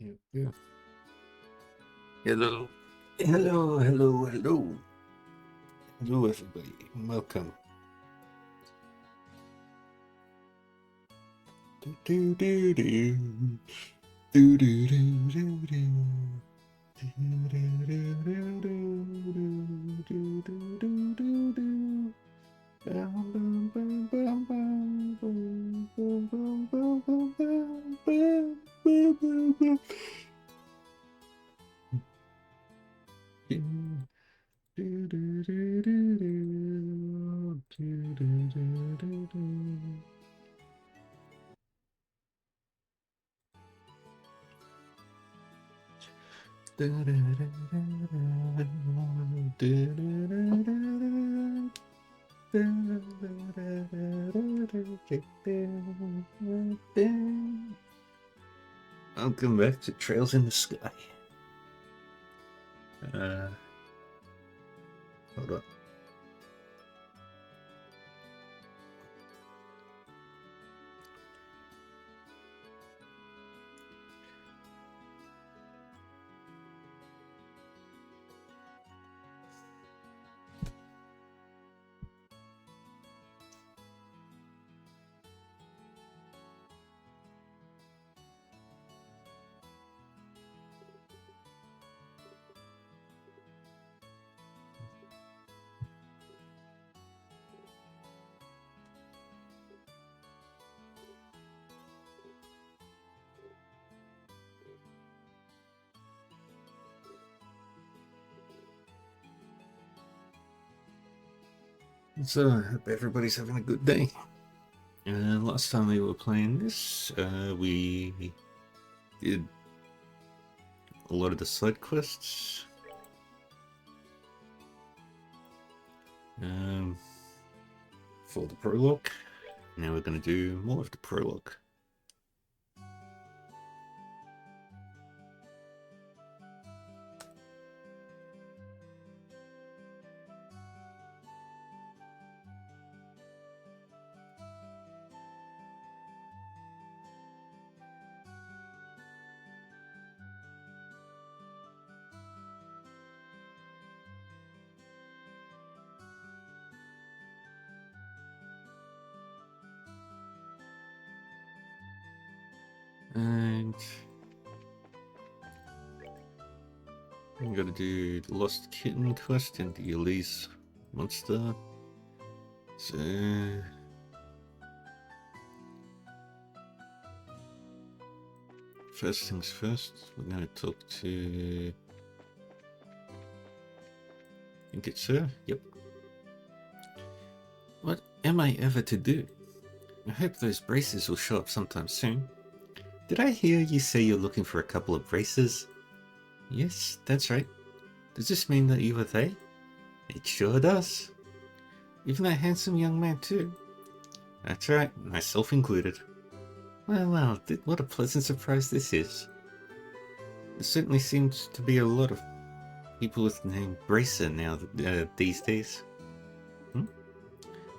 Yeah, yeah. Hello. Hello. Hello, everybody. Welcome. Do, do, do, do. Do, do, do, do, do. Do, do, do, do, do, do, do, do, do. Bum, bum, bum, bum, bum, bum, bum, bum, bum, bum, bum, bum, bum, bum, bum. Do, do, do, do, do. Do, do, do, do, do. Welcome back to Trails in the Sky. Hold on. So, I hope everybody's having a good day. Last time we were playing this, we did a lot of the side quests. For the prologue. Now we're going to do more of the prologue. And I'm gonna do the Lost Kitten quest and the Elise monster. So first things first, we're gonna talk to, I think it's her. Yep. What am I ever to do? I hope those braces will show up sometime soon. Did I hear you say you're looking for a couple of braces? Yes, that's right. Does this mean that you were they? It sure does. Even that handsome young man too. That's right, myself included. Well, what a pleasant surprise this is. There certainly seems to be a lot of people with the name Bracer now these days.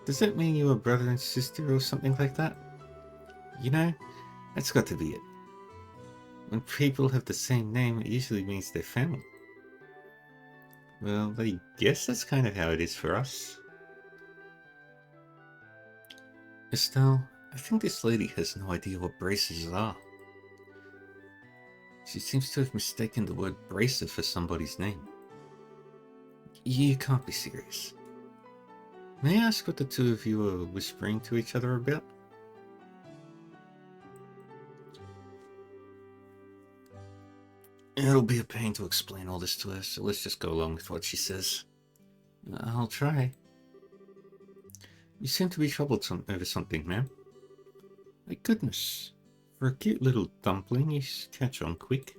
Does that mean you were brother and sister or something like that? You know, that's got to be it. When people have the same name, it usually means they're family. Well, I guess that's kind of how it is for us. Estelle, I think this lady has no idea what braces are. She seems to have mistaken the word bracer for somebody's name. You can't be serious. May I ask what the two of you are whispering to each other about? It'll be a pain to explain all this to her, so let's just go along with what she says. I'll try. You seem to be troubled over something, ma'am. My goodness. For a cute little dumpling, you catch on quick.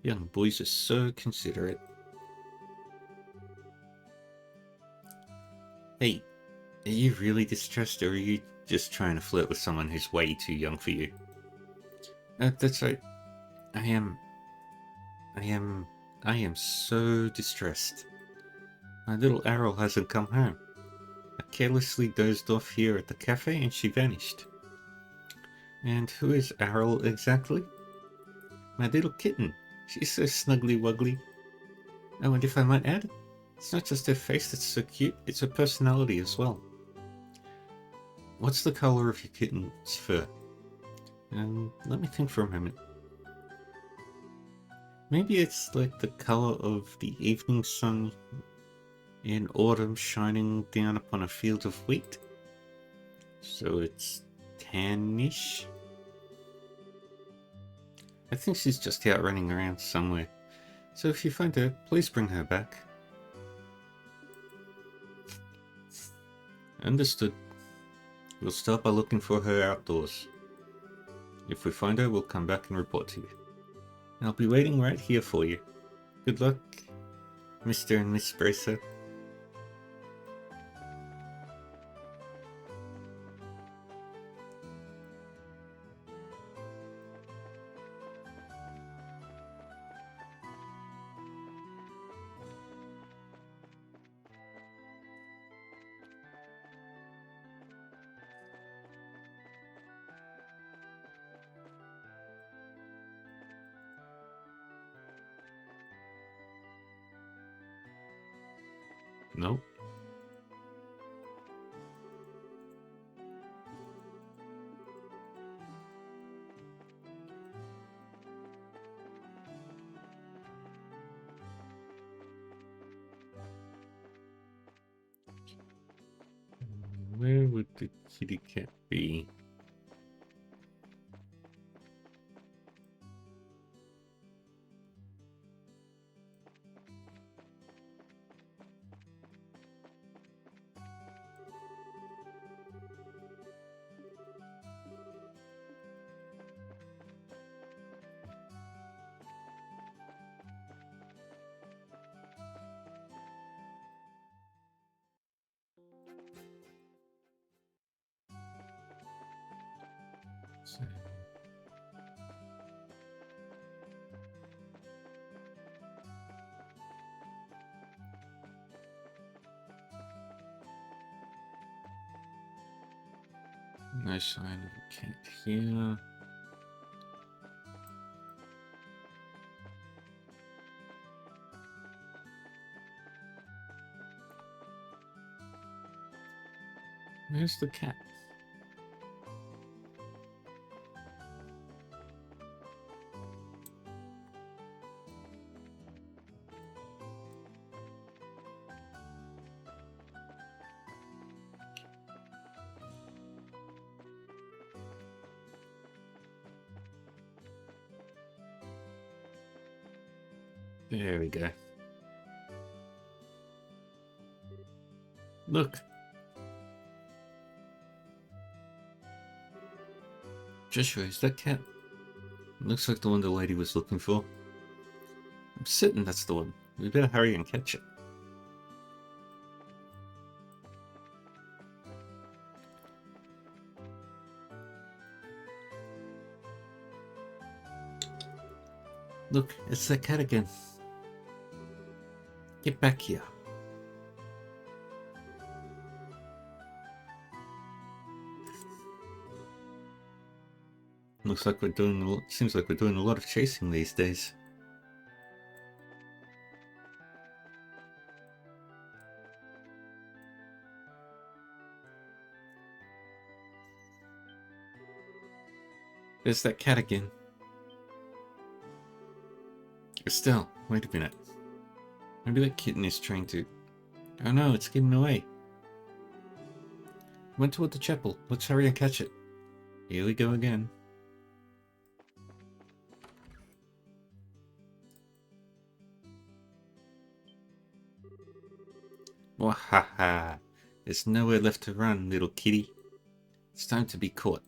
Young boys are so considerate. Hey, are you really distressed, or are you just trying to flirt with someone who's way too young for you? That's right. I am so distressed. My little Errol hasn't come home. I carelessly dozed off here at the cafe and she vanished. And who is Errol exactly? my little kitten. She's so snuggly wuggly. Oh, and if I might add, it's not just her face that's so cute, it's her personality as well. What's the color of your kitten's fur? Let me think for a moment. Maybe it's like the color of the evening sun in autumn shining down upon a field of wheat. So it's tannish. I think she's just out running around somewhere. So if you find her, please bring her back. Understood. We'll start by looking for her outdoors. If we find her, we'll come back and report to you. And I'll be waiting right here for you. Good luck, Mr. and Miss Bracer. Nope. Where would the kitty cat be? No sign of a cat here. Where's the cat? There we go. Look. Joshua, is that cat? Looks like the one the lady was looking for. I'm certain that's the one. We better hurry and catch it. Look, it's that cat again. Get back here. Looks like we're doing a lot, seems like we're doing a lot of chasing these days. There's that cat again. Estelle, wait a minute. Maybe that kitten is trying to... Oh no, it's getting away. Went toward the chapel. Let's hurry and catch it. Here we go again. Wahaha! There's nowhere left to run, little kitty. It's time to be caught.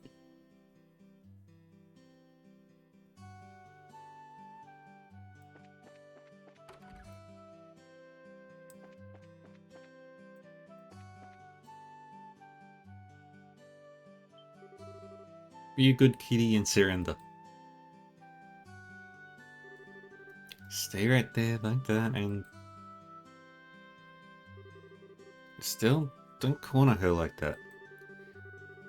Be a good kitty and surrender. Stay right there like that and... Still, don't corner her like that.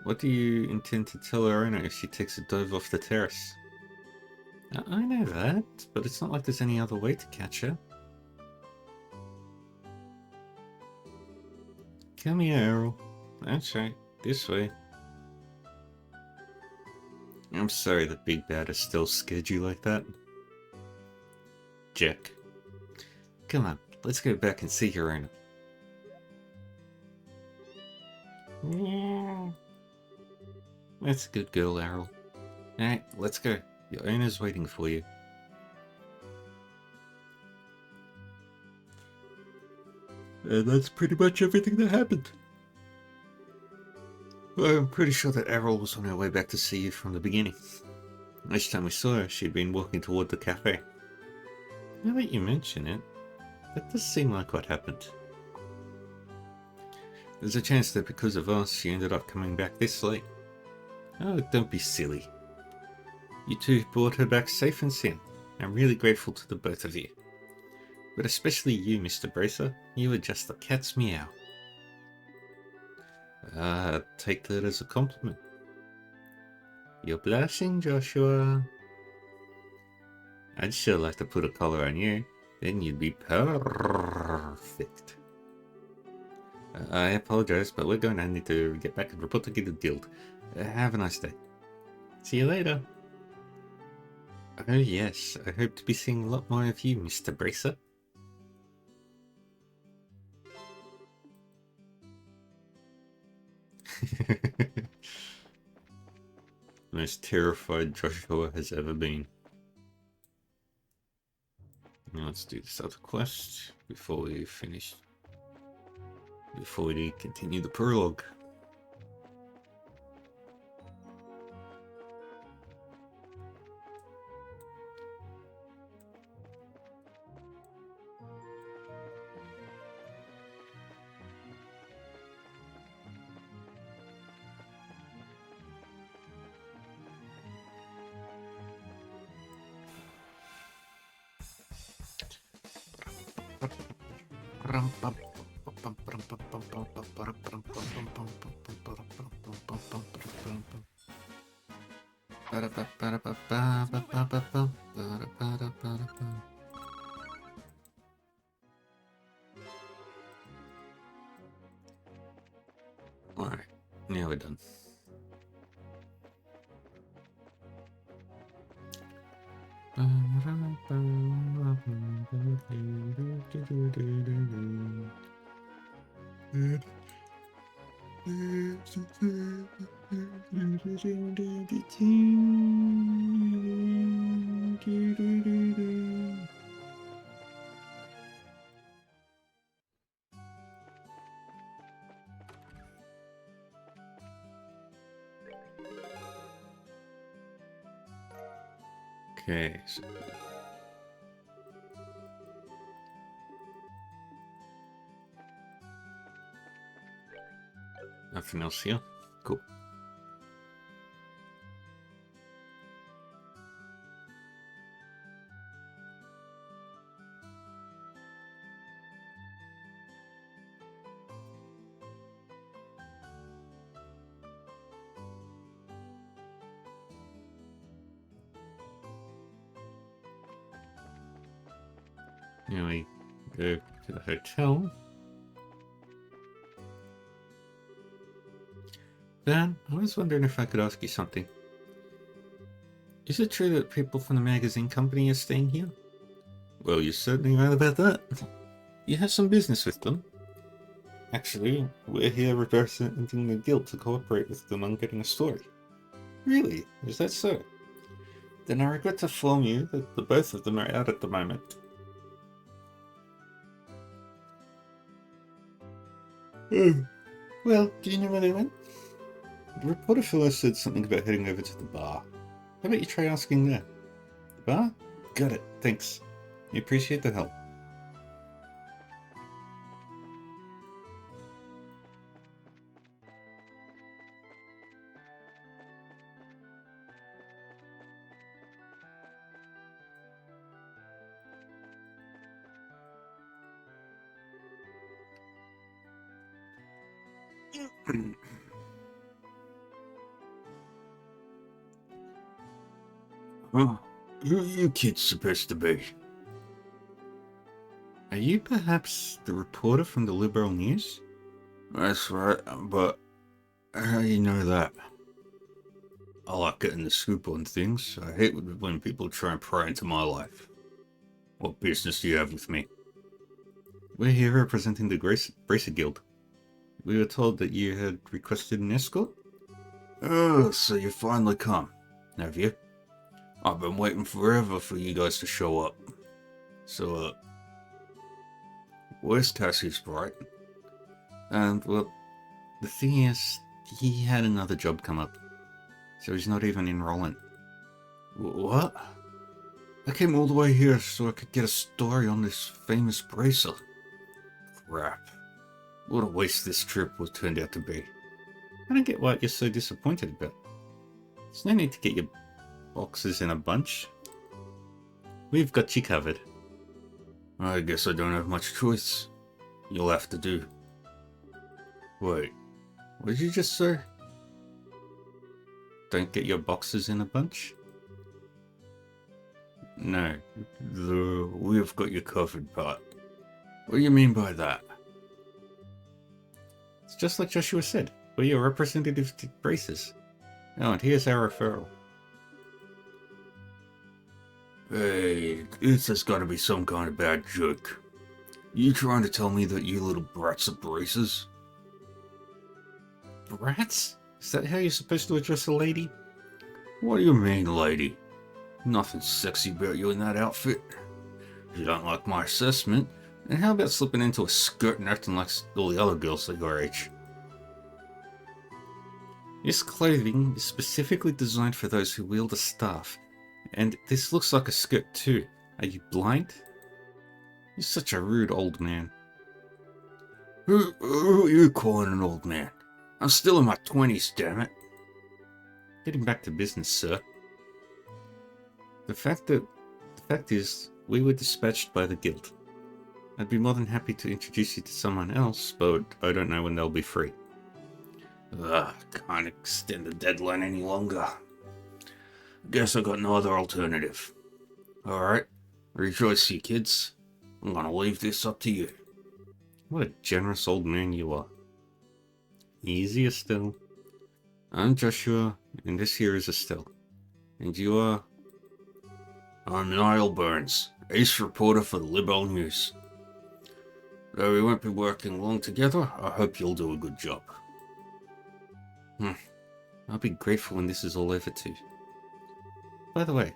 What do you intend to tell her owner if she takes a dive off the terrace? I know that, but it's not like there's any other way to catch her. Come here, Errol. That's right, this way. I'm sorry the big bad is still scared you like that. Jack. Come on, let's go back and see your owner. Yeah. That's a good girl, Errol. Alright, let's go. Your owner's waiting for you. And that's pretty much everything that happened. Well, I'm pretty sure that Errol was on her way back to see you from the beginning. Each time we saw her, she'd been walking toward the cafe. Now that you mention it, that does seem like what happened. There's a chance that because of us, she ended up coming back this late. Oh, don't be silly. You two brought her back safe and sound. I'm really grateful to the both of you. But especially you, Mr. Bracer. You were just the cat's meow. Take that as a compliment. You're blushing, Joshua. I'd sure like to put a collar on you. Then you'd be perfect. I apologize, but we're going to need to get back and report to the guild. Have a nice day. See you later. Oh yes, I hope to be seeing a lot more of you, Mr. Bracer. The most terrified Joshua has ever been. Now let's do this other quest before we finish. Before we continue the prologue. Alright, now we're done. Okay, so nothing else here. Cool. Now we go to the hotel. Dan, I was wondering if I could ask you something. Is it true that people from the magazine company are staying here? Well, you're certainly right about that. You have some business with them. Actually, we're here representing the guild to cooperate with them on getting a story. Really? Is that so? Then I regret to inform you that the both of them are out at the moment. Well, do you know where they went? The reporter fellow said something about heading over to the bar. How about you try asking there? The bar? Got it, thanks. I appreciate the help. Oh, Who are you kids supposed to be? Are you perhaps the reporter from the Liberal News? That's right, but how do you know that? I like getting the scoop on things. I hate when people try and pry into my life. What business do you have with me? We're here representing the Bracer Guild. We were told that you had requested an escort? Oh, so you finally come, have you? I've been waiting forever for you guys to show up. So, where's Cassius Bright? And, well, the thing is, he had another job come up, so he's not even enrolling. What? I came all the way here so I could get a story on this famous bracer. Crap. What a waste this trip was turned out to be. I don't get what you're so disappointed about. There's no need to get your boxes in a bunch. We've got you covered. I guess I don't have much choice. You'll have to do. Wait, what did you just say? Don't get your boxes in a bunch? No, the we've got you covered part. What do you mean by that? It's just like Joshua said. We're your representative to braces. Oh, and here's our referral. Hey, this has got to be some kind of bad joke. You trying to tell me that you little brats are braces? Brats? Is that how you're supposed to address a lady? What do you mean, lady? Nothing sexy about you in that outfit. If you don't like my assessment, then how about slipping into a skirt and acting like all the other girls at your age? This clothing is specifically designed for those who wield a staff. And this looks like a skirt too. Are you blind? You're such a rude old man. Who are you calling an old man? I'm still in my 20s, damn it. Getting back to business, sir. The fact is, we were dispatched by the guild. I'd be more than happy to introduce you to someone else, but I don't know when they'll be free. Can't extend the deadline any longer. Guess I got no other alternative. Alright, rejoice you kids. I'm gonna leave this up to you. What a generous old man you are. Easy, Estelle. I'm Joshua, and this here is Estelle. And you are? I'm Niall Burns, ace reporter for the Liberal News. Though we won't be working long together, I hope you'll do a good job. I'll be grateful when this is all over too. By the way,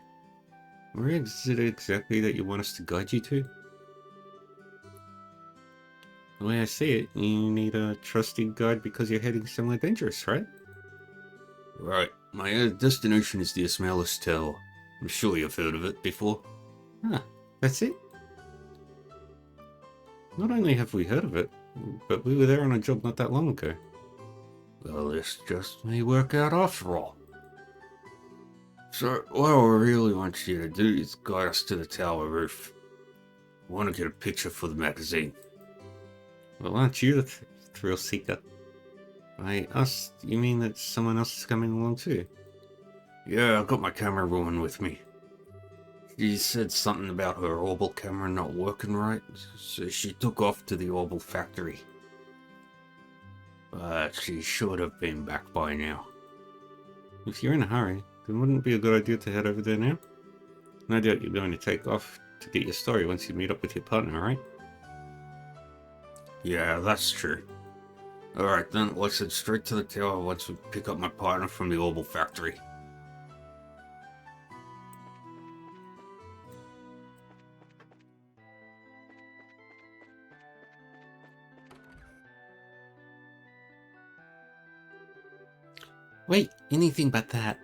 where is it exactly that you want us to guide you to? The way I see it, you need a trusty guide because you're heading somewhere dangerous, right? Right. My destination is the Ismailis Tower. I'm sure you've heard of it before. That's it? Not only have we heard of it, but we were there on a job not that long ago. Well, this just may work out after all. So, what I really want you to do is guide us to the tower roof. I want to get a picture for the magazine. Well, aren't you the thrill seeker? By us, you mean that someone else is coming along too? Yeah, I've got my camera woman with me. She said something about her Orbital camera not working right, so she took off to the Orbital factory. But she should have been back by now. If you're in a hurry, then wouldn't it be a good idea to head over there now? No doubt you're going to take off to get your story once you meet up with your partner, right? Yeah, that's true. Alright then, let's head straight to the tower once we pick up my partner from the Orbital factory. Wait, anything but that.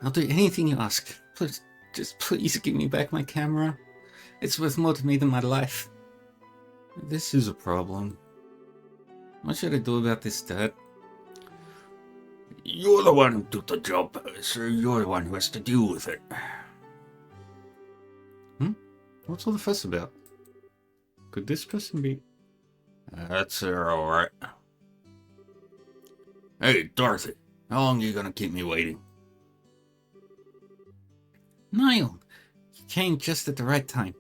I'll do anything you ask. Please, just please give me back my camera. It's worth more to me than my life. This is a problem. What should I do about this, Dad? You're the one who took the job, so you're the one who has to deal with it. What's all the fuss about? Could this person be... That's her, alright. Hey, Dorothy. How long are you gonna keep me waiting? Niall, came just at the right time.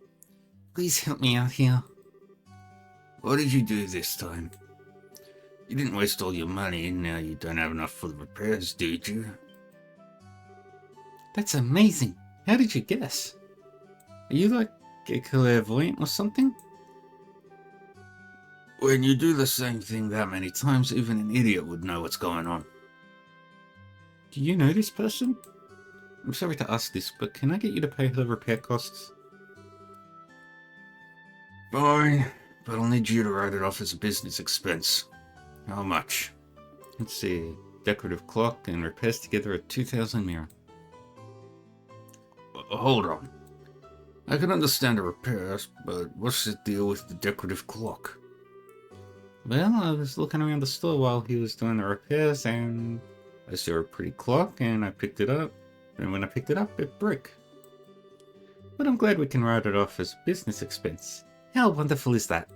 Please help me out here. What did you do this time? You didn't waste all your money and now you don't have enough for the repairs, did you? That's amazing. How did you guess? Are you like a clairvoyant or something? When you do the same thing that many times, even an idiot would know what's going on. Do you know this person? I'm sorry to ask this, but can I get you to pay her repair costs? Fine, but I'll need you to write it off as a business expense. How much? Let's see. Decorative clock and repairs together at 2,000 mira. Hold on. I can understand the repairs, but what's the deal with the decorative clock? Well, I was looking around the store while he was doing the repairs and I saw a pretty clock and I picked it up. And when I picked it up, it broke. But I'm glad we can write it off as a business expense. How wonderful is that?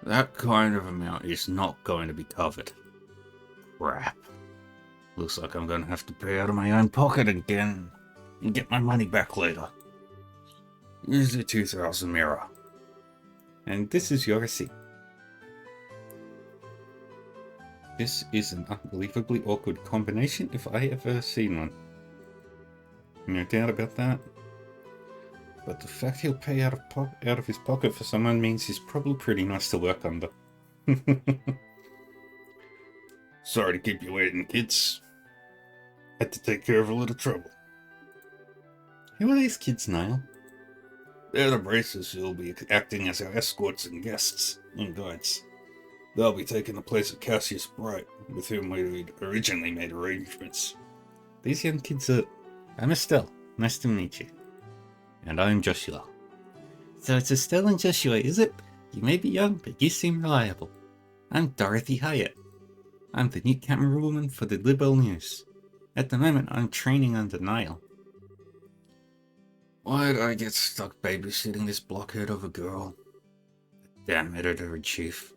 That kind of amount is not going to be covered. Crap. Looks like I'm going to have to pay out of my own pocket again and get my money back later. Here's the 2,000 mira. And this is your receipt. This is an unbelievably awkward combination if I ever seen one. No doubt about that. But the fact he'll pay out of his pocket for someone means he's probably pretty nice to work under. Sorry to keep you waiting, kids. Had to take care of a little trouble. Who are these kids, Niall? They're the Bracers who'll be acting as our escorts and guests and guides. They'll be taking the place of Cassius Bright, with whom we'd originally made arrangements. These young kids are... I'm Estelle. Nice to meet you. And I'm Joshua. So it's Estelle and Joshua, is it? You may be young, but you seem reliable. I'm Dorothy Hyatt. I'm the new camerawoman for the Libel News. At the moment, I'm training under Niall. Why'd I get stuck babysitting this blockhead of a girl? Damn editor-in-chief.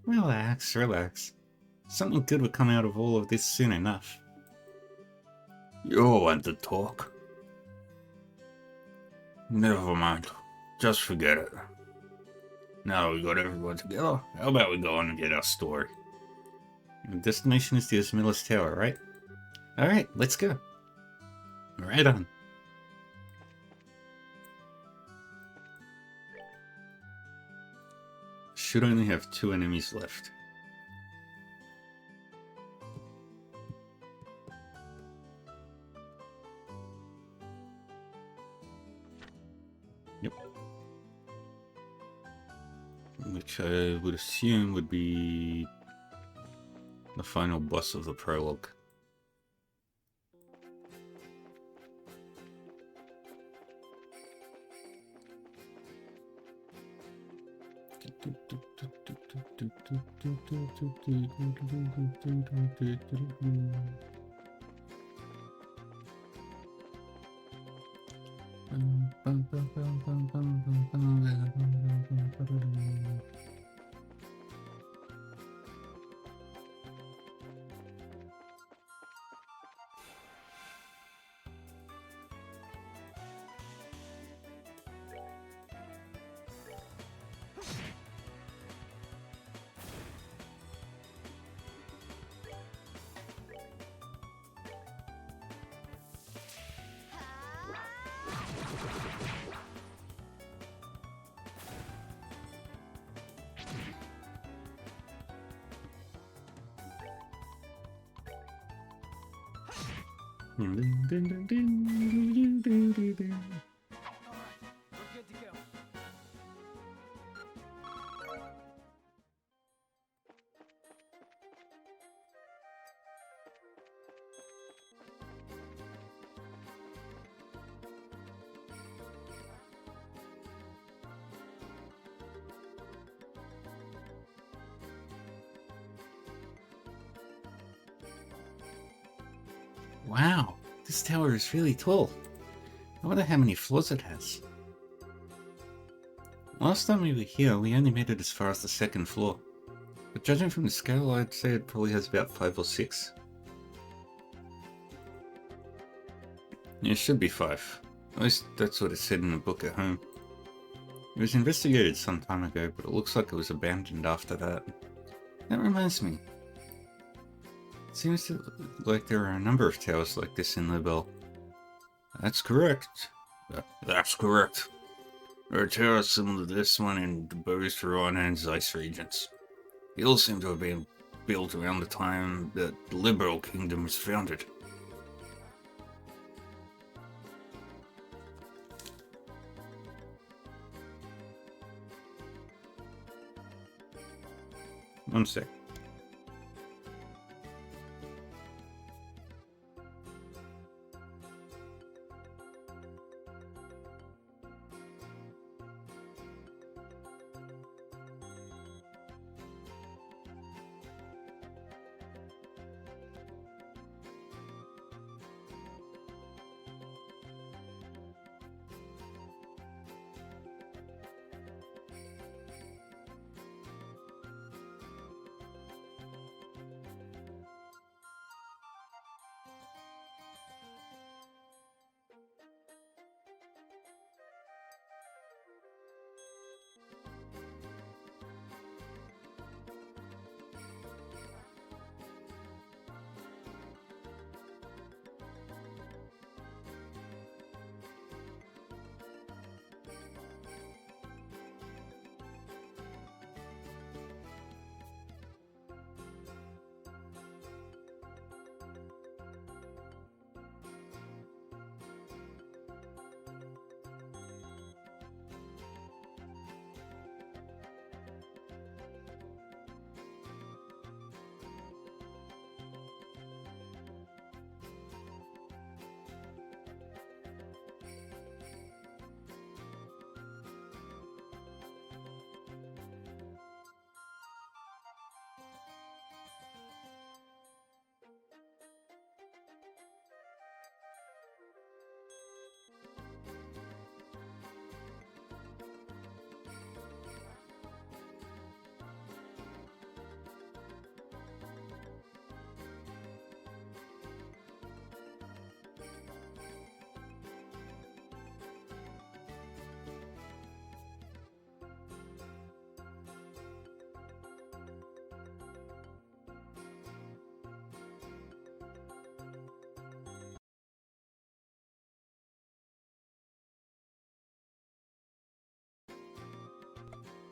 Relax, relax. Something good will come out of all of this soon enough. You're one to talk. Never mind. Just forget it. Now we got everyone together, how about we go on and get our story? The destination is the Osmilus Tower, right? Alright, let's go. Right on. Should only have 2 enemies left. Yep. Which I would assume would be the final boss of the prologue. Wow, this tower is really tall. I wonder how many floors it has. Last time we were here, we only made it as far as the 2nd floor. But judging from the scale, I'd say it probably has about 5 or 6. It should be 5. At least that's what it said in the book at home. It was investigated some time ago, but it looks like it was abandoned after that. That reminds me. It seems like there are a number of towers like this in Libelle. That's correct. That's correct. There are towers similar to this one in the Bose, Rhine, and Zeiss regions. They all seem to have been built around the time that the Liberal Kingdom was founded. One sec.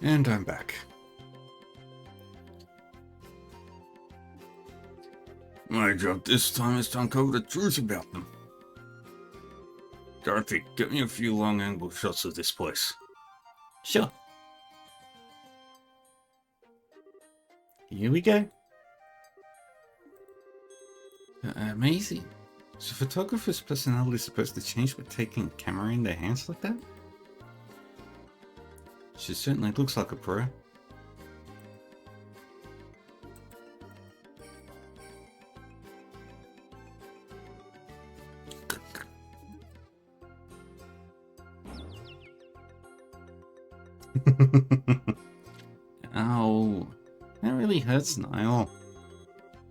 And I'm back. My job this time is to uncover the truth about them. Dorothy, get me a few long-angle shots of this place. Sure. Here we go. Amazing. So photographer's personality is supposed to change by taking a camera in their hands like that? She certainly looks like a pro. Ow. That really hurts, Niall.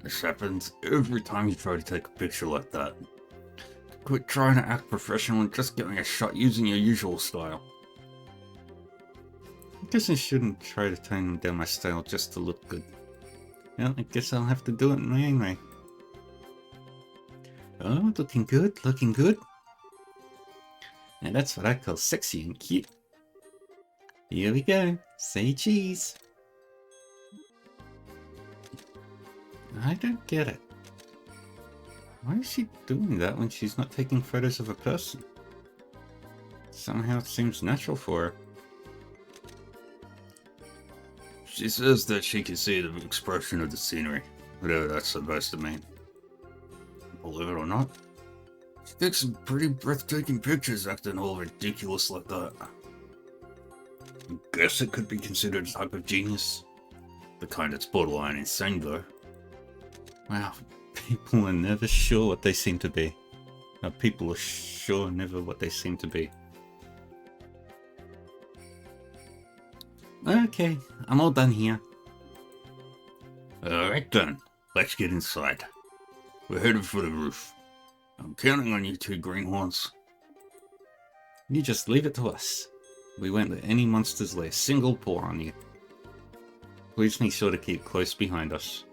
This happens every time you try to take a picture like that. Quit trying to act professional and just get me a shot using your usual style. I guess I shouldn't try to tone down my style just to look good. Well, I guess I'll have to do it my own way. Oh, looking good, looking good. Now that's what I call sexy and cute. Here we go. Say cheese. I don't get it. Why is she doing that when she's not taking photos of a person? Somehow it seems natural for her. She says that she can see the expression of the scenery, whatever that's supposed to mean. Believe it or not, she takes some pretty breathtaking pictures acting all ridiculous like that. I guess it could be considered a type of genius. The kind that's borderline insane though. Wow, people are never sure what they seem to be. People are sure never what they seem to be. Okay, I'm all done here. Alright then, let's get inside. We're headed for the roof. I'm counting on you two greenhorns. You just leave it to us. We won't let any monsters lay a single paw on you. Please make sure to keep close behind us.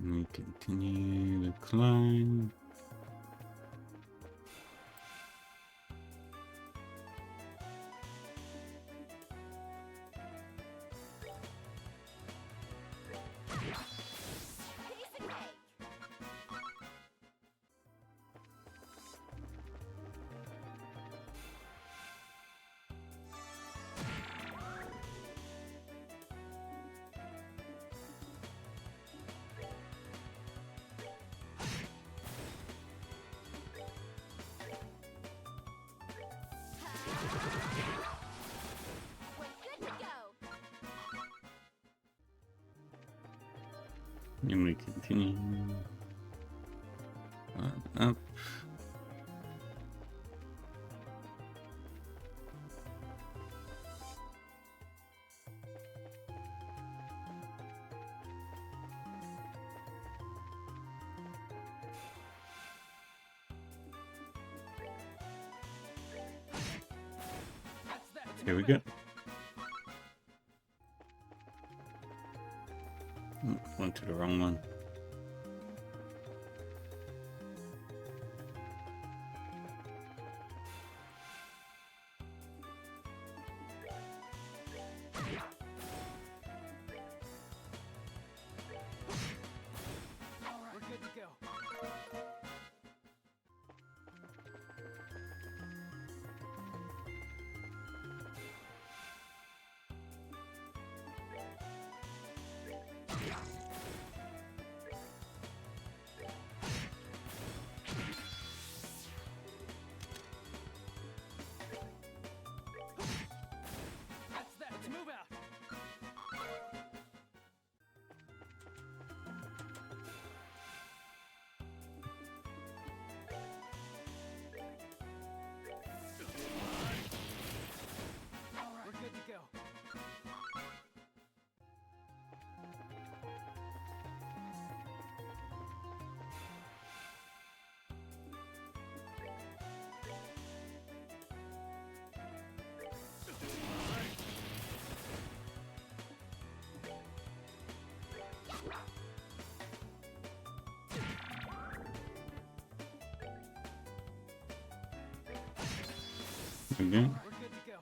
We continue to climb. And we continue up. Here we go. Went to the wrong one. We're good to go. That's that. Let's move out. We're good to go. Okay. We're good to go.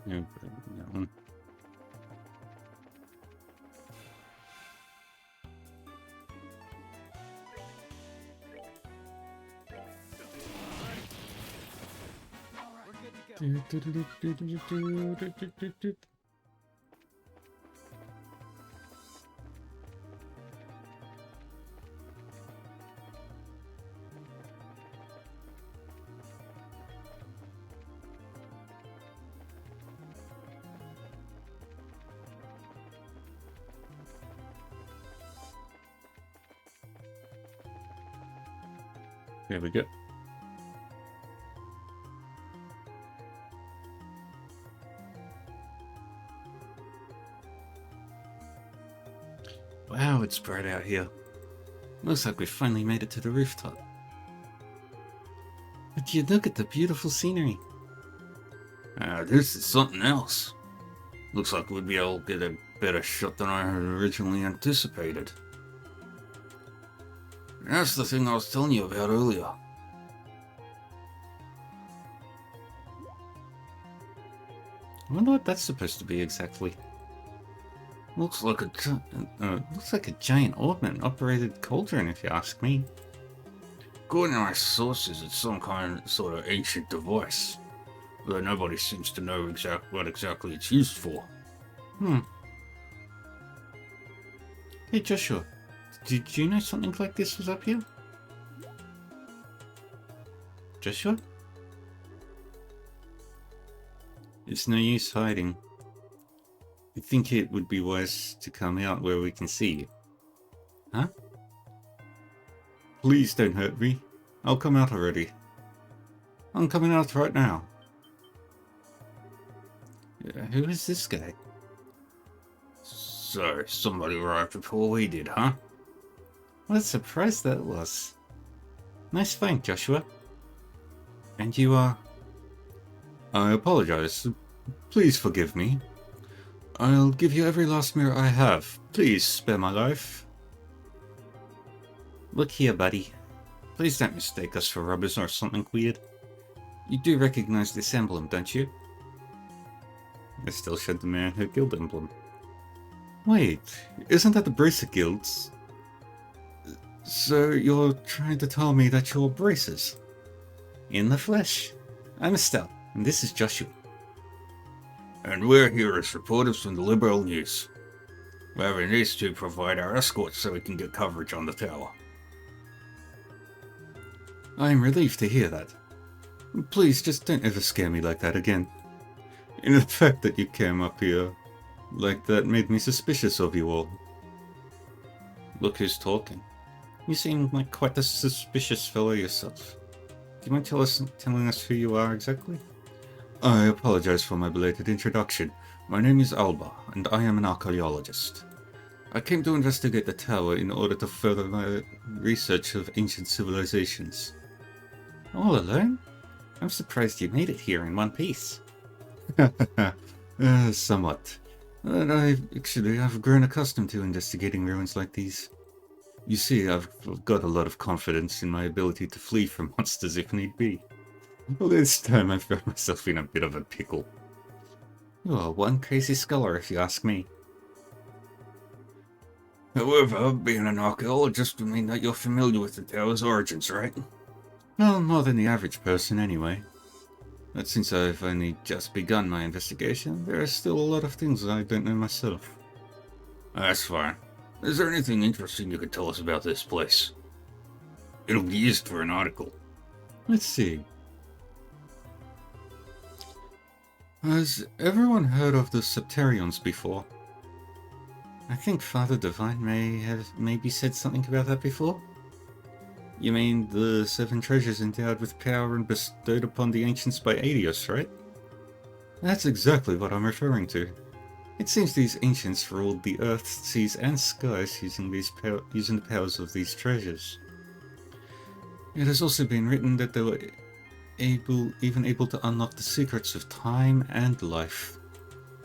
Yeah, put it in that one. We're good to go. There we go. Wow, it's bright out here. Looks like we finally made it to the rooftop. But you look at the beautiful scenery. This is something else. Looks like we'd be able to get a better shot than I had originally anticipated. That's the thing I was telling you about earlier. I wonder what that's supposed to be exactly. Looks like a giant ornament-operated cauldron, if you ask me. According to my sources, it's some sort of ancient device, though nobody seems to know what exactly it's used for. Hey Joshua, did you know something like this was up here? Joshua? It's no use hiding. I think it would be wise to come out where we can see you. Huh? Please don't hurt me. I'll come out already. I'm coming out right now. Who is this guy? So, somebody arrived before we did, huh? What a surprise that was. Nice find, Joshua. And you are... I apologize. Please forgive me. I'll give you every last mirror I have. Please spare my life. Look here, buddy. Please don't mistake us for robbers or something weird. You do recognize this emblem, don't you? I still showed the man her guild emblem. Wait, isn't that the Bracer Guilds? So you're trying to tell me that you're Bracers? In the flesh. I'm Estelle, and this is Joshua. And we're here as reporters from the Liberal News. We're having these two provide our escort so we can get coverage on the tower. I'm relieved to hear that. Please, just don't ever scare me like that again. And the fact that you came up here like that made me suspicious of you all. Look who's talking. You seem like quite a suspicious fellow yourself. Do you mind telling us who you are exactly? I apologize for my belated introduction. My name is Alba, and I am an archaeologist. I came to investigate the tower in order to further my research of ancient civilizations. All alone? I'm surprised you made it here in one piece. Somewhat. But I've grown accustomed to investigating ruins like these. You see, I've got a lot of confidence in my ability to flee from monsters if need be. Well, this time I found myself in a bit of a pickle. You are one crazy scholar, if you ask me. However, being an archaeologist would mean that you're familiar with the tower's origins, right? Well, more than the average person, anyway. But since I've only just begun my investigation, there are still a lot of things I don't know myself. That's fine. Is there anything interesting you could tell us about this place? It'll be used for an article. Let's see. Has everyone heard of the Septarions before? I think Father Divine may have maybe said something about that before. You mean the 7 treasures endowed with power and bestowed upon the ancients by Aidios, right? That's exactly what I'm referring to. It seems these ancients ruled the earth, seas, and skies using the powers of these treasures. It has also been written that they were even able to unlock the secrets of time and life.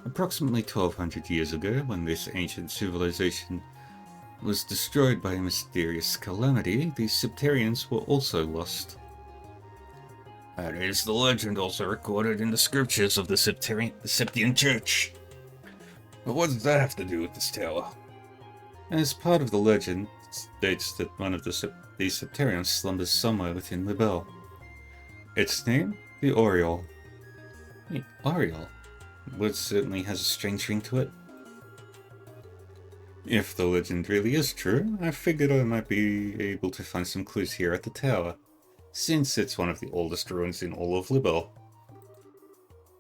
Approximately 1200 years ago, when this ancient civilization was destroyed by a mysterious calamity, the Septarians were also lost. That is the legend also recorded in the scriptures of the Septian Church. But what does that have to do with this tower? As part of the legend, it states that one of these Septarians slumbers somewhere within the bell. Its name? The Oriole. The Oriole? Word certainly has a strange ring to it. If the legend really is true, I figured I might be able to find some clues here at the tower, since it's one of the oldest ruins in all of Libel.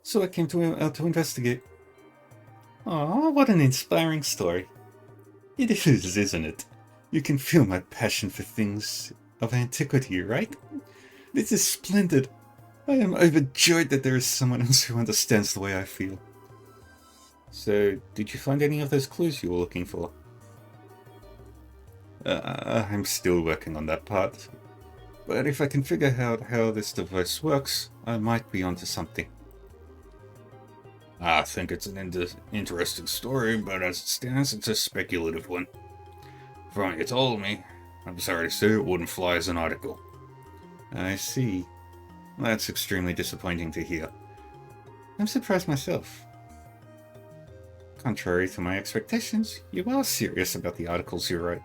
So I came out to investigate. Aw, what an inspiring story. It is, isn't it? You can feel my passion for things of antiquity, right? This is splendid. I am overjoyed that there is someone else who understands the way I feel. So, did you find any of those clues you were looking for? I'm still working on that part. But if I can figure out how this device works, I might be onto something. I think it's an interesting story, but as it stands, it's a speculative one. From what you told me, I'm sorry to say it wouldn't fly as an article. I see. That's extremely disappointing to hear. I'm surprised myself. Contrary to my expectations, you are serious about the articles you write.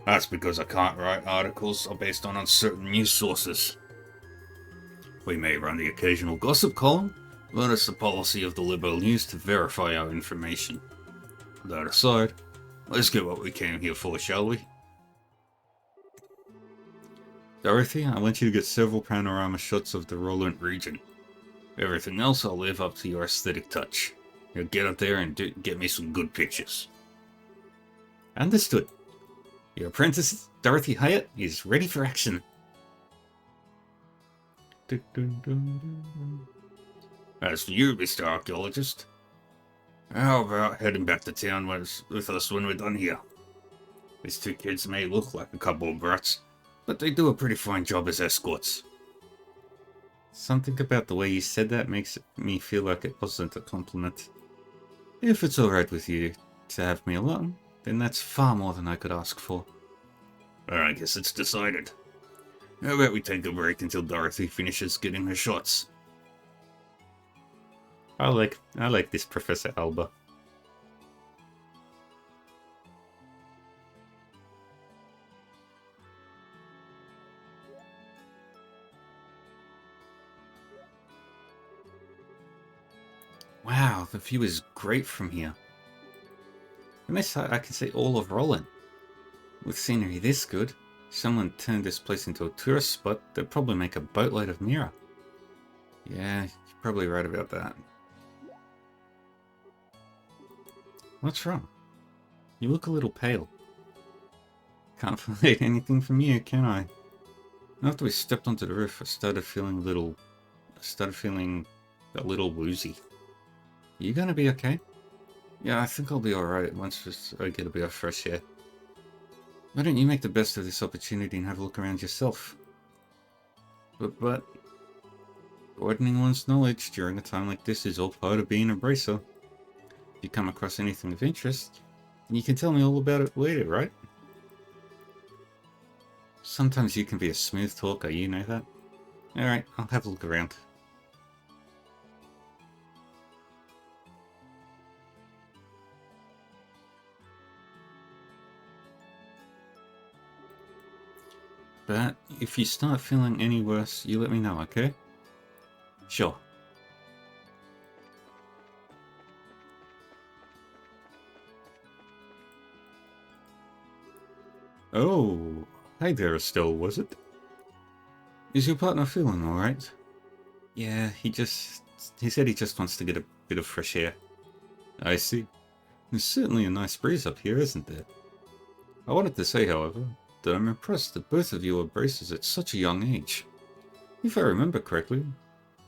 That's because I can't write articles based on uncertain news sources. We may run the occasional gossip column, but it's the policy of the liberal news to verify our information. That aside, let's get what we came here for, shall we? Dorothy, I want you to get several panorama shots of the Roland region. Everything else I'll leave up to your aesthetic touch. Now get up there and get me some good pictures. Understood. Your apprentice, Dorothy Hyatt, is ready for action. As for you, Mr. Archaeologist, how about heading back to town with us when we're done here? These two kids may look like a couple of brats, but they do a pretty fine job as escorts. Something about the way you said that makes me feel like it wasn't a compliment. If it's alright with you to have me along, then that's far more than I could ask for. Well, I guess it's decided. How about we take a break until Dorothy finishes getting her shots? I like this Professor Alba. Wow, the view is great from here. From this side, I can see all of Roland. With scenery this good, if someone turned this place into a tourist spot, they'd probably make a boatload of Mira. Yeah, you're probably right about that. What's wrong? You look a little pale. Can't find anything from you, can I? After we stepped onto the roof, I started feeling a little woozy. You gonna be okay? Yeah, I think I'll be alright once I get a bit of fresh air. Why don't you make the best of this opportunity and have a look around yourself? But broadening one's knowledge during a time like this is all part of being a bracer. If you come across anything of interest, you can tell me all about it later, right? Sometimes you can be a smooth talker, you know that? Alright, I'll have a look around. But if you start feeling any worse, you let me know, okay? Sure. Oh, hi there, Estelle, was it? Is your partner feeling alright? Yeah, he said he just wants to get a bit of fresh air. I see. There's certainly a nice breeze up here, isn't there? I wanted to say, however, that I'm impressed that both of you are bracers at such a young age. If I remember correctly,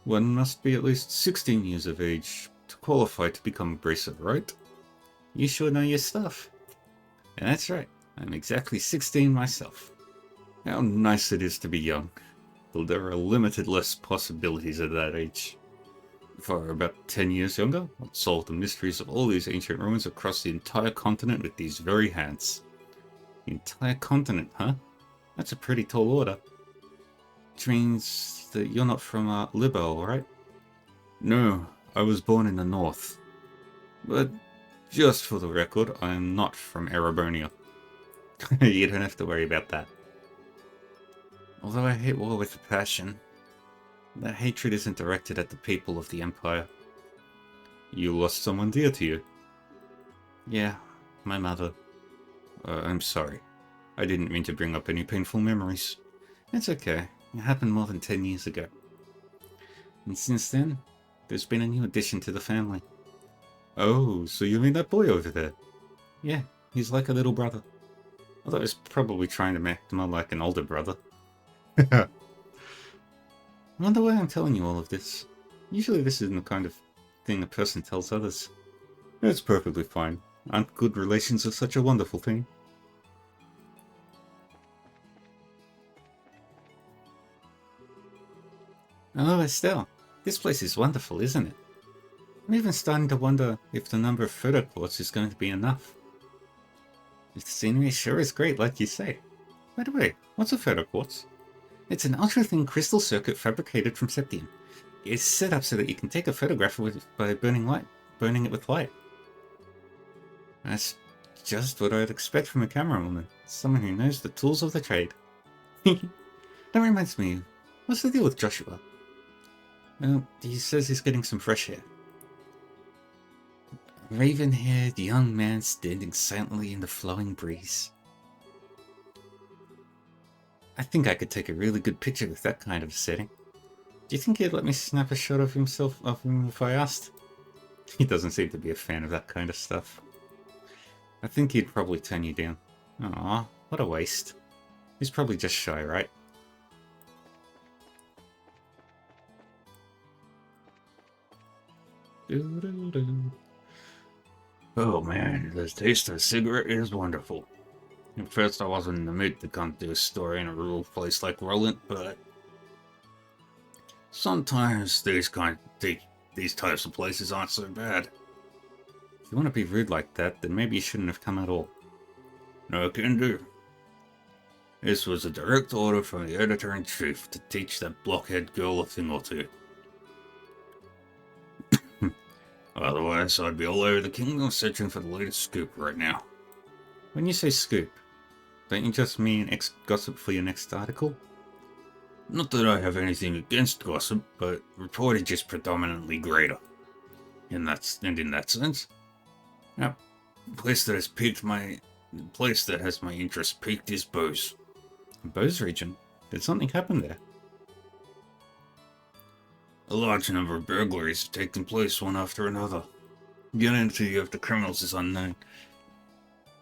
one must be at least 16 years of age to qualify to become a bracer, right? You sure know your stuff. And that's right, I'm exactly 16 myself. How nice it is to be young, though there are limited less possibilities at that age. If I were about 10 years younger, I'd solve the mysteries of all these ancient ruins across the entire continent with these very hands. The entire continent, huh? That's a pretty tall order. Which means that you're not from Libo, right? No, I was born in the north. But just for the record, I am not from Erebonia. You don't have to worry about that. Although I hate war with a passion, that hatred isn't directed at the people of the Empire. You lost someone dear to you? Yeah, my mother. I'm sorry. I didn't mean to bring up any painful memories. It's okay. It happened more than 10 years ago. And since then, there's been a new addition to the family. Oh, so you mean that boy over there? Yeah, he's like a little brother. Although he's probably trying to make more like an older brother. I wonder why I'm telling you all of this. Usually this isn't the kind of thing a person tells others. It's perfectly fine. Aren't good relations are such a wonderful thing? Oh, Estelle, this place is wonderful, isn't it? I'm even starting to wonder if the number of photo quartz is going to be enough. The scenery sure is great, like you say. By the way, what's a photoquartz? It's an ultra-thin crystal circuit fabricated from septium. It's set up so that you can take a photograph by burning it with light. That's just what I'd expect from a camerawoman. Someone who knows the tools of the trade. That reminds me, what's the deal with Joshua? Well, he says he's getting some fresh air. Raven-haired young man standing silently in the flowing breeze. I think I could take a really good picture with that kind of setting. Do you think he'd let me snap a shot of him if I asked? He doesn't seem to be a fan of that kind of stuff. I think he'd probably turn you down. Aw, what a waste. He's probably just shy, right? Oh man, the taste of a cigarette is wonderful. At first I wasn't in the mood to come to a store in a rural place like Roland, but sometimes these types of places aren't so bad. If you want to be rude like that, then maybe you shouldn't have come at all. No can do. This was a direct order from the editor-in-chief to teach that blockhead girl a thing or two. Otherwise, I'd be all over the kingdom searching for the latest scoop right now. When you say scoop, don't you just mean gossip for your next article? Not that I have anything against gossip, but reportage is predominantly greater. In that sense, the place that has my interest piqued is Bose. Bose region? Did something happen there? A large number of burglaries have taken place one after another. The identity of the criminals is unknown,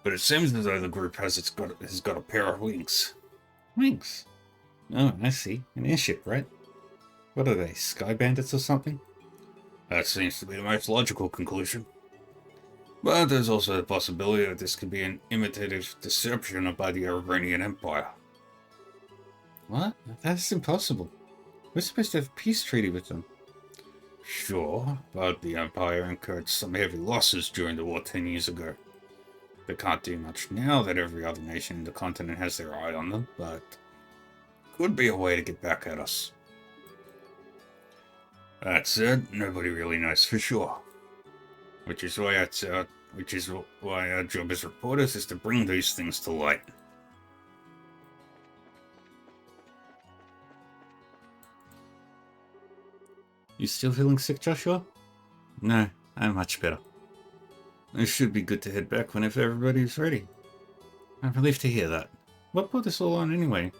but it seems as though the group has got a pair of wings. Wings? Oh, I see. An airship, right? What are they, sky bandits or something? That seems to be the most logical conclusion. But there's also the possibility that this could be an imitative deception by the Iranian Empire. What? That's impossible. We're supposed to have a peace treaty with them. Sure, but the Empire incurred some heavy losses during the war 10 years ago. They can't do much now that every other nation in the continent has their eye on them, but could be a way to get back at us. That said, nobody really knows for sure. Which is why our job as reporters is to bring these things to light. You still feeling sick, Joshua? No, I'm much better. It should be good to head back whenever everybody's ready. I'm relieved to hear that. What brought this all on anyway?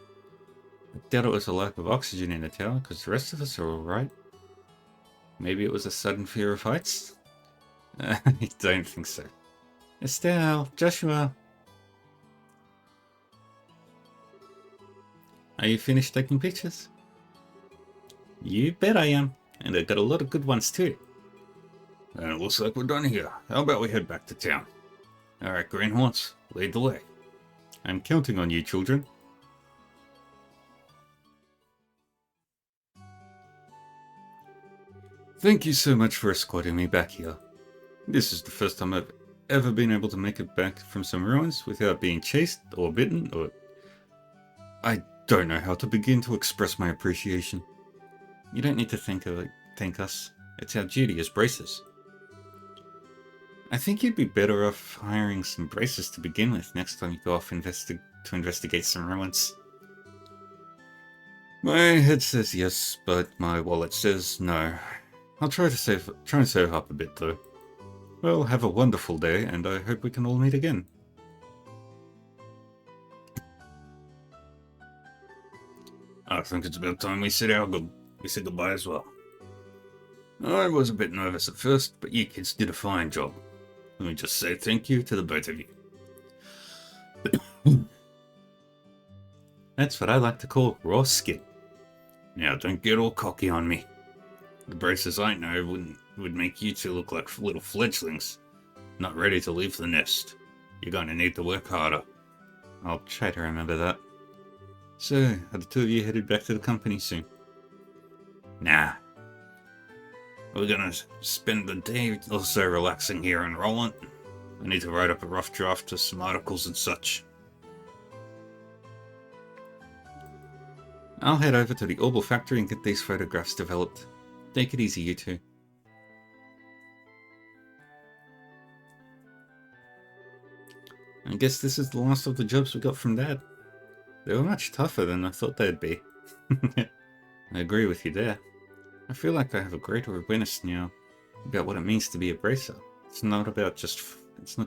I doubt it was a lack of oxygen in the tower, because the rest of us are alright. Maybe it was a sudden fear of heights? I don't think so. Estelle, Joshua. Are you finished taking pictures? You bet I am. And I got a lot of good ones too. And it looks like we're done here. How about we head back to town? Alright, Greenhorns, lead the way. I'm counting on you, children. Thank you so much for escorting me back here. This is the first time I've ever been able to make it back from some ruins without being chased or bitten or... I don't know how to begin to express my appreciation. You don't need to thank us. It's our duty as bracers. I think you'd be better off hiring some bracers to begin with next time you go off to investigate some ruins. My head says yes, but my wallet says no. I'll try and save up a bit though. Well, have a wonderful day, and I hope we can all meet again. I think it's about time we said goodbye as well. I was a bit nervous at first, but you kids did a fine job. Let me just say thank you to the both of you. That's what I like to call raw skin. Now don't get all cocky on me. The bracers I know would make you two look like little fledglings, not ready to leave the nest. You're going to need to work harder. I'll try to remember that. So, are the two of you headed back to the company soon? Nah. We're gonna spend the day or so relaxing here in Roland. I need to write up a rough draft of some articles and such. I'll head over to the Orbital factory and get these photographs developed. Take it easy, you two. I guess this is the last of the jobs we got from Dad. They were much tougher than I thought they'd be. I agree with you there. I feel like I have a greater awareness now about what it means to be a bracer. It's not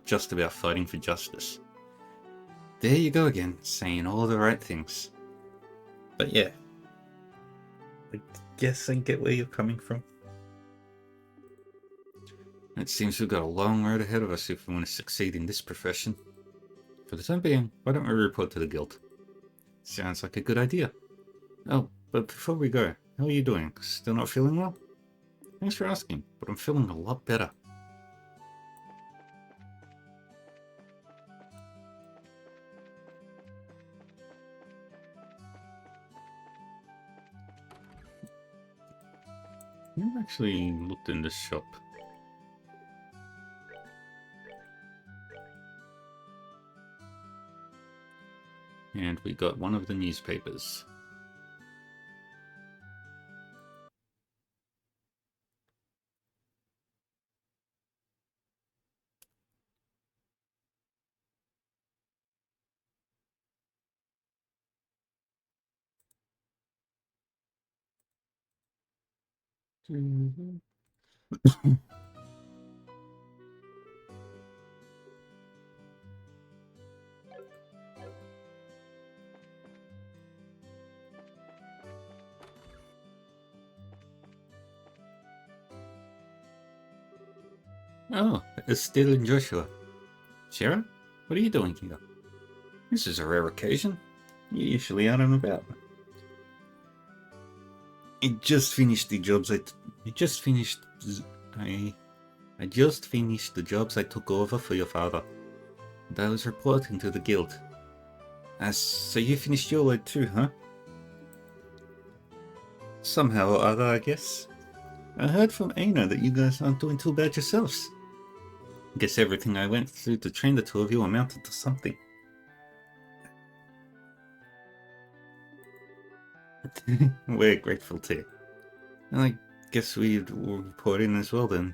just about fighting for justice. There you go again, saying all the right things. But yeah, I guess I get where you're coming from. It seems we've got a long road ahead of us if we want to succeed in this profession. For the time being, why don't we report to the guild? Sounds like a good idea. Oh, but before we go, how are you doing? Still not feeling well? Thanks for asking, but I'm feeling a lot better. I've actually looked in this shop. And we got one of the newspapers. Oh, it's still in Joshua. Shara, what are you doing here? This is a rare occasion. You're usually out and about. I just finished the jobs I just finished the jobs I took over for your father. And I was reporting to the guild. So you finished your load too, huh? Somehow or other, I guess. I heard from Aina that you guys aren't doing too bad yourselves. Guess everything I went through to train the two of you amounted to something. We're grateful too. And I guess we will report in as well then.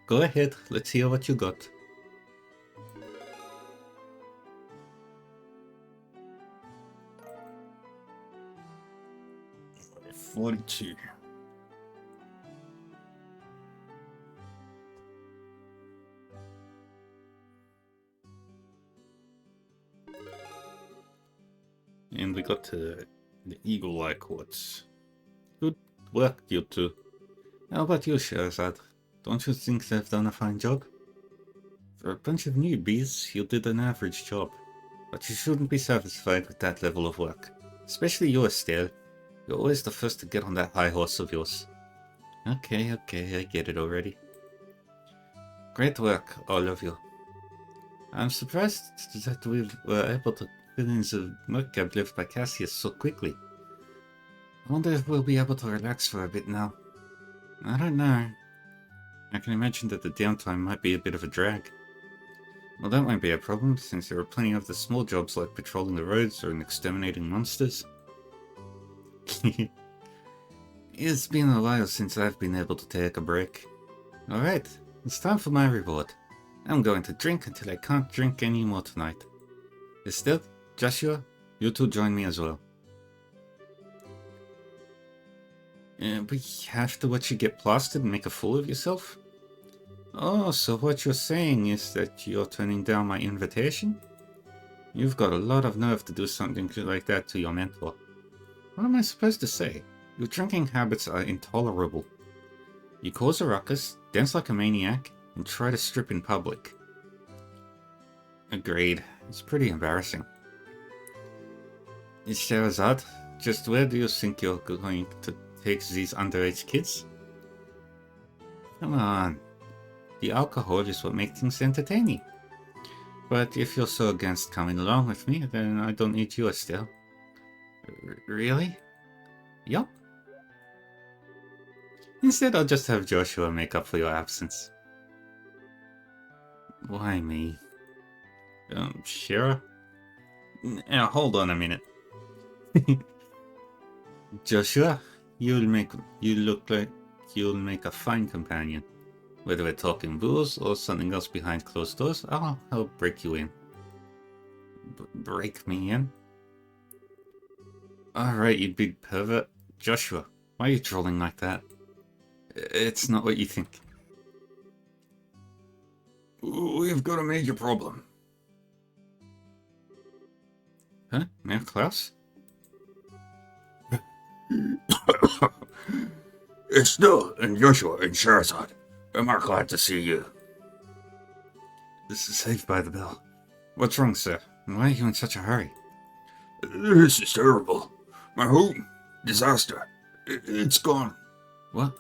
Go ahead, let's hear what you got. $42. And we got to the Eagle Eye Quartz. Good work, you two. How about you, Sherazad? Don't you think they've done a fine job? For a bunch of newbies, you did an average job. But you shouldn't be satisfied with that level of work. Especially you, Estelle. You're always the first to get on that high horse of yours. Okay, I get it already. Great work, all of you. I'm surprised that we were able to fill in the mudcap left by Cassius so quickly. I wonder if we'll be able to relax for a bit now. I don't know. I can imagine that the downtime might be a bit of a drag. Well, that won't be a problem, since there are plenty of the small jobs like patrolling the roads or exterminating monsters. It's been a while since I've been able to take a break. Alright, it's time for my reward. I'm going to drink until I can't drink anymore tonight. Estelle, Joshua, you two join me as well. We have to watch you get plastered and make a fool of yourself? Oh, so what you're saying is that you're turning down my invitation? You've got a lot of nerve to do something like that to your mentor. What am I supposed to say? Your drinking habits are intolerable. You cause a ruckus, dance like a maniac, and try to strip in public. Agreed. It's pretty embarrassing. Sherazad, just where do you think you're going to take these underage kids? Come on. The alcohol is what makes things entertaining. But if you're so against coming along with me, then I don't need you, Estelle. Really? Yup. Instead, I'll just have Joshua make up for your absence. Why me? Sure. Now, hold on a minute. Joshua, you look like you'll make a fine companion. Whether we're talking booze or something else behind closed doors, I'll help break you in. Break me in? Alright, you big pervert. Joshua, why are you trolling like that? It's not what you think. We've got a major problem. Huh? Mayor Klaus? Estelle and Joshua and Sherazad. I'm glad to see you. This is Saved by the Bell. What's wrong, sir? And why are you in such a hurry? This is terrible. My home. Disaster. It's gone. What?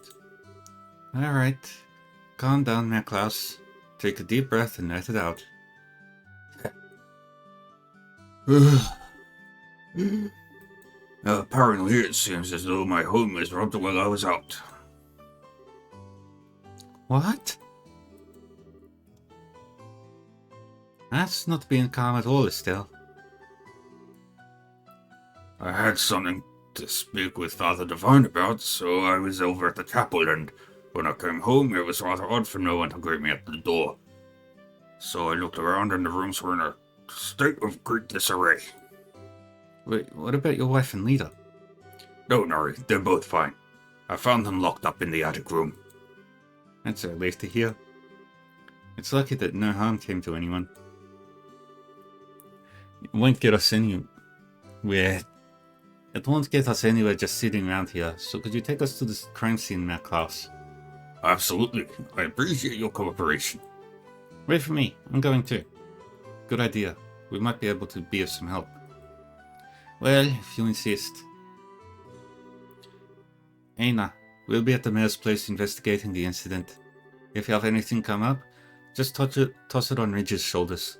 Alright. Calm down, Mayor Klaus. Take a deep breath and let it out. Apparently it seems as though my home was robbed while I was out. What? That's not being calm at all, Estelle. I had something to speak with Father Divine about, so I was over at the chapel, and when I came home it was rather odd for no one to greet me at the door. So I looked around and the rooms were in a state of great disarray. Wait, what about your wife and Lita? Don't worry, they're both fine. I found them locked up in the attic room. That's a relief to hear. It's lucky that no harm came to anyone. It won't get us anywhere. It won't get us anywhere just sitting around here, so could you take us to this crime scene, Matt Klaus? Absolutely. I appreciate your cooperation. Wait for me. I'm going too. Good idea. We might be able to be of some help. Well, if you insist. Aina, we'll be at the mayor's place investigating the incident. If you have anything come up, just toss it on Ridge's shoulders.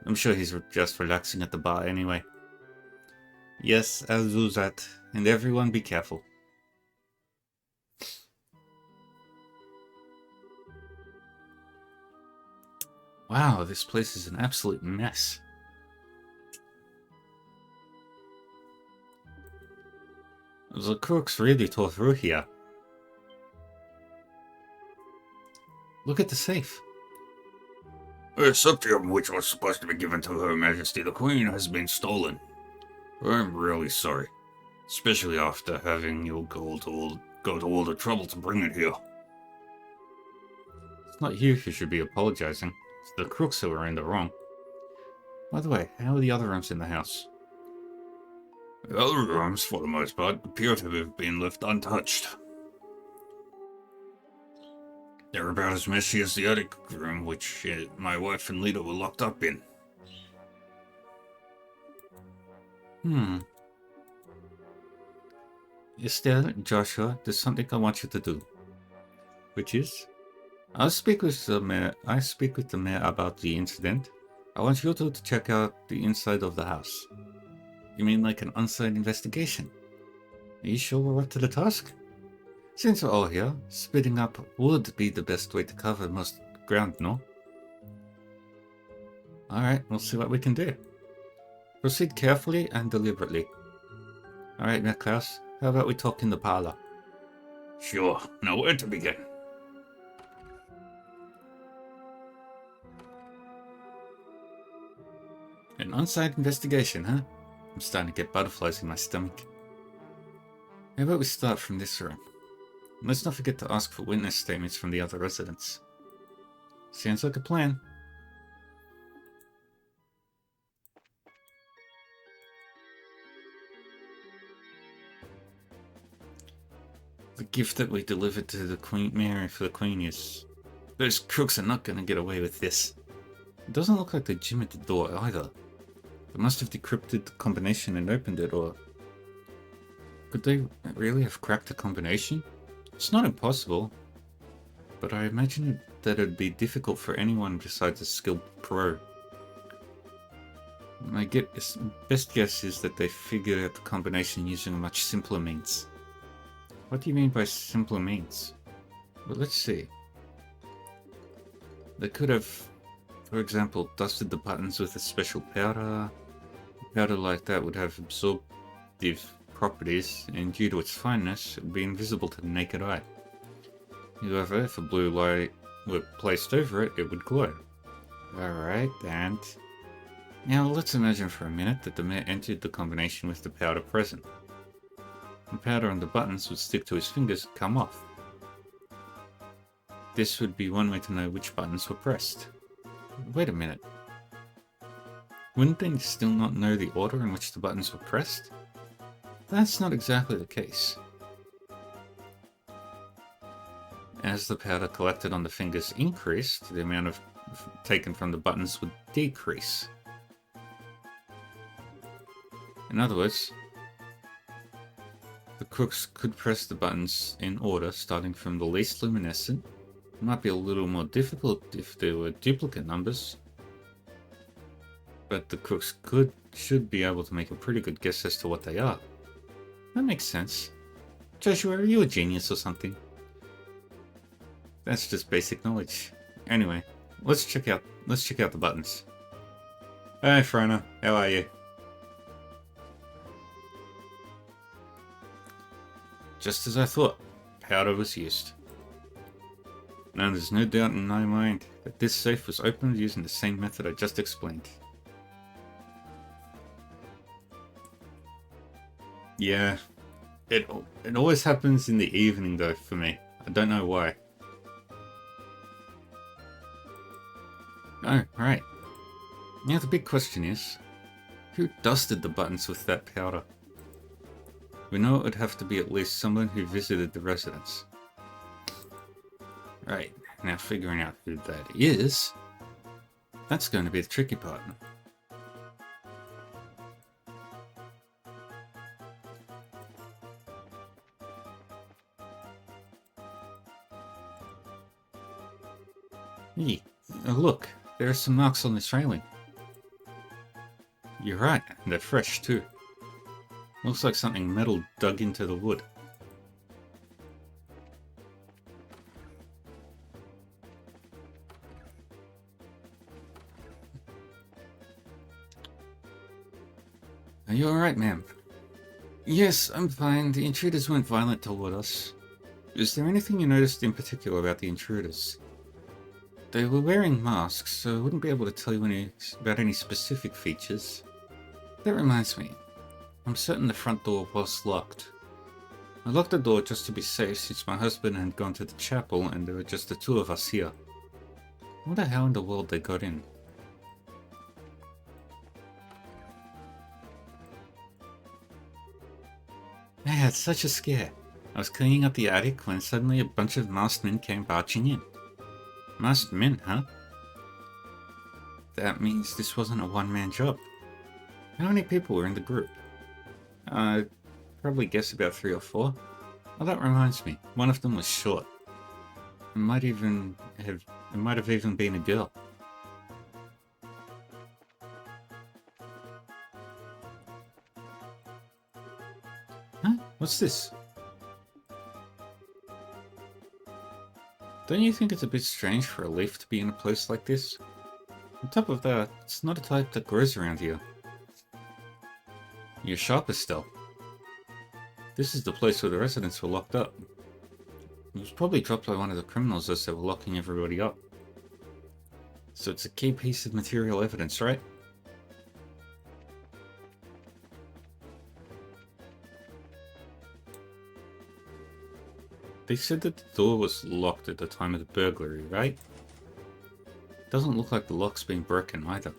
I'm sure he's just relaxing at the bar anyway. Yes, I'll do that. And everyone be careful. Wow, this place is an absolute mess. The crooks really tore through here. Look at the safe. The septium, which was supposed to be given to Her Majesty the Queen, has been stolen. I'm really sorry, especially after having you go to all the trouble to bring it here. It's not you who should be apologizing. It's the crooks who are in the wrong. By the way, how are the other rooms in the house? The other rooms, for the most part, appear to have been left untouched. They're about as messy as the attic room, which my wife and Lita were locked up in. Estelle, Joshua, there's something I want you to do. Which is? I'll speak with the mayor about the incident. I want you two to check out the inside of the house. You mean like an on-site investigation? Are you sure we're up to the task? Since we're all here, splitting up would be the best way to cover most ground, no? Alright, we'll see what we can do. Proceed carefully and deliberately. Alright, Matt Klaus, how about we talk in the parlor? Sure. Now where to begin? An on-site investigation, huh? I'm starting to get butterflies in my stomach. How about we start from this room? And let's not forget to ask for witness statements from the other residents. Sounds like a plan. The gift that we delivered to the Queen Mary for the Queen is... Those crooks are not going to get away with this. It doesn't look like the gym at the door either. They must have decrypted the combination and opened it, or... Could they really have cracked the combination? It's not impossible, but I imagine that it'd be difficult for anyone besides a skilled pro. My best guess is that they figured out the combination using a much simpler means. What do you mean by simpler means? Well, let's see. They could have For example, dusted the buttons with a special powder. A powder like that would have absorptive properties, and due to its fineness, it would be invisible to the naked eye. However, if a blue light were placed over it, it would glow. Alright, and... Now let's imagine for a minute that the mayor entered the combination with the powder present. The powder on the buttons would stick to his fingers and come off. This would be one way to know which buttons were pressed. Wait a minute. Wouldn't they still not know the order in which the buttons were pressed? That's not exactly the case. As the powder collected on the fingers increased, the amount of taken from the buttons would decrease. In other words, the crooks could press the buttons in order starting from the least luminescent. It might be a little more difficult if there were duplicate numbers, but the crooks should be able to make a pretty good guess as to what they are. That makes sense. Joshua, are you a genius or something? That's just basic knowledge. Anyway, let's check out the buttons. Hey Frona, how are you? Just as I thought, powder was used. Now there's no doubt in my mind that this safe was opened using the same method I just explained. Yeah, it always happens in the evening though for me. I don't know why. Oh, right. Now the big question is, who dusted the buttons with that powder? We know it would have to be at least someone who visited the residence. Right, now figuring out who that is, that's going to be the tricky part. Hey, look, there are some marks on this railing. You're right, they're fresh too. Looks like something metal dug into the wood. Are you alright, ma'am? Yes, I'm fine. The intruders weren't violent toward us. Is there anything you noticed in particular about the intruders? They were wearing masks, so I wouldn't be able to tell you about any specific features. That reminds me. I'm certain the front door was locked. I locked the door just to be safe since my husband had gone to the chapel and there were just the two of us here. I wonder how in the world they got in. I had such a scare. I was cleaning up the attic when suddenly a bunch of masked men came barging in. Masked men, huh? That means this wasn't a one-man job. How many people were in the group? I'd probably guess about 3 or 4. Oh, that reminds me. One of them was short. It might have even been a girl. Huh? What's this? Don't you think it's a bit strange for a leaf to be in a place like this? On top of that, it's not a type that grows around here. You're sharp, Estelle. This is the place where the residents were locked up. It was probably dropped by one of the criminals as they were locking everybody up. So it's a key piece of material evidence, right? They said that the door was locked at the time of the burglary, right? Doesn't look like the lock's been broken either.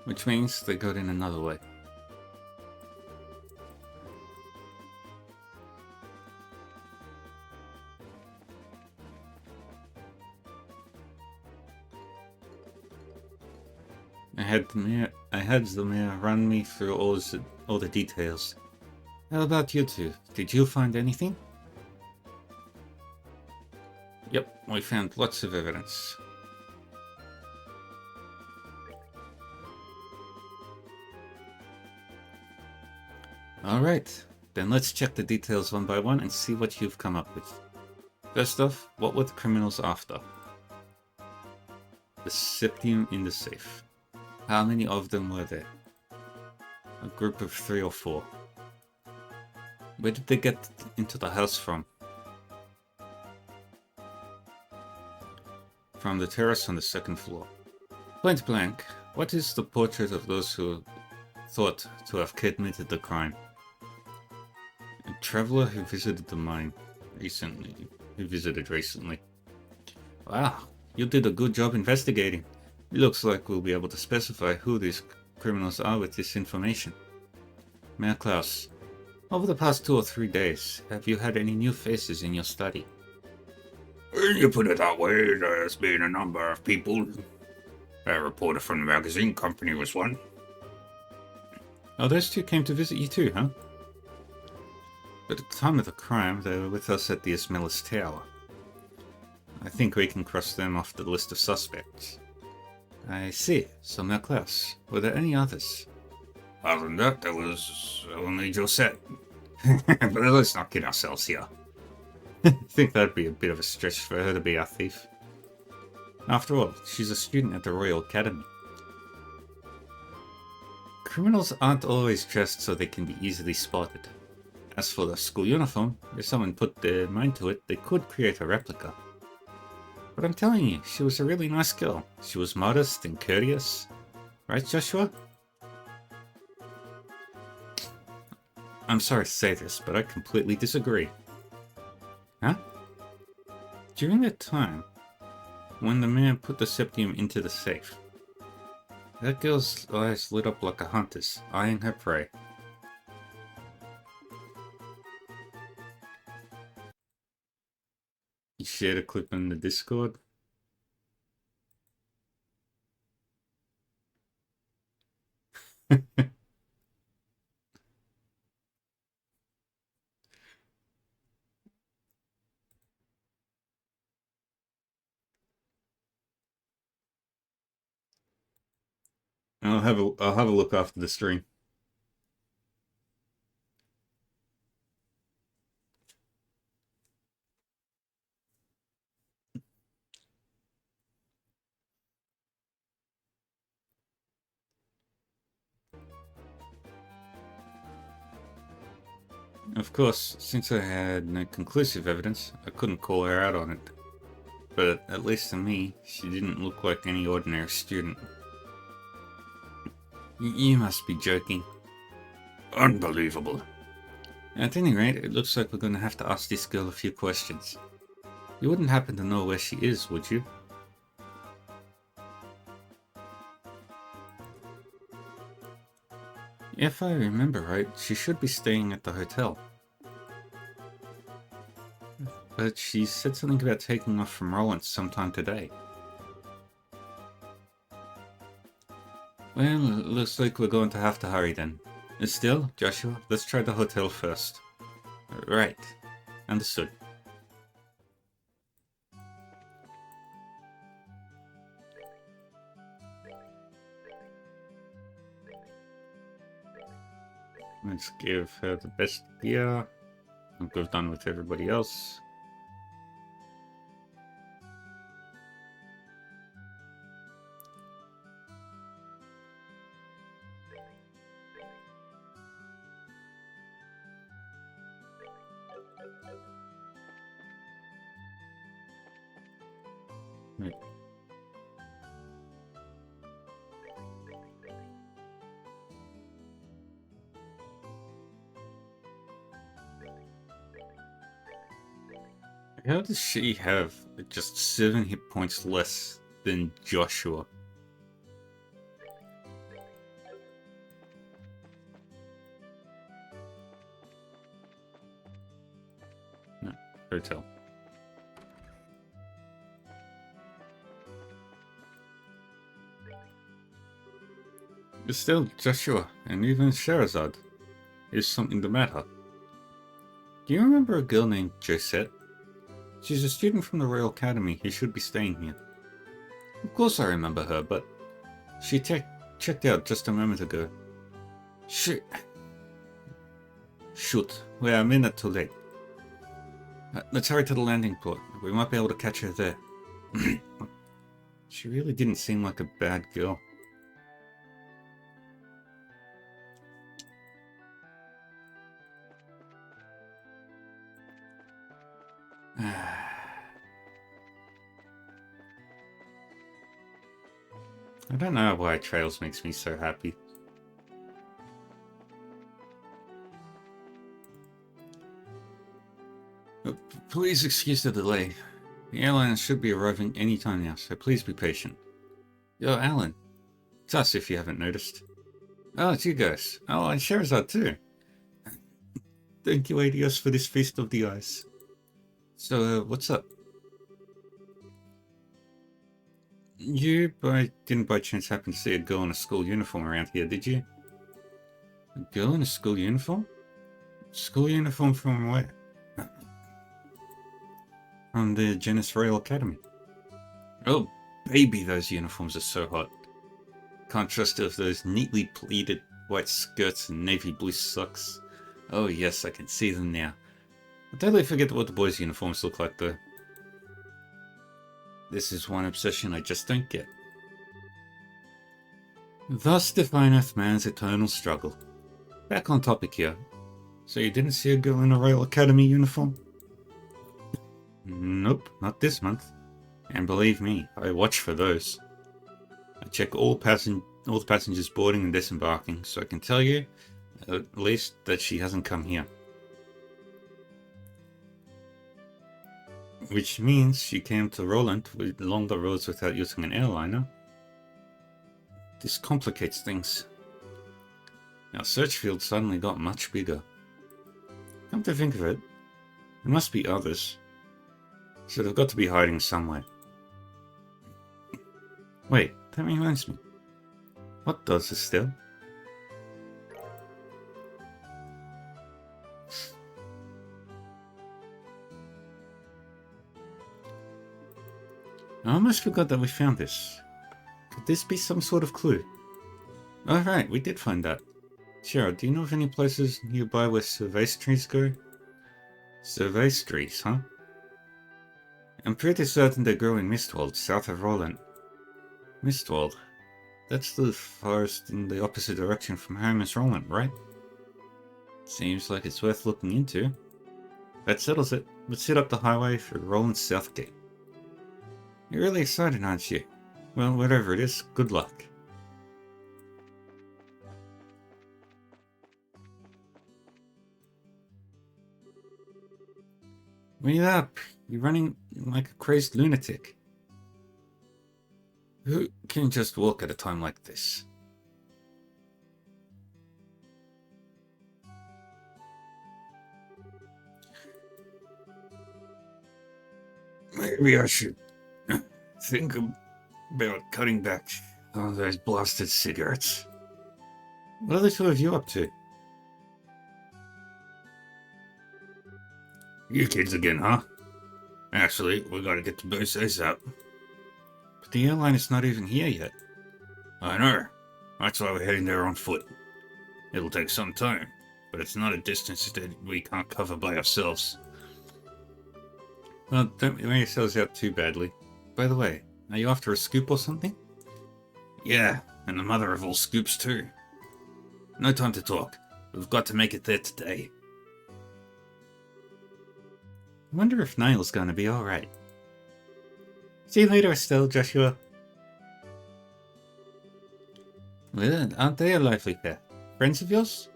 Which means they got in another way. I had the mayor run me through all the details. How about you two? Did you find anything? Yep, we found lots of evidence. Alright, then let's check the details one by one and see what you've come up with. First off, what were the criminals after? the septium in the safe. How many of them were there? A group of 3 or 4. Where did they get into the house from? From the terrace on the 2nd floor. Point blank, what is the portrait of those who thought to have committed the crime? A traveler who visited the mine recently. Wow, you did a good job investigating. It looks like we'll be able to specify who these criminals are with this information. Mayor Klaus, over the past 2 or 3 days, have you had any new faces in your study? When you put it that way, there's been a number of people. A reporter from the magazine company was one. Oh, those 2 came to visit you too, huh? But at the time of the crime, they were with us at the Ismelis Tower. I think we can cross them off the list of suspects. I see. So, Mayor Klaus, were there any others? Other than that, there was only Josette. But let's not kid ourselves here. I think that'd be a bit of a stretch for her to be our thief. After all, she's a student at the Royal Academy. Criminals aren't always dressed so they can be easily spotted. As for the school uniform, if someone put their mind to it, they could create a replica. But I'm telling you, she was a really nice girl. She was modest and courteous. Right, Joshua? I'm sorry to say this, but I completely disagree. Huh? During that time, when the man put the septium into the safe, that girl's eyes lit up like a hunter's, eyeing her prey. You shared a clip in the Discord? I'll have a look after the stream. Of course, since I had no conclusive evidence, I couldn't call her out on it. But at least to me, she didn't look like any ordinary student. You must be joking. Unbelievable. At any rate, it looks like we're going to have to ask this girl a few questions. You wouldn't happen to know where she is, would you? If I remember right, she should be staying at the hotel. But she said something about taking off from Roland sometime today. Well, it looks like we're going to have to hurry then. Still, Joshua, let's try the hotel first. Right. Understood. Let's give her the best gear. Like we've done with everybody else. Right. How does she have just 7 hit points less than Joshua? No, hotel. Still, Joshua, and even Sherazad, is something the matter. Do you remember a girl named Josette? She's a student from the Royal Academy who should be staying here. Of course I remember her, but she checked out just a moment ago. Shoot, we're a minute too late. Let's hurry to the landing port. We might be able to catch her there. She really didn't seem like a bad girl. I don't know why Trails makes me so happy. Please excuse the delay. The airline should be arriving any time now, so please be patient. Yo, Alan. It's us if you haven't noticed. Oh, it's you guys. Oh, and Sherazad too. Thank you, ADS, for this feast of the eyes. So, what's up? You didn't by chance happen to see a girl in a school uniform around here, did you? A girl in a school uniform? School uniform from where? From the Genis Royal Academy. Oh, baby, those uniforms are so hot. Can't trust those neatly pleated white skirts and navy blue socks. Oh yes, I can see them now. I totally forget what the boys' uniforms look like though. This is one obsession I just don't get. Thus defineth man's eternal struggle. Back on topic here. So you didn't see a girl in a Royal Academy uniform? Nope, not this month. And believe me, I watch for those. I check all the passengers boarding and disembarking, so I can tell you, at least, that she hasn't come here. Which means she came to Roland along the roads without using an airliner. This complicates things. Our search field suddenly got much bigger. Come to think of it, there must be others. So they've got to be hiding somewhere. Wait, that reminds me. What does Estelle? I almost forgot that we found this. Could this be some sort of clue? Oh right, we did find that. Shara, do you know of any places nearby where Sylvestries go? Sylvestries, huh? I'm pretty certain they grow in Mistwald, south of Roland. Mistwald? That's the forest in the opposite direction from home as Roland, right? Seems like it's worth looking into. That settles it. Let's hit up the highway for Roland's South Gate. You're really excited, aren't you? Well, whatever it is, good luck. Wait up! You're running like a crazed lunatic. Who can just walk at a time like this? Maybe I should think about cutting back on those blasted cigarettes. What are the two of you up to? You kids again, huh? Actually, we gotta get to base ASAP. But the airline is not even here yet. I know. That's why we're heading there on foot. It'll take some time, but it's not a distance that we can't cover by ourselves. Well, don't wear yourselves out too badly. By the way, are you after a scoop or something? Yeah, and the mother of all scoops too. No time to talk. We've got to make it there today. I wonder if Niall's gonna be alright. See you later, Estelle, Joshua. Well, aren't they a lively pair? Friends of yours?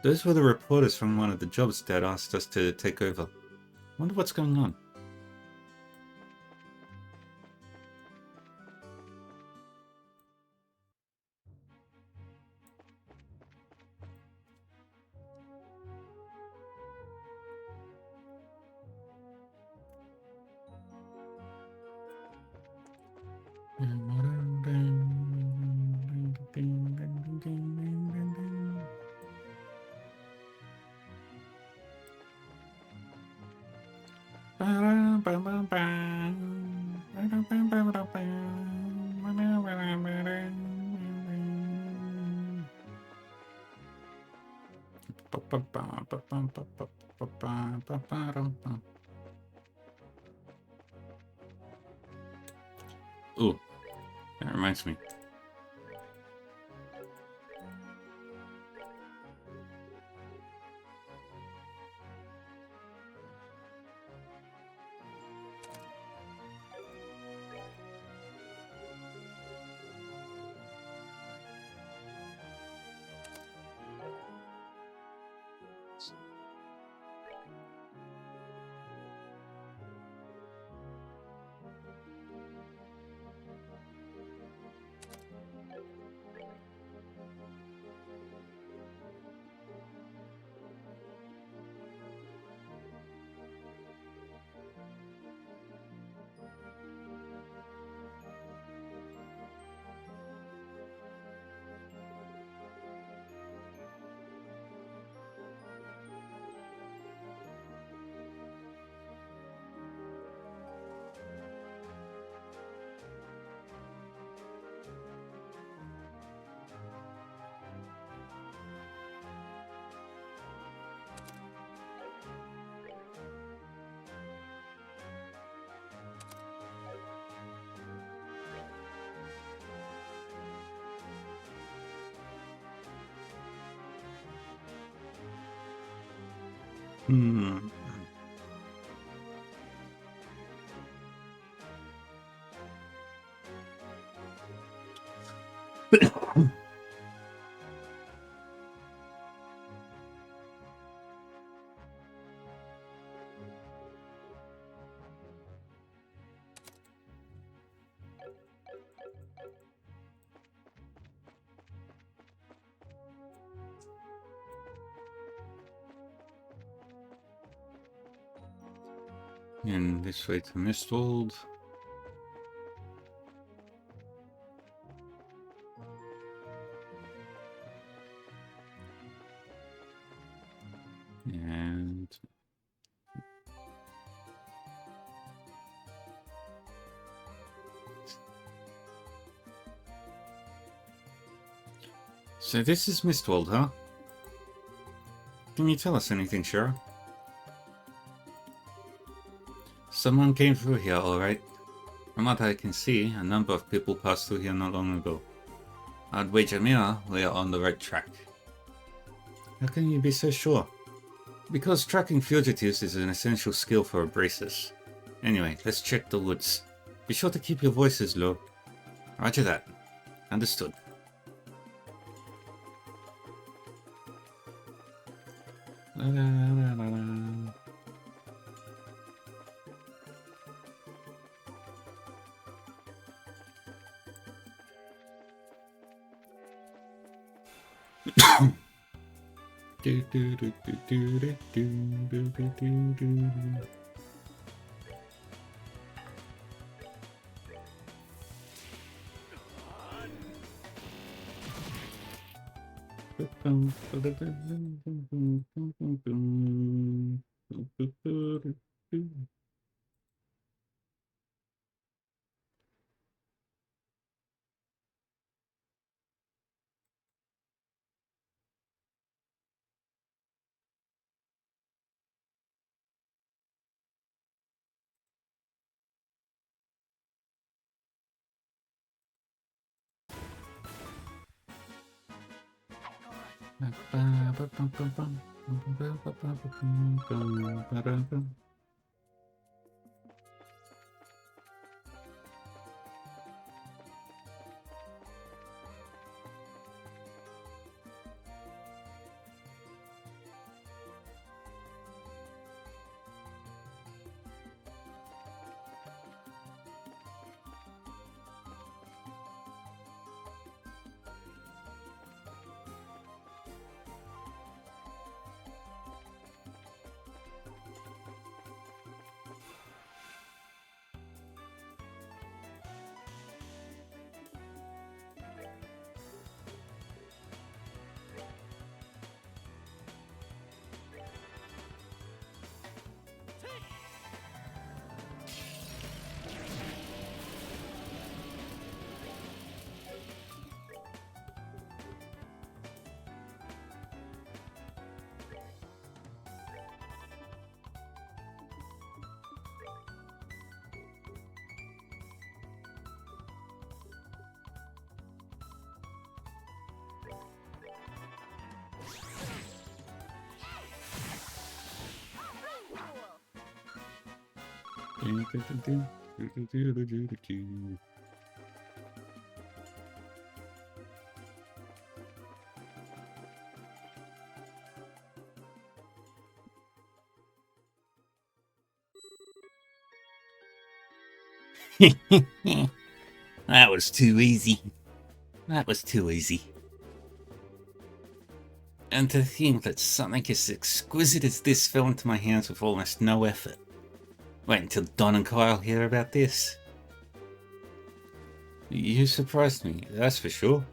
Those were the reporters from one of the jobs Dad asked us to take over. Wonder what's going on. Oh, that reminds me. Hmm. And this way to Mistwold. And so this is Mistwold, huh? Can you tell us anything, Shara? Someone came through here, alright. From what I can see, a number of people passed through here not long ago. I'd wager Mira we are on the right track. How can you be so sure? Because tracking fugitives is an essential skill for a Braces. Anyway, let's check the woods. Be sure to keep your voices low. Roger that. Understood. La, la, la, la, la. Do, do, do, do, do, do, do, do, do, do. That was too easy. That was too easy. And to think that something as exquisite as this fell into my hands with almost no effort. Wait until Don and Kyle hear about this. You surprised me, that's for sure.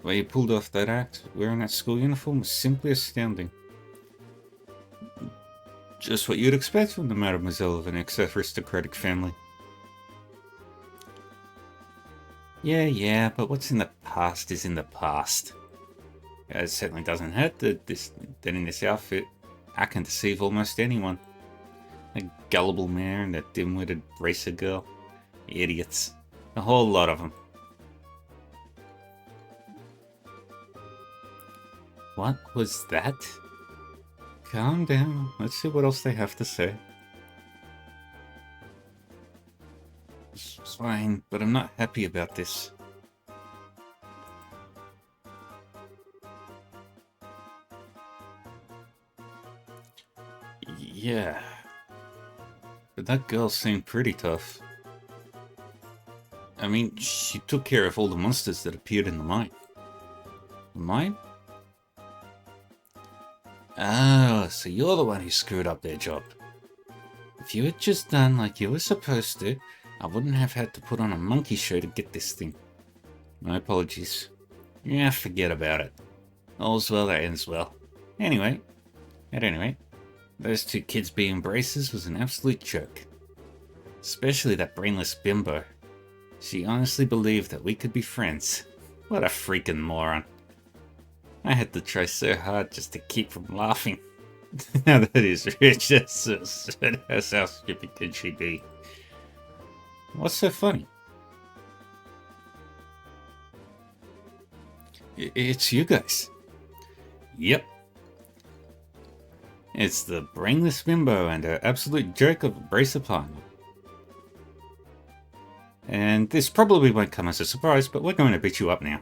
The way you pulled off that act, wearing that school uniform, was simply astounding. Just what you'd expect from the mademoiselle of an ex-aristocratic family. Yeah, but what's in the past is in the past. It certainly doesn't hurt that in this outfit, I can deceive almost anyone. A gullible mare and a dim-witted racer girl. Idiots. A whole lot of them. What was that? Calm down. Let's see what else they have to say. It's fine, but I'm not happy about this. Yeah. But that girl seemed pretty tough. I mean, she took care of all the monsters that appeared in the mine. The mine? Oh, so you're the one who screwed up their job. If you had just done like you were supposed to, I wouldn't have had to put on a monkey show to get this thing. My apologies. Yeah, forget about it. All's well that ends well. At any rate, those two kids being braces was an absolute joke. Especially that brainless bimbo. She honestly believed that we could be friends. What a freaking moron. I had to try so hard just to keep from laughing. Now that is rich, that's so sad. How stupid could she be? What's so funny? It's you guys. Yep. It's the brainless bimbo and her absolute jerk of a bracer partner. And this probably won't come as a surprise, but we're going to beat you up now.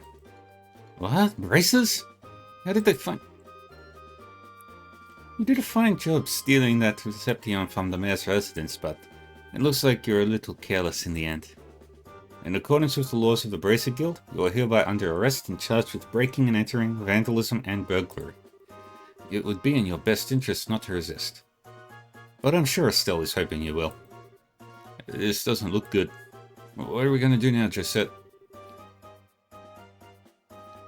What? Braces? How did they find... You did a fine job stealing that Deception from the mayor's residence, but it looks like you're a little careless in the end. In accordance with the laws of the Bracer Guild, you are hereby under arrest and charged with breaking and entering, vandalism, and burglary. It would be in your best interest not to resist. But I'm sure Estelle is hoping you will. This doesn't look good. What are we going to do now, Josette?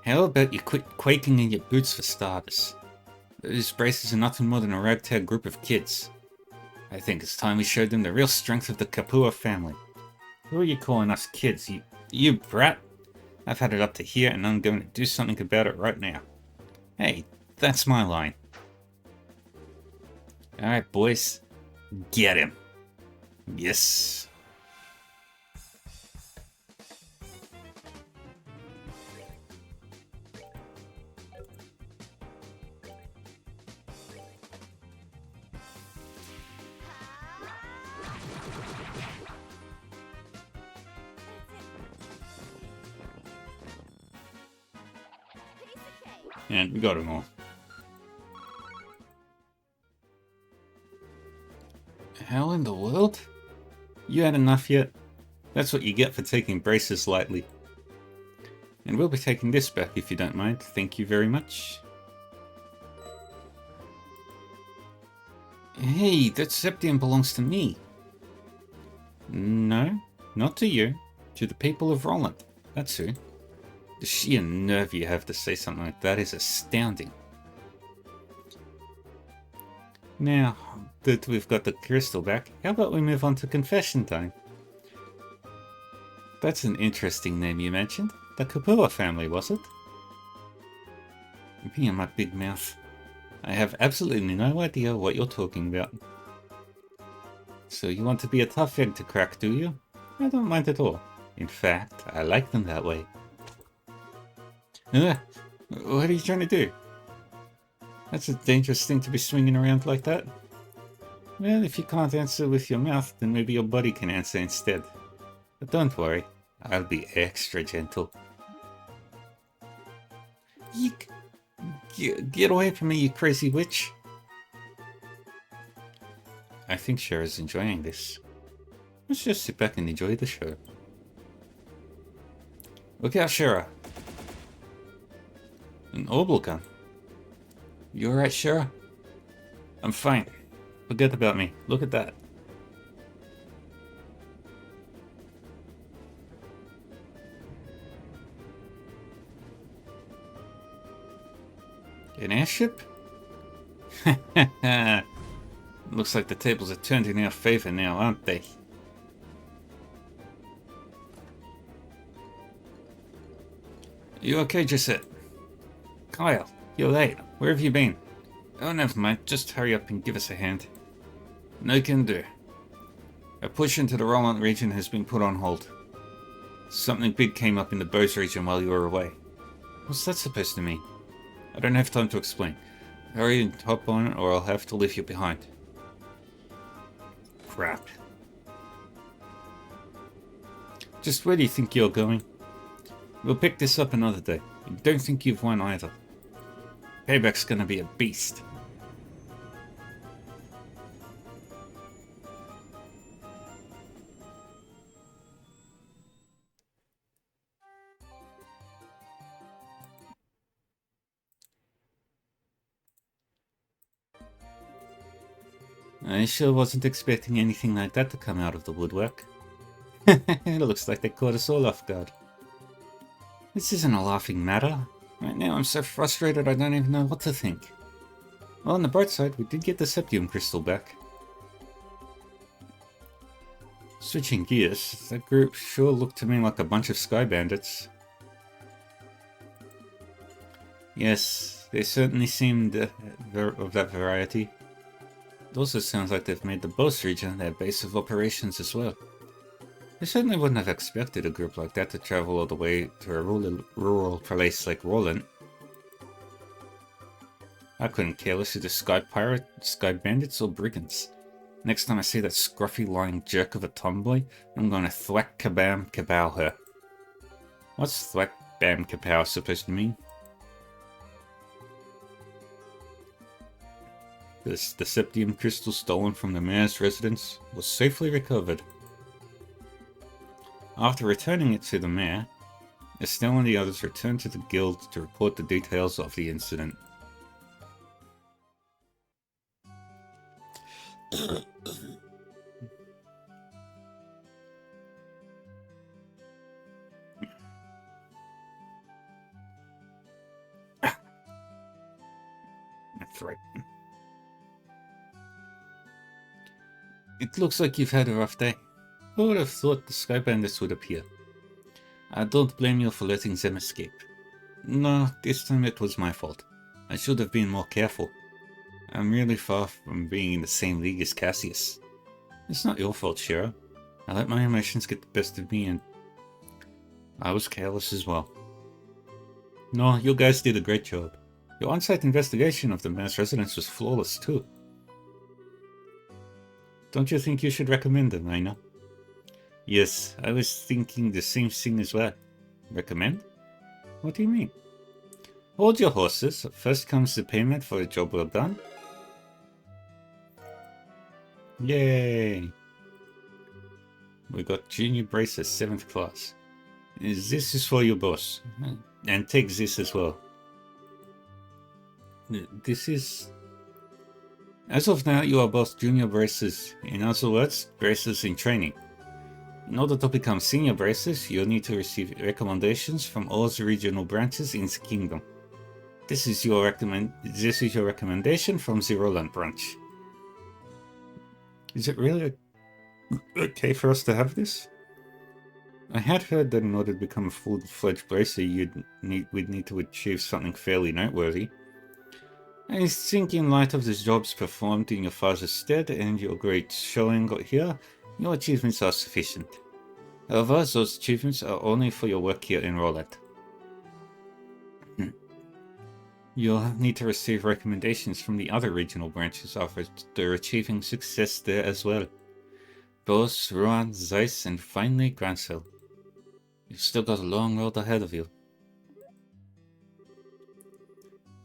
How about you quit quaking in your boots for starters? Those braces are nothing more than a ragtag group of kids. I think it's time we showed them the real strength of the Kapua family. Who are you calling us kids? You brat? I've had it up to here and I'm going to do something about it right now. Hey, that's my line. Alright, boys. Get him. Yes. And we got them all. How in the world? You had enough yet? That's what you get for taking braces lightly. And we'll be taking this back if you don't mind. Thank you very much. Hey, that Septium belongs to me. No, not to you. To the people of Roland. That's who. The sheer nerve you have to say something like that is astounding. Now that we've got the crystal back, how about we move on to confession time? That's an interesting name you mentioned. The Kapua family, was it? Me and my big mouth. I have absolutely no idea what you're talking about. So you want to be a tough egg to crack, do you? I don't mind at all. In fact, I like them that way. What are you trying to do? That's a dangerous thing to be swinging around like that. Well, if you can't answer with your mouth, then maybe your body can answer instead. But don't worry, I'll be extra gentle. Eek! Get away from me, you crazy witch! I think Shara's enjoying this. Let's just sit back and enjoy the show. Look out, Shara! An orbital gun. You alright, Shara? I'm fine. Forget about me. Look at that. An airship? Looks like the tables are turned in our favor now, aren't they? You okay, Gisette? Kyle, you're late. Where have you been? Oh, never mind. Just hurry up and give us a hand. No can do. A push into the Roland region has been put on hold. Something big came up in the Bose region while you were away. What's that supposed to mean? I don't have time to explain. Hurry and hop on or I'll have to leave you behind. Crap. Just where do you think you're going? We'll pick this up another day. Don't think you've won either. Payback's gonna be a beast. I sure wasn't expecting anything like that to come out of the woodwork. It looks like they caught us all off guard. This isn't a laughing matter. Right now I'm so frustrated I don't even know what to think. Well, on the bright side, we did get the Septium Crystal back. Switching gears, that group sure looked to me like a bunch of Sky Bandits. Yes, they certainly seemed of that variety. It also sounds like they've made the Bose region their base of operations as well. I certainly wouldn't have expected a group like that to travel all the way to a rural place like Roland. I couldn't care less if the Sky Bandits or Brigands. Next time I see that scruffy lying jerk of a tomboy, I'm gonna thwack kabam kapow her. What's thwack bam kapow supposed to mean? The Septium Crystal stolen from the mayor's residence was safely recovered. After returning it to the mayor, Estelle and the others returned to the guild to report the details of the incident. That's right. It looks like you've had a rough day. Who would have thought the Sky Bandits would appear? I don't blame you for letting them escape. No, this time it was my fault. I should have been more careful. I'm really far from being in the same league as Cassius. It's not your fault, Shira. I let my emotions get the best of me and I was careless as well. No, you guys did a great job. Your on-site investigation of the mass residence was flawless too. Don't you think you should recommend them, Raina? Yes, I was thinking the same thing as well. Recommend? What do you mean? Hold your horses. First comes the payment for a job well done. Yay! We got junior braces 7th class. This is for your boss. And take this as well. This is... As of now, you are both junior braces. In other words, braces in training. In order to become senior braces, you'll need to receive recommendations from all the regional branches in the kingdom. This is your recommendation from the Roland branch. Is it really okay for us to have this? I had heard that in order to become a full-fledged bracer, we'd need to achieve something fairly noteworthy. I think in light of the jobs performed in your father's stead and your great showing here, your achievements are sufficient. However, those achievements are only for your work here in Roland. You'll need to receive recommendations from the other regional branches after achieving success there as well. Bos, Rouen, Zeiss, and finally Gransel. You've still got a long road ahead of you.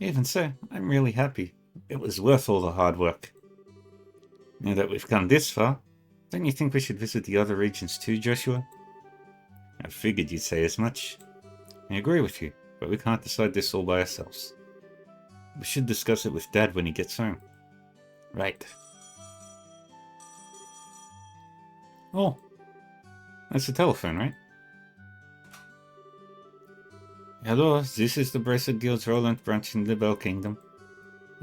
Even so, I'm really happy. It was worth all the hard work. Now that we've come this far, don't you think we should visit the other regions too, Joshua? I figured you'd say as much. I agree with you, but we can't decide this all by ourselves. We should discuss it with Dad when he gets home. Right. Oh, that's the telephone, right? Hello, this is the Bracer Guild's Roland branch in the Bell Kingdom.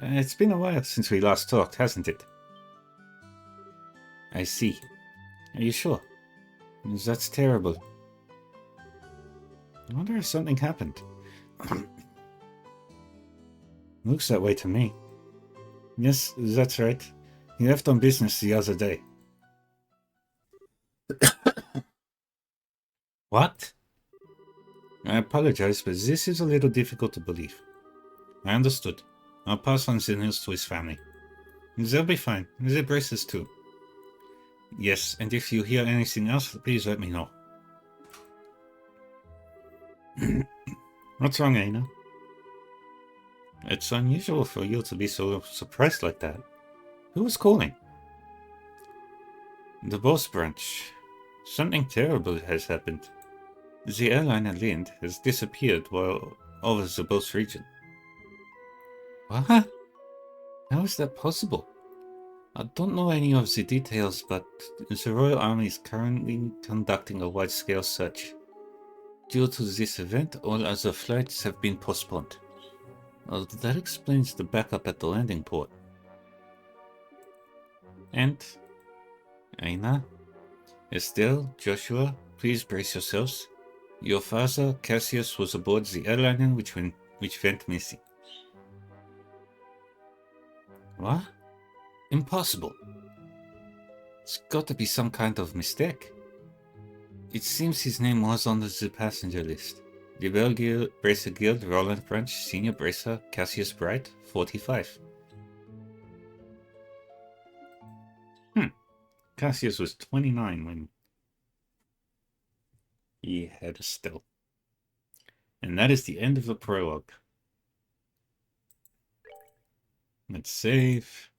It's been a while since we last talked, hasn't it? I see. Are you sure? That's terrible. I wonder if something happened. Looks that way to me. Yes, that's right. He left on business the other day. What? I apologize, but this is a little difficult to believe. I understood. I'll pass on the news to his family. They'll be fine. The braces too. Yes, and if you hear anything else, please let me know. What's wrong, Aina? It's unusual for you to be so surprised like that. Who was calling? The boss branch. Something terrible has happened. The airliner Lind has disappeared while over the boss region. What? How is that possible? I don't know any of the details, but the Royal Army is currently conducting a wide-scale search. Due to this event, all other flights have been postponed. That explains the backup at the landing port. And Aina, Estelle, Joshua, please brace yourselves. Your father, Cassius, was aboard the airliner which went missing. What? Impossible. It's got to be some kind of mistake. It seems his name was on the passenger list. The Bell Guild, Bracer Guild, Roland Branch, Senior Bracer, Cassius Bright, 45. Cassius was 29 when he had Estelle. And that is the end of the prologue. Let's save.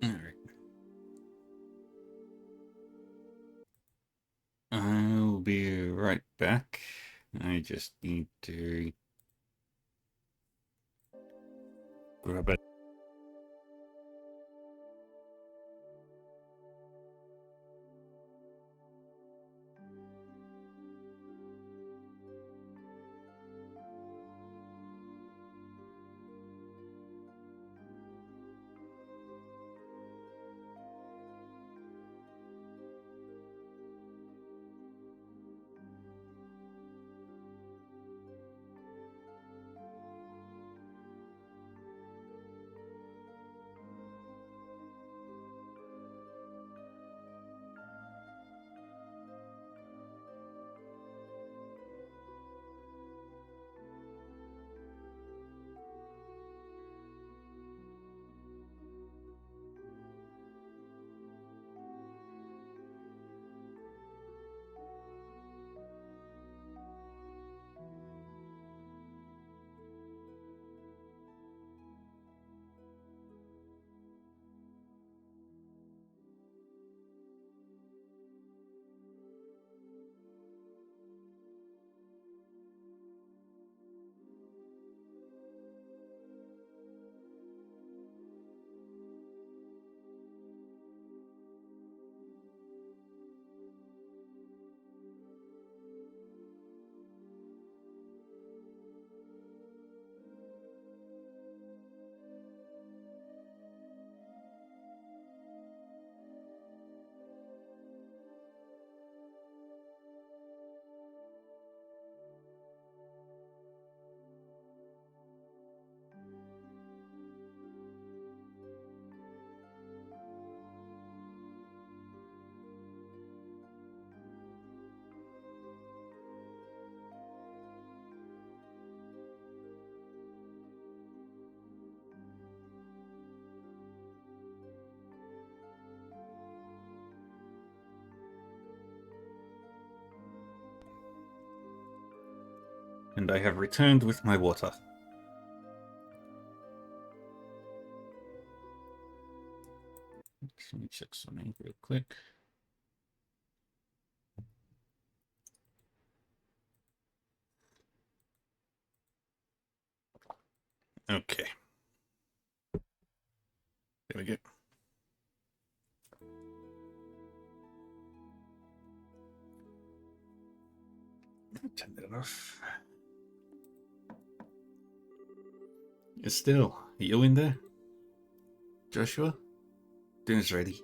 Alright. I'll be right back. I just need to grab it. And I have returned with my water. Let me check something real quick. Okay. There we go. Turn that off. Estelle, are you in there? Joshua? Dinner's ready.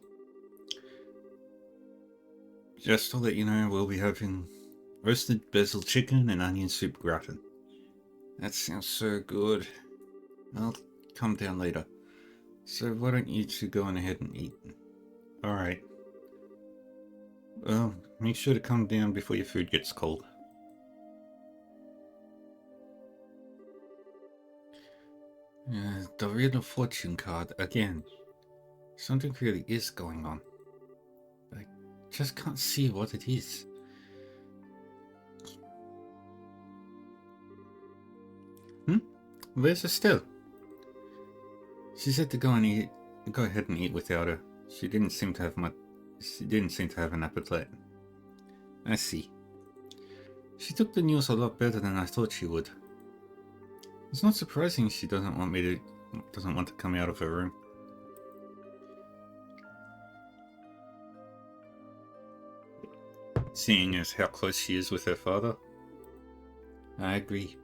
Just to let you know, we'll be having roasted basil chicken and onion soup gratin. That sounds so good. I'll come down later. So why don't you two go on ahead and eat? Alright. Well, make sure to come down before your food gets cold. The Wheel of Fortune card again. Something really is going on. I just can't see what it is. Where's Estelle? She said to go ahead and eat without her. She didn't seem to have an appetite. I see. She took the news a lot better than I thought she would. It's not surprising she doesn't want to come out of her room. Seeing as how close she is with her father. I agree.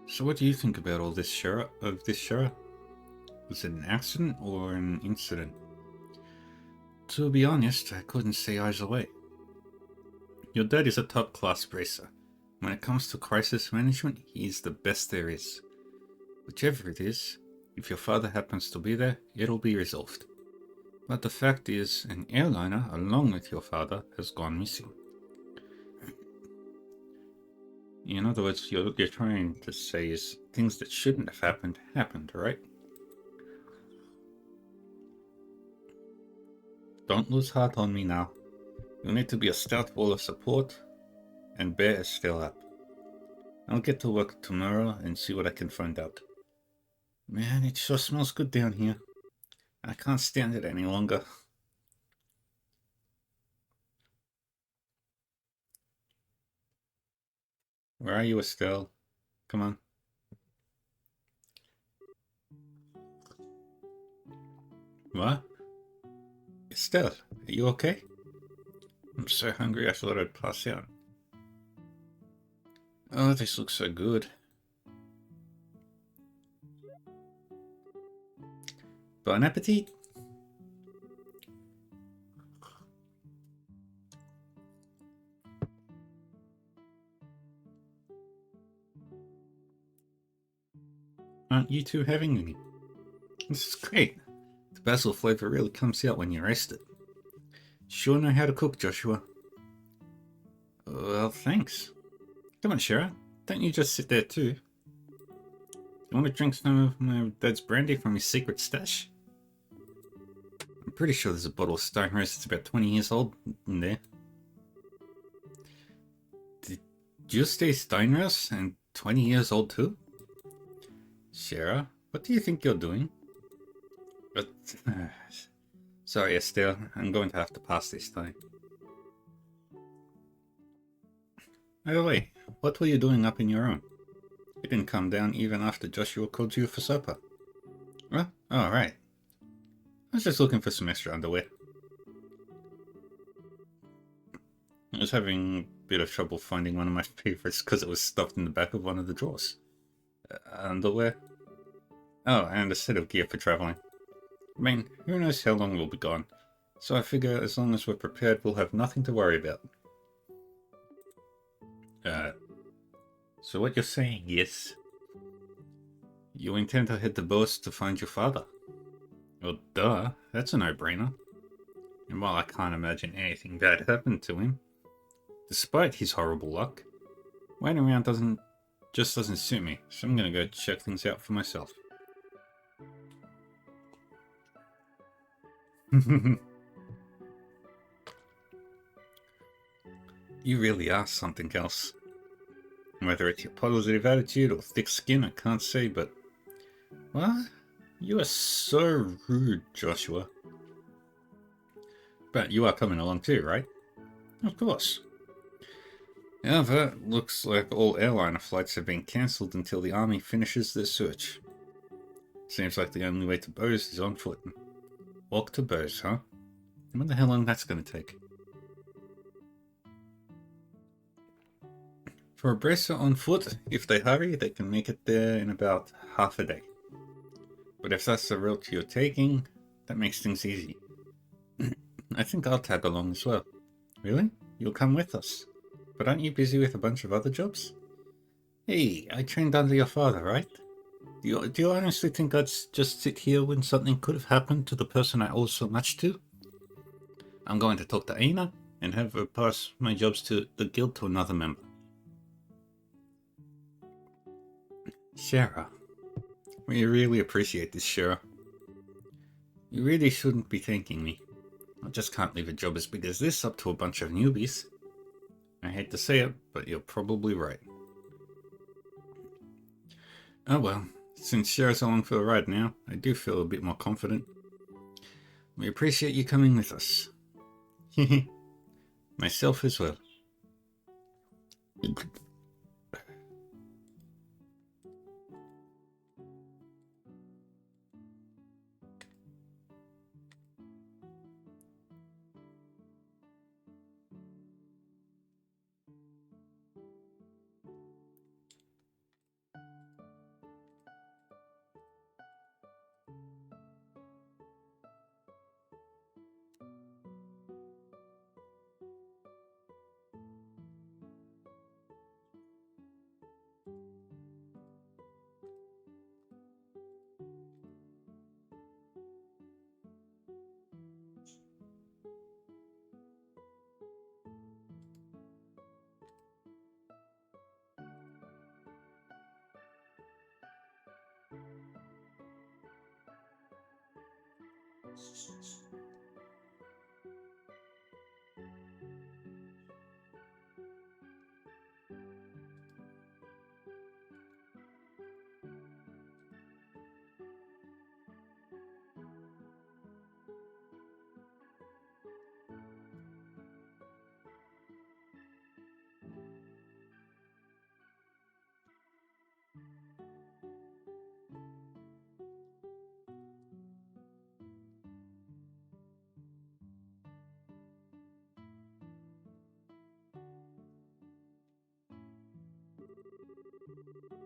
So what do you think about all this, Shara? Was it an accident or an incident? To be honest, I couldn't say either way. Your dad is a top-class bracer. When it comes to crisis management, he is the best there is. Whichever it is, if your father happens to be there, it'll be resolved. But the fact is, an airliner, along with your father, has gone missing. In other words, you're trying to say is things that shouldn't have happened, right? Don't lose heart on me now. You'll need to be a stout wall of support and bear Estelle up. I'll get to work tomorrow and see what I can find out. Man, it sure smells good down here. I can't stand it any longer. Where are you, Estelle? Come on. What? Estelle, are you okay? I'm so hungry I thought I'd pass out. Oh, this looks so good. Bon appetit! Aren't you two having any? This is great. The basil flavor really comes out when you roast it. Sure know how to cook, Joshua. Well, thanks. Come on, Shara. Don't you just sit there too. You want to drink some of my dad's brandy from his secret stash? I'm pretty sure there's a bottle of Stone Roast that's about 20 years old in there. Did you stay Stone Roast and 20 years old too? Shara, what do you think you're doing? But, sorry, Estelle, I'm going to have to pass this time. By the way, what were you doing up in your room? You didn't come down even after Joshua called you for supper. Well, alright. I was just looking for some extra underwear. I was having a bit of trouble finding one of my favorites because it was stuffed in the back of one of the drawers. Underwear? Oh, and a set of gear for traveling. I mean, who knows how long we'll be gone. So I figure as long as we're prepared, we'll have nothing to worry about. So what you're saying is, you intend to head to Boas to find your father? Well, duh, that's a no-brainer. And while I can't imagine anything bad happened to him, despite his horrible luck, waiting around doesn't suit me, so I'm gonna go check things out for myself. You really are something else. Whether it's your positive attitude or thick skin, I can't say, but... Well, you are so rude, Joshua. But you are coming along too, right? Of course. However, looks like all airliner flights have been cancelled until the army finishes their search. Seems like the only way to Bose is on foot. Walk to Bose, huh? I wonder how long that's going to take. For a bracer on foot, if they hurry, they can make it there in about half a day. But if that's the route you're taking, that makes things easy. I think I'll tag along as well. Really? You'll come with us? But aren't you busy with a bunch of other jobs? Hey, I trained under your father, right? Do you honestly think I'd just sit here when something could have happened to the person I owe so much to? I'm going to talk to Aina and have her pass my jobs to the guild to another member. Shara. We really appreciate this, Shara. You really shouldn't be thanking me. I just can't leave a job as big as this up to a bunch of newbies. I hate to say it, but you're probably right. Oh well, since Shara's along for the ride now, I do feel a bit more confident. We appreciate you coming with us. Myself as well.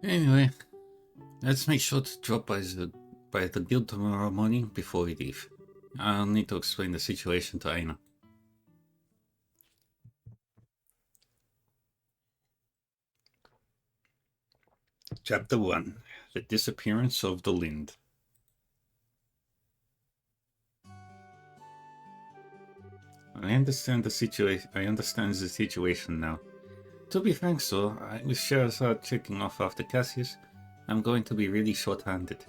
Anyway, let's make sure to drop by the guild tomorrow morning before we leave. I'll need to explain the situation to Aina. Chapter 1. The Disappearance of the Lind. I understand the situation now. To be frank, so, with Sherazad checking off after Cassius, I'm going to be really short-handed.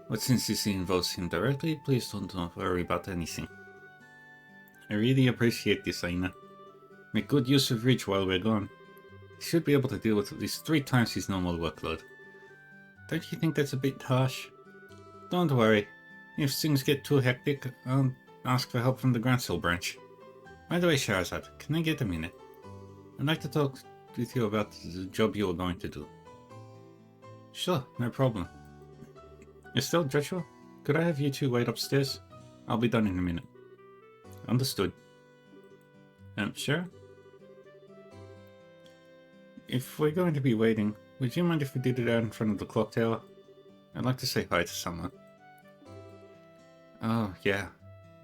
But since this involves him directly, please don't worry about anything. I really appreciate this, Aina. Make good use of Ridge while we're gone. He should be able to deal with at least 3 times his normal workload. Don't you think that's a bit harsh? Don't worry. If things get too hectic, I'll ask for help from the Grancel branch. By the way, Sherazad, can I get a minute? I'd like to talk with you about the job you are going to do. Sure, no problem. Estelle, Joshua, could I have you two wait upstairs? I'll be done in a minute. Understood. Sure? If we're going to be waiting, would you mind if we did it out in front of the clock tower? I'd like to say hi to someone. Oh, yeah.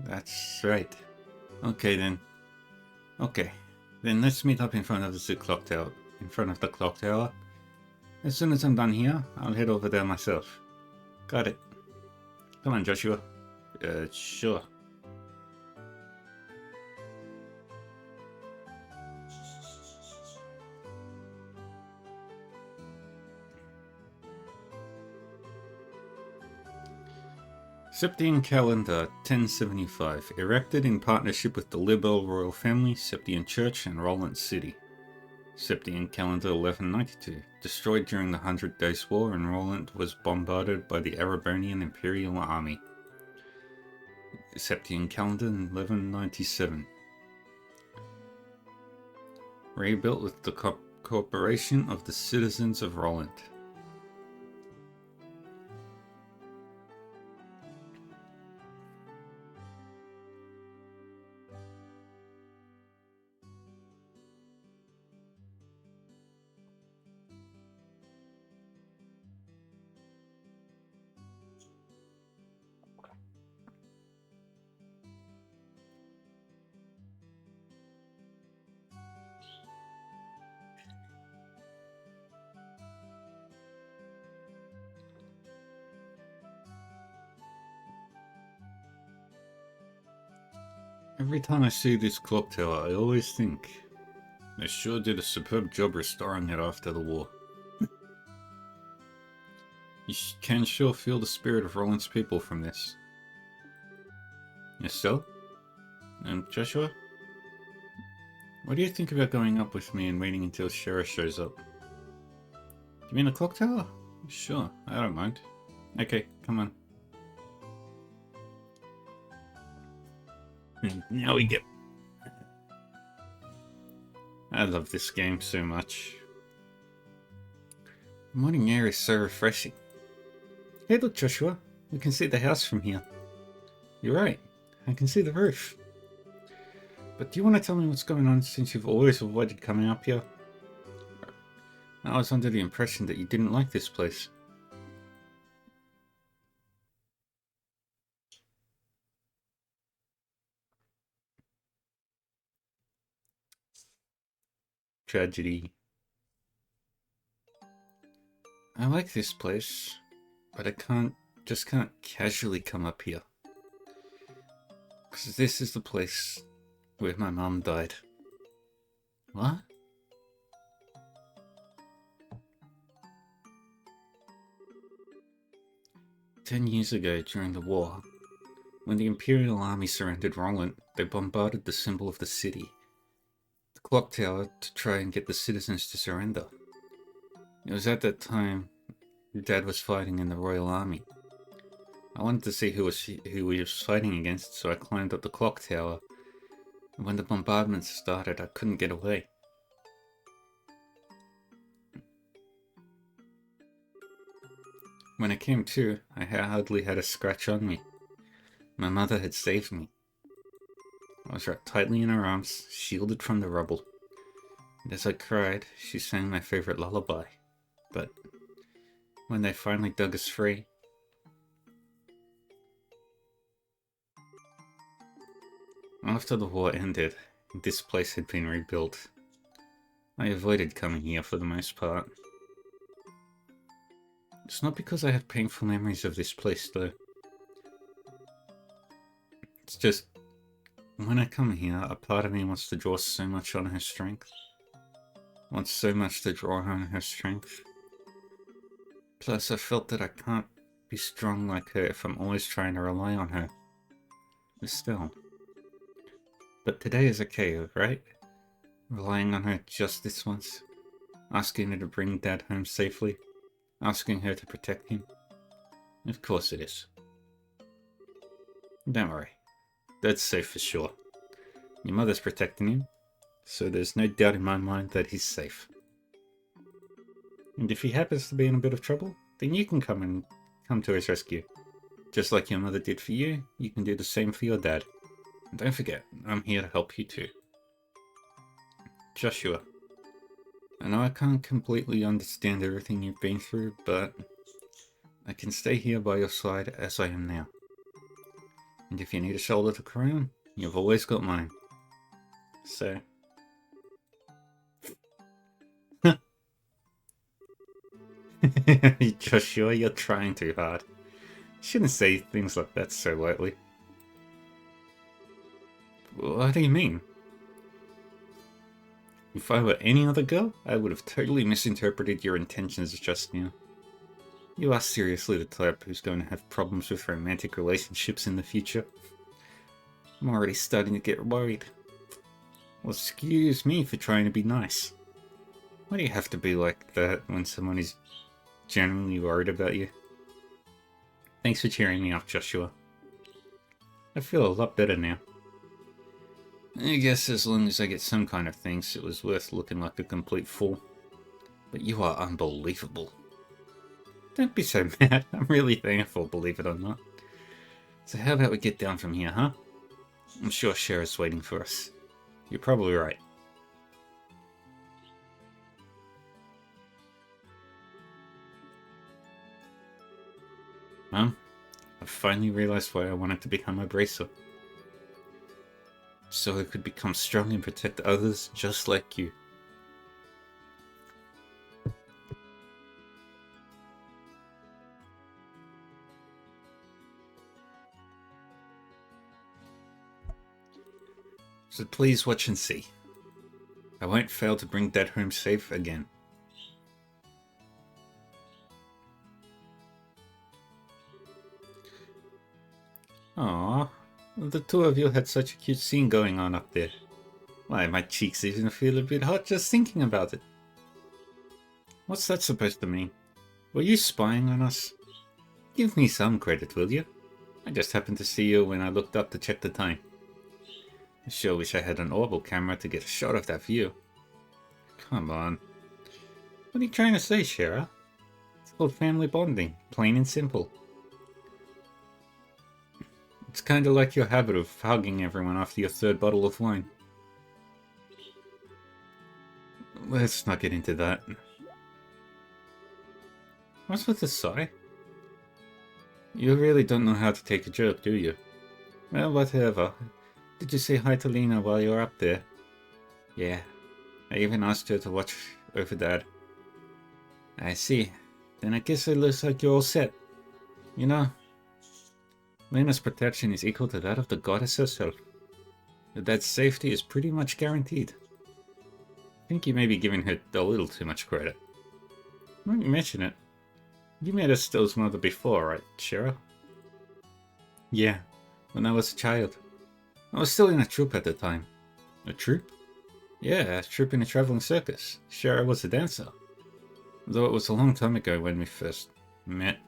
That's right. Okay then. Okay. Then let's meet up in front of the clock tower. As soon as I'm done here, I'll head over there myself. Got it. Come on, Joshua. Sure. Septian Calendar 1075, erected in partnership with the Libel royal family, Septian Church, and Roland City. Septian Calendar 1192, destroyed during the 100 Days War, and Roland was bombarded by the Erebonian Imperial Army. Septian Calendar 1197, rebuilt with the cooperation of the citizens of Roland. Every time I see this clock tower, I always think they sure did a superb job restoring it after the war. You can sure feel the spirit of Roland's people from this. Estelle? And Joshua? What do you think about going up with me and waiting until Shara shows up? You mean the clock tower? Sure, I don't mind. Okay, come on. Now we get... I love this game so much. The morning air is so refreshing. Hey look, Joshua, we can see the house from here. You're right, I can see the roof. But do you want to tell me what's going on since you've always avoided coming up here? I was under the impression that you didn't like this place. Tragedy. I like this place, but I just can't casually come up here. Because this is the place where my mum died. What? "10 years ago, during the war, when the Imperial Army surrendered Roland, they bombarded the symbol of the city, the clock tower, to try and get the citizens to surrender. It was at that time Dad was fighting in the Royal Army. I wanted to see who he was fighting against, so I climbed up the clock tower, and when the bombardment started, I couldn't get away. When I came to, I hardly had a scratch on me. My mother had saved me. I was wrapped tightly in her arms, shielded from the rubble. And as I cried, she sang my favorite lullaby. But when they finally dug us free, after the war ended, this place had been rebuilt. I avoided coming here for the most part. It's not because I have painful memories of this place, though. It's just, when I come here, a part of me wants to draw so much on her strength. Wants so much to draw on her strength. Plus, I felt that I can't be strong like her if I'm always trying to rely on her. Still. But today is okay, right? Relying on her just this once. Asking her to bring Dad home safely. Asking her to protect him. Of course it is. Don't worry. Dad's safe for sure. Your mother's protecting him, so there's no doubt in my mind that he's safe. And if he happens to be in a bit of trouble, then you can come to his rescue. Just like your mother did for you, you can do the same for your dad. And don't forget, I'm here to help you too. Joshua. I know I can't completely understand everything you've been through, but I can stay here by your side as I am now. And if you need a shoulder to cry on, you've always got mine. So... Joshua, you're trying too hard. You shouldn't say things like that so lightly. What do you mean? If I were any other girl, I would have totally misinterpreted your intentions just now. You are seriously the type who's going to have problems with romantic relationships in the future. I'm already starting to get worried. Well, excuse me for trying to be nice. Why do you have to be like that when someone is genuinely worried about you? Thanks for cheering me up, Joshua. I feel a lot better now. I guess as long as I get some kind of thanks, it was worth looking like a complete fool. But you are unbelievable. Don't be so mad. I'm really thankful, believe it or not. So how about we get down from here, huh? I'm sure Shara's waiting for us. You're probably right. Mom, I finally realized why I wanted to become a bracer. So I could become strong and protect others just like you. So please watch and see. I won't fail to bring Dad home safe again. Aww, the two of you had such a cute scene going on up there. Why, my cheeks even feel a bit hot just thinking about it. What's that supposed to mean? Were you spying on us? Give me some credit, will you? I just happened to see you when I looked up to check the time. I sure wish I had an orbital camera to get a shot of that view. Come on. What are you trying to say, Shara? It's called family bonding, plain and simple. It's kind of like your habit of hugging everyone after your third bottle of wine. Let's not get into that. What's with the sigh? You really don't know how to take a joke, do you? Well, whatever. Did you say hi to Lena while you were up there? Yeah. I even asked her to watch over Dad. I see. Then I guess it looks like you're all set. You know, Lena's protection is equal to that of the goddess herself. Your dad's safety is pretty much guaranteed. I think you may be giving her a little too much credit. When you mention it, you met Estelle's mother before, right, Shara? Yeah, when I was a child. I was still in a troupe at the time. A troupe? Yeah, a troupe in a traveling circus. Shara was a dancer. Though it was a long time ago when we first met.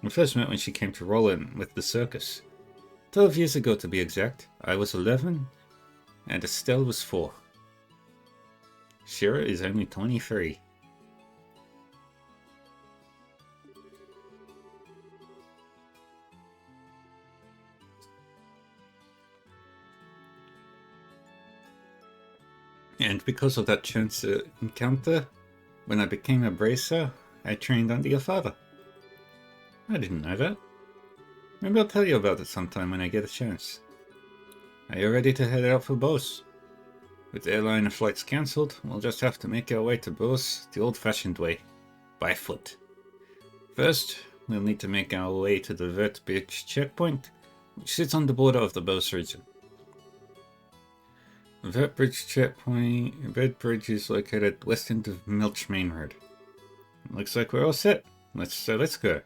We first met when she came to Roland with the circus. 12 years ago to be exact. I was 11 and Estelle was 4. Shara is only 23. And because of that chance encounter, when I became a bracer, I trained under your father. I didn't know that. Maybe I'll tell you about it sometime when I get a chance. Are you ready to head out for Beauce? With airliner flights cancelled, we'll just have to make our way to Beauce the old-fashioned way, by foot. First, we'll need to make our way to the Vert Bridge checkpoint, which sits on the border of the Beauce region. The Vert Bridge checkpoint, Vert Bridge is located west end of Milch Main Road. Looks like we're all set. Let's go.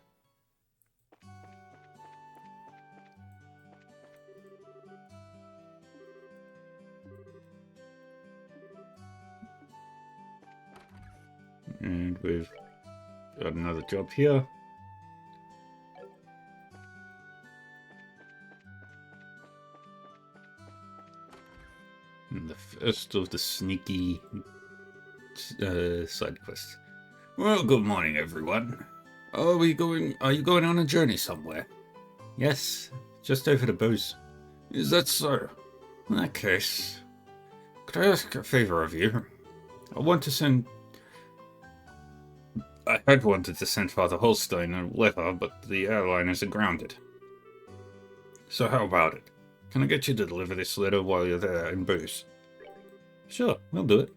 And we've got another job here. And the first of the sneaky side quests. Well, good morning, everyone. Are you going on a journey somewhere? Yes, just over to Beauce. Is that so? In that case, could I ask a favor of you? I had wanted to send Father Holstein a letter, but the airliners are grounded. So how about it? Can I get you to deliver this letter while you're there in Beauce? Sure, we'll do it.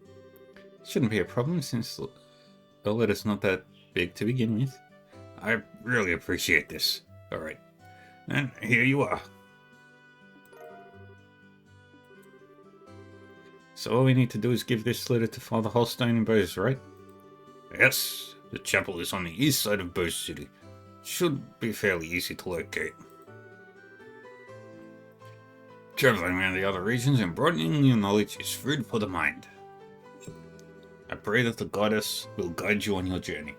Shouldn't be a problem since the letter's not that big to begin with. I really appreciate this. Alright. And here you are. So all we need to do is give this letter to Father Holstein in Beauce, right? Yes, the chapel is on the east side of Beauce City, should be fairly easy to locate. Traveling around the other regions and broadening your knowledge is food for the mind. I pray that the goddess will guide you on your journey.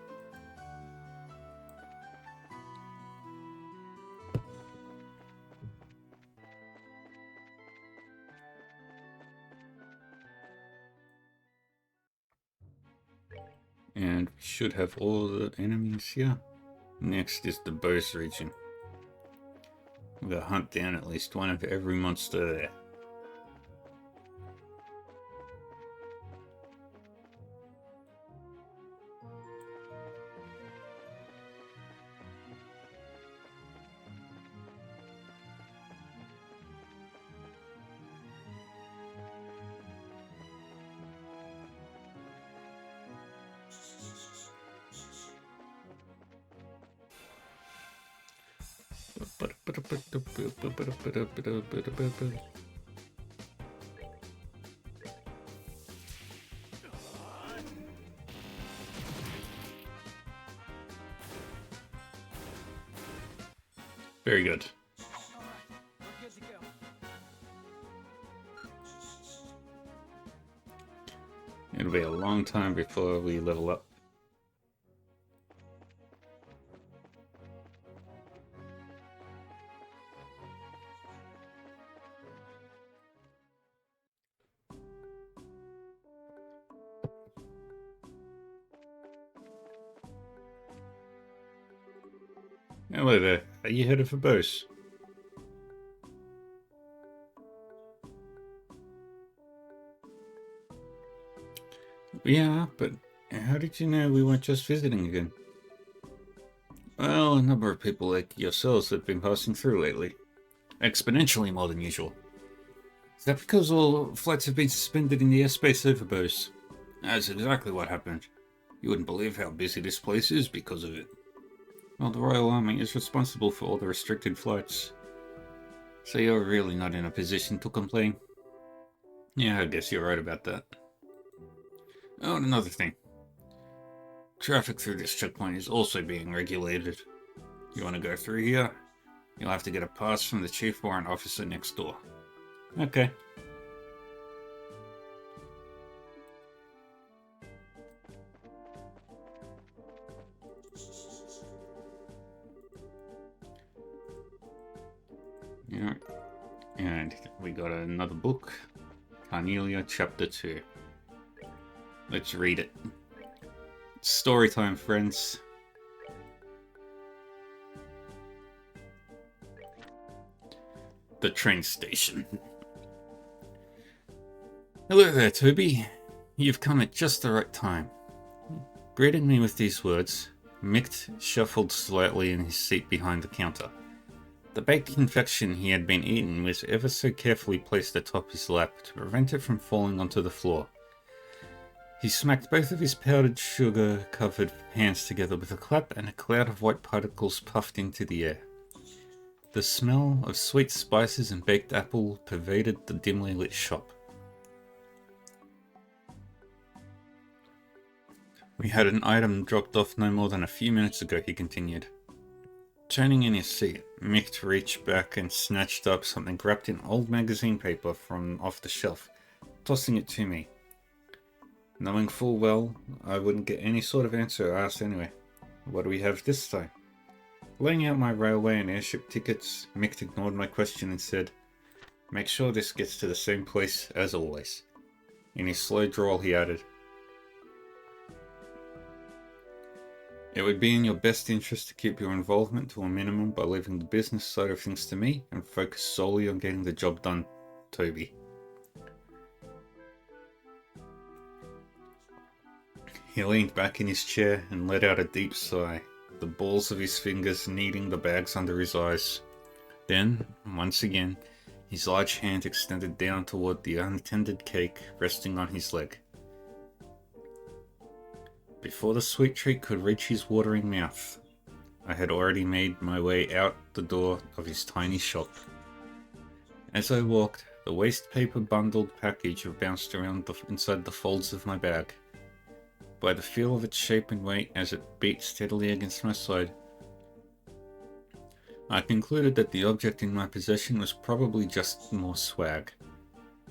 And we should have all the enemies here. Next is the Bose region. We'll hunt down at least one of every monster there. Very good. We're good to go. It'll be a long time before we level up. Hello there. Are you headed for Bose? Yeah, but how did you know we weren't just visiting again? Well, a number of people like yourselves have been passing through lately. Exponentially more than usual. Is that because all flights have been suspended in the airspace over Bose? That's exactly what happened. You wouldn't believe how busy this place is because of it. Well, the Royal Army is responsible for all the restricted flights. So you're really not in a position to complain. Yeah, I guess you're right about that. Oh, and another thing. Traffic through this checkpoint is also being regulated. You want to go through here? You'll have to get a pass from the Chief Warrant Officer next door. Okay. Yeah. And we got another book. Carnelia, Chapter 2. Let's read it. It's story time, friends. The train station. Hello there, Toby. You've come at just the right time. Greeting me with these words, Mick shuffled slightly in his seat behind the counter. The baked confection he had been eating was ever so carefully placed atop his lap to prevent it from falling onto the floor. He smacked both of his powdered sugar-covered hands together with a clap, and a cloud of white particles puffed into the air. The smell of sweet spices and baked apple pervaded the dimly lit shop. We had an item dropped off no more than a few minutes ago, he continued. Turning in his seat, Mick reached back and snatched up something wrapped in old magazine paper from off the shelf, tossing it to me. Knowing full well I wouldn't get any sort of answer I asked anyway. What do we have this time? Laying out my railway and airship tickets, Mick ignored my question and said, Make sure this gets to the same place as always. In his slow drawl he added, It would be in your best interest to keep your involvement to a minimum by leaving the business side of things to me and focus solely on getting the job done, Toby. He leaned back in his chair and let out a deep sigh, the balls of his fingers kneading the bags under his eyes. Then, once again, his large hand extended down toward the untended cake resting on his leg. Before the sweet treat could reach his watering mouth, I had already made my way out the door of his tiny shop. As I walked, the waste paper bundled package bounced around inside the folds of my bag. By the feel of its shape and weight as it beat steadily against my side, I concluded that the object in my possession was probably just more swag.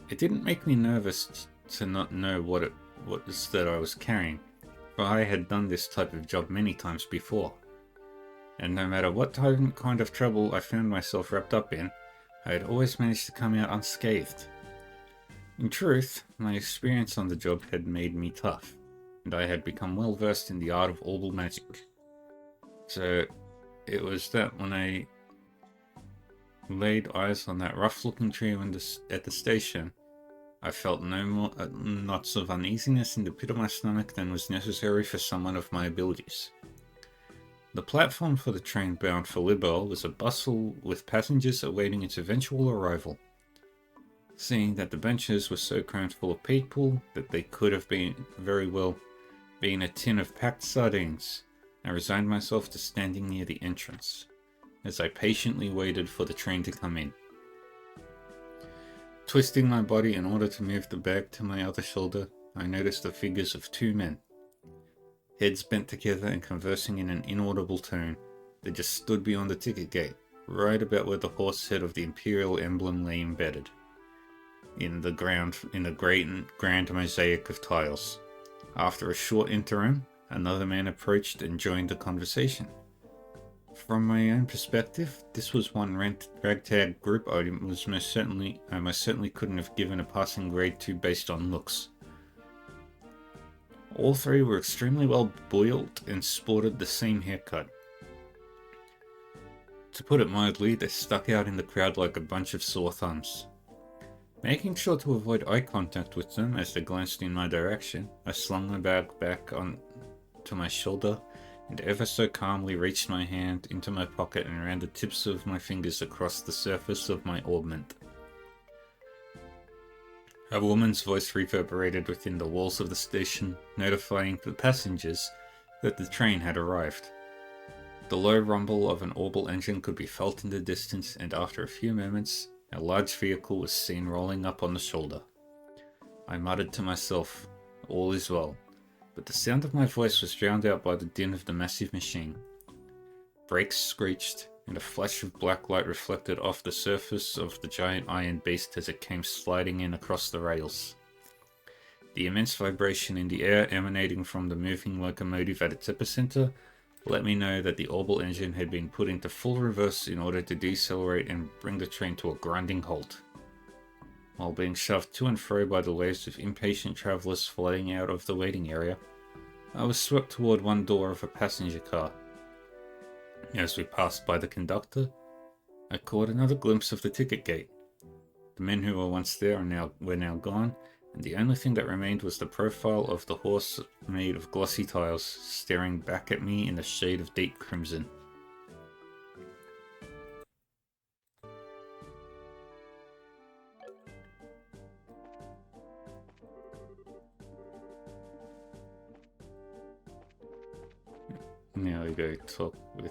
It didn't make me nervous to not know what it was that I was carrying, for I had done this type of job many times before. And no matter what kind of trouble I found myself wrapped up in, I had always managed to come out unscathed. In truth, my experience on the job had made me tough, and I had become well versed in the art of orbal magic. So it was that when I laid eyes on that rough-looking trio at the station, I felt no more knots of uneasiness in the pit of my stomach than was necessary for someone of my abilities. The platform for the train bound for Libel was a bustle with passengers awaiting its eventual arrival. Seeing that the benches were so crammed full of people that they could have very well been a tin of packed sardines, I resigned myself to standing near the entrance, as I patiently waited for the train to come in. Twisting my body in order to move the bag to my other shoulder, I noticed the figures of two men. Heads bent together and conversing in an inaudible tone. They just stood beyond the ticket gate, right about where the horse head of the Imperial emblem lay embedded in the ground in a great and grand mosaic of tiles. After a short interim, another man approached and joined the conversation. From my own perspective, this was one ragtag group I most certainly couldn't have given a passing grade to based on looks. All three were extremely well built and sported the same haircut. To put it mildly, they stuck out in the crowd like a bunch of sore thumbs. Making sure to avoid eye contact with them as they glanced in my direction, I slung my bag back onto my shoulder and ever so calmly reached my hand into my pocket and ran the tips of my fingers across the surface of my orbment. A woman's voice reverberated within the walls of the station, notifying the passengers that the train had arrived. The low rumble of an orbal engine could be felt in the distance, and after a few moments, a large vehicle was seen rolling up on the shoulder. I muttered to myself, "All is well," but the sound of my voice was drowned out by the din of the massive machine. Brakes screeched, and a flash of black light reflected off the surface of the giant iron beast as it came sliding in across the rails. The immense vibration in the air emanating from the moving locomotive at its epicenter let me know that the orbal engine had been put into full reverse in order to decelerate and bring the train to a grinding halt. While being shoved to and fro by the waves of impatient travelers flooding out of the waiting area, I was swept toward one door of a passenger car. As we passed by the conductor, I caught another glimpse of the ticket gate. The men who were once there were now gone, and the only thing that remained was the profile of the horse made of glossy tiles, staring back at me in a shade of deep crimson. Now we go talk with...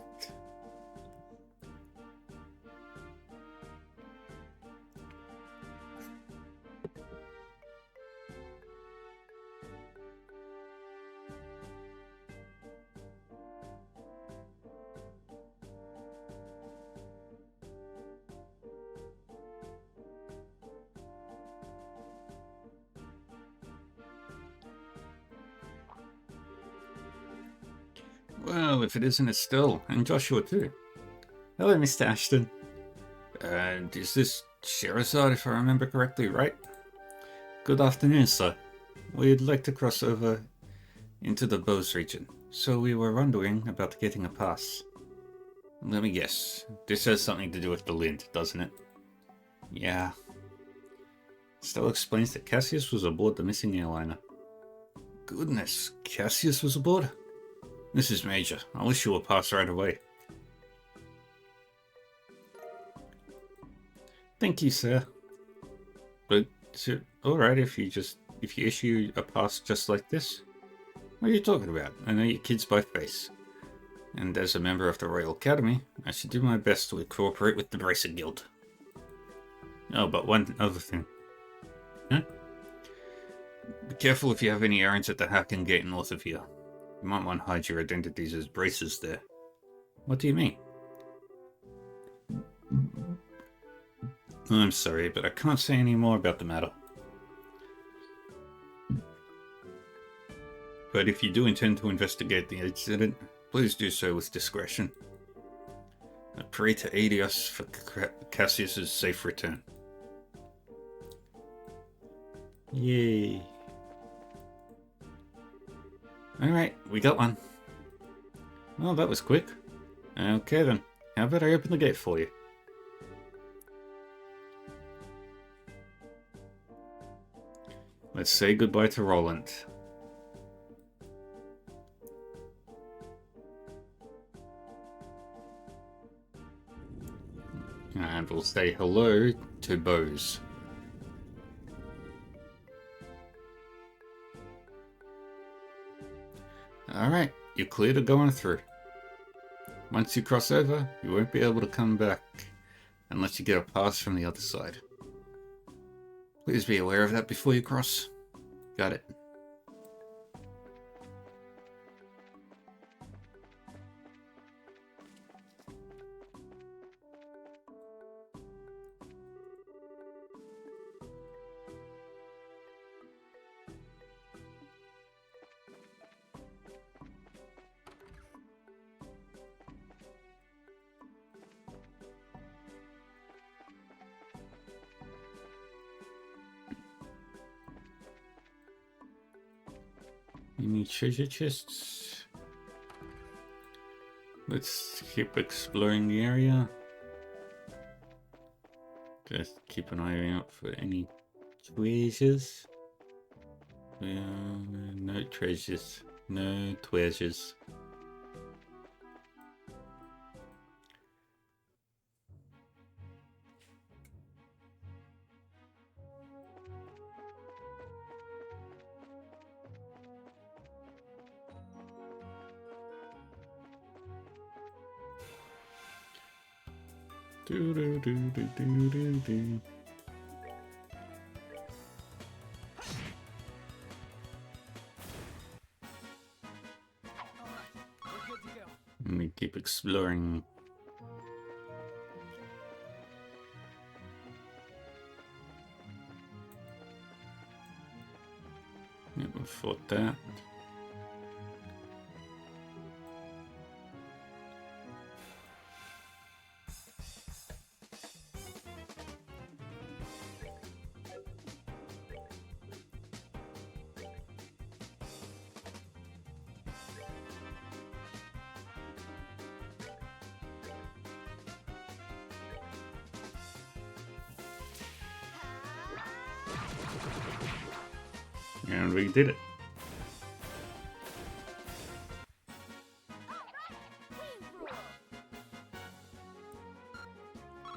Well, if it isn't Estelle, and Joshua too. Hello, Mr. Ashton. And is this Sherazade, if I remember correctly, right? Good afternoon, sir. We'd like to cross over into the Bose region, so we were wondering about getting a pass. Let me guess. This has something to do with the Lind, doesn't it? Yeah. Estelle explains that Cassius was aboard the missing airliner. Goodness, Cassius was aboard? This is major. I'll issue a pass right away. Thank you, sir. But is it alright if you issue a pass just like this? What are you talking about? I know your kids by face. And as a member of the Royal Academy, I should do my best to cooperate with the Bracer Guild. Oh, but one other thing. Huh? Be careful if you have any errands at the Hacken Gate north of here. You might want to hide your identities as Bracers there. What do you mean? I'm sorry, but I can't say any more about the matter. But if you do intend to investigate the incident, please do so with discretion. I pray to Adios for Cassius's safe return. Yay. Alright, we got one. Well, that was quick. Okay then, how about I open the gate for you? Let's say goodbye to Roland. And we'll say hello to Bose. Alright, you're clear to going through. Once you cross over, you won't be able to come back unless you get a pass from the other side. Please be aware of that before you cross. Got it. Any treasure chests? Let's keep exploring the area. Just keep an eye out for any treasures. No treasures. No treasures. Do do do do do do do. We're good to go. And we keep exploring. Yep, we fought that. And we did it.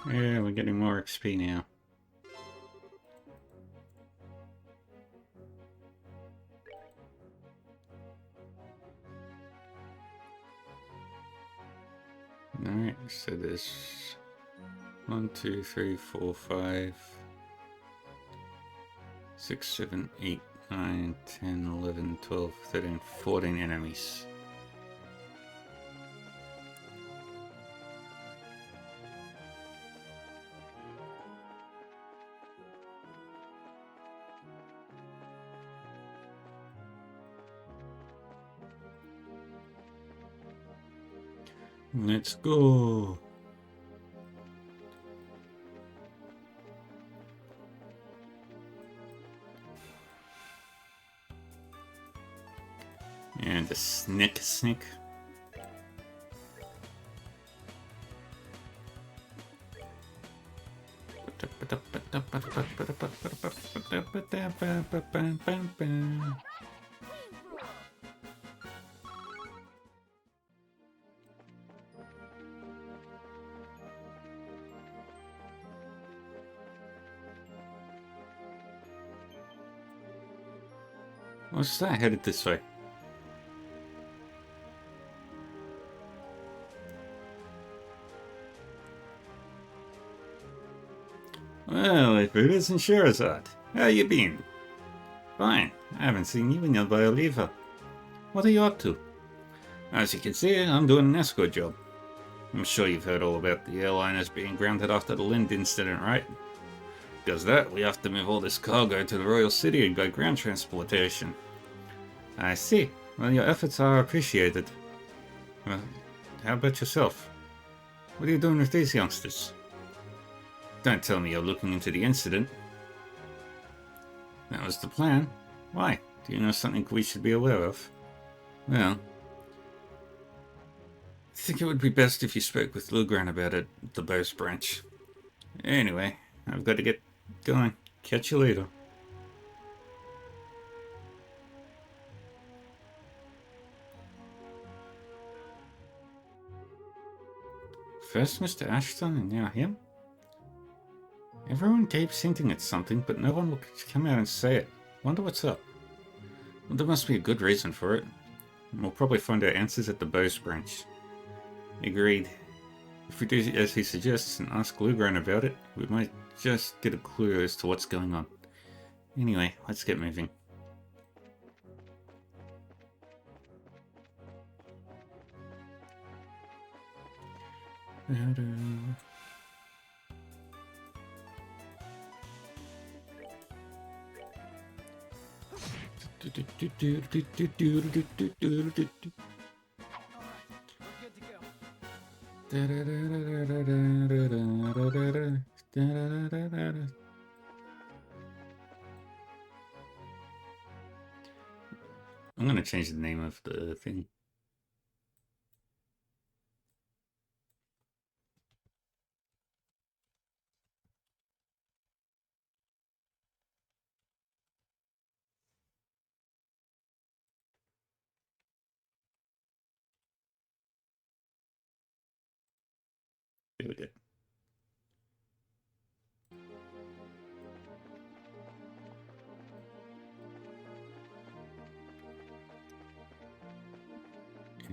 Yeah, we're getting more XP now. Alright, so there's 1, 2, 3, 4, 5, 6, 7, 8, 9, 10, 11, 12, 13, 14 enemies. Let's go. And the snick. What's that headed this way? Well, if it isn't Sherazad, how you been? Fine, I haven't seen you in a while either. What are you up to? As you can see, I'm doing an escort job. I'm sure you've heard all about the airliners being grounded after the Lind incident, right? Because that, we have to move all this cargo to the Royal City by ground transportation. I see. Well, your efforts are appreciated. Well, how about yourself? What are you doing with these youngsters? Don't tell me you're looking into the incident. That was the plan. Why? Do you know something we should be aware of? Well, I think it would be best if you spoke with Lugran about it at the Bose branch. Anyway, I've got to get going. Catch you later. First Mr. Ashton and now him? Everyone keeps hinting at something, but no one will come out and say it. Wonder what's up. Well, there must be a good reason for it. We'll probably find our answers at the Bose branch. Agreed. If we do as he suggests and ask Lugran about it, we might just get a clue as to what's going on. Anyway, let's get moving. I'm gonna change the name of the thing. There we go.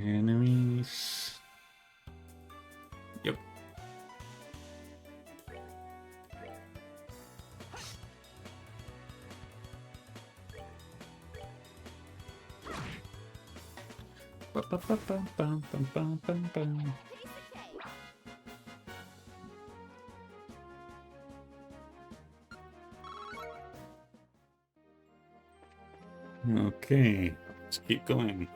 Enemies. Yep. Ba-ba-ba-bum-bum-bum-bum-bum. Okay, let's keep going.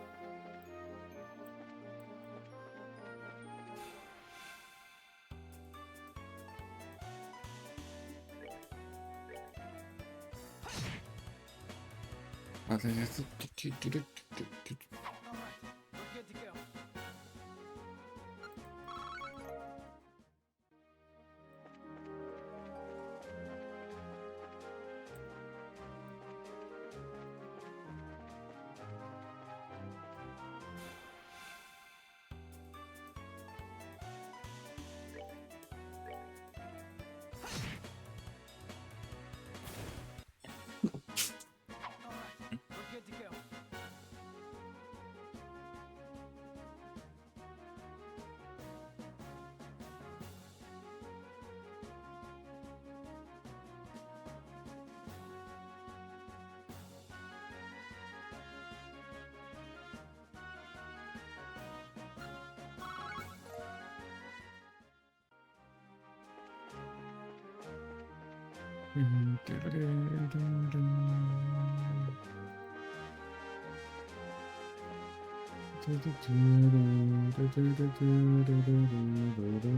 We're good to go. We're good to go.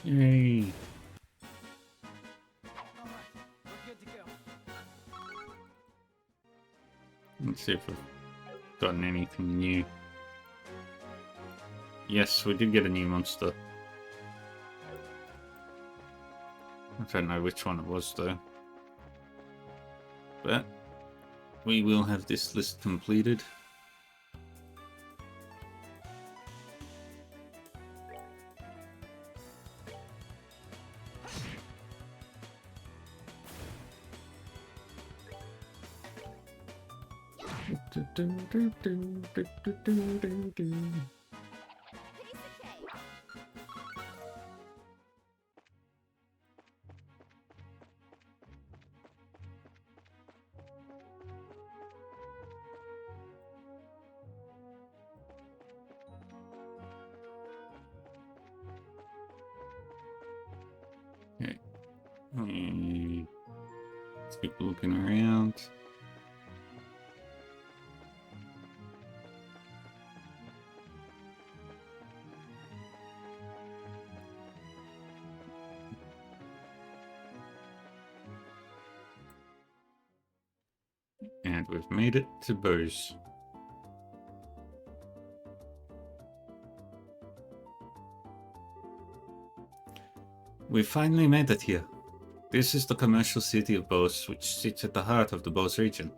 Yay. We're good to go. Let's see if we've gotten anything new. Yes, we did get a new monster. I don't know which one it was though. But we will have this list completed. Let's keep looking around. And we've made it to Bose. We finally made it here. This is the commercial city of Bose, which sits at the heart of the Bose region.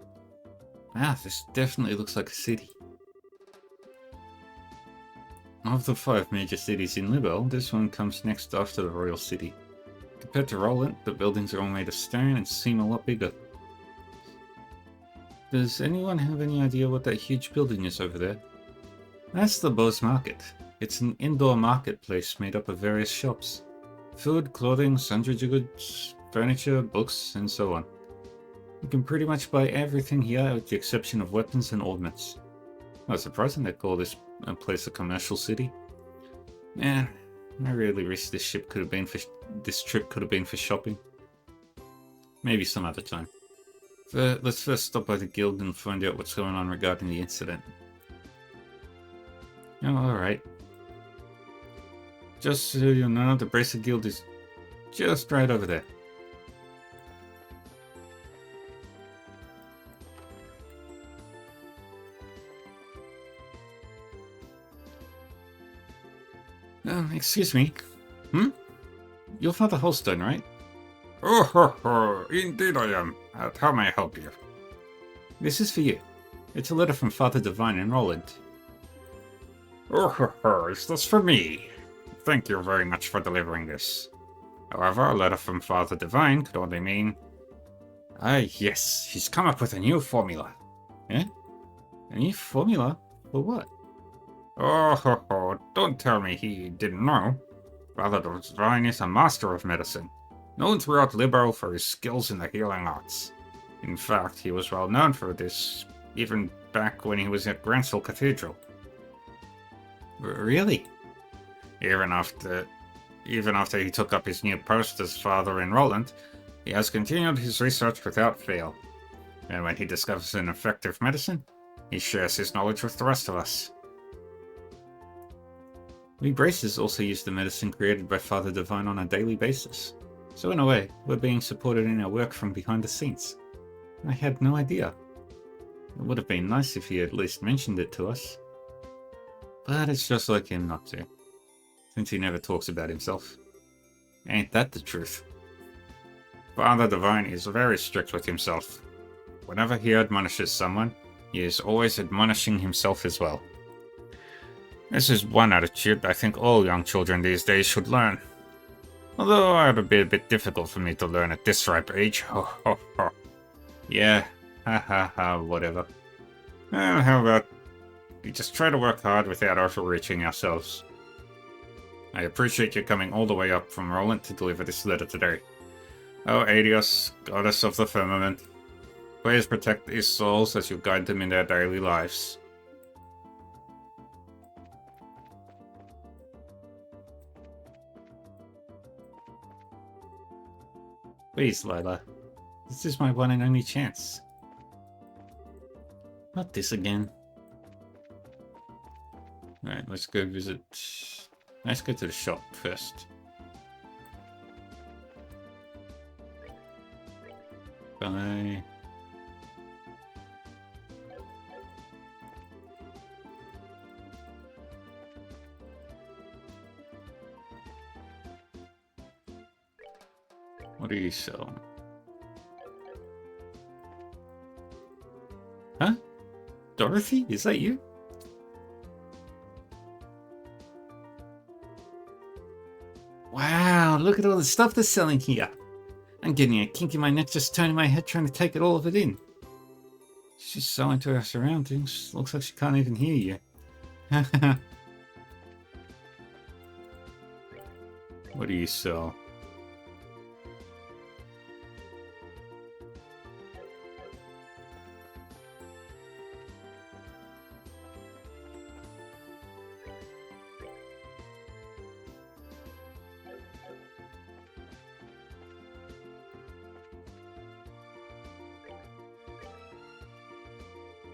Ah, this definitely looks like a city. Of the 5 major cities in Libel, this one comes next after the royal city. Compared to Roland, the buildings are all made of stone and seem a lot bigger. Does anyone have any idea what that huge building is over there? That's the Bose Market. It's an indoor marketplace made up of various shops. Food, clothing, sundry goods, furniture, books, and so on. You can pretty much buy everything here with the exception of weapons and ornaments. Not surprising they call this place a commercial city. Man, I really wish this trip could have been for shopping. Maybe some other time. Let's first stop by the guild and find out what's going on regarding the incident. Oh, alright. Just so you know, the Bracer Guild is just right over there. Excuse me. You're Father Holstein, right? Oh, indeed I am. How may I help you? This is for you. It's a letter from Father Divine in Roland. Oh, is this for me? Thank you very much for delivering this. However, a letter from Father Divine could only mean... Yes, he's come up with a new formula. Eh? A new formula? For what? Oh, don't tell me he didn't know. Father Divine is a master of medicine, known throughout Libero for his skills in the healing arts. In fact, he was well known for this, even back when he was at Gransel Cathedral. Really? Even after he took up his new post as father in Roland, he has continued his research without fail. And when he discovers an effective medicine, he shares his knowledge with the rest of us. We Bracers also use the medicine created by Father Divine on a daily basis. So in a way, we're being supported in our work from behind the scenes. I had no idea. It would have been nice if he had at least mentioned it to us. But it's just like him not to, since he never talks about himself. Ain't that the truth? Father Divine is very strict with himself. Whenever he admonishes someone, he is always admonishing himself as well. This is one attitude I think all young children these days should learn. Although it would be a bit difficult for me to learn at this ripe age. Yeah, whatever. Well, how about we just try to work hard without overreaching ourselves. I appreciate you coming all the way up from Roland to deliver this letter today. Oh, Adios, goddess of the firmament, please protect these souls as you guide them in their daily lives. Please, Lila. This is my one and only chance. Not this again. Alright, let's go visit... Let's go to the shop first. Bye. What do you sell? Huh? Dorothy? Is that you? Wow, look at all the stuff they're selling here. I'm getting a kink in my neck just turning my head trying to take all of it in. She's so into her surroundings, looks like she can't even hear you. What do you sell?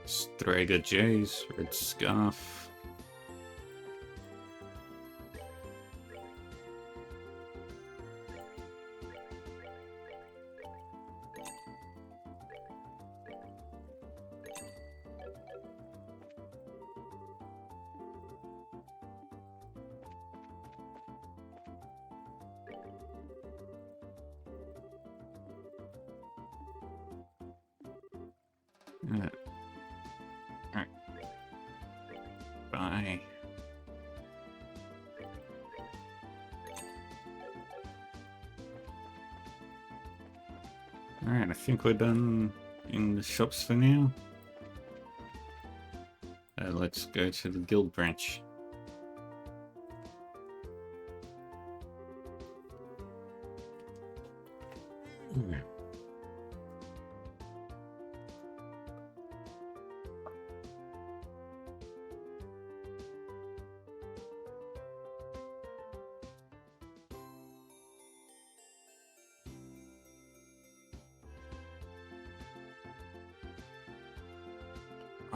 Strager Jays, red scarf. Alright. Bye. Alright, I think we're done in the shops for now. Let's go to the guild branch.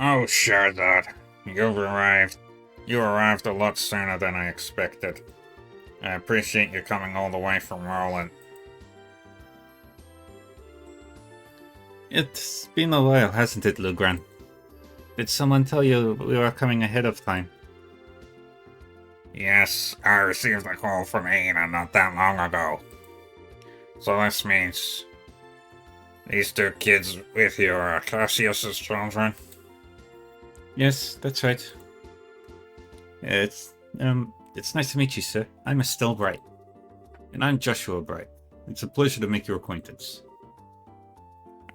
Oh, Sherzad, you've arrived. You arrived a lot sooner than I expected. I appreciate you coming all the way from Roland. It's been a while, hasn't it, Lugran? Did someone tell you we were coming ahead of time? Yes, I received a call from Aina not that long ago. So this means these two kids with you are Cassius's children? Yes, that's right. It's nice to meet you, sir. I'm Estelle Bright. And I'm Joshua Bright. It's a pleasure to make your acquaintance.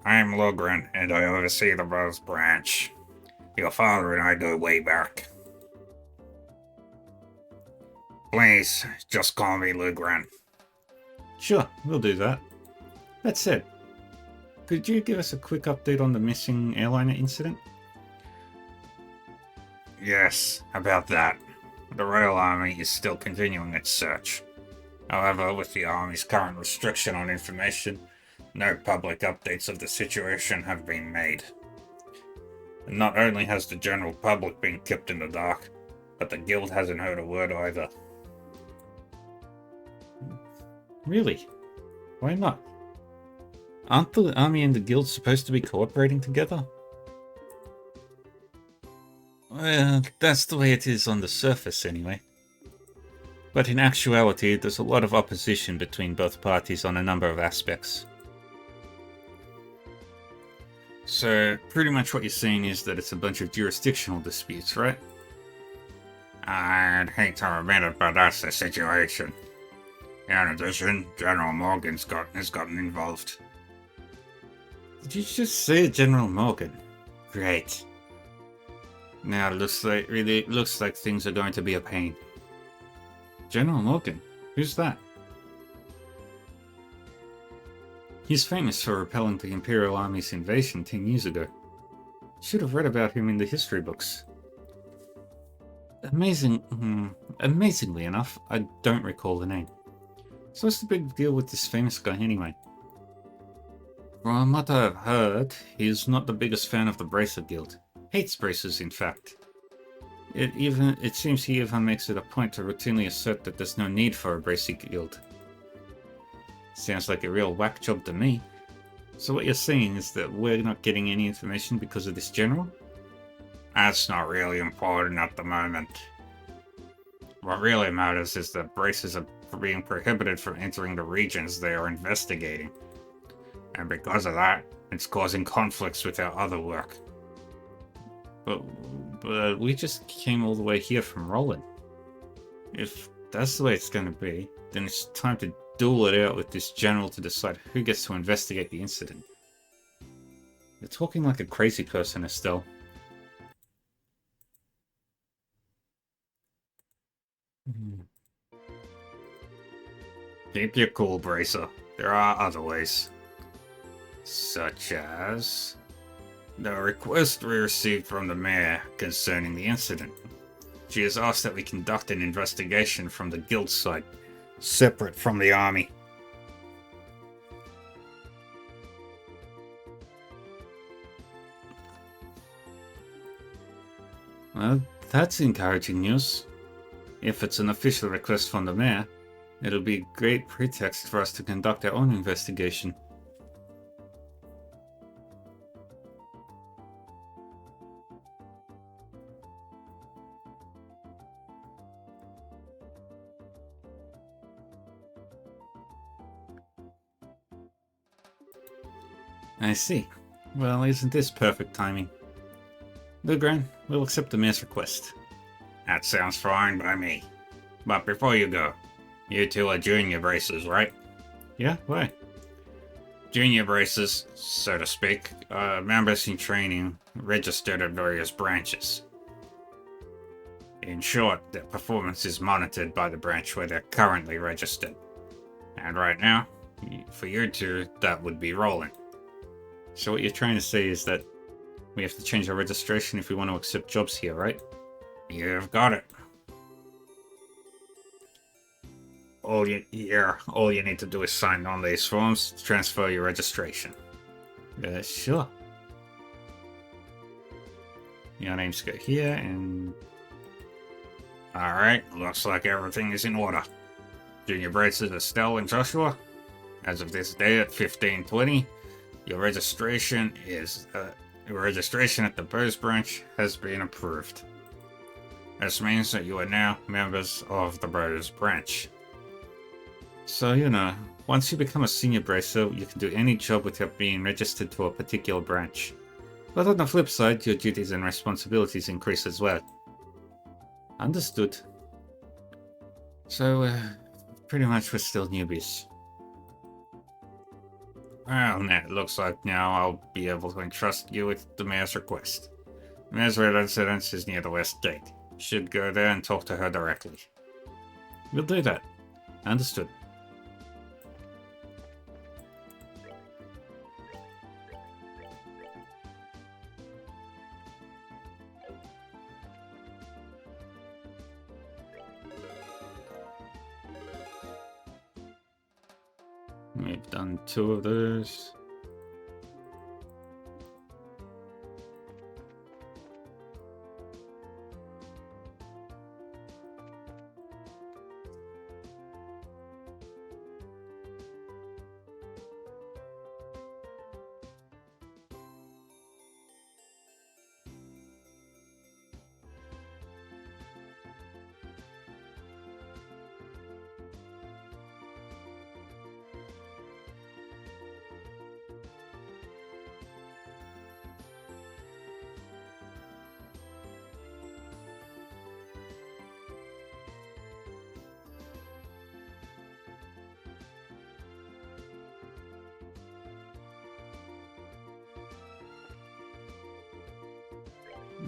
I'm Lugren, and I oversee the Rose Branch. Your father and I go way back. Please, just call me Lugren. Sure, we'll do that. That said, could you give us a quick update on the missing airliner incident? Yes, about that. The Royal Army is still continuing its search. However, with the Army's current restriction on information, no public updates of the situation have been made. And not only has the general public been kept in the dark, but the Guild hasn't heard a word either. Really? Why not? Aren't the Army and the Guild supposed to be cooperating together? Well, that's the way it is on the surface, anyway. But in actuality, there's a lot of opposition between both parties on a number of aspects. So, pretty much what you're saying is that it's a bunch of jurisdictional disputes, right? I'd hate to admit it, but that's the situation. In addition, General Morgan's gotten involved. Did you just say General Morgan? Great. Now it looks like things are going to be a pain. General Morgan? Who's that? He's famous for repelling the Imperial Army's invasion 10 years ago. Should have read about him in the history books. Amazingly enough, I don't recall the name. So what's the big deal with this famous guy anyway? From what I've heard, he's not the biggest fan of the Bracer Guild. Hates bracers, in fact. It seems he even makes it a point to routinely assert that there's no need for a Bracer Guild. Sounds like a real whack job to me. So what you're saying is that we're not getting any information because of this general? That's not really important at the moment. What really matters is that bracers are being prohibited from entering the regions they are investigating. And because of that, it's causing conflicts with our other work. But we just came all the way here from Roland. If that's the way it's going to be, then it's time to duel it out with this general to decide who gets to investigate the incident. You're talking like a crazy person, Estelle. Keep your cool, Bracer. There are other ways. Such as the request we received from the mayor concerning the incident. She has asked that we conduct an investigation from the guild side, separate from the army. Well, that's encouraging news. If it's an official request from the mayor, it'll be a great pretext for us to conduct our own investigation. I see. Well, isn't this perfect timing? Lugran, we'll accept the mayor's request. That sounds fine by me. But before you go, you two are junior bracers, right? Yeah, why? Junior bracers, so to speak, are members in training registered at various branches. In short, their performance is monitored by the branch where they're currently registered. And right now, for you two, that would be rolling. So what you're trying to say is that we have to change our registration if we want to accept jobs here, right? You've got it. All you need to do is sign on these forms to transfer your registration. Sure. Your names go here, and Alright, looks like everything is in order. Junior Bracers Estelle and Joshua, as of this day at 15:20, your registration at the Bose branch has been approved. This means that you are now members of the Bose branch. so, once you become a senior bracer, you can do any job without being registered to a particular branch. But on the flip side, your duties and responsibilities increase as well. Understood. So, pretty much we're still newbies. Well, it looks like now I'll be able to entrust you with the mayor's request. The mayor's residence is near the west gate. You should go there and talk to her directly. We'll do that. Understood. We've done 2 of those.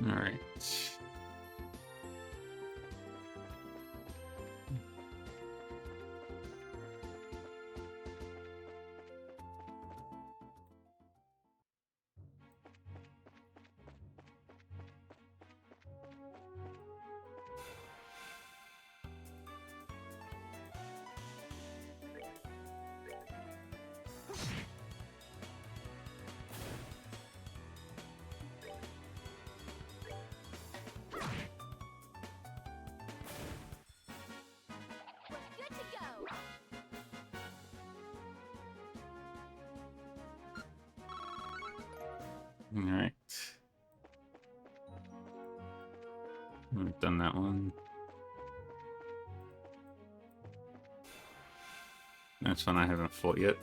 Alright. Good to go. Alright. We've done that one. That's one I haven't fought yet.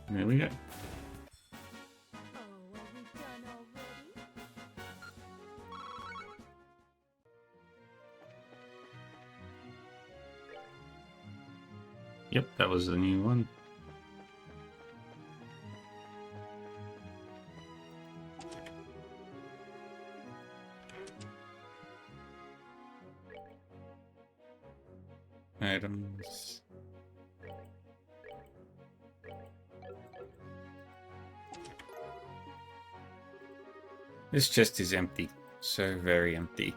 There we go. Oh, are we done already? Yep, that was the new one. Items. This chest is empty. So very empty.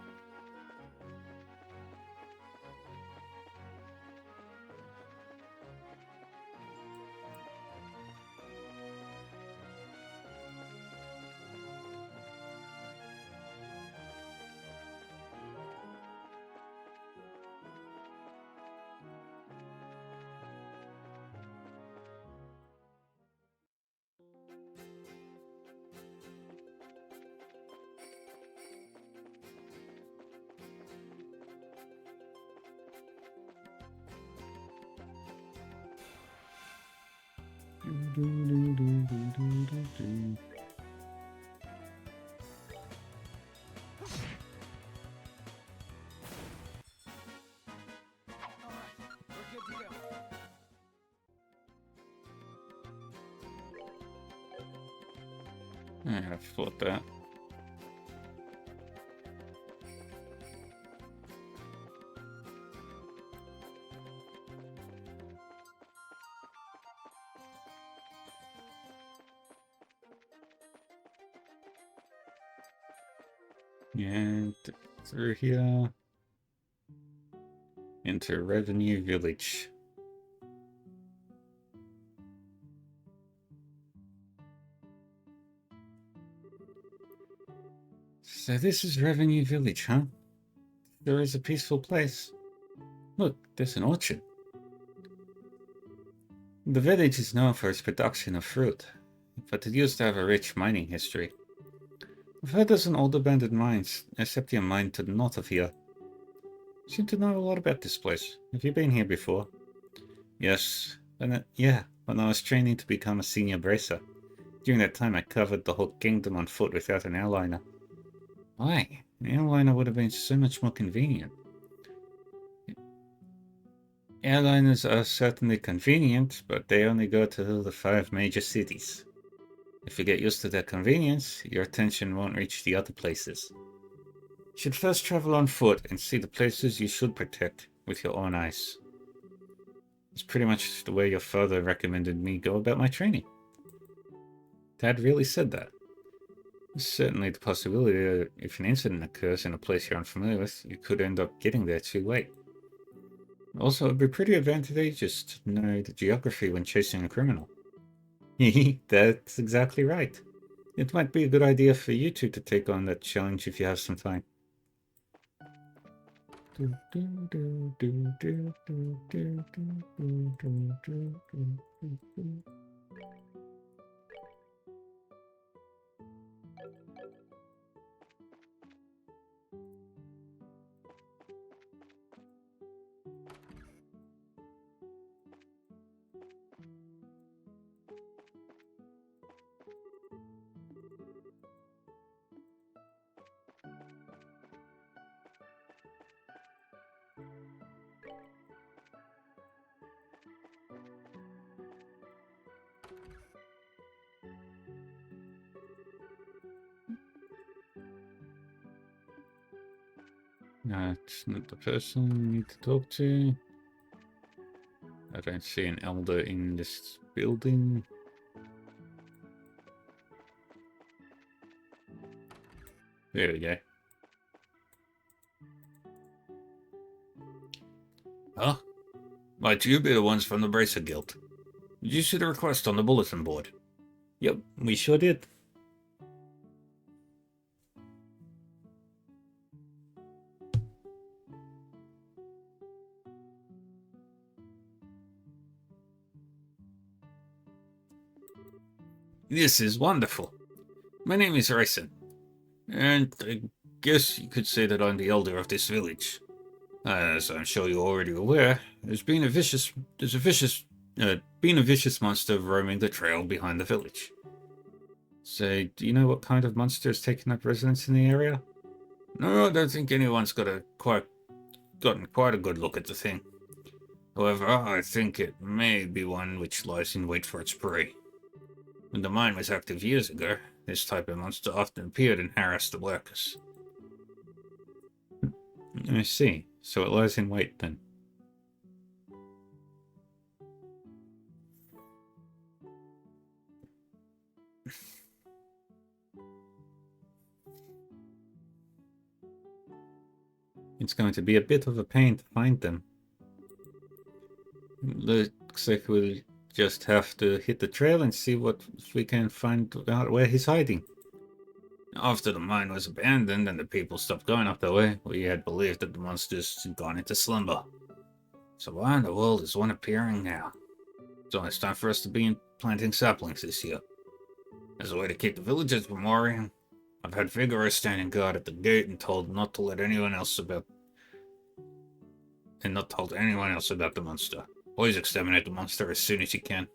Alright, we're good to go. I thought that. And through here into Revenue Village. So this is Revenue Village, huh? There is a peaceful place. Look, there's an orchard. The village is known for its production of fruit, but it used to have a rich mining history. I've heard there's an old abandoned mine, a septium mine to the north of here. You seem to know a lot about this place. Have you been here before? Yes. When I was training to become a senior bracer. During that time I covered the whole kingdom on foot without an airliner. Why? An airliner would have been so much more convenient. Airliners are certainly convenient, but they only go to the 5 major cities. If you get used to their convenience, your attention won't reach the other places. You should first travel on foot and see the places you should protect with your own eyes. It's pretty much the way your father recommended me go about my training. Dad really said that. There's certainly the possibility that if an incident occurs in a place you're unfamiliar with, you could end up getting there too late. Also, it'd be pretty advantageous to know the geography when chasing a criminal. That's exactly right. It might be a good idea for you two to take on that challenge if you have some time. That's not the person we need to talk to. I don't see an elder in this building. There we go. Huh? Might you be the ones from the Bracer Guild? Did you see the request on the bulletin board? Yep, we sure did. This is wonderful. My name is Raisin, and I guess you could say that I'm the elder of this village. As I'm sure you're already aware, there's been a vicious monster roaming the trail behind the village. So, do you know what kind of monster has taken up residence in the area? No, I don't think anyone's gotten quite a good look at the thing. However, I think it may be one which lies in wait for its prey. When the mine was active years ago, this type of monster often appeared and harassed the workers. I see. So it lies in wait then. It's going to be a bit of a pain to find them. Looks like we'll just have to hit the trail and see what if we can find out where he's hiding. After the mine was abandoned and the people stopped going up that way, we had believed that the monsters had gone into slumber. So why in the world is one appearing now? So it's time for us to be planting saplings this year. As a way to keep the villagers from worrying, I've had Figaro standing guard at the gate and told not to let anyone else about the monster. Always exterminate the monster as soon as you can.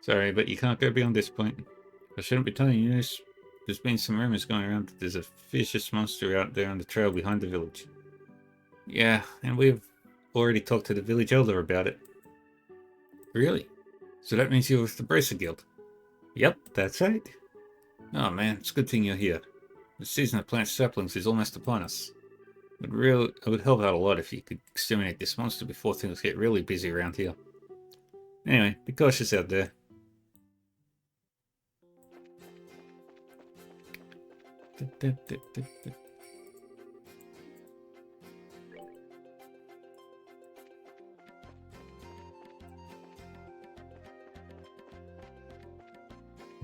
Sorry, but you can't go beyond this point. I shouldn't be telling you this. There's been some rumors going around that there's a vicious monster out there on the trail behind the village. Yeah, and we've already talked to the village elder about it. Really? So that means you're with the Bracer Guild? Yep, that's right. Oh man, it's a good thing you're here. The season of plant saplings is almost upon us. It would help out a lot if you could exterminate this monster before things get really busy around here. Anyway, be cautious out there.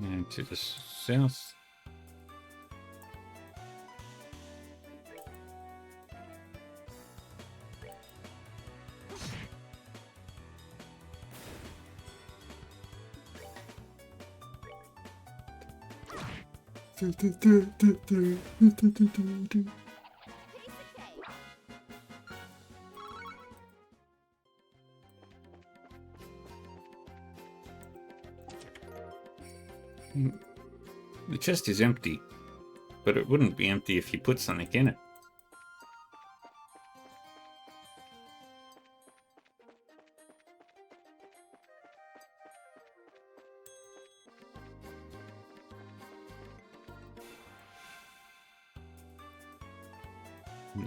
And to the south. The chest is empty, but it wouldn't be empty if you put something in it.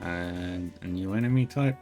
And a new enemy type.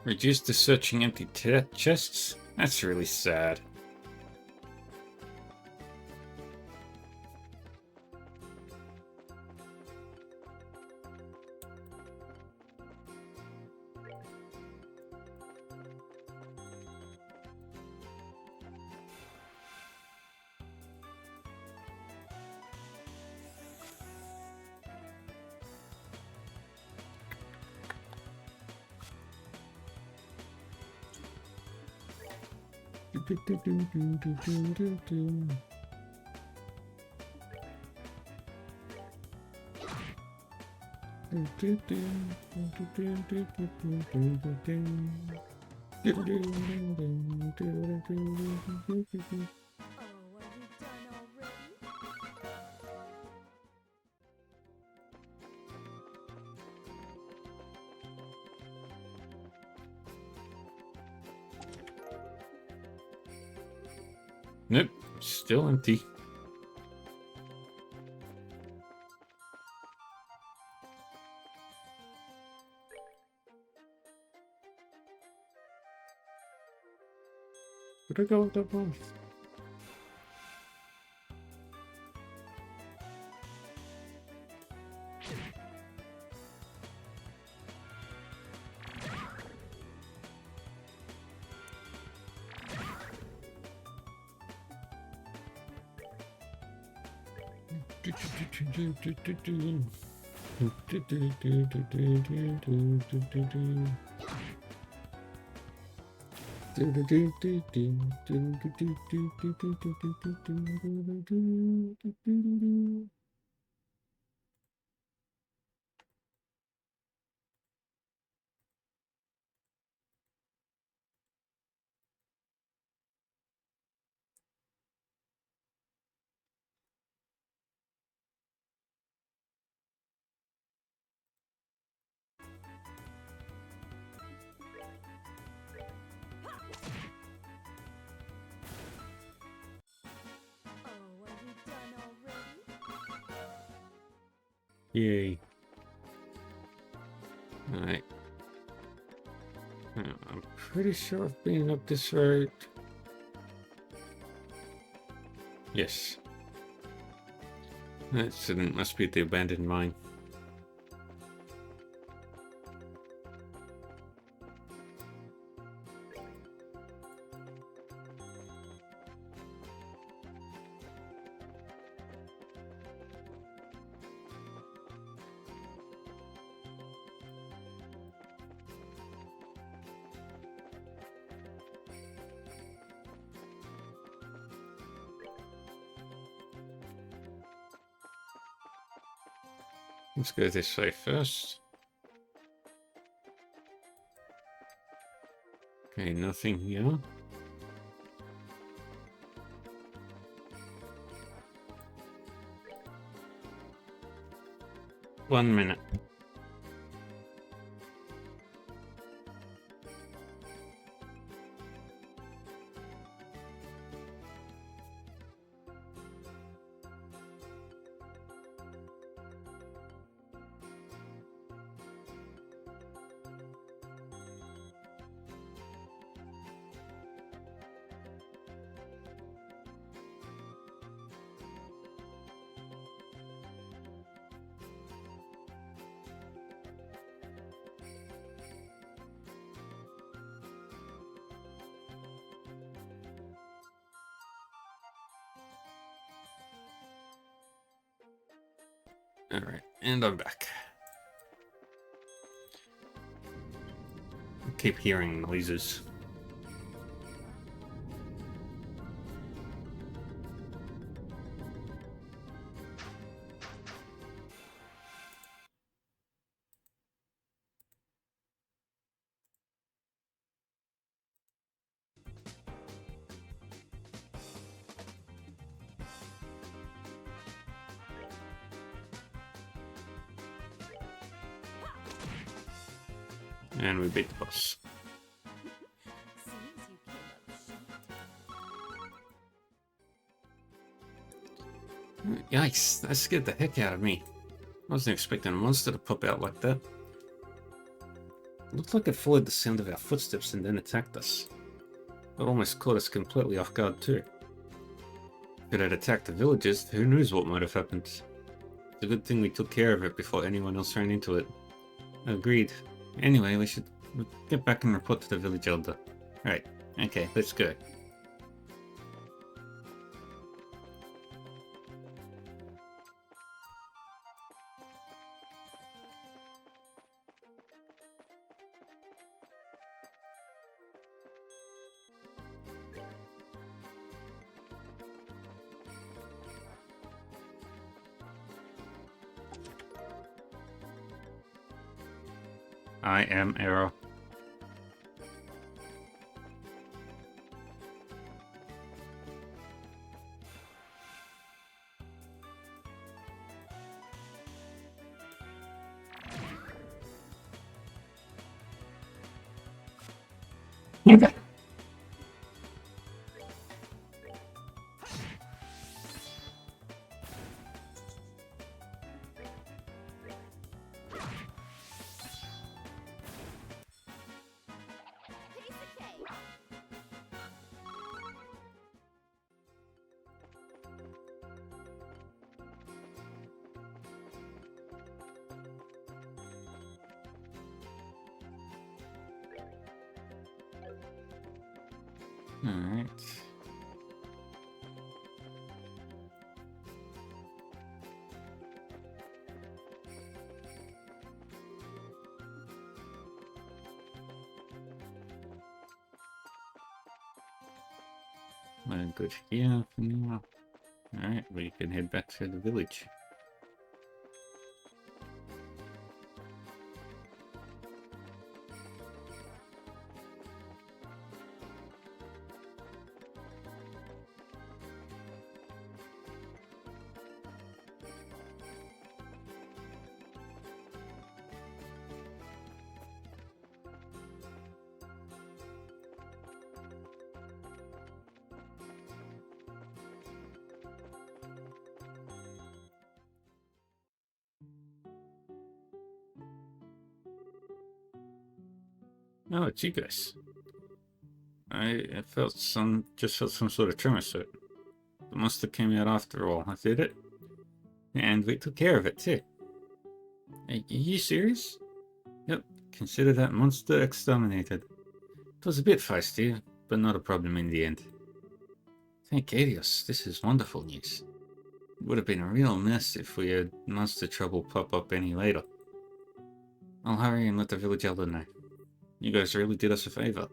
Reduced to searching empty chests? That's really sad. Oh, are we done already? Nope, still empty. Where'd I go with that one? Yay. Alright. I'm pretty sure I've been up this road. Yes. That must be the abandoned mine. Let's go this way first. Okay, nothing here. One minute. Alright, and I'm back. I keep hearing noises. And we beat the boss. Seems you came up short. Yikes, that scared the heck out of me. I wasn't expecting a monster to pop out like that. It looked like it followed the sound of our footsteps and then attacked us. It almost caught us completely off guard too. If it had attacked the villagers, who knows what might have happened. It's a good thing we took care of it before anyone else ran into it. Agreed. Anyway, we should get back and report to the village elder. Right, okay, let's go. I am Arrow. Piece of cake. Alright. I'm good here for now. Alright, we can head back to the village. Oh, it's you guys. I felt some sort of tremor, so the monster came out after all. I did it. And we took care of it, too. Are you serious? Yep, consider that monster exterminated. It was a bit feisty, but not a problem in the end. Thank Adios, this is wonderful news. It would have been a real mess if we had monster trouble pop up any later. I'll hurry and let the village elder know. You guys really did us a favor.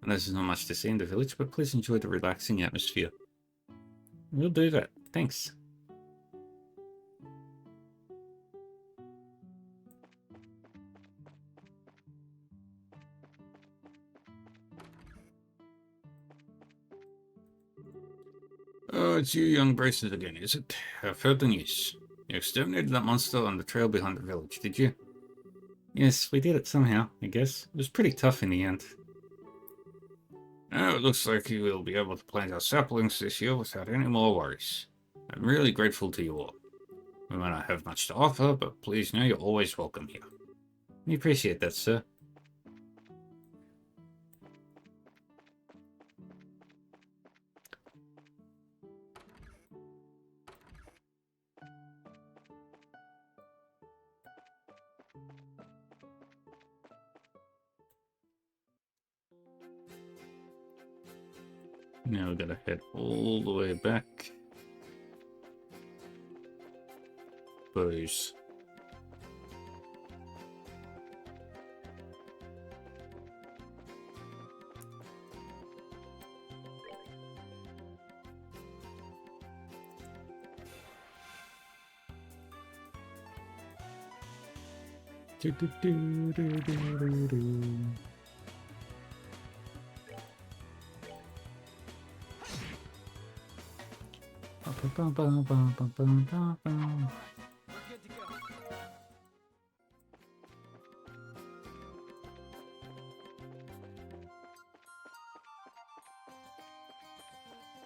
And there's not much to see in the village, but please enjoy the relaxing atmosphere. We'll do that. Thanks. Oh, it's you young Braces again, is it? I've heard the news. You exterminated that monster on the trail behind the village, did you? Yes, we did it somehow, I guess. It was pretty tough in the end. Now it looks like you will be able to plant our saplings this year without any more worries. I'm really grateful to you all. We might not have much to offer, but please know you're always welcome here. We appreciate that, sir. Now we gotta head all the way back. Booze. Do, do, do, do, do, do, do. Ba, ba, ba, ba, ba, ba, ba.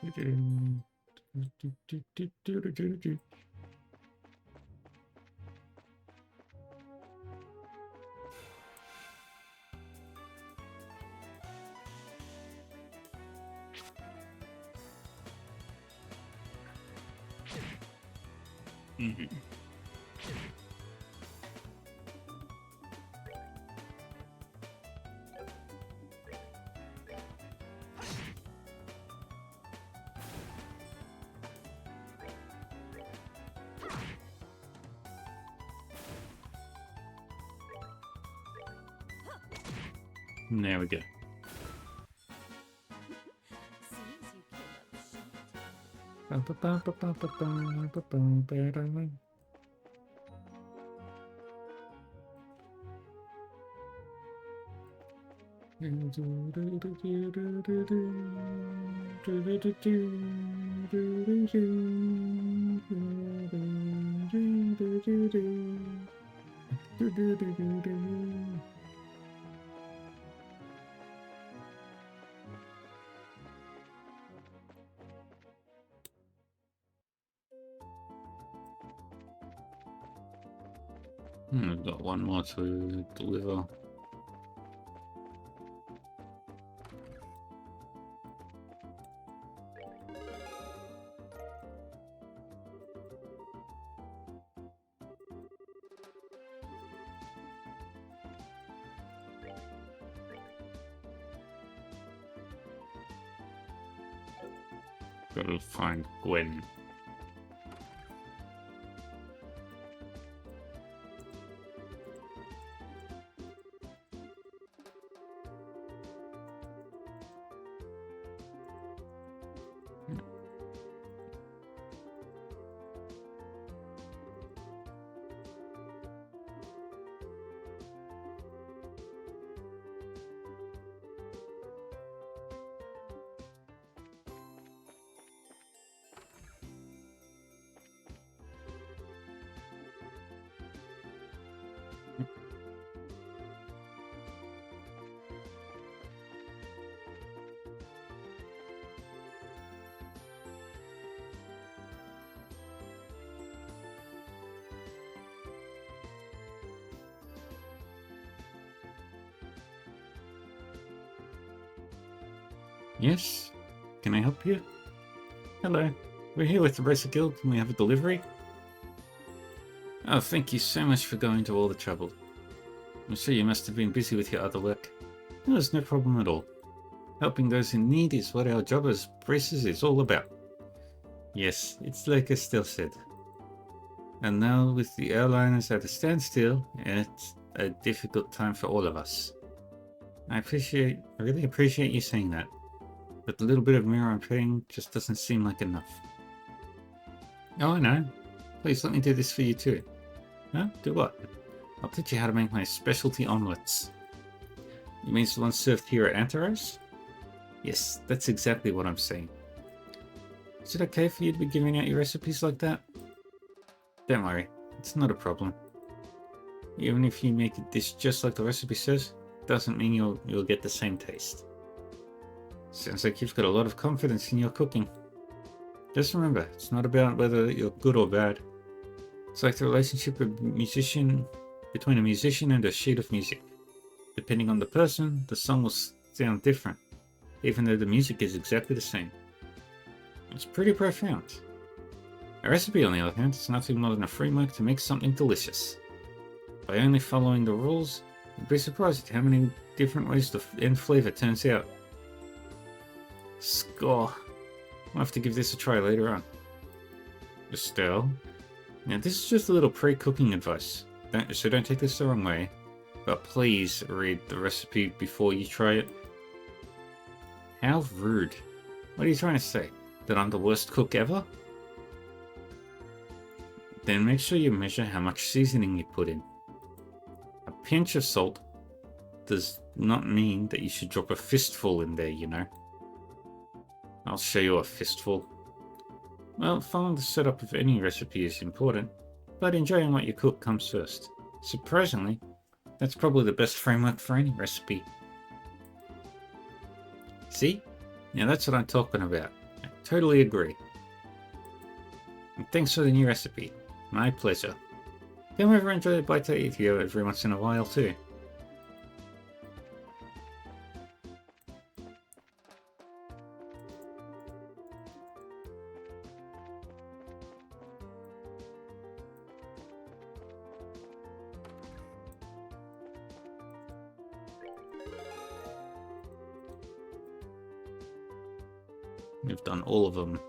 We're good to go. Mhm. There we go. Seems you came up short. Ba, ba, ba, ba, ba, ba, ba, ba, ba, ba, ba. I've got one more to deliver. Gotta find Gwen. Yes? Can I help you? Hello. We're here with the Racer Guild. Can we have a delivery? Oh, thank you so much for going to all the trouble. I'm sure you must have been busy with your other work. No, there's no problem at all. Helping those in need is what our job as racers is all about. Yes, it's like Estelle said. And now with the airliners at a standstill, it's a difficult time for all of us. I really appreciate you saying that. But the little bit of mirror I'm paying just doesn't seem like enough. Oh, I know. Please let me do this for you too. Huh? Do what? I'll teach you how to make my specialty omelets. You mean the ones served here at Antaros? Yes, that's exactly what I'm saying. Is it okay for you to be giving out your recipes like that? Don't worry, it's not a problem. Even if you make a dish just like the recipe says, doesn't mean you'll get the same taste. Sounds like you've got a lot of confidence in your cooking. Just remember, it's not about whether you're good or bad. It's like the relationship between a musician and a sheet of music. Depending on the person, the song will sound different, even though the music is exactly the same. It's pretty profound. A recipe, on the other hand, is nothing more than a framework to make something delicious. By only following the rules, you'd be surprised at how many different ways the end flavor turns out. Score. I'll have to give this a try later on. Estelle. Now this is just a little pre-cooking advice, so don't take this the wrong way, but please read the recipe before you try it. How rude. What are you trying to say? That I'm the worst cook ever? Then make sure you measure how much seasoning you put in. A pinch of salt does not mean that you should drop a fistful in there, you know. I'll show you a fistful. Well, following the setup of any recipe is important, but enjoying what you cook comes first. Surprisingly, that's probably the best framework for any recipe. See? Now that's what I'm talking about. I totally agree. And thanks for the new recipe. My pleasure. Come over and enjoy a bite to eat here every once in a while too. We've done all of them.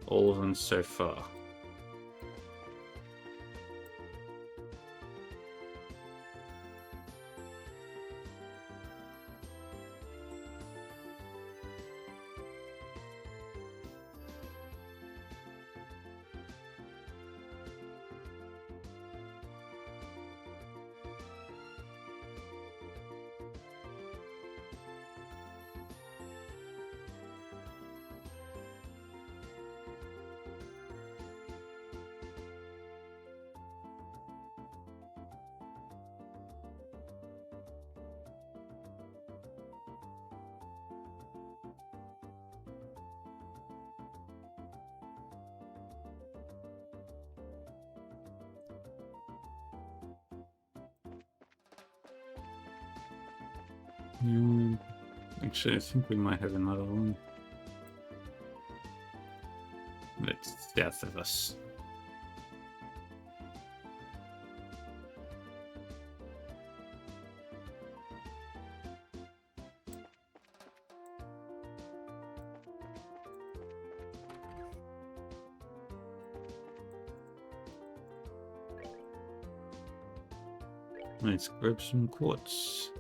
All of them so far. Actually, I think we might have another one. It's south of us. Let's grab some quartz.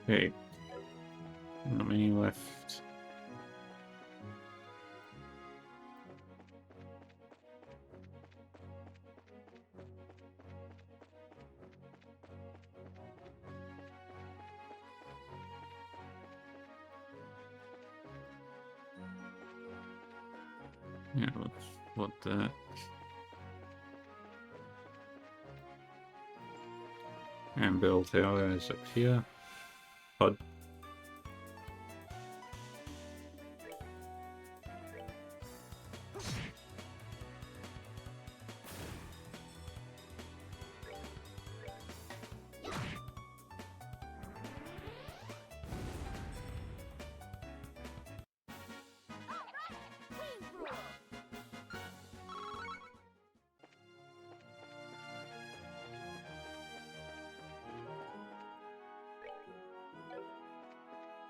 Okay. Not many left. Yeah, what the... And bell tower is up here. Pod.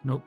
Nope.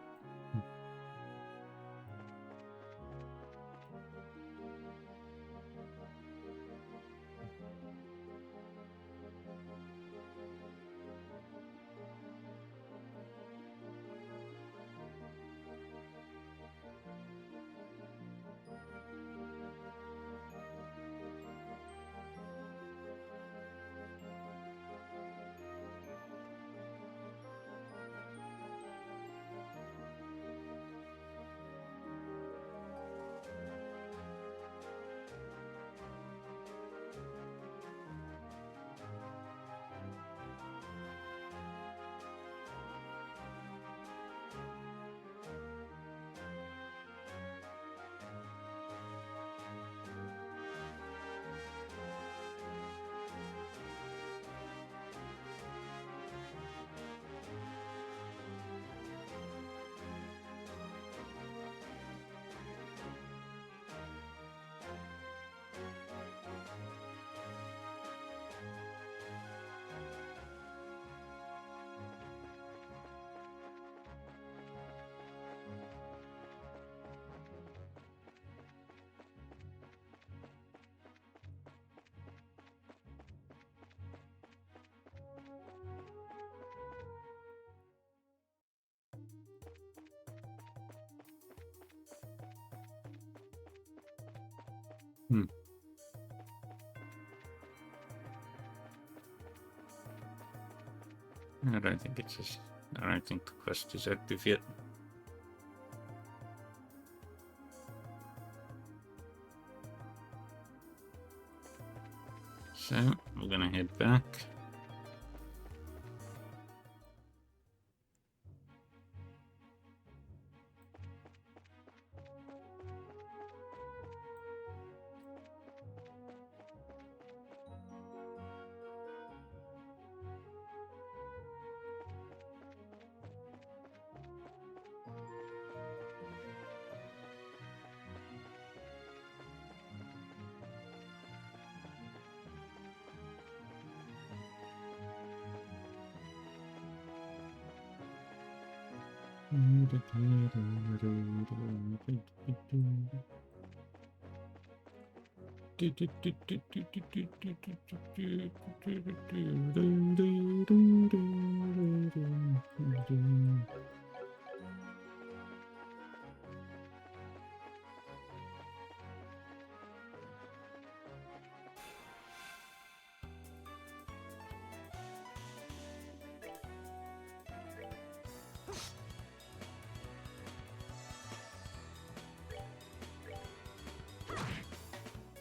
I don't think it's just... I don't think the quest is active yet. So, we're gonna head back.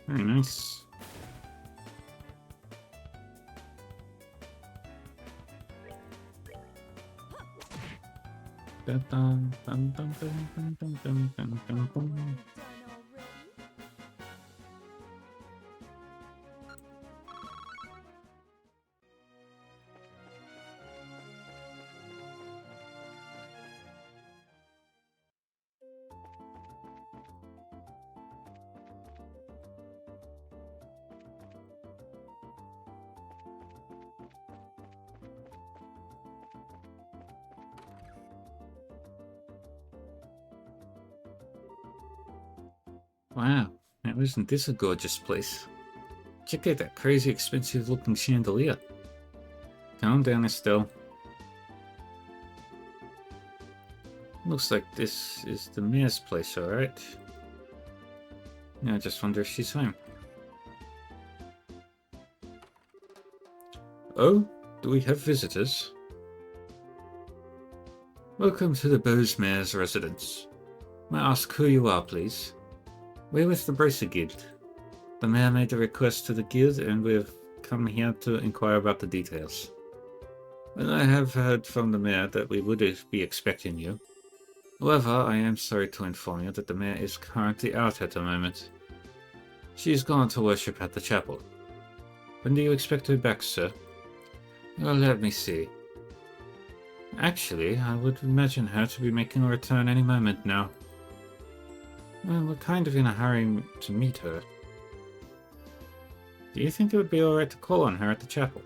Very nice. Dun, dun, dun, dun, dun, dun, dun, dun, dun, dun, dun. Done already? Wow, now isn't this a gorgeous place? Check out that crazy expensive looking chandelier. Calm down, Estelle. Looks like this is the mayor's place, alright. I just wonder if she's home. Oh, do we have visitors? Welcome to the Bose Mayor's residence. May I ask who you are, please? We're with the Bracer Guild. The mayor made a request to the guild and we've come here to inquire about the details. Well, I have heard from the mayor that we would be expecting you. However, I am sorry to inform you that the mayor is currently out at the moment. She is gone to worship at the chapel. When do you expect her back, sir? Well, let me see. Actually, I would imagine her to be making a return any moment now. Well, we're kind of in a hurry to meet her. Do you think it would be alright to call on her at the chapel?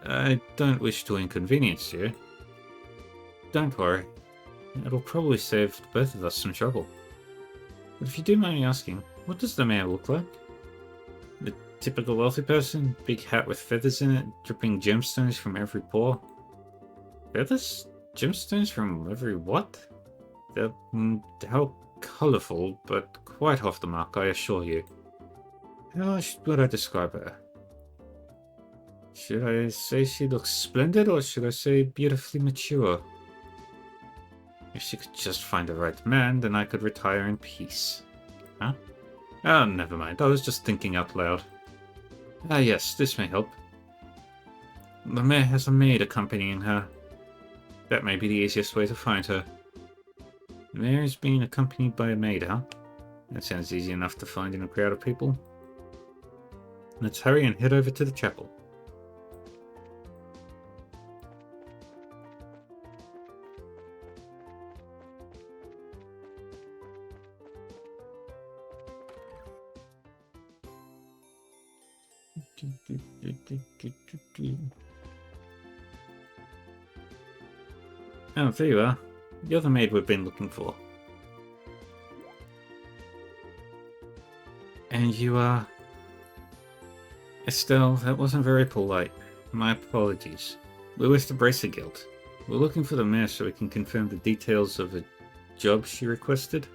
I don't wish to inconvenience you. Don't worry. It'll probably save both of us some trouble. But if you do mind me asking, what does the mayor look like? The typical wealthy person? Big hat with feathers in it, dripping gemstones from every pore? Feathers? Gemstones from every what? They're how colourful, but quite off the mark, I assure you. How would I describe her? Should I say she looks splendid, or should I say beautifully mature? If she could just find the right man, then I could retire in peace. Huh? Oh, never mind. I was just thinking out loud. Ah, yes, this may help. The mayor has a maid accompanying her. That may be the easiest way to find her. The mayor is being accompanied by a maid, huh? That sounds easy enough to find in a crowd of people. Let's hurry and head over to the chapel. Oh, there you are. You're the maid we've been looking for. And you are... Estelle, that wasn't very polite. My apologies. We're with the Bracer Guild. We're looking for the mayor so we can confirm the details of a job she requested.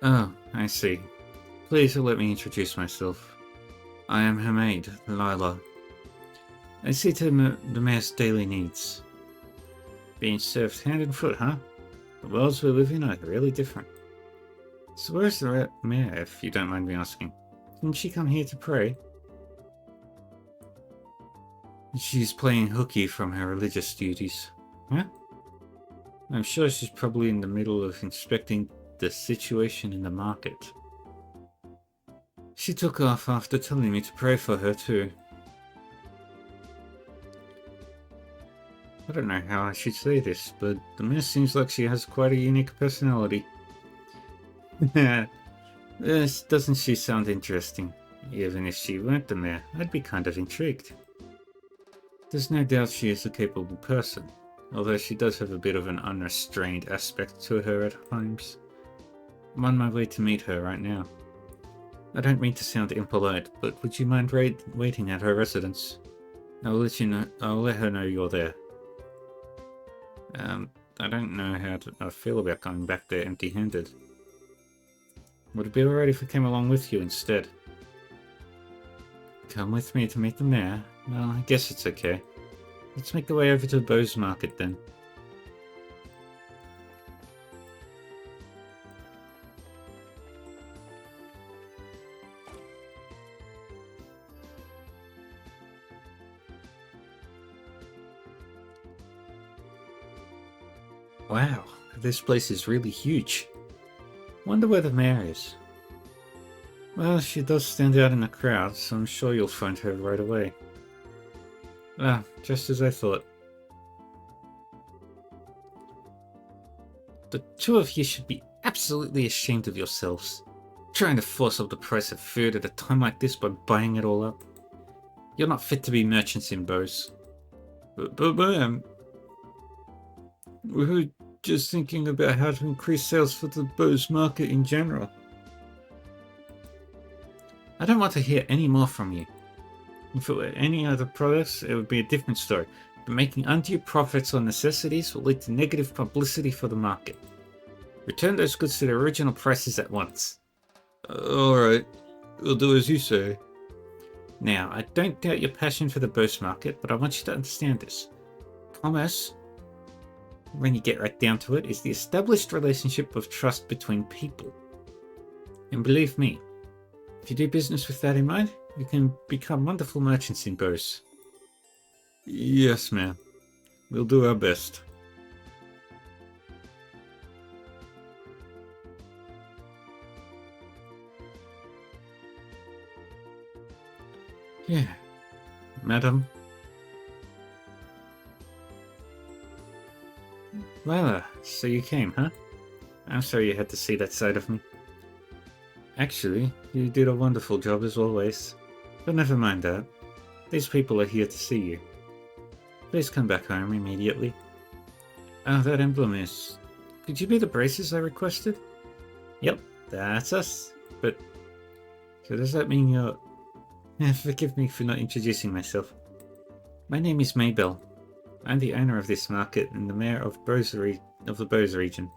Oh, I see. Please let me introduce myself. I am her maid, Lila. I see to the mayor's daily needs. Being served hand and foot, huh? The worlds we live in are really different. So where's the mayor, if you don't mind me asking? Didn't she come here to pray? She's playing hooky from her religious duties. Huh? I'm sure she's probably in the middle of inspecting the situation in the market. She took off after telling me to pray for her too. I don't know how I should say this, but the mayor seems like she has quite a unique personality. Doesn't she sound interesting? Even if she weren't the mayor, I'd be kind of intrigued. There's no doubt she is a capable person, although she does have a bit of an unrestrained aspect to her at times. I'm on my way to meet her right now. I don't mean to sound impolite, but would you mind waiting at her residence? I'll let her know you're there. I don't know how I feel about going back there empty-handed. Would it be alright if I came along with you instead? Come with me to meet the mayor? Well, I guess it's okay. Let's make our way over to the Bose Market then. Wow, this place is really huge. Wonder where the mayor is. Well, she does stand out in the crowd, so I'm sure you'll find her right away. Ah, just as I thought. The two of you should be absolutely ashamed of yourselves. Trying to force up the price of food at a time like this by buying it all up. You're not fit to be merchants in Bose. But ma'am, we were just thinking about how to increase sales for the Bose market in general. I don't want to hear any more from you. If it were any other products, it would be a different story. but making undue profits on necessities will lead to negative publicity for the market. Return those goods to their original prices at once. Alright, we'll do as you say. Now, I don't doubt your passion for the Bose market, but I want you to understand this. Commerce, when you get right down to it, is the established relationship of trust between people. And believe me, if you do business with that in mind, you can become wonderful merchants in Bose. Yes, ma'am. We'll do our best. Yeah. Madam? Lila, so you came, huh? I'm sorry you had to see that side of me. Actually, you did a wonderful job as always. But never mind that. These people are here to see you. Please come back home immediately. Oh, that emblem is... Could you be the braces I requested? Yep, that's us. But... So does that mean you're... Forgive me for not introducing myself. My name is Maybell. I'm the owner of this market and the mayor of the Bose region.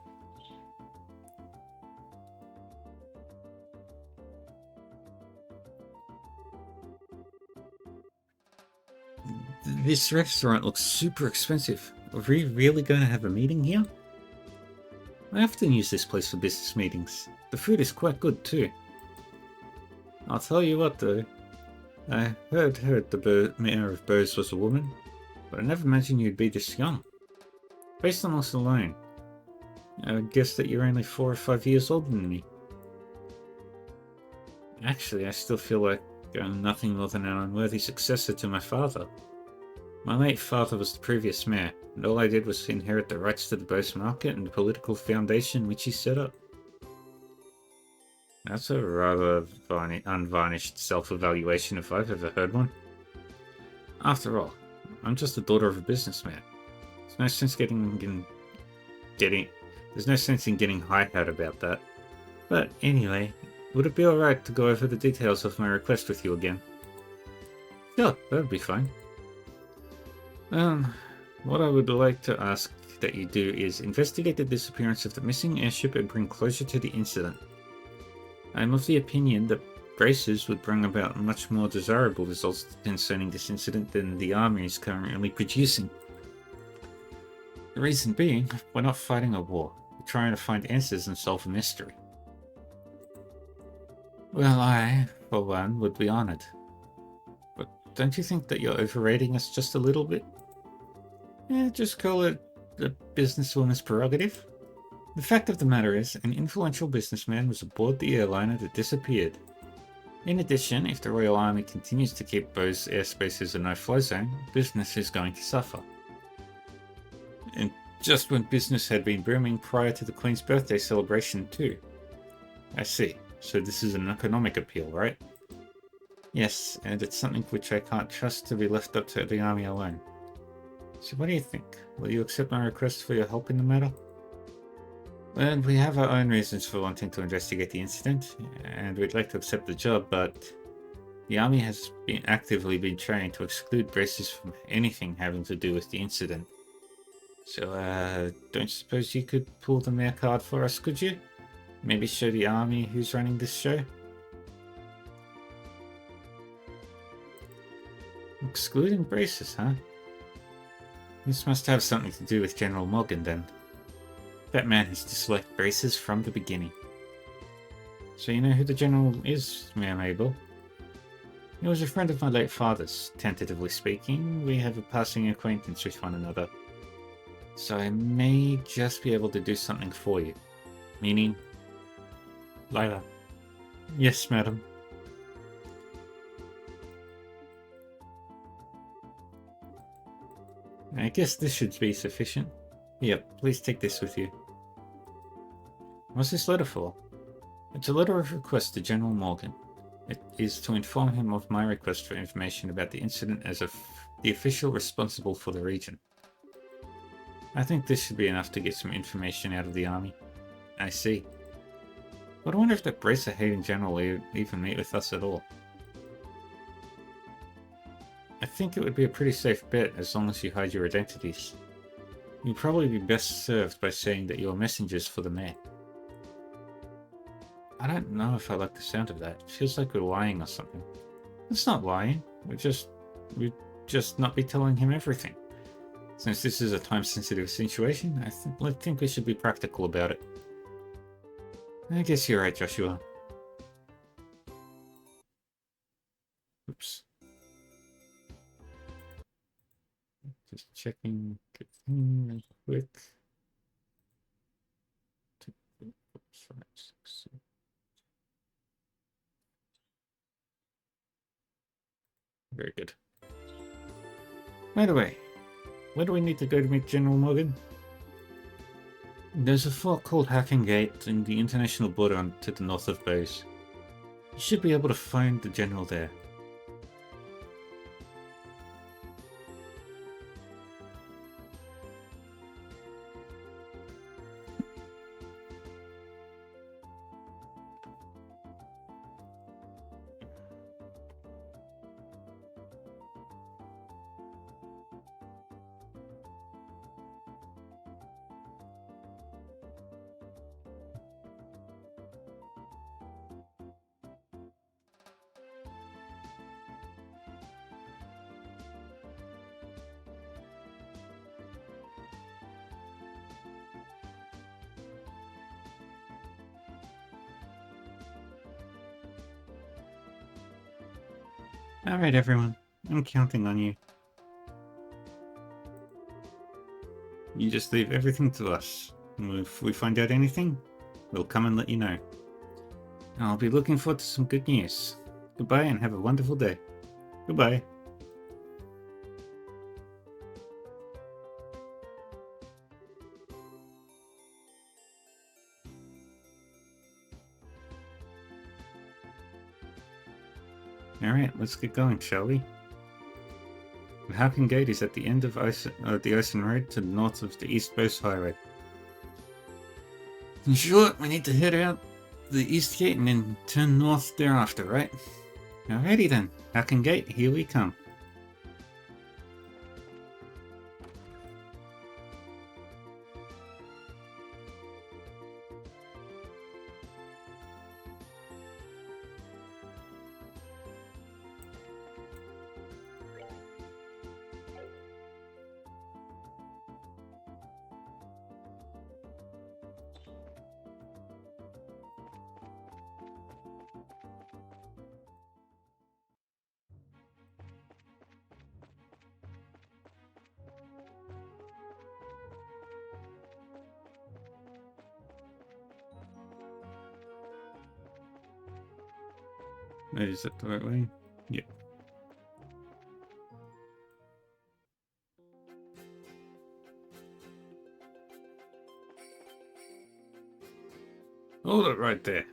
This restaurant looks super expensive. Are we really going to have a meeting here? I often use this place for business meetings. The food is quite good too. I'll tell you what though. I heard the mayor of Bose was a woman, but I never imagined you'd be this young. Based on this alone, I would guess that you're only 4 or 5 years older than me. Actually, I still feel like I'm nothing more than an unworthy successor to my father. My late father was the previous mayor, and all I did was inherit the rights to the Bose market and the political foundation which he set up. That's a rather unvarnished self-evaluation if I've ever heard one. After all, I'm just the daughter of a businessman. There's no sense there's no sense in getting high-hat about that. But anyway, would it be alright to go over the details of my request with you again? Sure, that would be fine. What I would like to ask that you do is investigate the disappearance of the missing airship and bring closure to the incident. I am of the opinion that braces would bring about much more desirable results concerning this incident than the army is currently producing. The reason being, we're not fighting a war, we're trying to find answers and solve a mystery. Well, I, for one, would be honored. But don't you think that you're overrating us just a little bit? Just call it a businesswoman's prerogative. The fact of the matter is, an influential businessman was aboard the airliner that disappeared. In addition, if the Royal Army continues to keep Bose airspace as a no-fly zone, business is going to suffer. And just when business had been booming prior to the Queen's birthday celebration too. I see. So this is an economic appeal, right? Yes, and it's something which I can't trust to be left up to the army alone. So what do you think? Will you accept my request for your help in the matter? Well, we have our own reasons for wanting to investigate the incident, and we'd like to accept the job, but the army has actively been trying to exclude braces from anything having to do with the incident. So, don't suppose you could pull the mayor card for us, could you? Maybe show the army who's running this show? Excluding braces, huh? This must have something to do with General Morgan, then. That man has disliked braces from the beginning. So you know who the general is, Mayor Mabel? He was a friend of my late father's. Tentatively speaking, we have a passing acquaintance with one another. So I may just be able to do something for you. Meaning... Lila. Yes, madam. I guess this should be sufficient. Yep, please take this with you. What's this letter for? It's a letter of request to General Morgan. It is to inform him of my request for information about the incident as the official responsible for the region. I think this should be enough to get some information out of the army. I see. But I wonder if that bracer hating general will even meet with us at all. I think it would be a pretty safe bet as long as you hide your identities. You'd probably be best served by saying that you're messengers for the mayor. I don't know if I like the sound of that. It feels like we're lying or something. It's not lying. We'd just not be telling him everything. Since this is a time-sensitive situation, I think we should be practical about it. I guess you're right, Joshua. Oops. Just checking real quick. 2, 3, 4, 5, 6, 7. Very good. By the way, where do we need to go to meet General Morgan? There's a fort called Hacking Gate in the international border to the north of Bose. You should be able to find the general there. Alright everyone, I'm counting on you. You just leave everything to us. And if we find out anything, we'll come and let you know. I'll be looking forward to some good news. Goodbye and have a wonderful day. Goodbye. Alright, let's get going, shall we? The Hacking Gate is at the end of the Ison Road to the north of the East Coast Highway. In short, we need to head out the East Gate and then turn north thereafter, right? Alrighty then, Hacking Gate, here we come. Is that the right way? Yeah. Hold it right there.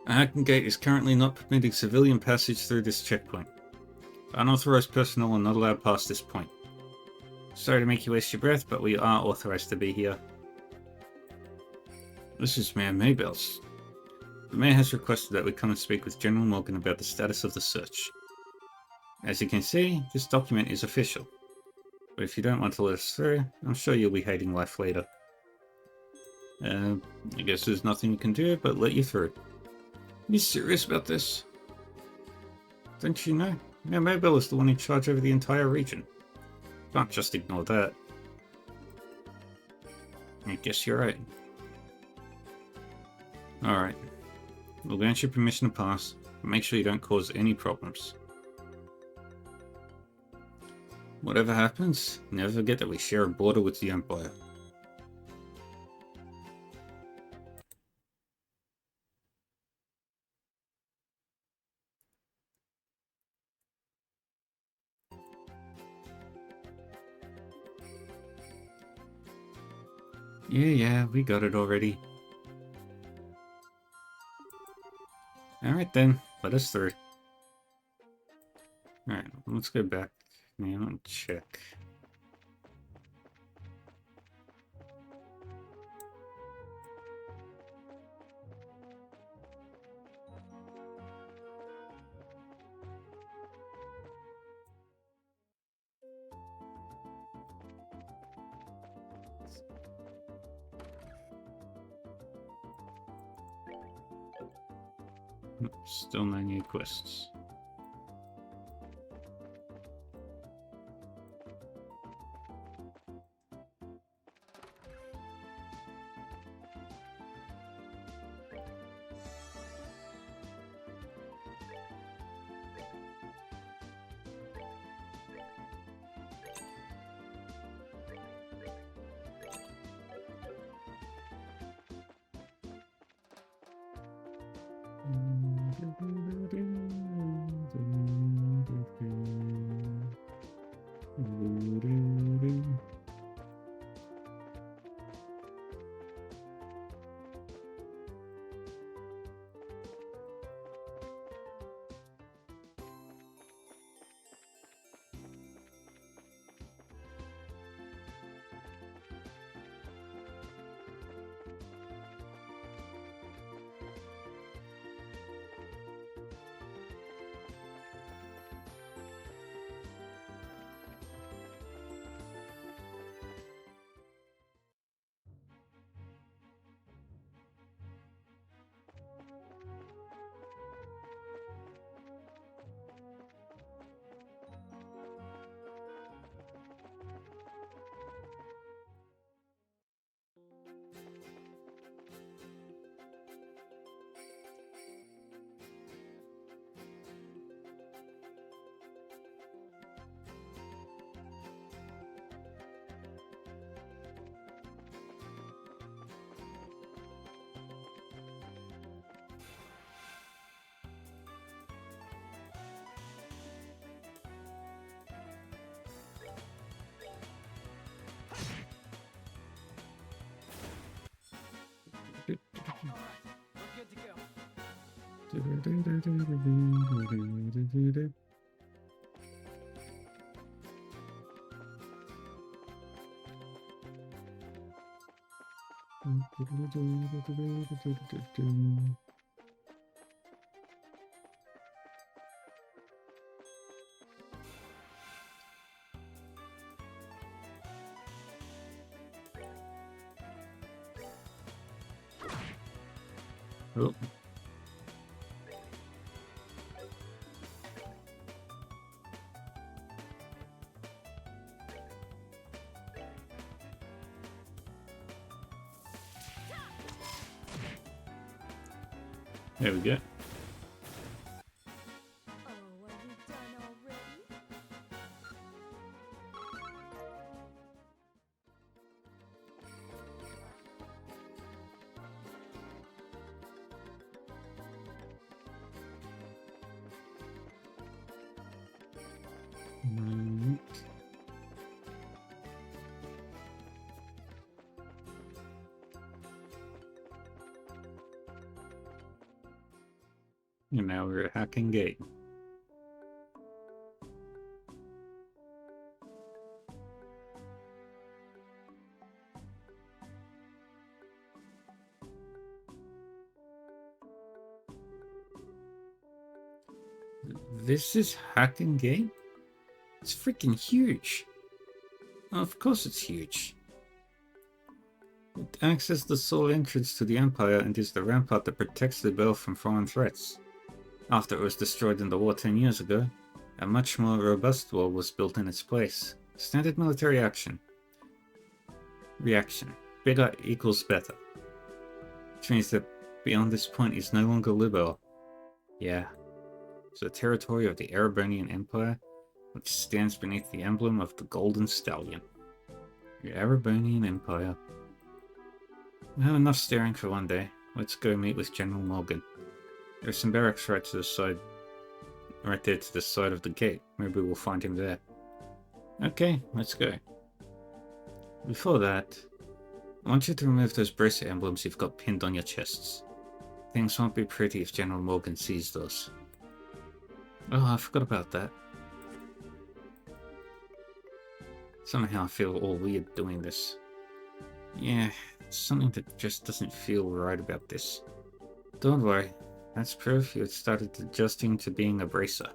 The Hacking Gate is currently not permitting civilian passage through this checkpoint. Unauthorized personnel are not allowed past this point. Sorry to make you waste your breath, but we are authorized to be here. This is Mayor Maybells. The Mayor has requested that we come and speak with General Morgan about the status of the search. As you can see, this document is official. But if you don't want to let us through, I'm sure you'll be hating life later. I guess there's nothing you can do but let you through. Are you serious about this? Don't you know? Mayor Maybell is the one in charge over the entire region. Can't just ignore that. I guess you're right. Alright. We'll grant you permission to pass, but make sure you don't cause any problems. Whatever happens, never forget that we share a border with the Empire. Yeah, we got it already. Alright then, let us through. Alright, let's go back now and check. Still no new quests. We're good to go. Oh. There we go. Oh, are you done already? Mm. And now we're at Hacking Gate. This is Hacking Gate? It's freaking huge. Of course it's huge. It acts as the sole entrance to the Empire and is the rampart that protects the belt from foreign threats. After it was destroyed in the war 10 years ago, a much more robust wall was built in its place. Standard military action. Reaction. Bigger equals better. Which means that beyond this point is no longer Libo. Yeah. It's the territory of the Erebonian Empire, which stands beneath the emblem of the Golden Stallion. The Erebonian Empire. I have enough staring for one day. Let's go meet with General Morgan. There's some barracks right to the side, right there to the side of the gate. Maybe we'll find him there. Okay, let's go. Before that, I want you to remove those bracelet emblems you've got pinned on your chests. Things won't be pretty if General Morgan sees those. Oh, I forgot about that. Somehow I feel all weird doing this. Yeah, something that just doesn't feel right about this. Don't worry, that's proof you had started adjusting to being a bracer.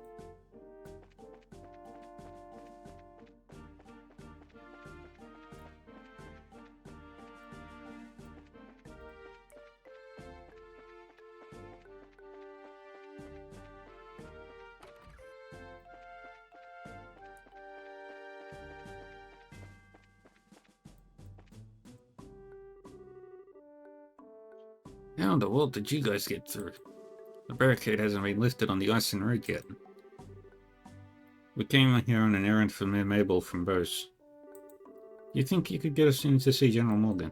How in the world did you guys get through? The barricade hasn't been lifted on the Ison Road yet. We came here on an errand for Mayor Mabel from Bose. You think you could get us in to see General Morgan?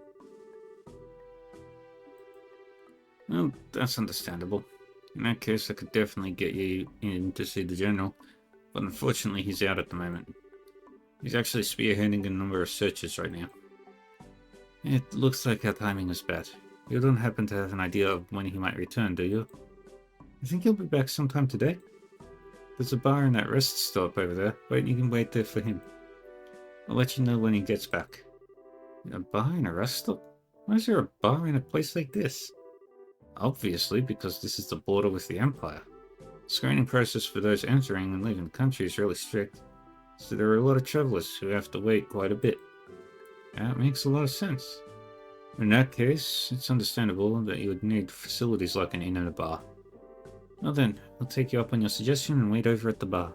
Well, that's understandable. In that case, I could definitely get you in to see the General, but unfortunately he's out at the moment. He's actually spearheading a number of searches right now. It looks like our timing is bad. You don't happen to have an idea of when he might return, do you? I think he'll be back sometime today. There's a bar in that rest stop over there. You can wait there for him. I'll let you know when he gets back. A bar in a rest stop? Why is there a bar in a place like this? Obviously, because this is the border with the Empire. The screening process for those entering and leaving the country is really strict, so there are a lot of travelers who have to wait quite a bit. That makes a lot of sense. In that case, it's understandable that you would need facilities like an inn and a bar. Well then, I'll take you up on your suggestion and wait over at the bar.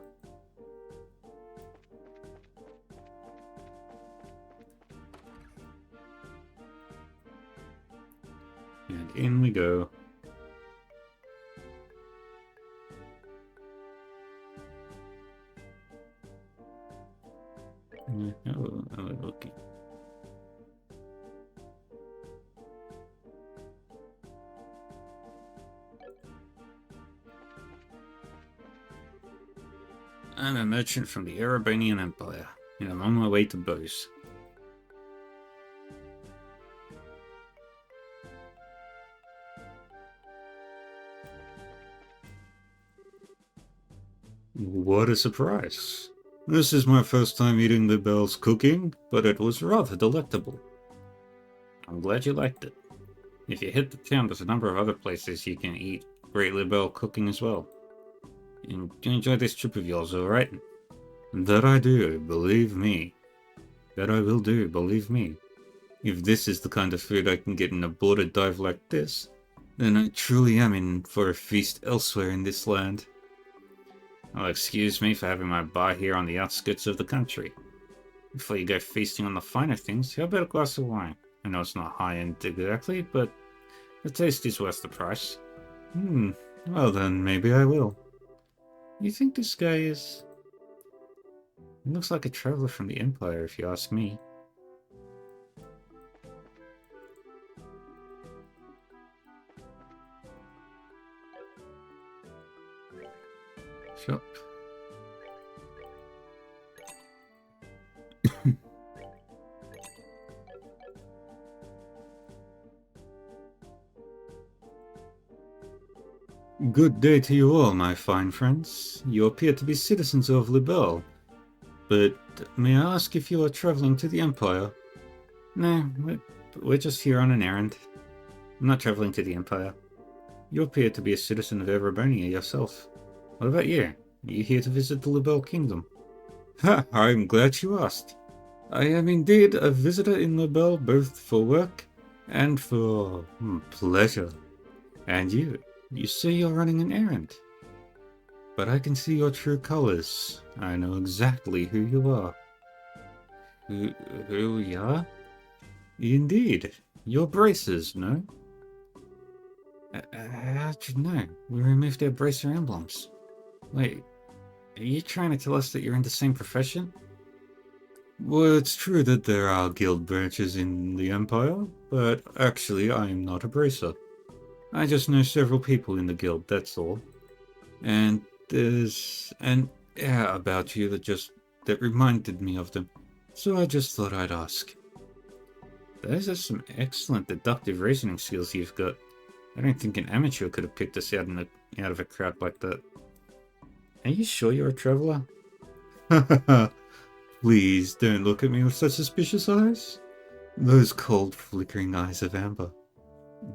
And in we go. Okay. I'm a merchant from the Erebonian Empire, and I'm on my way to Bose. What a surprise! This is my first time eating Libelle's cooking, but it was rather delectable. I'm glad you liked it. If you hit the town, there's a number of other places you can eat great Libelle cooking as well. And you enjoy this trip of yours, alright? That I do, believe me. That I will do, believe me. If this is the kind of food I can get in a border dive like this, then I truly am in for a feast elsewhere in this land. Well, excuse me for having my bar here on the outskirts of the country. Before you go feasting on the finer things, how about a glass of wine? I know it's not high-end exactly, but the taste is worth the price. Well then, maybe I will. You think this guy is... He looks like a traveler from the Empire, if you ask me. Shop. Good day to you all, my fine friends. You appear to be citizens of Libelle. But may I ask if you are traveling to the Empire? No, we're just here on an errand. I'm not traveling to the Empire. You appear to be a citizen of Erebonia yourself. What about you? Are you here to visit the Libelle Kingdom? Ha! I'm glad you asked. I am indeed a visitor in Libelle both for work and for pleasure. And you say you're running an errand. But I can see your true colors. I know exactly who you are. Who we are? Indeed. Your braces, no? How'd you know? We removed their bracer emblems. Wait, are you trying to tell us that you're in the same profession? Well, it's true that there are guild branches in the Empire, but actually I am not a bracer. I just know several people in the guild, that's all. And there's an air about you that reminded me of them, so I just thought I'd ask. Those are some excellent deductive reasoning skills you've got. I don't think an amateur could have picked us out of a crowd like that. Are you sure you're a traveler? Please don't look at me with such suspicious eyes. Those cold, flickering eyes of amber.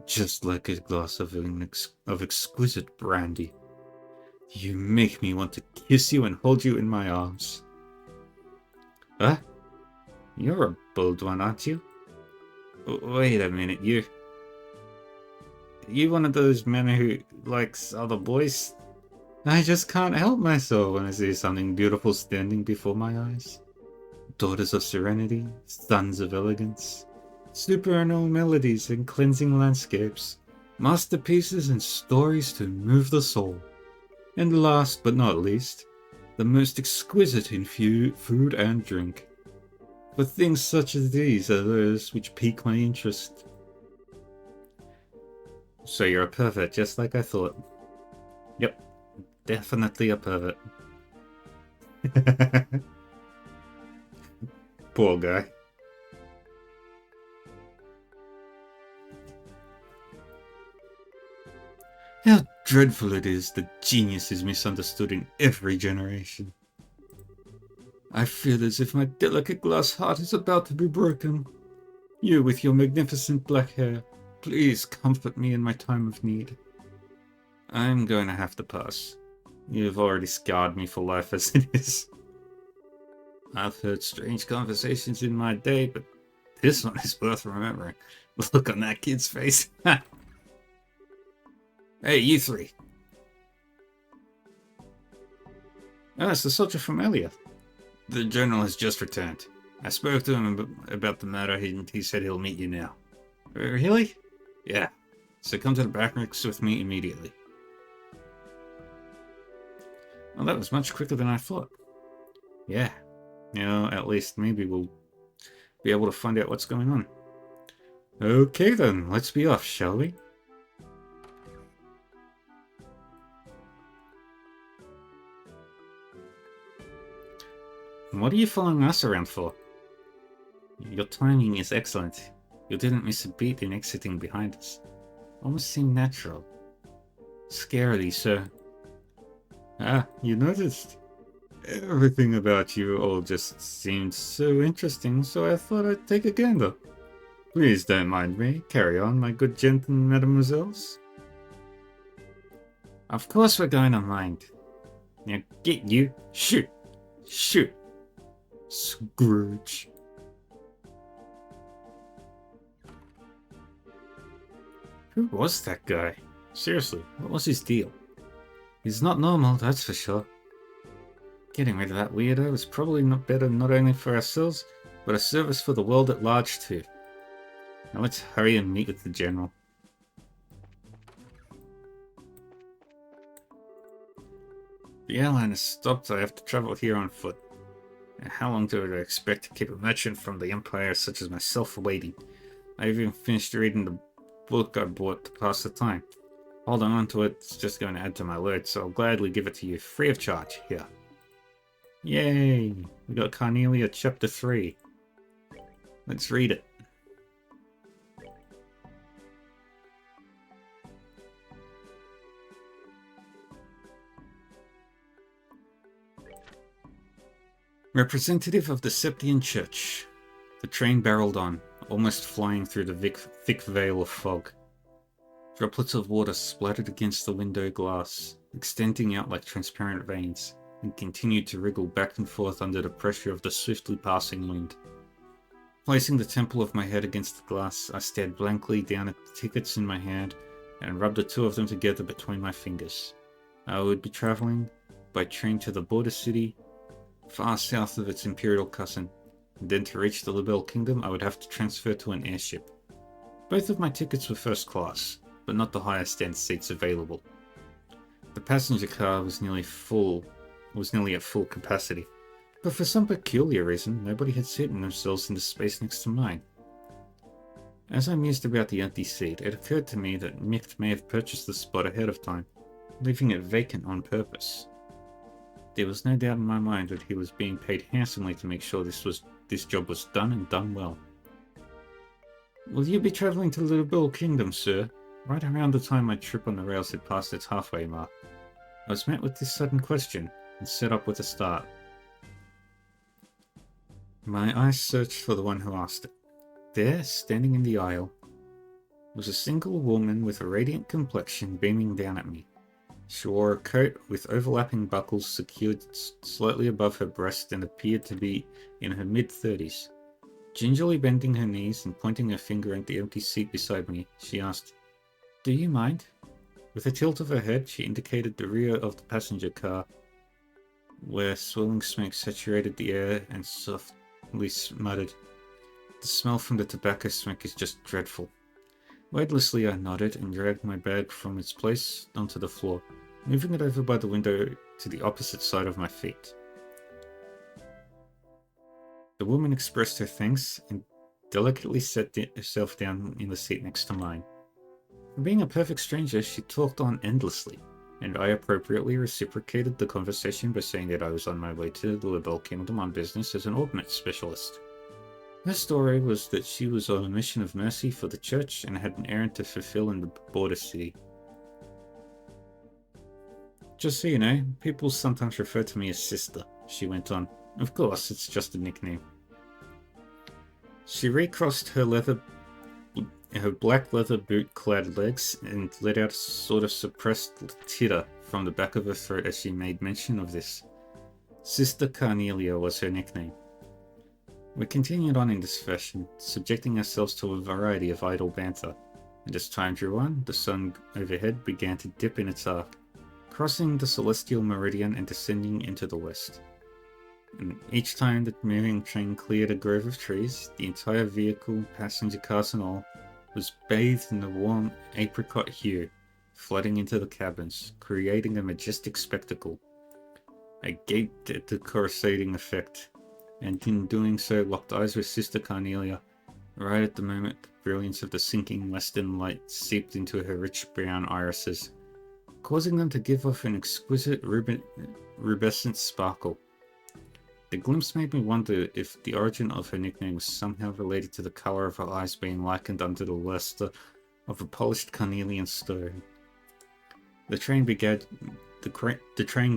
Just like a glass of exquisite brandy. You make me want to kiss you and hold you in my arms. Huh? You're a bold one, aren't you? Wait a minute, you one of those men who likes other boys? I just can't help myself when I see something beautiful standing before my eyes. Daughters of serenity, sons of elegance, supernal melodies and cleansing landscapes. Masterpieces and stories to move the soul. And last but not least, the most exquisite in food and drink. For things such as these are those which pique my interest. So you're a pervert, just like I thought. Yep, definitely a pervert. Poor guy. How dreadful it is that genius is misunderstood in every generation. I feel as if my delicate glass heart is about to be broken. You with your magnificent black hair, please comfort me in my time of need. I'm going to have to pass. You've already scarred me for life as it is. I've heard strange conversations in my day, but this one is worth remembering. The look on that kid's face. Hey, you three. Oh, it's the soldier from earlier. The general has just returned. I spoke to him about the matter, and he said he'll meet you now. Really? Yeah. So come to the barracks with me immediately. Well, that was much quicker than I thought. Yeah. You know, at least maybe we'll be able to find out what's going on. Okay then, let's be off, shall we? What are you following us around for? Your timing is excellent. You didn't miss a beat in exiting behind us. Almost seemed natural. Scarily, sir. Ah, you noticed. Everything about you all just seemed so interesting, so I thought I'd take a gander. Please don't mind me. Carry on, my good gentlemen, mademoiselles. Of course we're going to mind. Now get you. Shoot. Shoot. Scrooge. Who was that guy? Seriously, what was his deal? He's not normal, that's for sure. Getting rid of that weirdo is probably not better not only for ourselves, but a service for the world at large too. Now let's hurry and meet with the general. The airline has stopped, I have to travel here on foot. And how long do I expect to keep a merchant from the Empire such as myself waiting? I even finished reading the book I bought to pass the time. Holding on to it's just going to add to my load, so I'll gladly give it to you free of charge. Here. Yay! We got Carnelia Chapter 3. Let's read it. Representative of the Septian Church. The train barreled on, almost flying through the thick veil of fog. Droplets of water splattered against the window glass, extending out like transparent veins, and continued to wriggle back and forth under the pressure of the swiftly passing wind. Placing the temple of my head against the glass, I stared blankly down at the tickets in my hand and rubbed the two of them together between my fingers. I would be traveling by train to the border city, far south of its imperial cousin, and then to reach the Libelle Kingdom I would have to transfer to an airship. Both of my tickets were first class, but not the highest end seats available. The passenger car was nearly at full capacity, but for some peculiar reason nobody had seated themselves in the space next to mine. As I mused about the empty seat, it occurred to me that Micht may have purchased the spot ahead of time, leaving it vacant on purpose. There was no doubt in my mind that he was being paid handsomely to make sure this job was done and done well. Will you be travelling to the Libelle Kingdom, sir? Right around the time my trip on the rails had passed its halfway mark, I was met with this sudden question and set up with a start. My eyes searched for the one who asked it. There, standing in the aisle, was a single woman with a radiant complexion beaming down at me. She wore a coat with overlapping buckles secured slightly above her breast and appeared to be in her mid-30s. Gingerly bending her knees and pointing her finger at the empty seat beside me, she asked, "Do you mind?" With a tilt of her head, she indicated the rear of the passenger car, where swirling smoke saturated the air, and softly muttered, "The smell from the tobacco smoke is just dreadful." Wordlessly, I nodded and dragged my bag from its place onto the floor, moving it over by the window to the opposite side of my feet. The woman expressed her thanks and delicately sat herself down in the seat next to mine. For being a perfect stranger, she talked on endlessly, and I appropriately reciprocated the conversation by saying that I was on my way to the Libel Kingdom on business as an augment specialist. Her story was that she was on a mission of mercy for the church and had an errand to fulfill in the border city. Just so you know, people sometimes refer to me as Sister, she went on. Of course, it's just a nickname. She recrossed her black leather boot-clad legs and let out a sort of suppressed titter from the back of her throat as she made mention of this. Sister Carnelia was her nickname. We continued on in this fashion, subjecting ourselves to a variety of idle banter, and as time drew on, the sun overhead began to dip in its arc, crossing the celestial meridian and descending into the west. And each time the moving train cleared a grove of trees, the entire vehicle, passenger cars and all, was bathed in the warm apricot hue, flooding into the cabins, creating a majestic spectacle. I gaped at the coruscating effect, and in doing so locked eyes with Sister Carnelia. Right at the moment, the brilliance of the sinking western light seeped into her rich brown irises, causing them to give off an exquisite rubescent sparkle. The glimpse made me wonder if the origin of her nickname was somehow related to the colour of her eyes being likened unto the lustre of a polished carnelian stone. The train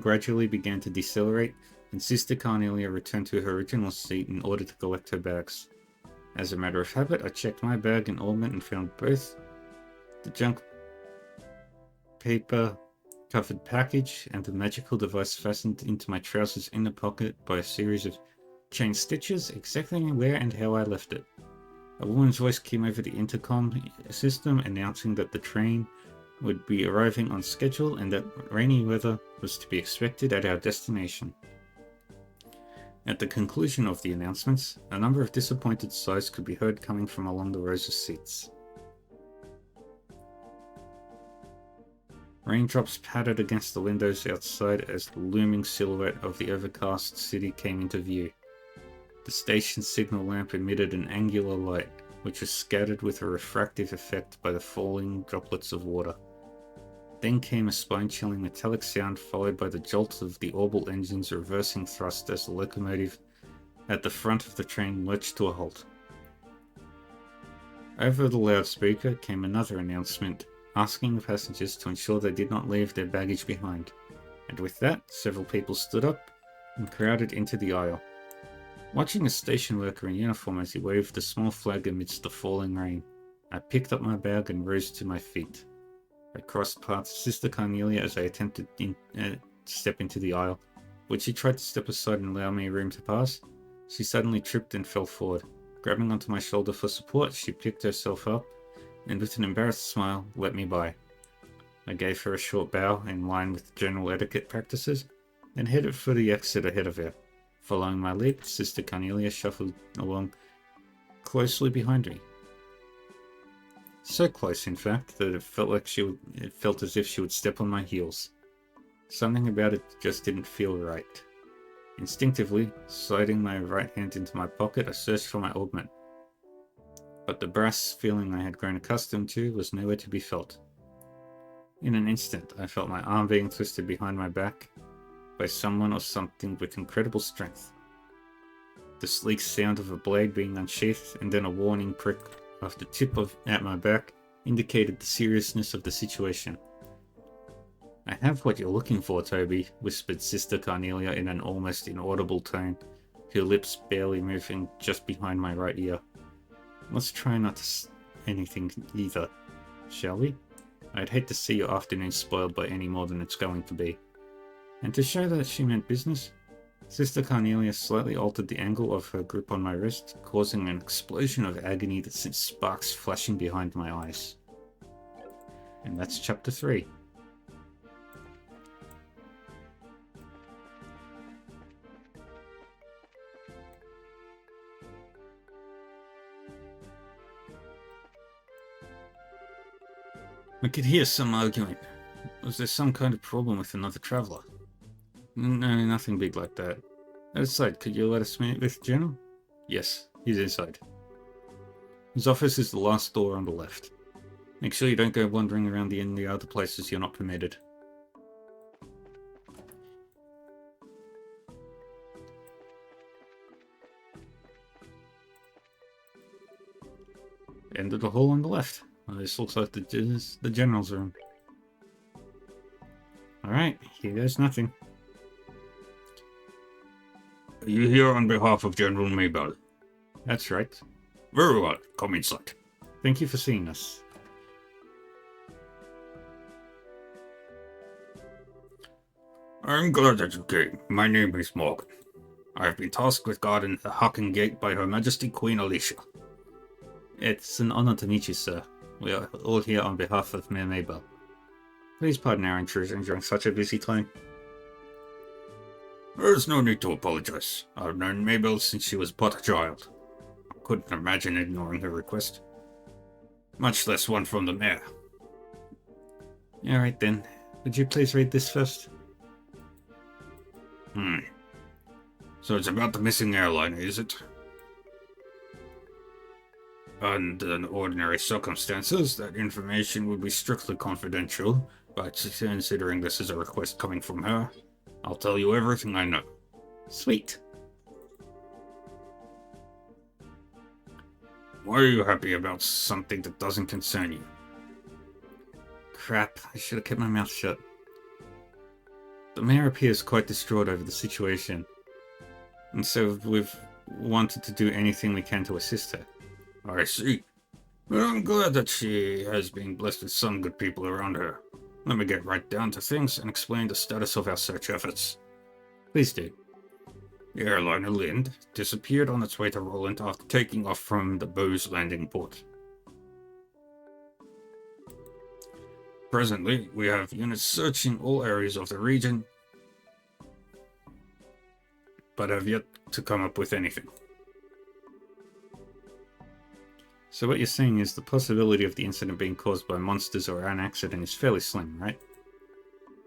gradually began to decelerate, and Sister Carnelia returned to her original seat in order to collect her bags. As a matter of habit, I checked my bag and ornament and found both the junk paper covered package and the magical device fastened into my trousers inner pocket by a series of chain stitches exactly where and how I left it. A woman's voice came over the intercom system announcing that the train would be arriving on schedule and that rainy weather was to be expected at our destination. At the conclusion of the announcements, a number of disappointed sighs could be heard coming from along the rows of seats. Raindrops pattered against the windows outside as the looming silhouette of the overcast city came into view. The station signal lamp emitted an angular light, which was scattered with a refractive effect by the falling droplets of water. Then came a spine-chilling metallic sound followed by the jolt of the orbital engine's reversing thrust as the locomotive at the front of the train lurched to a halt. Over the loudspeaker came another announcement, asking the passengers to ensure they did not leave their baggage behind, and with that, several people stood up and crowded into the aisle. Watching a station worker in uniform as he waved the small flag amidst the falling rain, I picked up my bag and rose to my feet. I crossed past Sister Carnelia as I attempted to step into the aisle. When she tried to step aside and allow me room to pass, she suddenly tripped and fell forward. Grabbing onto my shoulder for support, she picked herself up and with an embarrassed smile, let me by. I gave her a short bow in line with general etiquette practices and headed for the exit ahead of her. Following my lead, Sister Carnelia shuffled along closely behind me. So close, in fact, that it felt as if she would step on my heels. Something about it just didn't feel right. Instinctively, sliding my right hand into my pocket, I searched for my augment. But the brass feeling I had grown accustomed to was nowhere to be felt. In an instant, I felt my arm being twisted behind my back by someone or something with incredible strength. The sleek sound of a blade being unsheathed and then a warning prick off the tip at my back indicated the seriousness of the situation. I have what you're looking for, Toby, whispered Sister Carnelia in an almost inaudible tone, her lips barely moving just behind my right ear. Let's try not to anything either, shall we? I'd hate to see your afternoon spoiled by any more than it's going to be. And to show that she meant business, Sister Carnelia slightly altered the angle of her grip on my wrist, causing an explosion of agony that sent sparks flashing behind my eyes. And that's chapter 3. I could hear some arguing. Was there some kind of problem with another traveler? No, nothing big like that. Outside, could you let us meet with the General? Yes, he's inside. His office is the last door on the left. Make sure you don't go wandering around in the other places you're not permitted. End of the hall on the left. Well, this looks like the General's room. Alright, here goes nothing. Are you here on behalf of General Maybell? That's right. Very well. Come inside. Thank you for seeing us. I'm glad that you came. My name is Morgan. I have been tasked with guarding the Hocking Gate by Her Majesty Queen Alicia. It's an honor to meet you, sir. We are all here on behalf of Mayor Maybell. Please pardon our intrusion during such a busy time. There's no need to apologize. I've known Maybell since she was but a child. I couldn't imagine ignoring her request. Much less one from the mayor. Alright then. Would you please read this first? So it's about the missing airliner, is it? Under ordinary circumstances, that information would be strictly confidential, but considering this is a request coming from her, I'll tell you everything I know. Sweet. Why are you happy about something that doesn't concern you? Crap, I should have kept my mouth shut. The mayor appears quite distraught over the situation, and so we've wanted to do anything we can to assist her. I see. But I'm glad that she has been blessed with some good people around her. Let me get right down to things and explain the status of our search efforts. Please do. The airliner Lind disappeared on its way to Roland after taking off from the Bose landing port. Presently, we have units searching all areas of the region, but have yet to come up with anything. So what you're saying is the possibility of the incident being caused by monsters or an accident is fairly slim, right?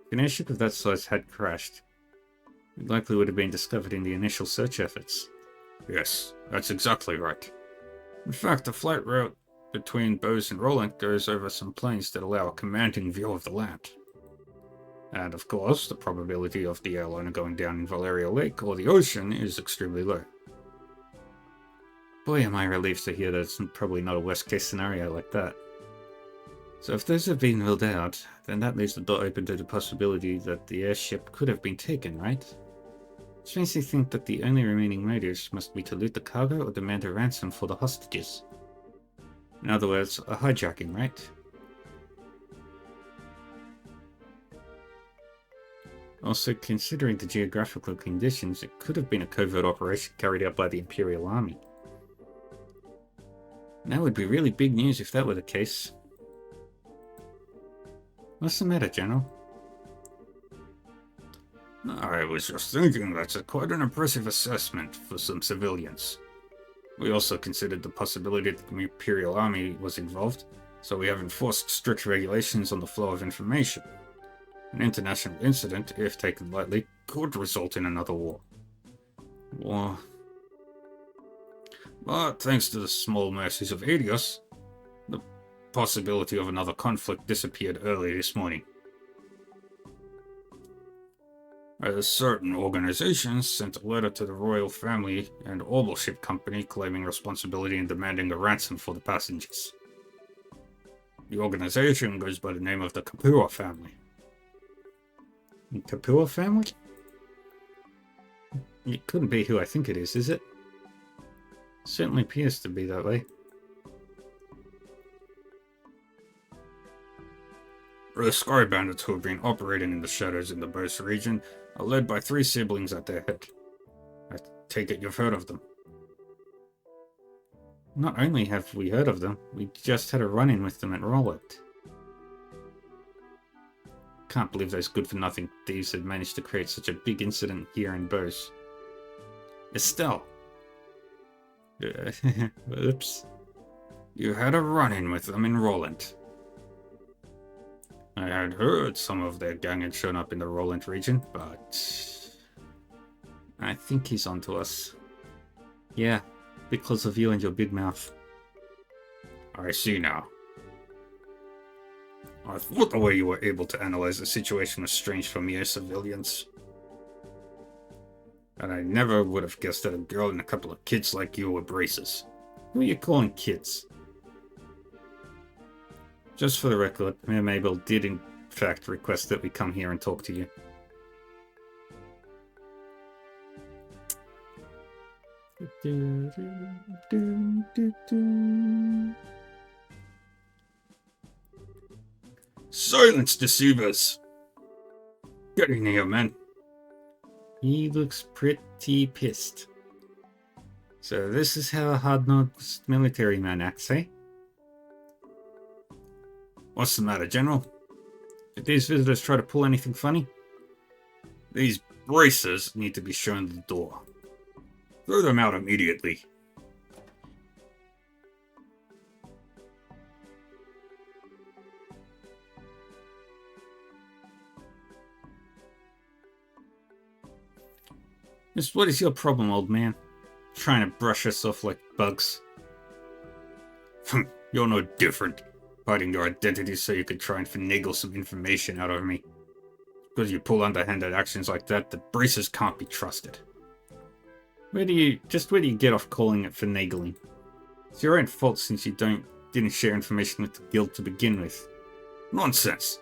If an airship of that size had crashed, it likely would have been discovered in the initial search efforts. Yes, that's exactly right. In fact, the flight route between Bose and Roland goes over some plains that allow a commanding view of the land. And of course, the probability of the airliner going down in Valeria Lake or the ocean is extremely low. Boy, am I relieved to hear that it's probably not a worst-case scenario like that. So if those have been ruled out, then that leaves the door open to the possibility that the airship could have been taken, right? Which makes me think that the only remaining motives must be to loot the cargo or demand a ransom for the hostages. In other words, a hijacking, right? Also, considering the geographical conditions, it could have been a covert operation carried out by the Imperial Army. That would be really big news if that were the case. What's the matter, General? I was just thinking that's quite an impressive assessment for some civilians. We also considered the possibility that the Imperial Army was involved, so we have enforced strict regulations on the flow of information. An international incident, if taken lightly, could result in another war. War. But thanks to the small mercies of Adios, the possibility of another conflict disappeared early this morning. As certain organizations sent a letter to the royal family and Orbital Ship Company claiming responsibility and demanding a ransom for the passengers. The organization goes by the name of the Kapua family. Kapua family? It couldn't be who I think it is it? Certainly appears to be that way. The Sky Bandits who have been operating in the shadows in the Bose region are led by 3 siblings at their head. I take it you've heard of them. Not only have we heard of them, we just had a run-in with them at Roland. Can't believe those good-for-nothing thieves had managed to create such a big incident here in Bose. Estelle, Oops. you had a run-in with them in Roland. I had heard some of their gang had shown up in the Roland region, but I think he's onto us. Yeah, because of you and your big mouth. I see now. I thought the way you were able to analyze the situation was strange for mere civilians. And I never would have guessed that a girl and a couple of kids like you were braces. Who are you calling kids? Just for the record, Mayor Mabel did in fact request that we come here and talk to you. Silence, deceivers! Get in here, man. He looks pretty pissed. So this is how a hard-nosed military man acts, eh? What's the matter, General? Did these visitors try to pull anything funny? These braces need to be shown the door. Throw them out immediately. Just what is your problem, old man? Trying to brush us off like bugs. You're no different. Hiding your identity so you could try and finagle some information out of me. Because you pull underhanded actions like that, the braces can't be trusted. Where do you get off calling it finagling? It's your own fault since you didn't share information with the guild to begin with. Nonsense.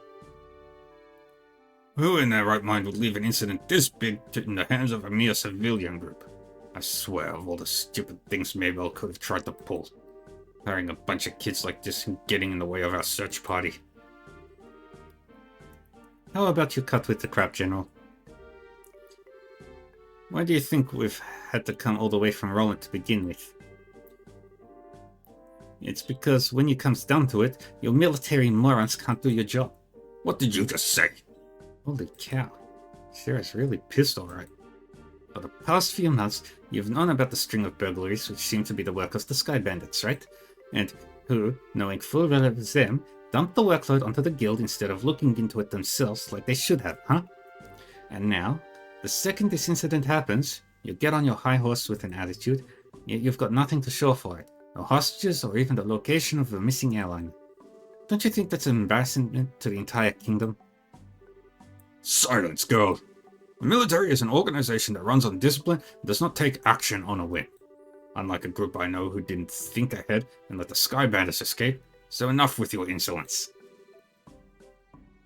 Who in their right mind would leave an incident this big in the hands of a mere civilian group? I swear of all the stupid things Mabel could have tried to pull. Hiring a bunch of kids like this and getting in the way of our search party. How about you cut with the crap, General? Why do you think we've had to come all the way from Roland to begin with? It's because when it comes down to it, your military morons can't do your job. What did you just say? Holy cow. Sarah's really pissed, alright. For the past few months, you've known about the string of burglaries which seem to be the work of the Sky Bandits, right? And who, knowing full well it was them, dumped the workload onto the guild instead of looking into it themselves like they should have, huh? And now, the second this incident happens, you get on your high horse with an attitude, yet you've got nothing to show for it. No hostages or even the location of the missing airline. Don't you think that's an embarrassment to the entire kingdom? Silence, girl. The military is an organization that runs on discipline and does not take action on a whim. Unlike a group I know who didn't think ahead and let the Sky Bandits escape, so enough with your insolence.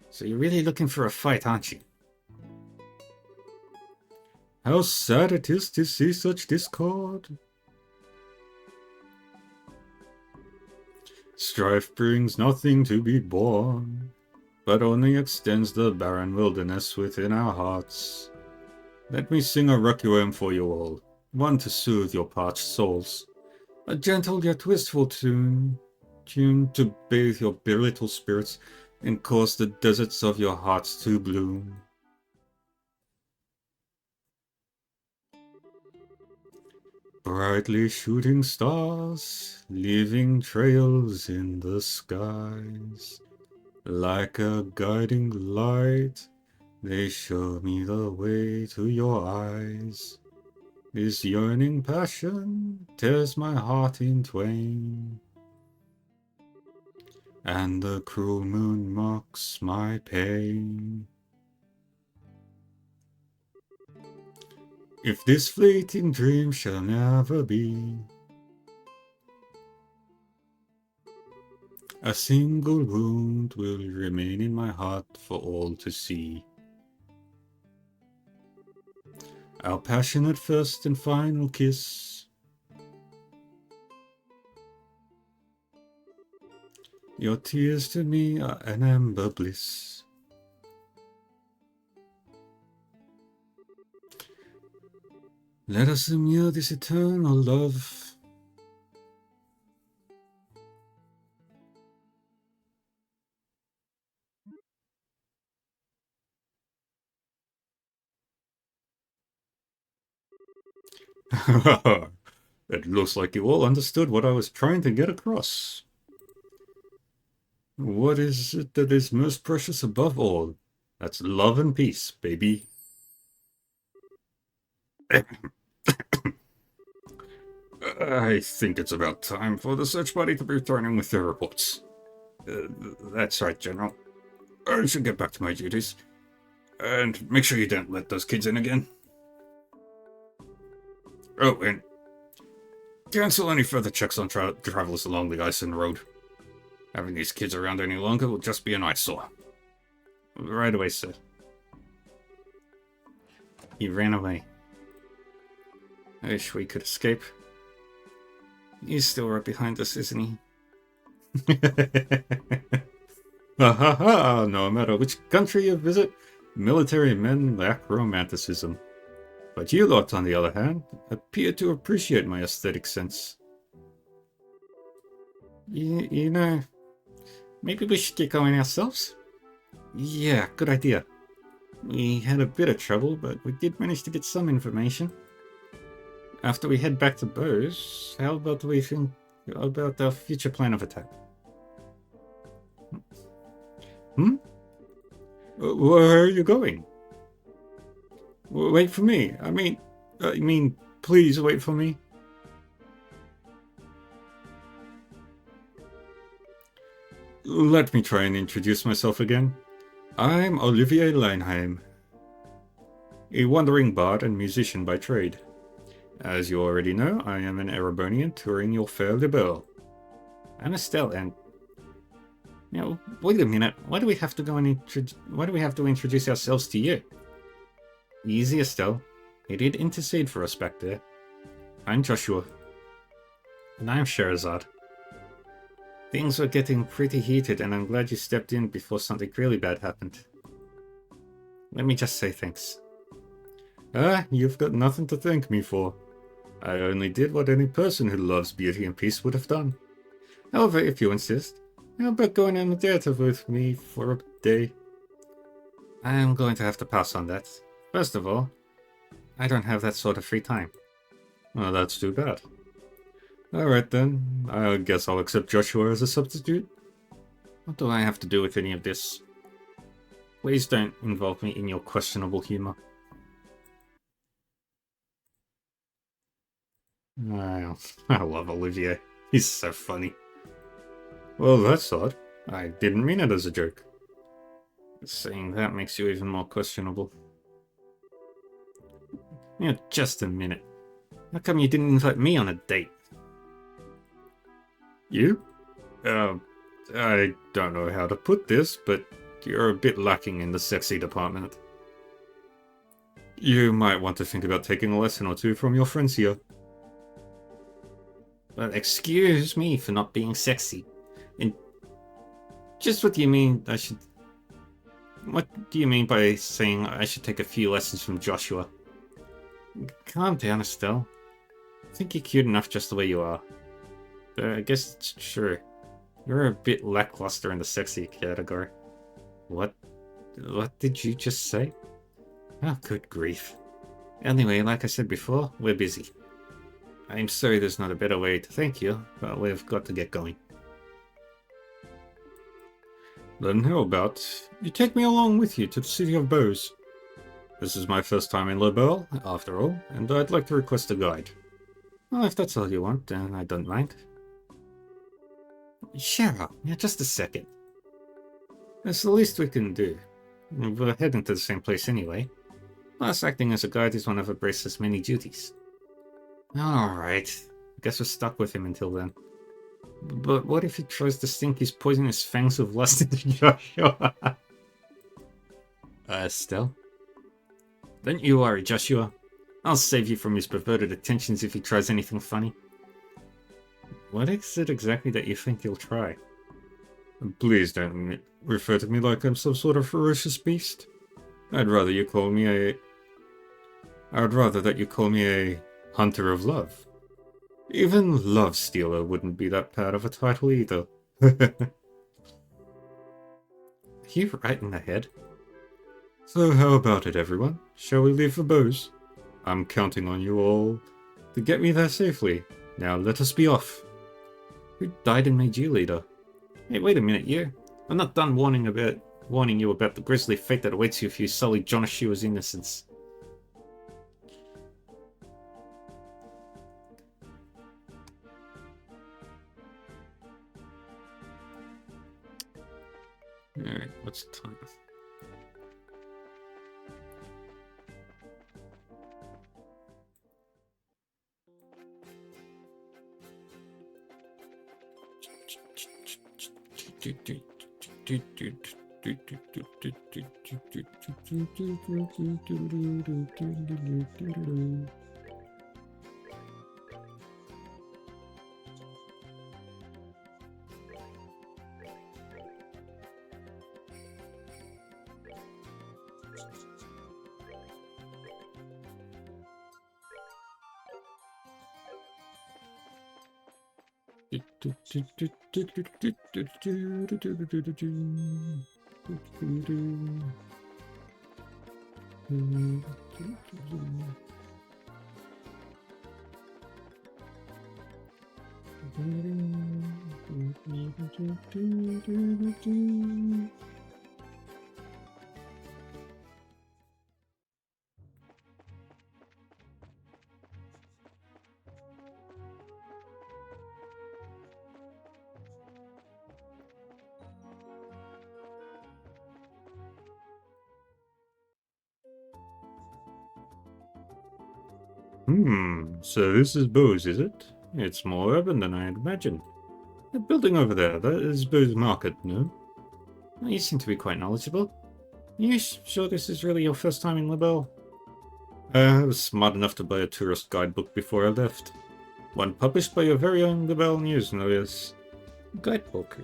So you're really looking for a fight, aren't you? How sad it is to see such discord. Strife brings nothing to be borne, but only extends the barren wilderness within our hearts. Let me sing a requiem for you all, one to soothe your parched souls. A gentle yet wistful tune, tuned to bathe your little spirits and cause the deserts of your hearts to bloom. Brightly shooting stars, leaving trails in the skies. Like a guiding light, they show me the way to your eyes. This yearning passion tears my heart in twain, and the cruel moon mocks my pain. If this fleeting dream shall never be, a single wound will remain in my heart for all to see. Our passionate first and final kiss. Your tears to me are an amber bliss. Let us immure this eternal love. It looks like you all understood what I was trying to get across. What is it that is most precious above all? That's love and peace, baby. I think it's about time for the search party to be returning with their reports. That's right, General. I should get back to my duties. And make sure you don't let those kids in again. Oh, and cancel any further checks on travelers along the Ison Road. Having these kids around any longer will just be an eyesore. Right away, sir. He ran away. I wish we could escape. He's still right behind us, isn't he? Ha ha ha! No matter which country you visit, military men lack romanticism. But you lot, on the other hand, appear to appreciate my aesthetic sense. You know, maybe we should get going ourselves? Yeah, good idea. We had a bit of trouble, but we did manage to get some information. After we head back to Bose, how about we think about our future plan of attack? Where are you going? Wait for me. I mean, please wait for me. Let me try and introduce myself again. I'm Olivier Leinheim, a wandering bard and musician by trade. As you already know, I am an Erebonian touring your fair Libelle. I'm Estelle, and wait a minute. Why do we have to introduce ourselves to you? Easy, Estelle. You did intercede for us back there. I'm Joshua. And I'm Sherazad. Things were getting pretty heated, and I'm glad you stepped in before something really bad happened. Let me just say thanks. You've got nothing to thank me for. I only did what any person who loves beauty and peace would have done. However, if you insist, how about going on a date with me for a day? I am going to have to pass on that. First of all, I don't have that sort of free time. Well, that's too bad. Alright then, I guess I'll accept Joshua as a substitute. What do I have to do with any of this? Please don't involve me in your questionable humor. I love Olivier. He's so funny. Well, that's odd. I didn't mean it as a joke. Saying that makes you even more questionable. Just a minute. How come you didn't invite me on a date? You? I don't know how to put this, but you're a bit lacking in the sexy department. You might want to think about taking a lesson or two from your friends here. Well, excuse me for not being sexy. And just what do you mean I should... What do you mean by saying I should take a few lessons from Joshua? Calm down, Estelle. I think you're cute enough just the way you are. I guess it's true. You're a bit lackluster in the sexy category. What did you just say? Oh, good grief. Anyway, like I said before, we're busy. I'm sorry there's not a better way to thank you, but we've got to get going. Then how about you take me along with you to the city of Bose? This is my first time in Libelle, after all, and I'd like to request a guide. Well, if that's all you want, then I don't mind. Shut up, just a second. That's the least we can do. We're heading to the same place anyway. Plus, acting as a guide is one of Abrace's many duties. Alright, I guess we're stuck with him until then. But what if he tries to sink his poisonous fangs of lust into Joshua? Estelle? Don't you worry, Joshua. I'll save you from his perverted attentions if he tries anything funny. What is it exactly that you think he'll try? Please don't refer to me like I'm some sort of ferocious beast. I'd rather that you call me a hunter of love. Even Love Stealer wouldn't be that bad of a title either. You right in the head. So how about it, everyone? Shall we leave for Bose? I'm counting on you all to get me there safely. Now let us be off. Who died and made you leader? Hey, wait a minute, you. I'm not done warning you about the grisly fate that awaits you if you sully John Ashua's innocence. Alright, what's the time? So this is Boo's, is it? It's more urban than I had imagined. The building over there, that is Boo's Market, no? Oh, you seem to be quite knowledgeable. Are you sure this is really your first time in Libelle? I was smart enough to buy a tourist guidebook before I left. One published by your very own Libelle News, no less. Guidebook?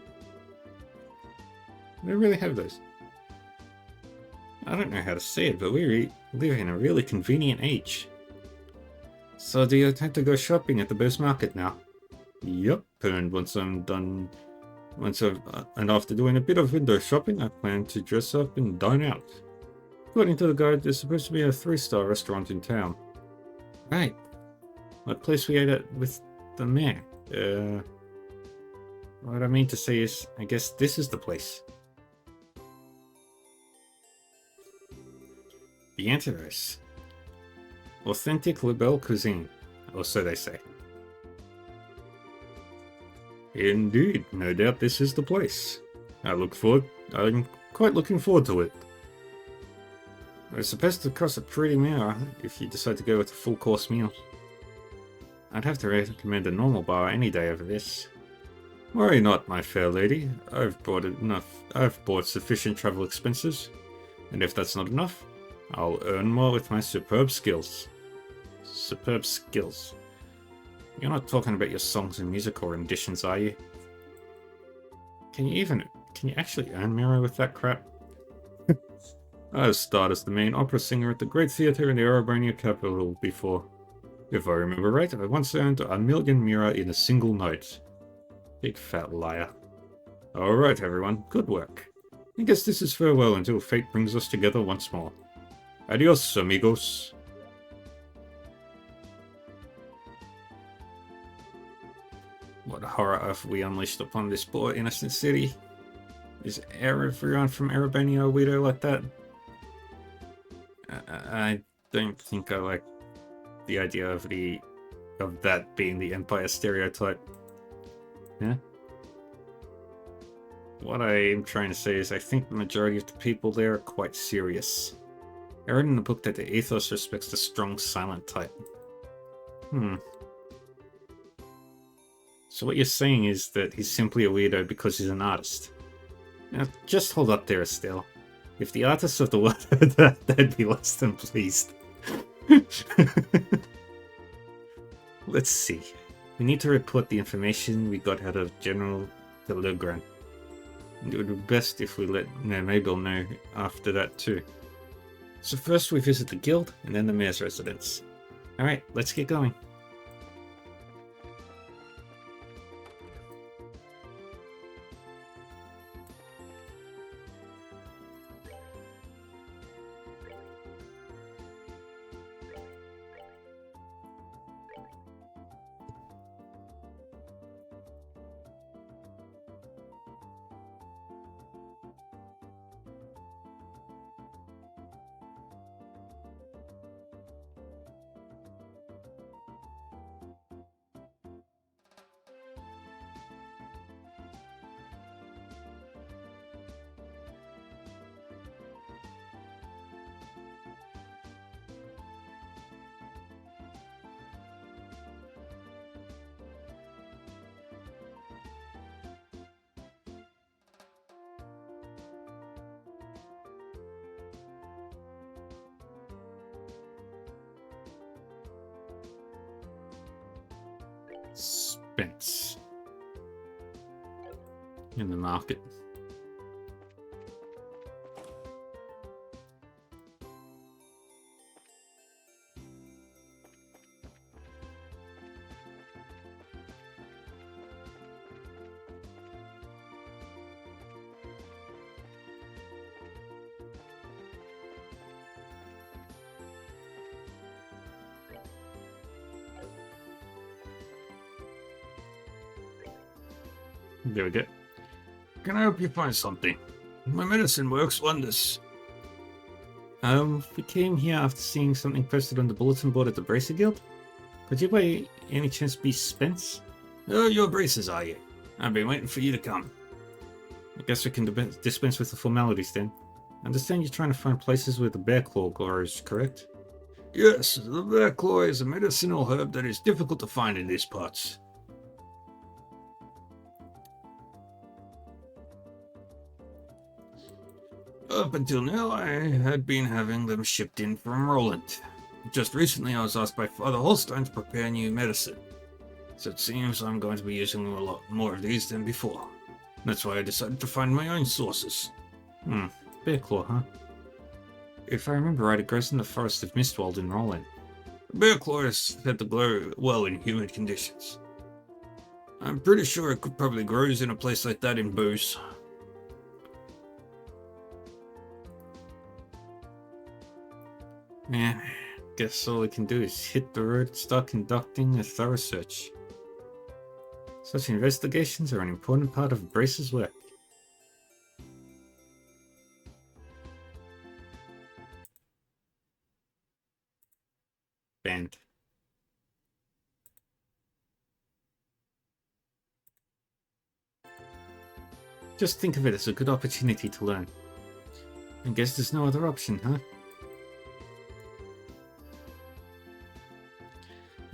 We really have those. I don't know how to say it, but we live in a really convenient age. So do you intend to go shopping at the Boo's Market now? Yep, and and after doing a bit of window shopping, I plan to dress up and dine out. According to the guide, there's supposed to be a 3-star restaurant in town. Right. What place we ate at with the mayor? What I mean to say is, I guess this is the place. The Antiverse. Authentic Libelle cuisine, or so they say. Indeed, no doubt this is the place. I'm quite looking forward to it. It's supposed to cost a pretty meal if you decide to go with a full course meal. I'd have to recommend a normal bar any day over this. Worry not, my fair lady. I've bought sufficient travel expenses, and if that's not enough, I'll earn more with my superb skills. Superb skills. You're not talking about your songs and musical renditions, are you? Can you actually earn Miro with that crap? I've starred as the main opera singer at the Great Theatre in the Erebronia capital before. If I remember right, I once earned 1,000,000 Mira in a single night. Big fat liar. Alright everyone, good work. I guess this is farewell until fate brings us together once more. Adios, amigos. What horror have we unleashed upon this poor innocent city? Is everyone from Erebania a weirdo like that? I don't think I like the idea of that being the Empire stereotype. Yeah? What I am trying to say is I think the majority of the people there are quite serious. I read in the book that the ethos respects the strong, silent type. So what you're saying is that he's simply a weirdo because he's an artist. Now, just hold up there, Estelle. If the artists of the world heard that, they'd be less than pleased. Let's see. We need to report the information we got out of General de Legrand. It would be best if we let Mabel know after that too. So first we visit the guild, and then the mayor's residence. Alright, let's get going. Spence. In the market. There we go. Can I help you find something? My medicine works wonders. We came here after seeing something posted on the bulletin board at the Bracer Guild. Could you by any chance be Spence? Oh, your braces, are you? I've been waiting for you to come. I guess we can dispense with the formalities then. I understand you're trying to find places where the bear claw grows, correct? Yes, the bear claw is a medicinal herb that is difficult to find in these parts. Up until now, I had been having them shipped in from Roland. Just recently, I was asked by Father Holstein to prepare new medicine. So it seems I'm going to be using a lot more of these than before. That's why I decided to find my own sources. Bear claw, huh? If I remember right, it grows in the forest of Mistwald in Roland. Bear claw is said to grow well in humid conditions. I'm pretty sure it could probably grows in a place like that in Booze. Yeah, guess all we can do is hit the road and start conducting a thorough search. Such investigations are an important part of Brace's work. Banned. Just think of it as a good opportunity to learn. I guess there's no other option, huh?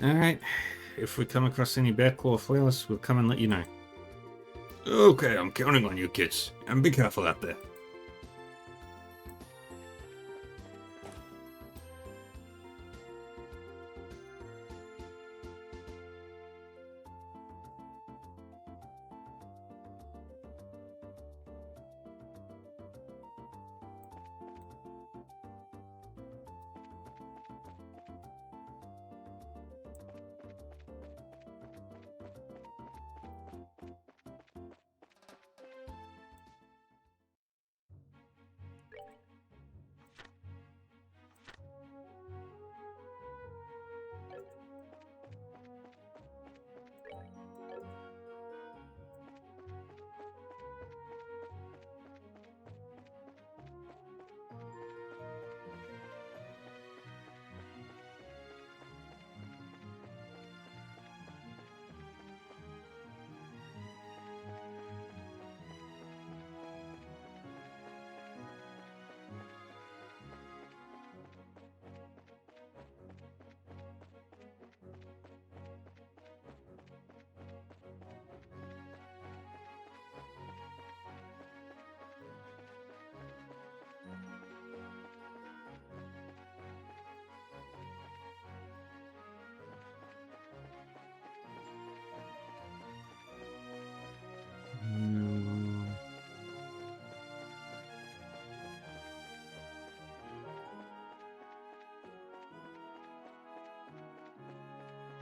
Alright, if we come across any bear claw flowers, we'll come and let you know. Okay, I'm counting on you kids. And be careful out there.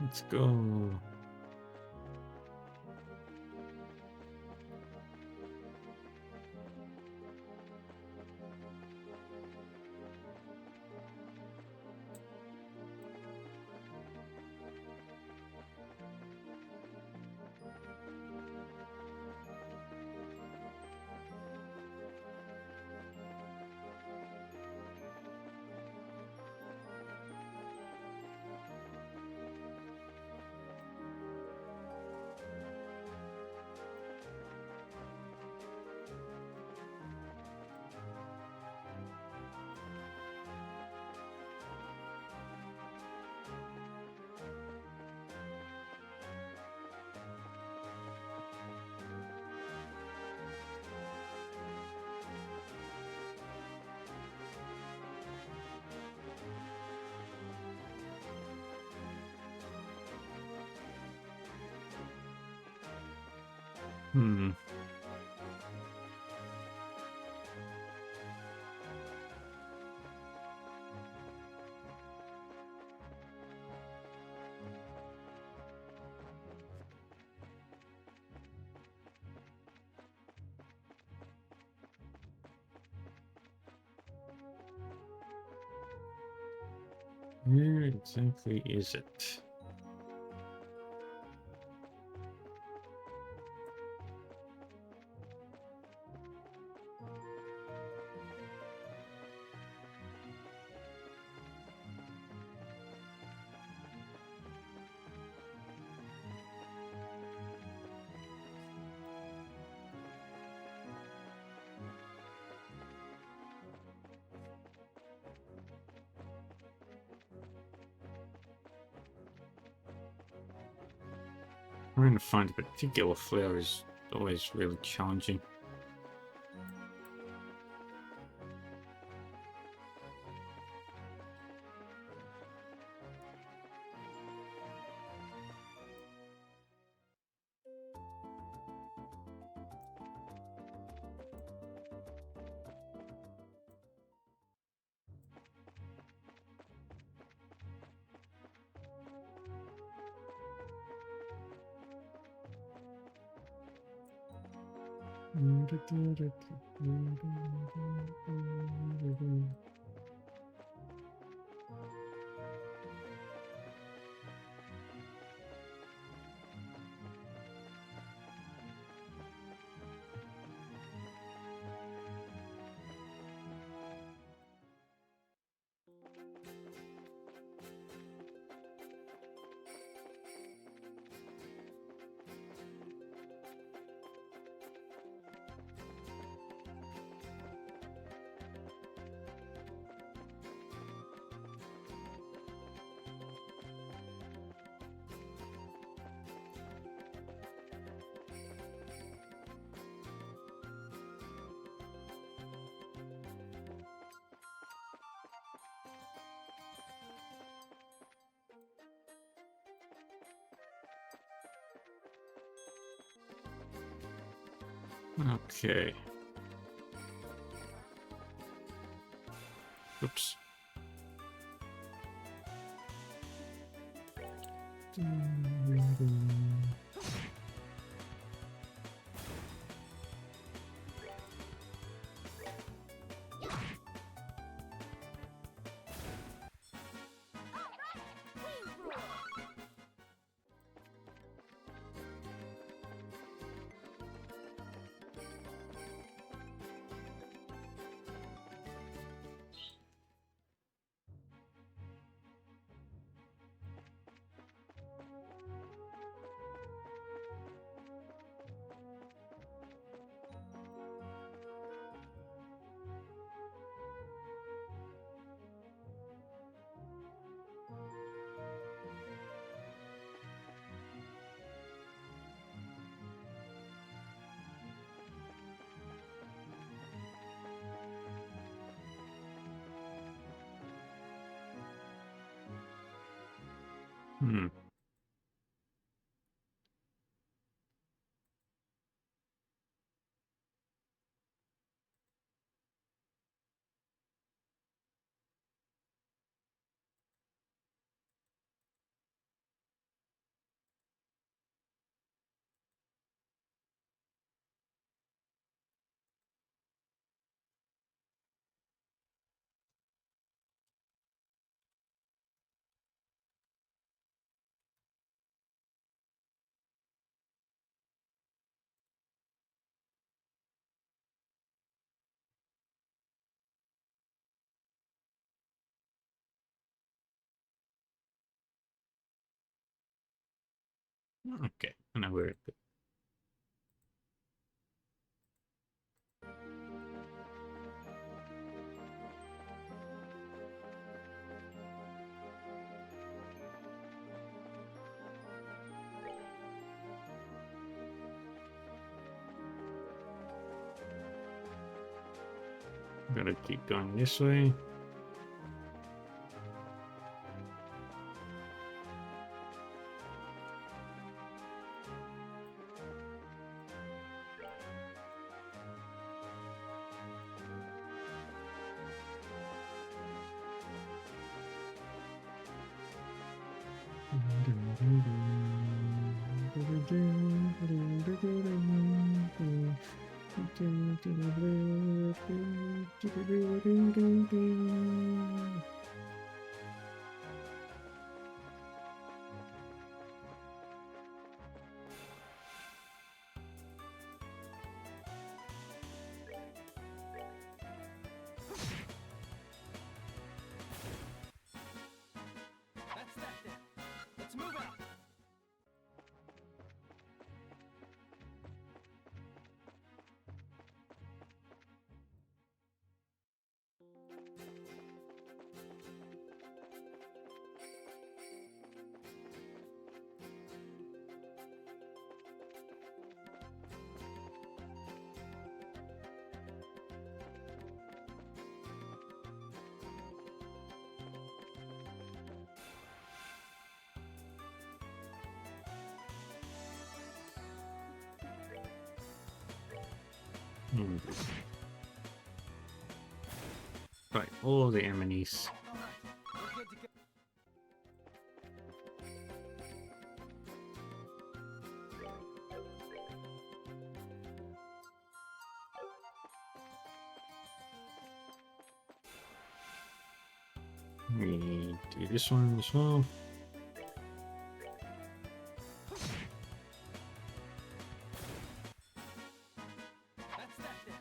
Let's go. Hmm. Where exactly is it? Trying to find a particular flower is always really challenging. Okay. Oops. Hmm. Okay. I know where it is. Gotta keep going this way. That's that then. Let's move out. Right, all the enemies. All right. We're good to go. We do this one as well. That's that then.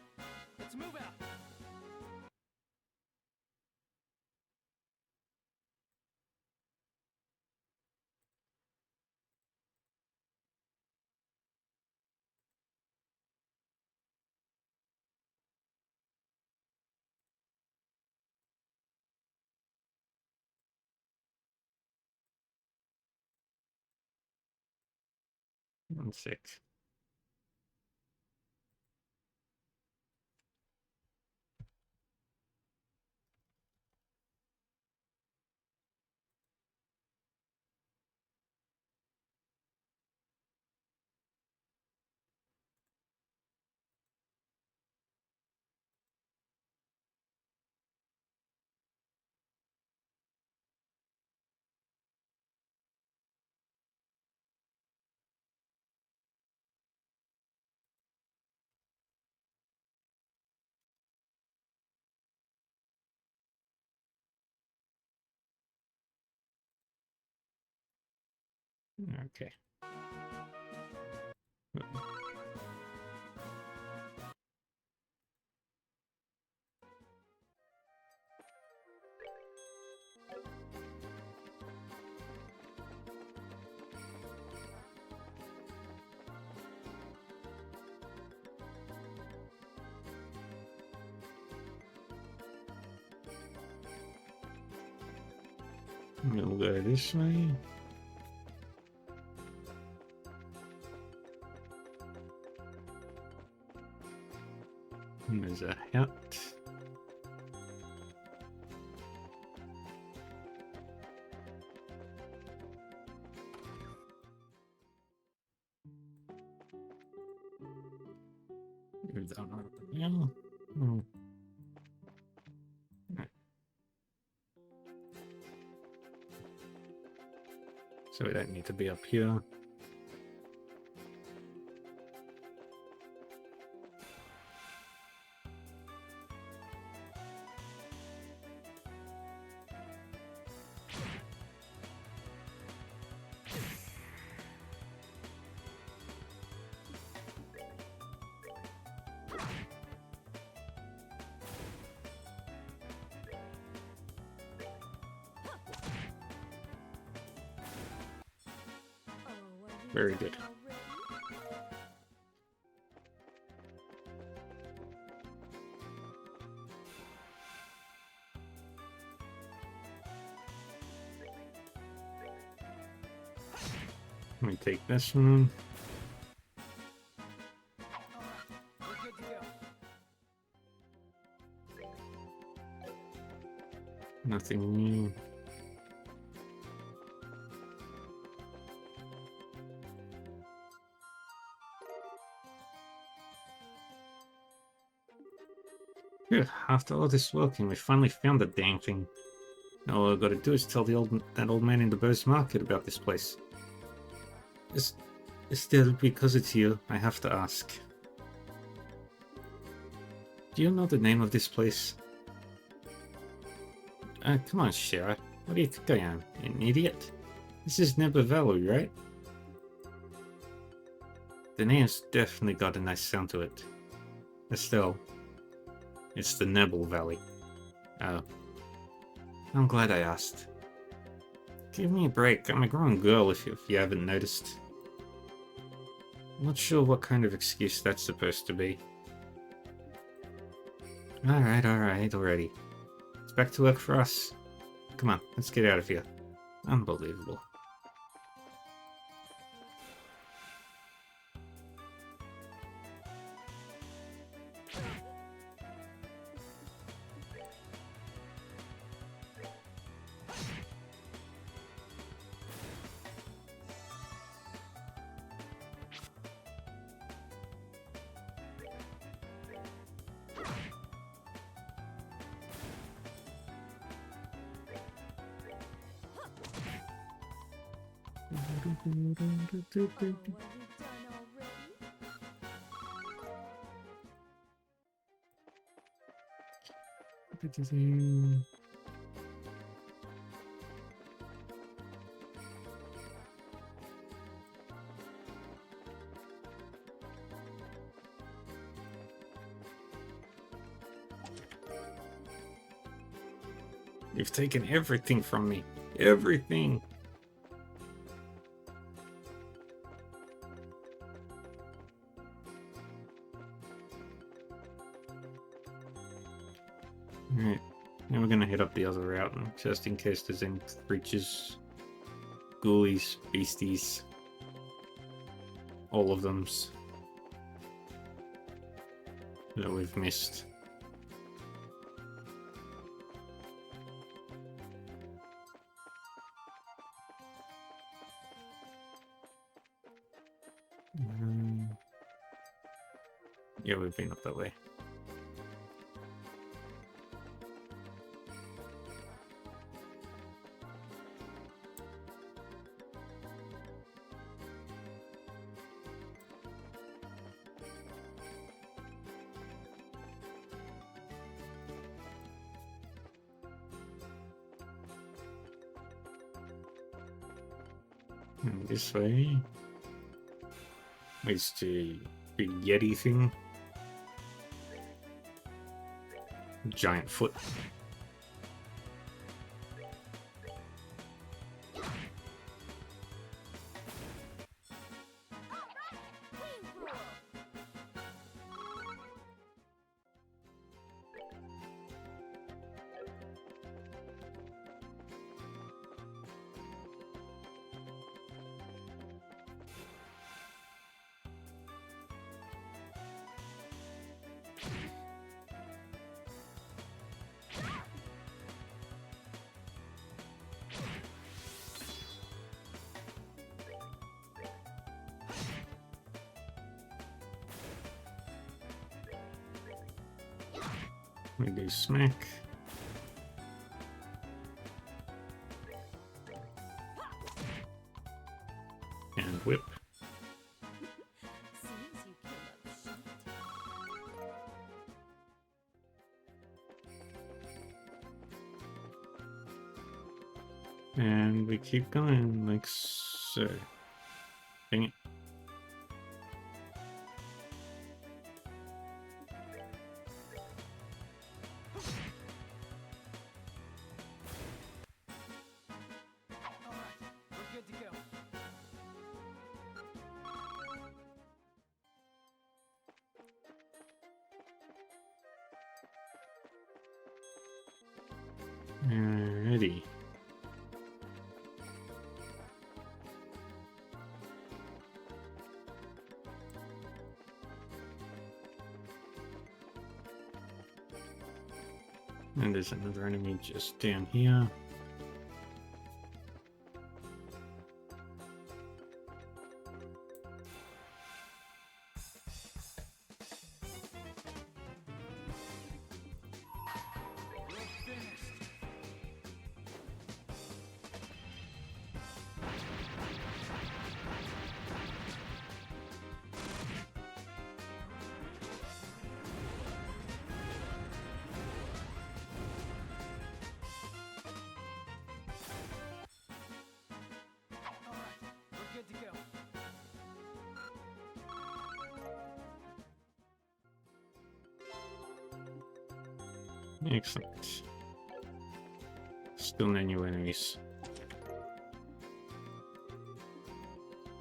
Let's move out. One sec. Okay. We'll go this way. And there's a hat. Move that one over here. Hmm. Right. So we don't need to be up here. Oh, are you Very done good. already? Let me take this one. All right. We're good to go. Nothing new. Good. After all this working, we finally found the dang thing. Now all I've got to do is tell that old man in the Burst Market about this place. Is, still, because it's you, I have to ask. Do you know the name of this place? Come on, Shara. What do you think I am? An idiot? This is Nebula Valley, right? The name's definitely got a nice sound to it. But still, it's the Nebula Valley. Oh. I'm glad I asked. Give me a break. I'm a grown girl if you haven't noticed. I'm not sure what kind of excuse that's supposed to be. Alright, already. It's back to work for us. Come on, let's get out of here. Unbelievable. Oh, were you done already? You've taken everything from me. Everything. Alright, now we're gonna head up the other route, just in case there's any creatures, ghoulies, beasties, all of them's that we've missed. Yeah, we've been up that way. And this way leads to big Yeti thing. Giant foot. We do smack. And whip. Seems you came up short. And we keep going like so. Dang it. Alright, we're good to go. Alrighty. And there's another enemy just down here. We're finished. Excellent. Still no new enemies.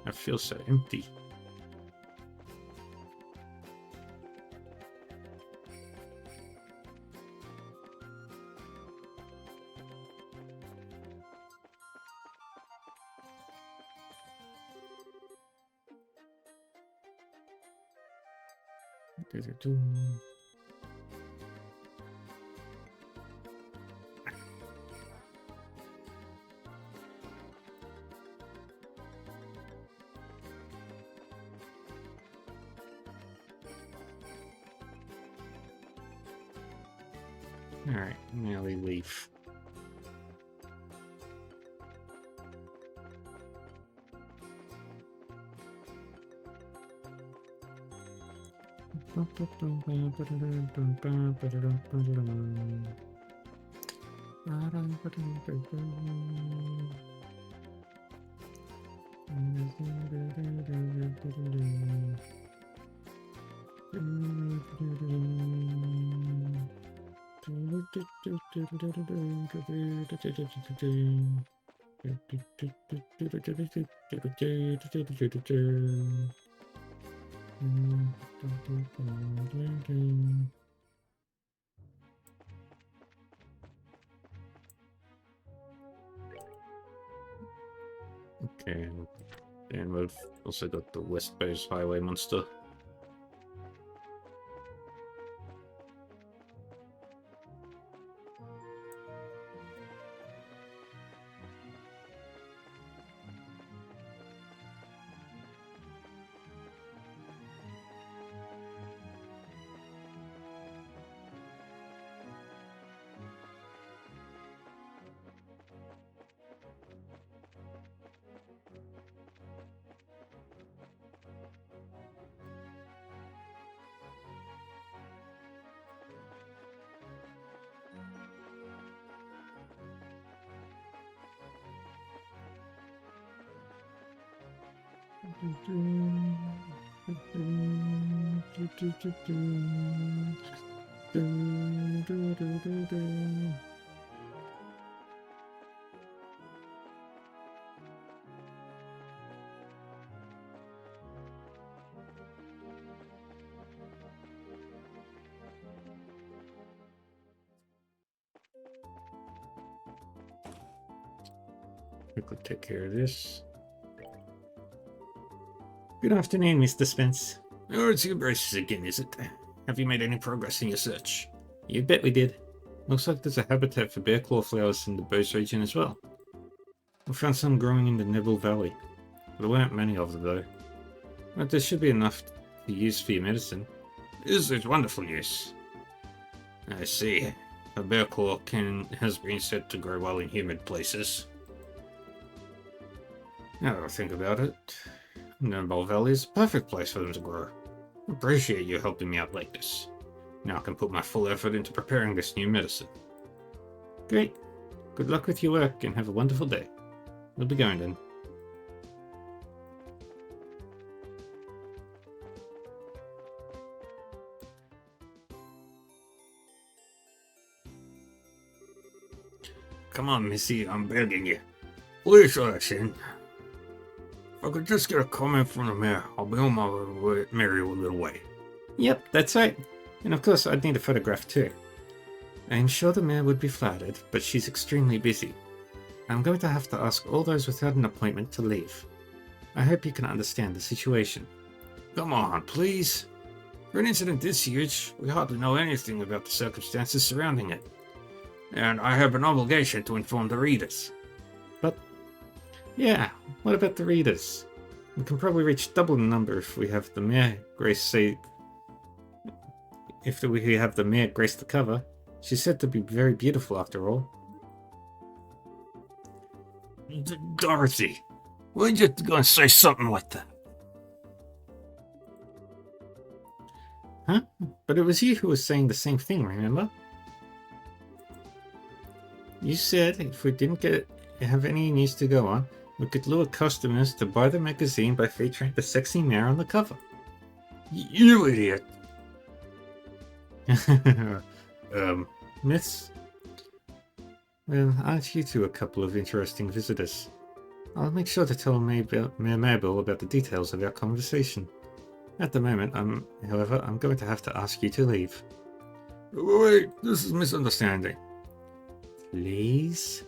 I feel so empty. Do-do-do. Alright, now we leave. Okay, and we've also got the West Base Highway monster. Quickly take care of this. Good afternoon, Mr. Spence. Oh, it's your braces again, is it? Have you made any progress in your search? You bet we did. Looks like there's a habitat for bear claw flowers in the Bose region as well. We found some growing in the Neville Valley. There weren't many of them though. But there should be enough to use for your medicine. This is wonderful news. I see. A bear claw has been said to grow well in humid places. Now that I think about it, Neville Valley is a perfect place for them to grow. I appreciate you helping me out like this. Now I can put my full effort into preparing this new medicine. Great. Good luck with your work and have a wonderful day. We'll be going then. Come on, Missy, I'm begging you. Please let us in. If I could just get a comment from the mayor, I'll be on my merry little way. Yep, that's right. And of course, I'd need a photograph too. I'm sure the mayor would be flattered, but she's extremely busy. I'm going to have to ask all those without an appointment to leave. I hope you can understand the situation. Come on, please. For an incident this huge, we hardly know anything about the circumstances surrounding it. And I have an obligation to inform the readers. Yeah, what about the readers? We can probably reach double the number if we have the mayor grace the cover. She's said to be very beautiful after all. Dorothy, weren't you going to say something like that? Huh? But it was you who was saying the same thing, remember? You said if we didn't have any news to go on, we could lure customers to buy the magazine by featuring the sexy mayor on the cover. You idiot! Myths? Well, aren't you two a couple of interesting visitors? I'll make sure to tell Mayor Mabel about the details of our conversation. At the moment, however, I'm going to have to ask you to leave. Wait, this is misunderstanding. Please?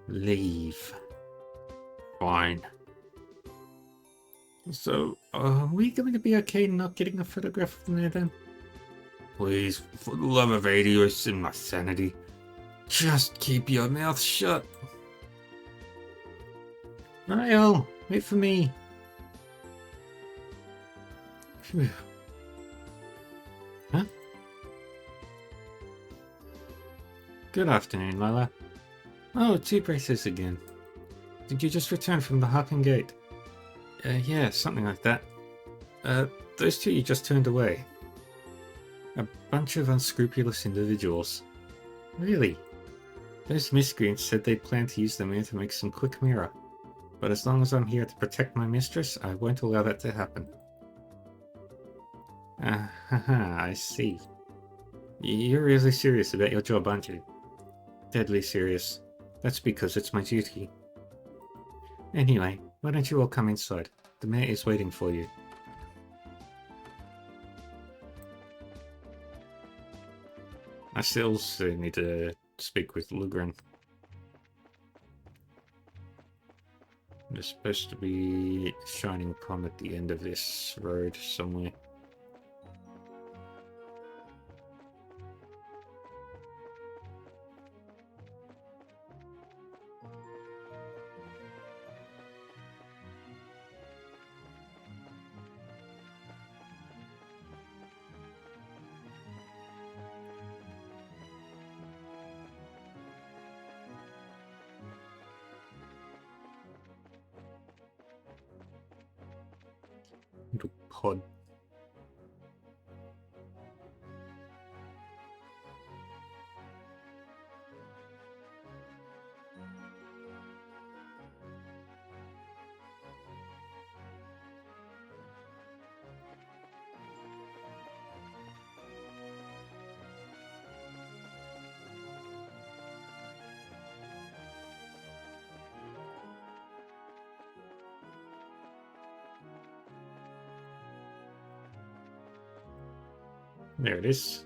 Leave. Fine. So, are we going to be okay not getting a photograph of the mayor then? Please, for the love of Adios and my sanity, just keep your mouth shut. Niall, wait for me. Phew. Huh? Good afternoon, Lila. Oh, 2 braces again. Did you just return from the Hopping Gate? Yeah, something like that. Those 2 you just turned away. A bunch of unscrupulous individuals. Really? Those miscreants said they planned to use the man to make some quick mirror. But as long as I'm here to protect my mistress, I won't allow that to happen. I see. You're really serious about your job, aren't you? Deadly serious. That's because it's my duty. Anyway, why don't you all come inside? The mayor is waiting for you. I still need to speak with Lugren. There's supposed to be a shining pond at the end of this road somewhere. Little pod. There it is.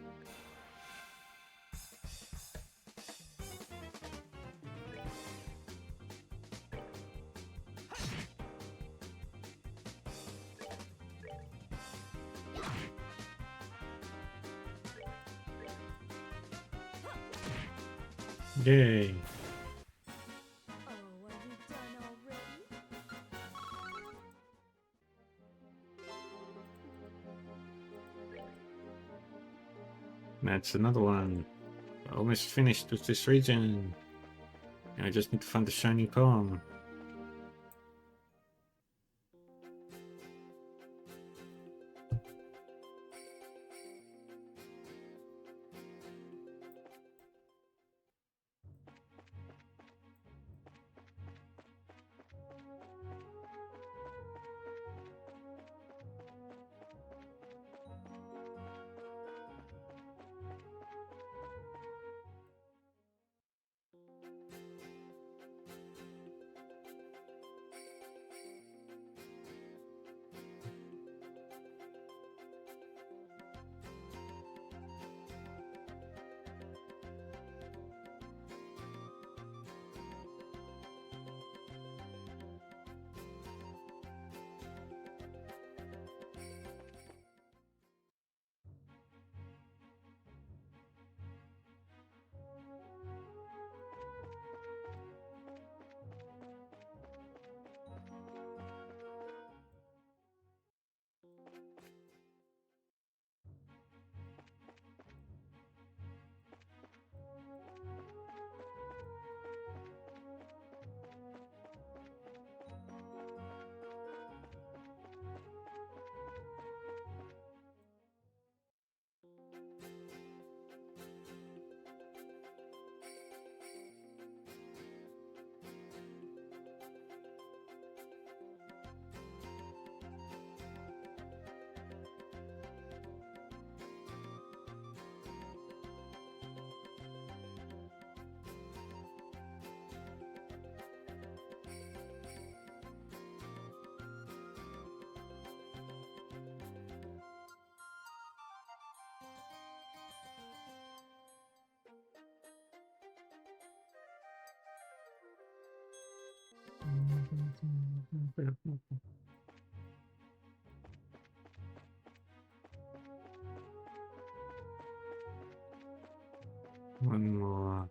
Yay. Oh, are we done already? That's another one. Almost finished with this region. I just need to find the shiny poem. One more.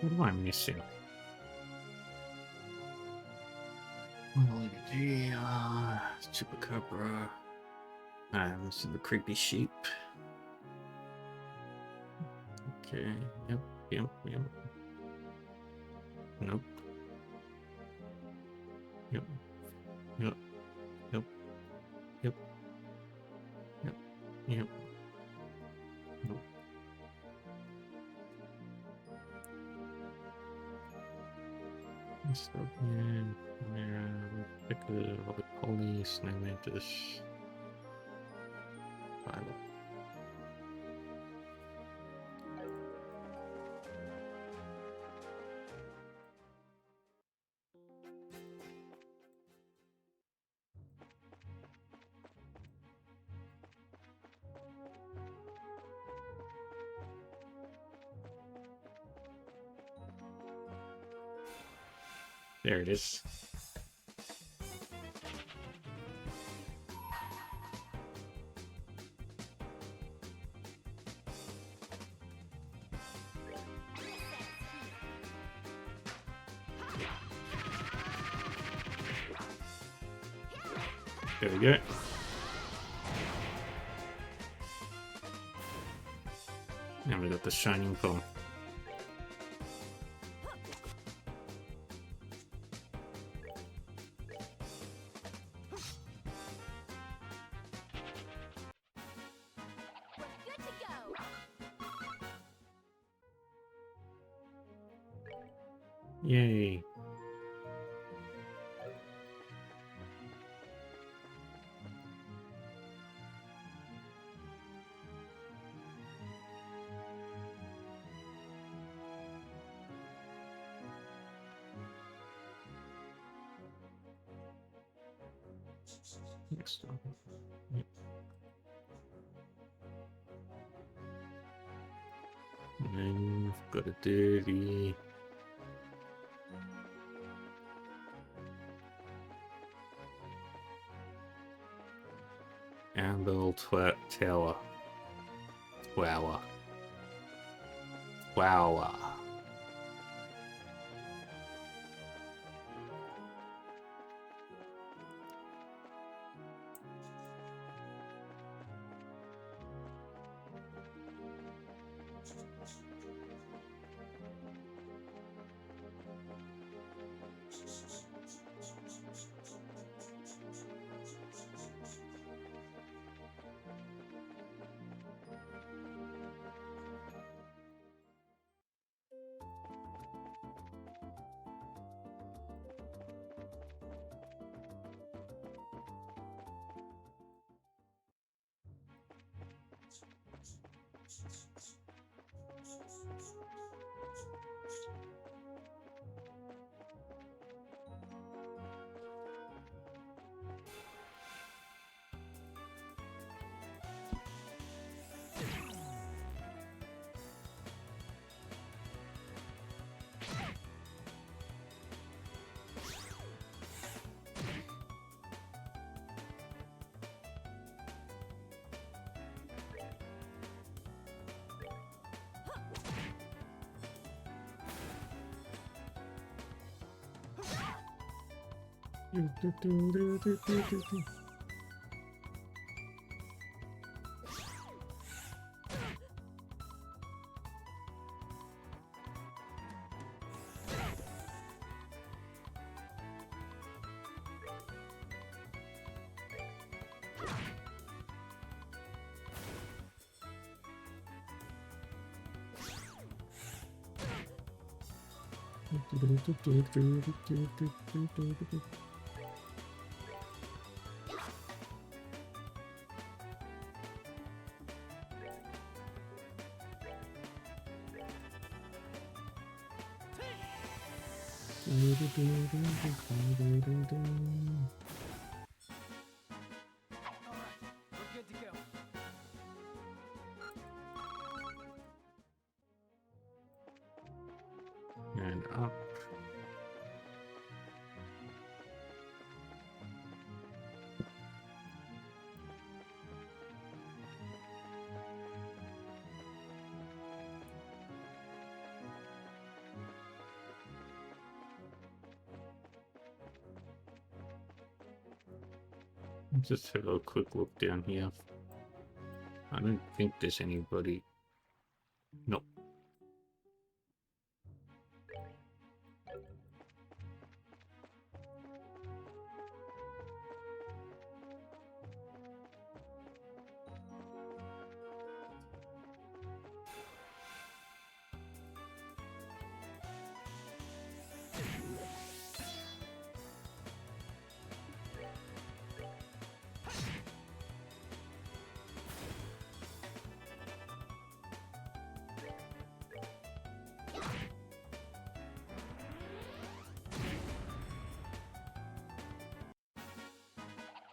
What am I missing? Chupacabra. I'm missing the creepy sheep. Okay, yep. Nope. Yep. Nope. Scorpion, Chimera, Picker, Robert Polly, Snow Mantis, Violet. There it is. There we go. Now we got the shining palm. Good to go. Yay. Next one. Yep. And then we've got a dirty. Amble Tower. Wower. Wower. Alright, we're good to go. And up. Just have a quick look down here. I don't think there's anybody. Nope.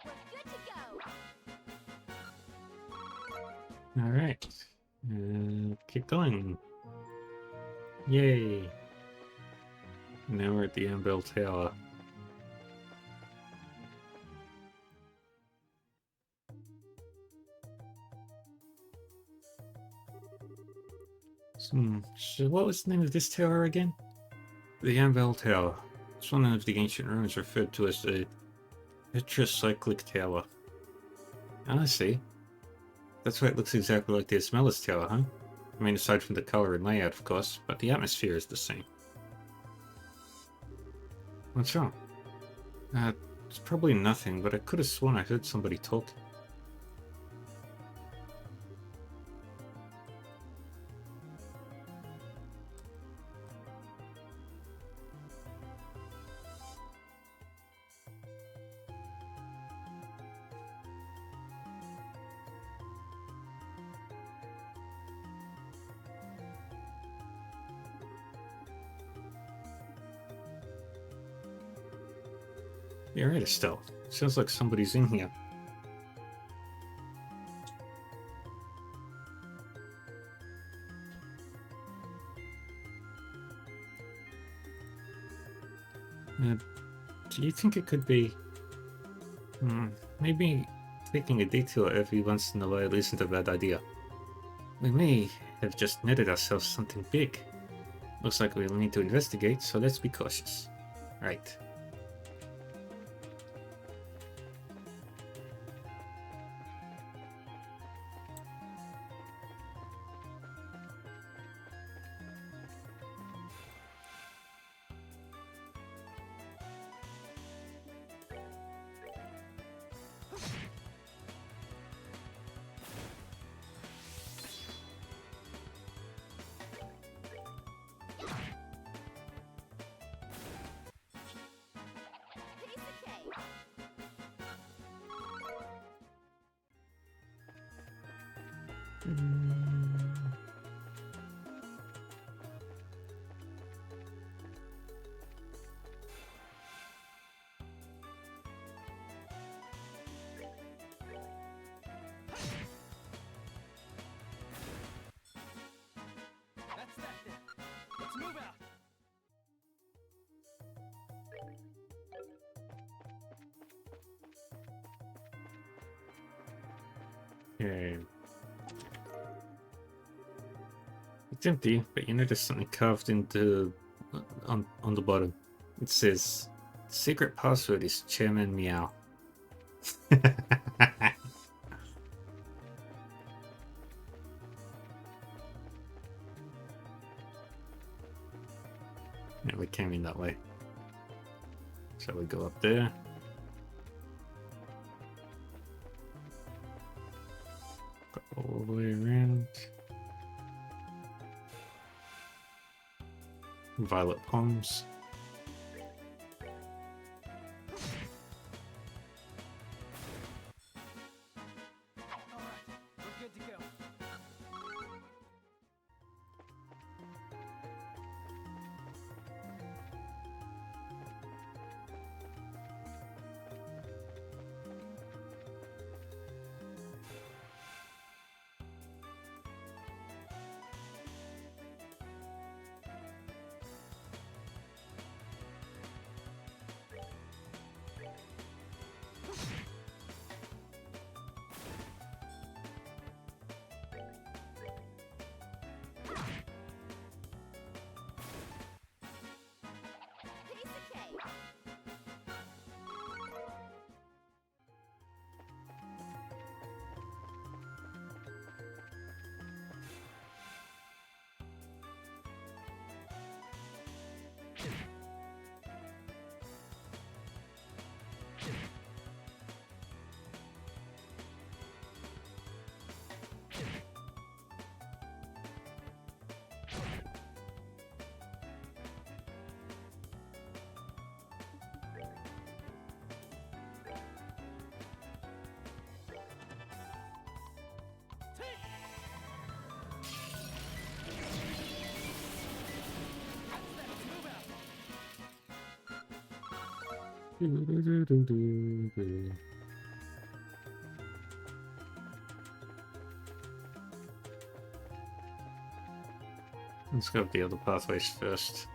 We're good to go. Alright. Keep going. Yay. Now we're at the Amber Tower. So what was the name of this tower again? The Amber Tower. It's one of the ancient ruins referred to as the Tetracyclic Tower. I see. That's why it looks exactly like the Asmelas Tower, huh? I mean, aside from the color and layout, of course, but the atmosphere is the same. What's wrong? It's probably nothing, but I could have sworn I heard somebody talking. You're right, Estelle. Sounds like somebody's in here. Do you think it could be... maybe taking a detour every once in a while isn't a bad idea. We may have just netted ourselves something big. Looks like we'll need to investigate, so let's be cautious. Right. Piece of cake. That's that then. Let's move out. Okay. It's empty, but you notice something carved into on the bottom. It says Secret password is Chairman Meow. Yeah, we came in that way. Shall we go up there? Go all the way around. Violet Palms. Alright, we're good to go. Piece of cake. Let's go up the other pathways first.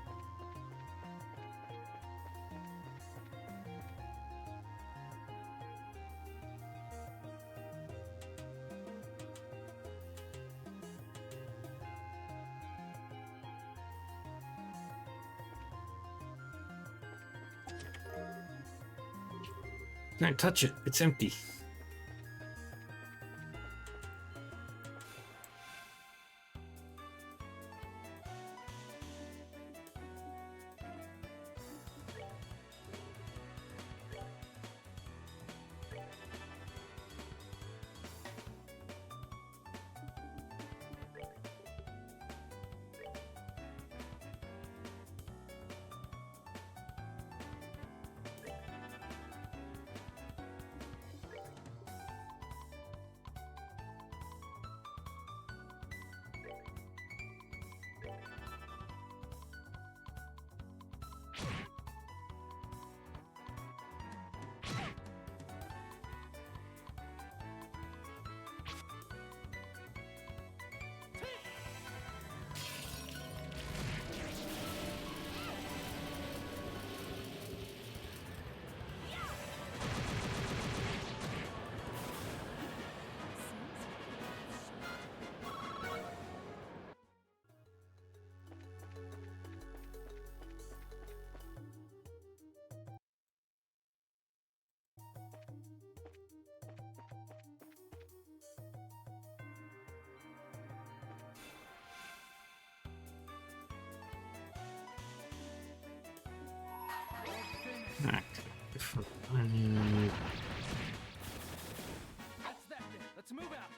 Don't touch it, it's empty. That's that then. Let's move out.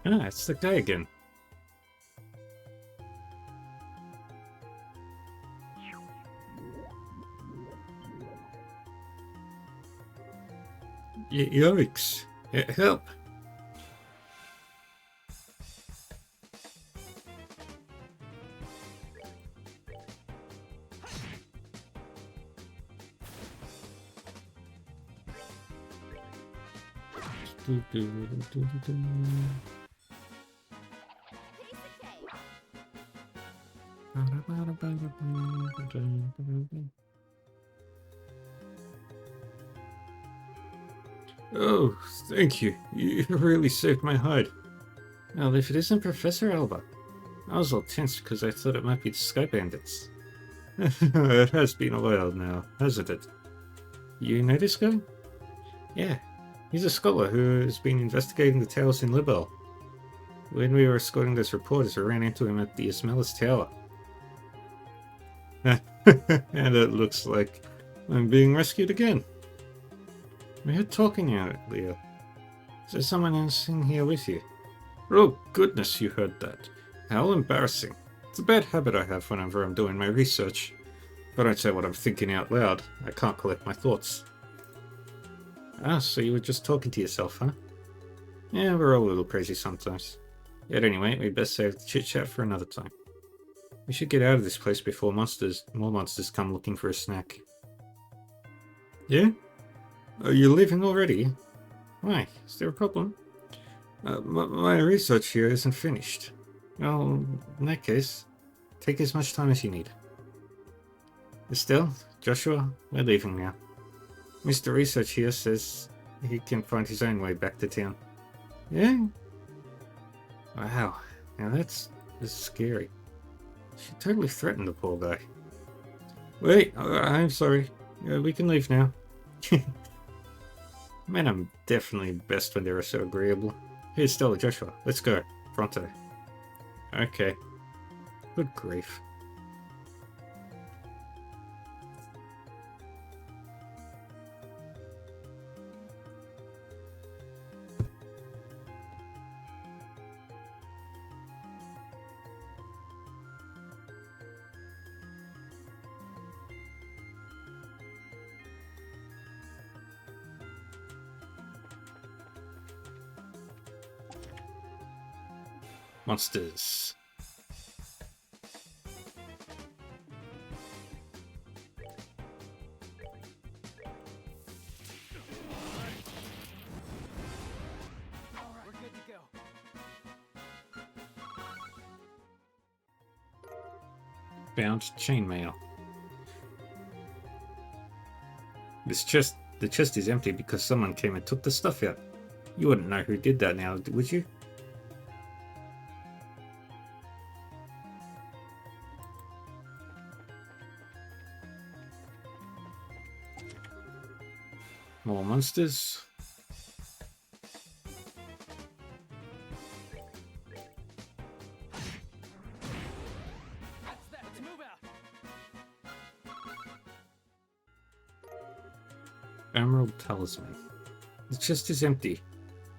Ah, it's the guy again. Yikes. Help! Oh, thank you. You really saved my hide. Well, if it isn't Professor Alba. I was all tense because I thought it might be the Sky Bandits. It has been a while now, hasn't it? You know this guy? Yeah, he's a scholar who has been investigating the towers in Libel. When we were escorting those reporters, we ran into him at the Ismaelis Tower. And it looks like I'm being rescued again. We are talking earlier. Is there someone else in here with you? Oh goodness, you heard that. How embarrassing. It's a bad habit I have whenever I'm doing my research. If I don't say what I'm thinking out loud, I can't collect my thoughts. Ah, so you were just talking to yourself, huh? Yeah, we're all a little crazy sometimes. Yet anyway, we best save the chit-chat for another time. We should get out of this place before more monsters come looking for a snack. Yeah? Are you leaving already? Why? Is there a problem? My research here isn't finished. Well, in that case, take as much time as you need. Estelle, Joshua, we're leaving now. Mr. Research here says he can find his own way back to town. Yeah? Wow, now that's scary. She totally threatened the poor guy. Wait, I'm sorry. We can leave now. Men are definitely best when they're so agreeable. Hey, Stella, Joshua, let's go. Pronto. Okay. Good grief. Monsters. Alright, we're good to go. Bound chainmail. The chest is empty because someone came and took the stuff out. You wouldn't know who did that now, would you? More monsters. That's that. Let's move out. Emerald Talisman. The chest is empty.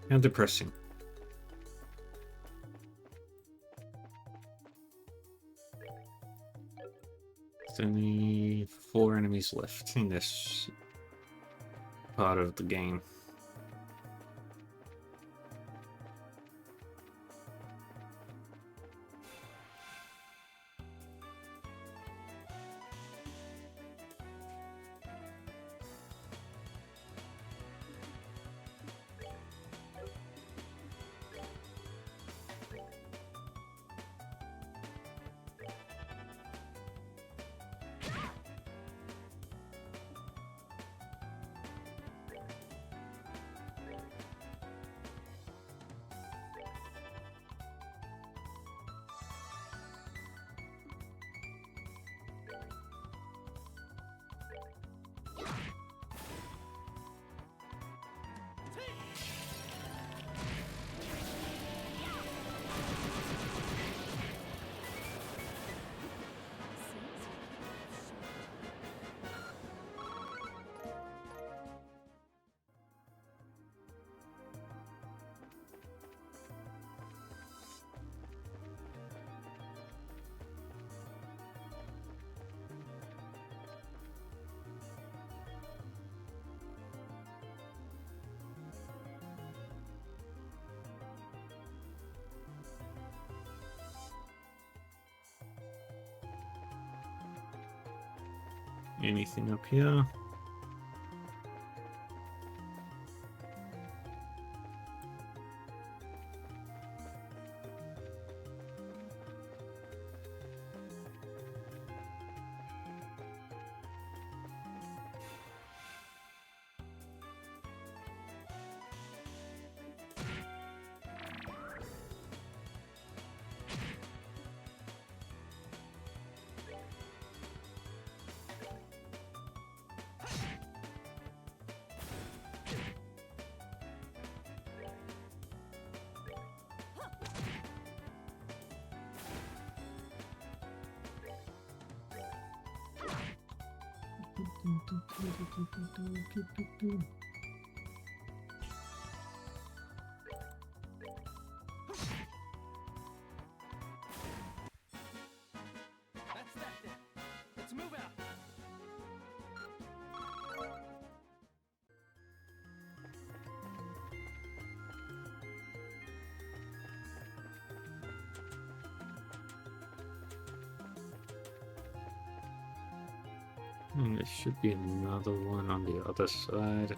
How depressing. There's only 4 enemies left in this part of the game. Anything up here? That's that then. Let's move out. There should be another one on the other side.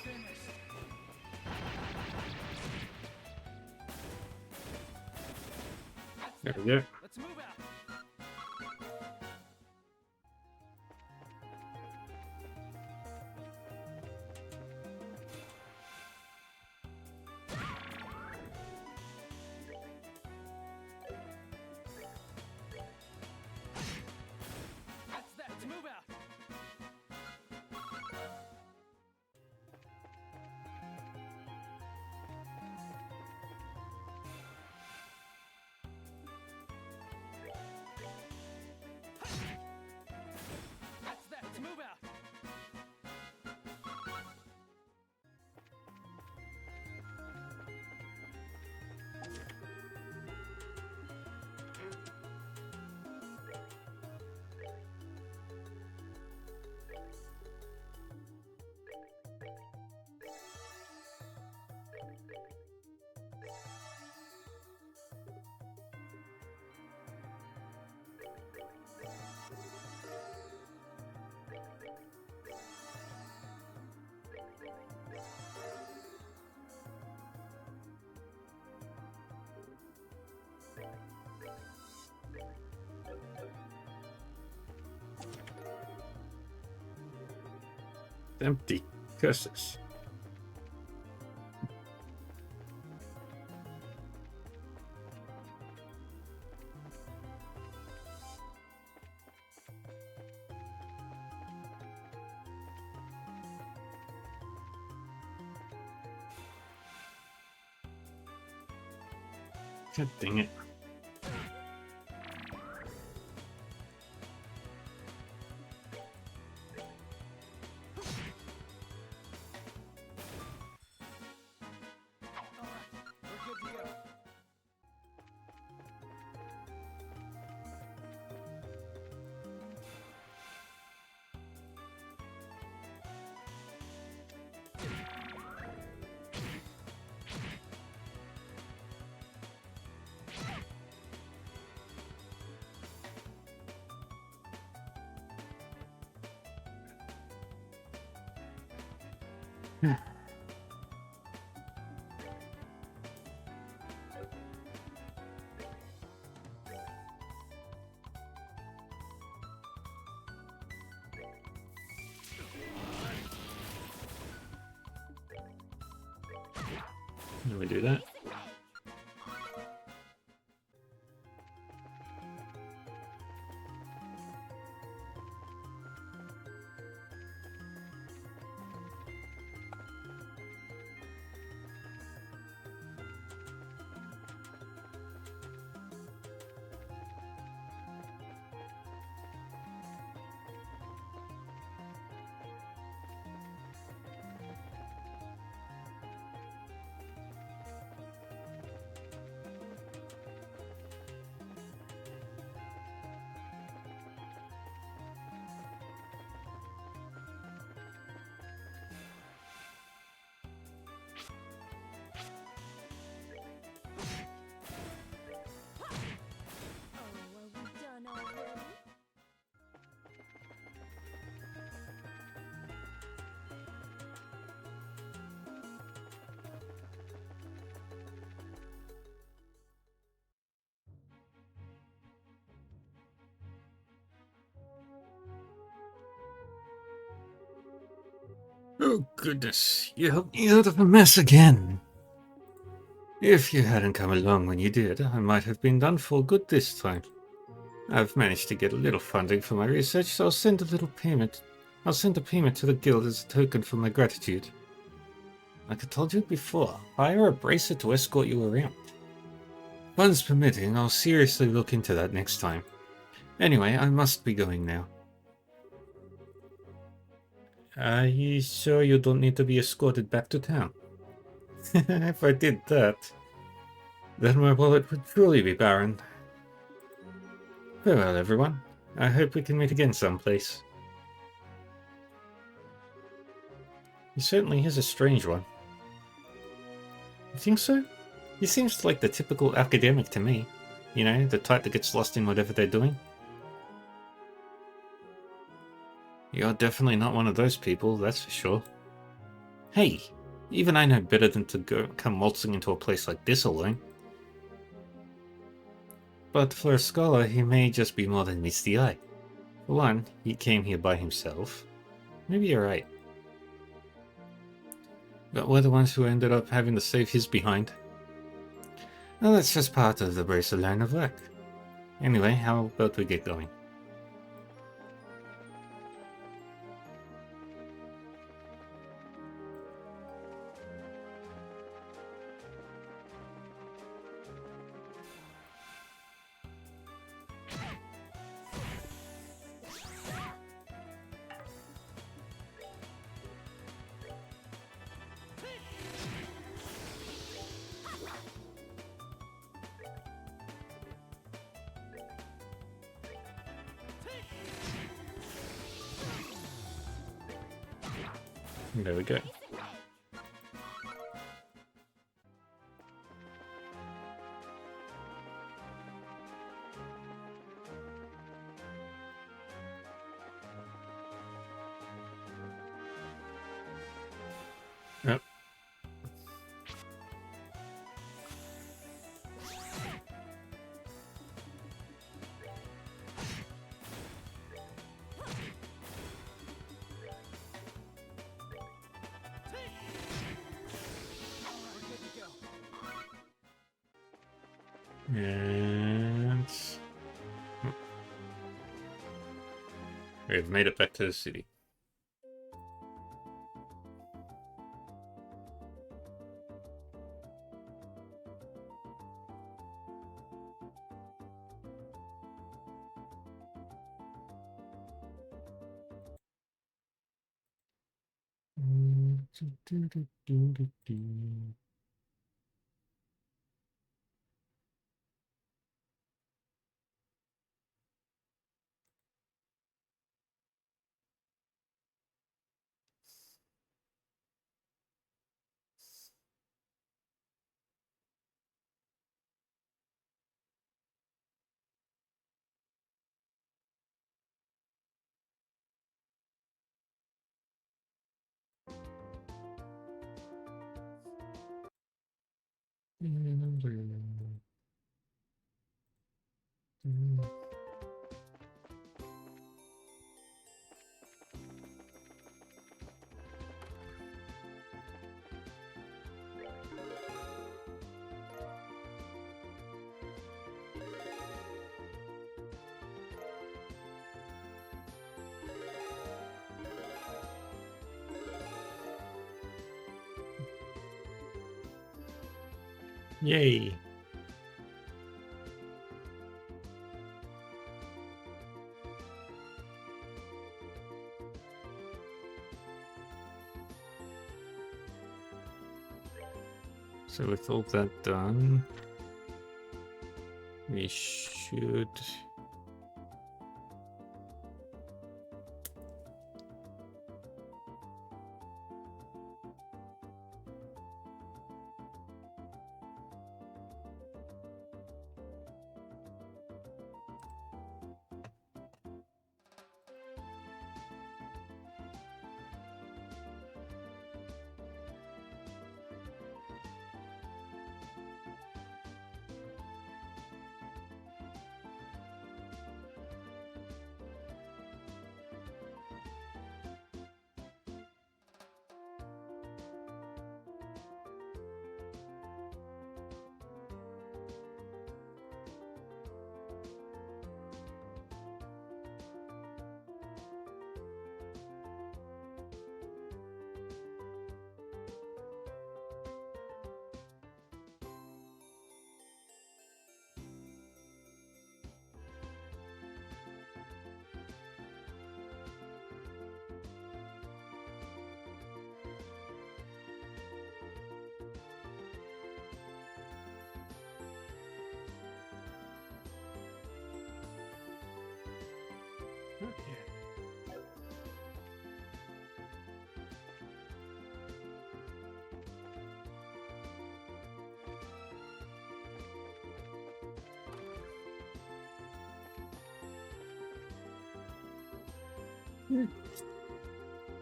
Finished. There we go. Let's move out. That's that. Let's move out. That's that. Let's move out. Empty. Curses. God dang it. All right, we're good to go. Let me do that. Oh, goodness. You helped me out of a mess again. If you hadn't come along when you did, I might have been done for good this time. I've managed to get a little funding for my research, so I'll send a little payment. I'll send a payment to the guild as a token for my gratitude. Like I told you before, hire a bracer to escort you around. Funds permitting, I'll seriously look into that next time. Anyway, I must be going now. Are you sure you don't need to be escorted back to town? If I did that, then my wallet would truly be barren. Farewell, everyone. I hope we can meet again someplace. He certainly is a strange one. You think so? He seems like the typical academic to me. You know, the type that gets lost in whatever they're doing. You're definitely not one of those people, that's for sure. Hey, even I know better than to come waltzing into a place like this alone. But for a scholar, he may just be more than meets the eye. For one, he came here by himself. Maybe you're right. But we're the ones who ended up having to save his behind. Well, that's just part of the Bracer line of work. Anyway, how about we get going? There we go. Yep. And we've made it back to the city. Yay! So with all that done, we should...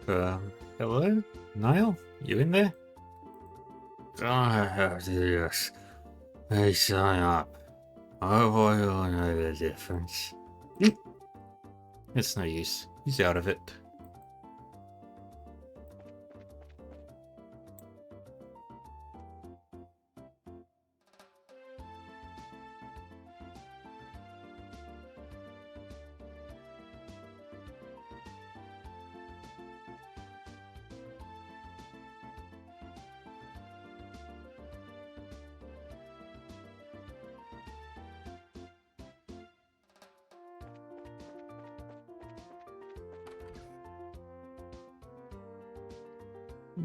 Hello? Niall? You in there? Yes. Hey, sign up. I want to know the difference. It's no use. He's out of it.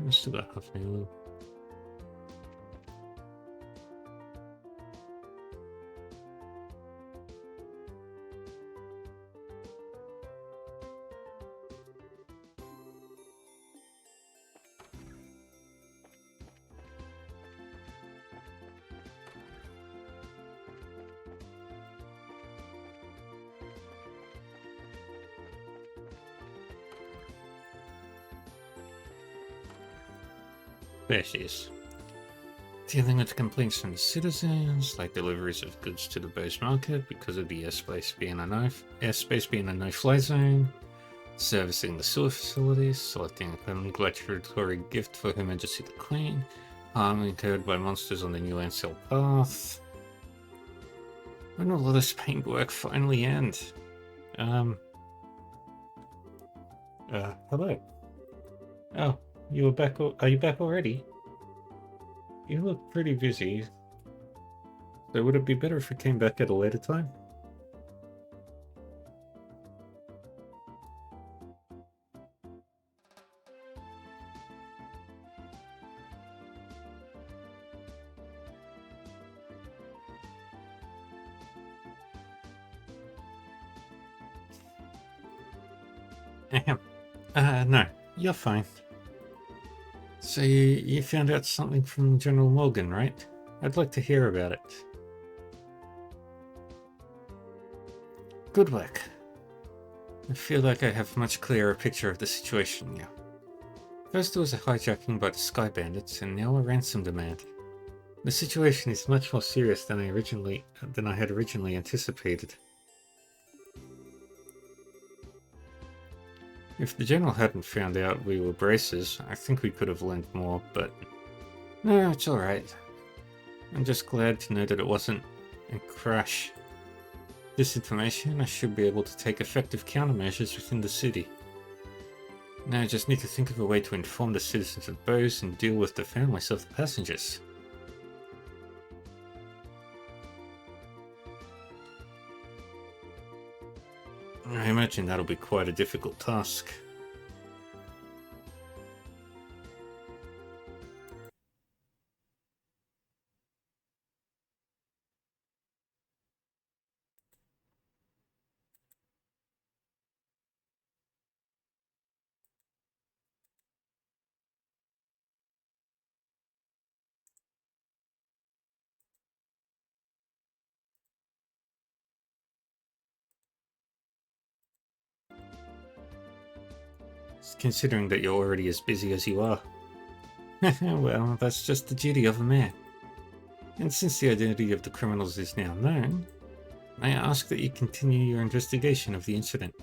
Still got half an hour. There she is. Dealing with complaints from the citizens, like deliveries of goods to the Bose market because of the airspace being a no-fly zone, servicing the sewer facilities, selecting a congratulatory gift for Her Majesty the Queen, harm incurred by monsters on the New Ansel path. When will all this paintwork finally end? Hello. Oh, you were back. Are you back already? You look pretty busy. So would it be better if we came back at a later time? Ahem. No, you're fine. So you found out something from General Morgan, right? I'd like to hear about it. Good work. I feel like I have a much clearer picture of the situation now. First there was a hijacking by the Sky Bandits, and now a ransom demand. The situation is much more serious than I had originally anticipated. If the General hadn't found out we were braces, I think we could have learned more, but... No, it's alright. I'm just glad to know that it wasn't a crash. This information, I should be able to take effective countermeasures within the city. Now I just need to think of a way to inform the citizens of Bose and deal with the families of the passengers. I imagine that'll be quite a difficult task. Considering that you're already as busy as you are. Well, that's just the duty of a man. And since the identity of the criminals is now known, I ask that you continue your investigation of the incident.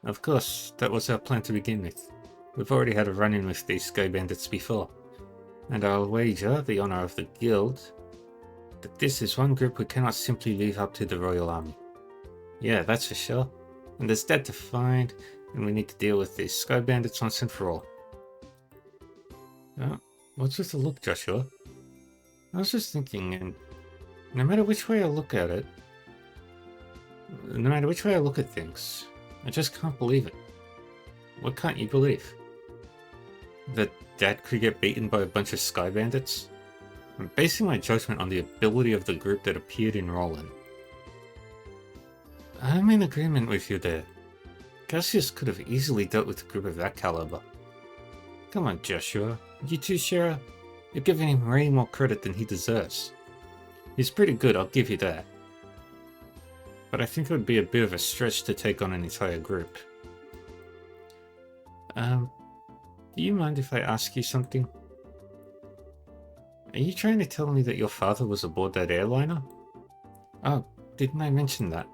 Of course, that was our plan to begin with. We've already had a run-in with these Sky Bandits before, and I'll wager the honor of the Guild that this is one group we cannot simply leave up to the Royal Army. Yeah, that's for sure. And there's that to find, and we need to deal with these Sky Bandits once and for all. What's with the look, Joshua? I was just thinking, and no matter which way I look at it, no matter which way I look at things, I just can't believe it. What can't you believe? That Dad could get beaten by a bunch of Sky Bandits? I'm basing my judgment on the ability of the group that appeared in Roland. I'm in agreement with you there. Cassius could have easily dealt with a group of that caliber. Come on, Joshua. You too, Shara? You're giving him way more credit than he deserves. He's pretty good, I'll give you that. But I think it would be a bit of a stretch to take on an entire group. Do you mind if I ask you something? Are you trying to tell me that your father was aboard that airliner? Oh, didn't I mention that?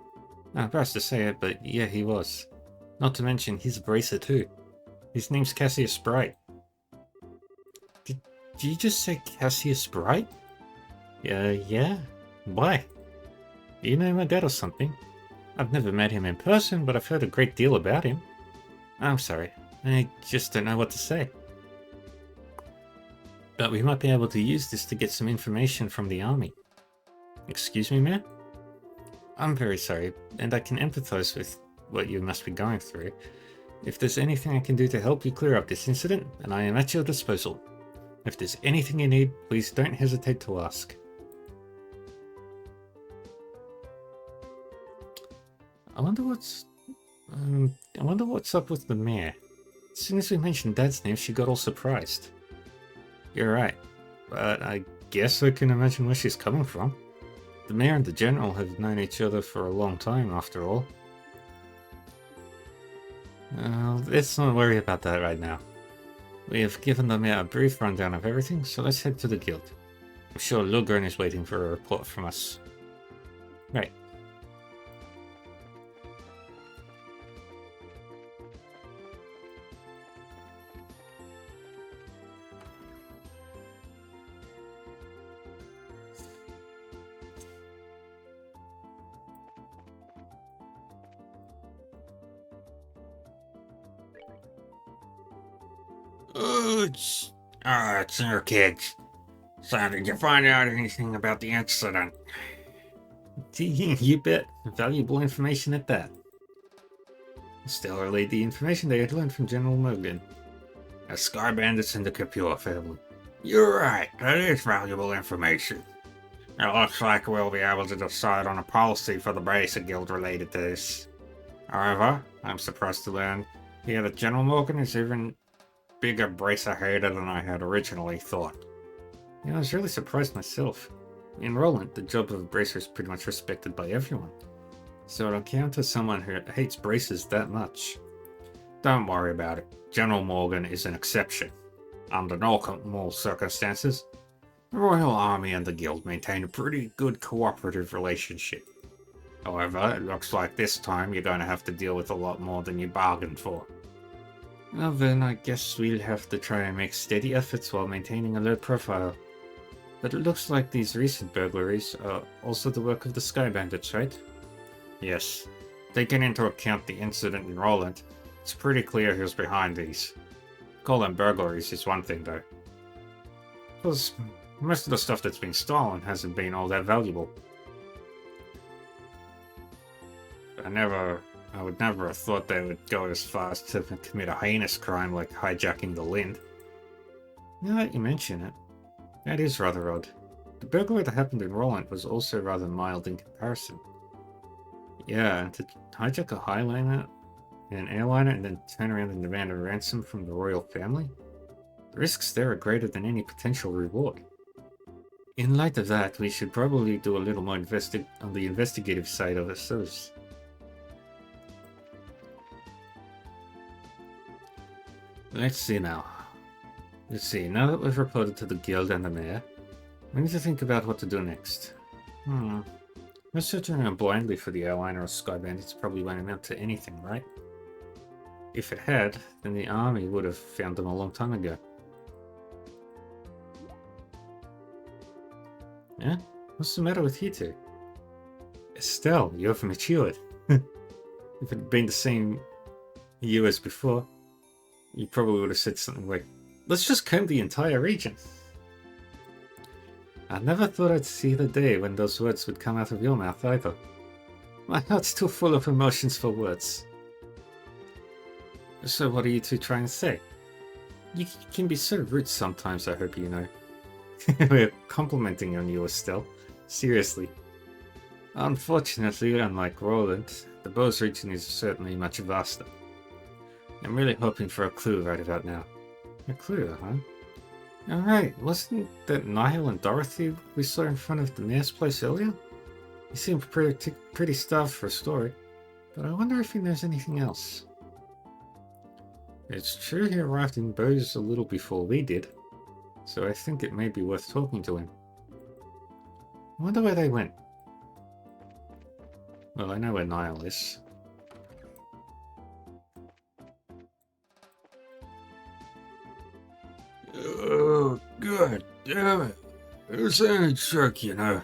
I'm embarrassed to say it, but yeah, he was. Not to mention, he's a bracer too. His name's Cassius Bright. Did you just say Cassius Bright? Yeah? Why? Do you know my dad or something? I've never met him in person, but I've heard a great deal about him. I'm sorry, I just don't know what to say. But we might be able to use this to get some information from the army. Excuse me, Mayor? I'm very sorry, and I can empathize with what you must be going through. If there's anything I can do to help you clear up this incident, then I am at your disposal. If there's anything you need, please don't hesitate to ask. I wonder what's up with the mayor. As soon as we mentioned Dad's name, she got all surprised. You're right, but I guess I can imagine where she's coming from. The mayor and the general have known each other for a long time, after all. Let's not worry about that right now. We have given the mayor a brief rundown of everything, so let's head to the guild. I'm sure Lugren is waiting for a report from us. Right. It's your kids. So did you find out anything about the incident? You bet. Valuable information at that. Still relayed the information they had learned from General Morgan. The Sky Bandits and the Capua family. You're right, that is valuable information. It looks like we'll be able to decide on a policy for the Bracer Guild related to this. However, I'm surprised to learn here that General Morgan is even bigger Bracer hater than I had originally thought. Yeah, I was really surprised myself. In Roland, the job of a bracer is pretty much respected by everyone. So to encounter someone who hates bracers that much. Don't worry about it. General Morgan is an exception. Under normal circumstances, the Royal Army and the Guild maintain a pretty good cooperative relationship. However, it looks like this time you're going to have to deal with a lot more than you bargained for. Well then, I guess we'll have to try and make steady efforts while maintaining a low profile. But it looks like these recent burglaries are also the work of the Sky Bandits, right? Yes. Taking into account the incident in Roland, it's pretty clear who's behind these. Call them burglaries is one thing though. Plus, most of the stuff that's been stolen hasn't been all that valuable. I would never have thought they would go as far as to commit a heinous crime like hijacking the Lind. Now that you mention it, that is rather odd. The burglary that happened in Roland was also rather mild in comparison. Yeah, and to hijack a Highliner and an airliner and then turn around and demand a ransom from the royal family? The risks there are greater than any potential reward. In light of that, we should probably do a little more on the investigative side of ourselves. Let's see now. Now that we've reported to the guild and the mayor, we need to think about what to do next. We're searching around blindly for the airliner or Sky Bandits probably won't amount to anything, right? If it had, then the army would have found them a long time ago. Yeah? What's the matter with you two? Estelle, you've matured. If it had been the same you as before, you probably would have said something like, let's just comb the entire region. I never thought I'd see the day when those words would come out of your mouth either. My heart's too full of emotions for words. So what are you two trying to say? You can be so rude sometimes, I hope you know. We're complimenting on you, Estelle. Seriously. Unfortunately, unlike Roland, the Bose region is certainly much vaster. I'm really hoping for a clue right about now. A clue, huh? Alright, wasn't that Niall and Dorothy we saw in front of the mayor's place earlier? He seemed pretty starved for a story, but I wonder if he knows anything else. It's true he arrived in Bose a little before we did, so I think it may be worth talking to him. I wonder where they went. Well, I know where Niall is. Oh, god damn it. Who's any jerk, you know?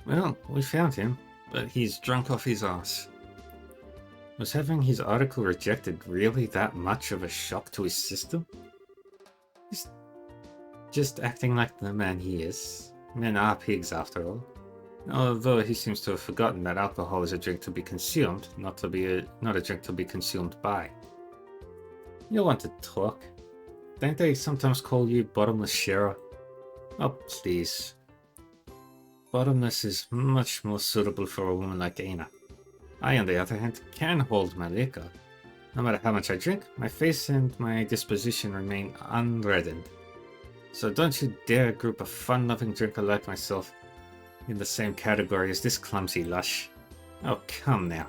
Well, we found him, but he's drunk off his ass. Was having his article rejected really that much of a shock to his system? He's just acting like the man he is. Men are pigs after all. Although he seems to have forgotten that alcohol is a drink to be consumed, not a drink to be consumed by. You want to talk? Don't they sometimes call you bottomless sharer? Oh, please. Bottomless is much more suitable for a woman like Aina. I, on the other hand, can hold my liquor. No matter how much I drink, my face and my disposition remain unreddened. So don't you dare group a fun-loving drinker like myself in the same category as this clumsy lush. Oh, come now.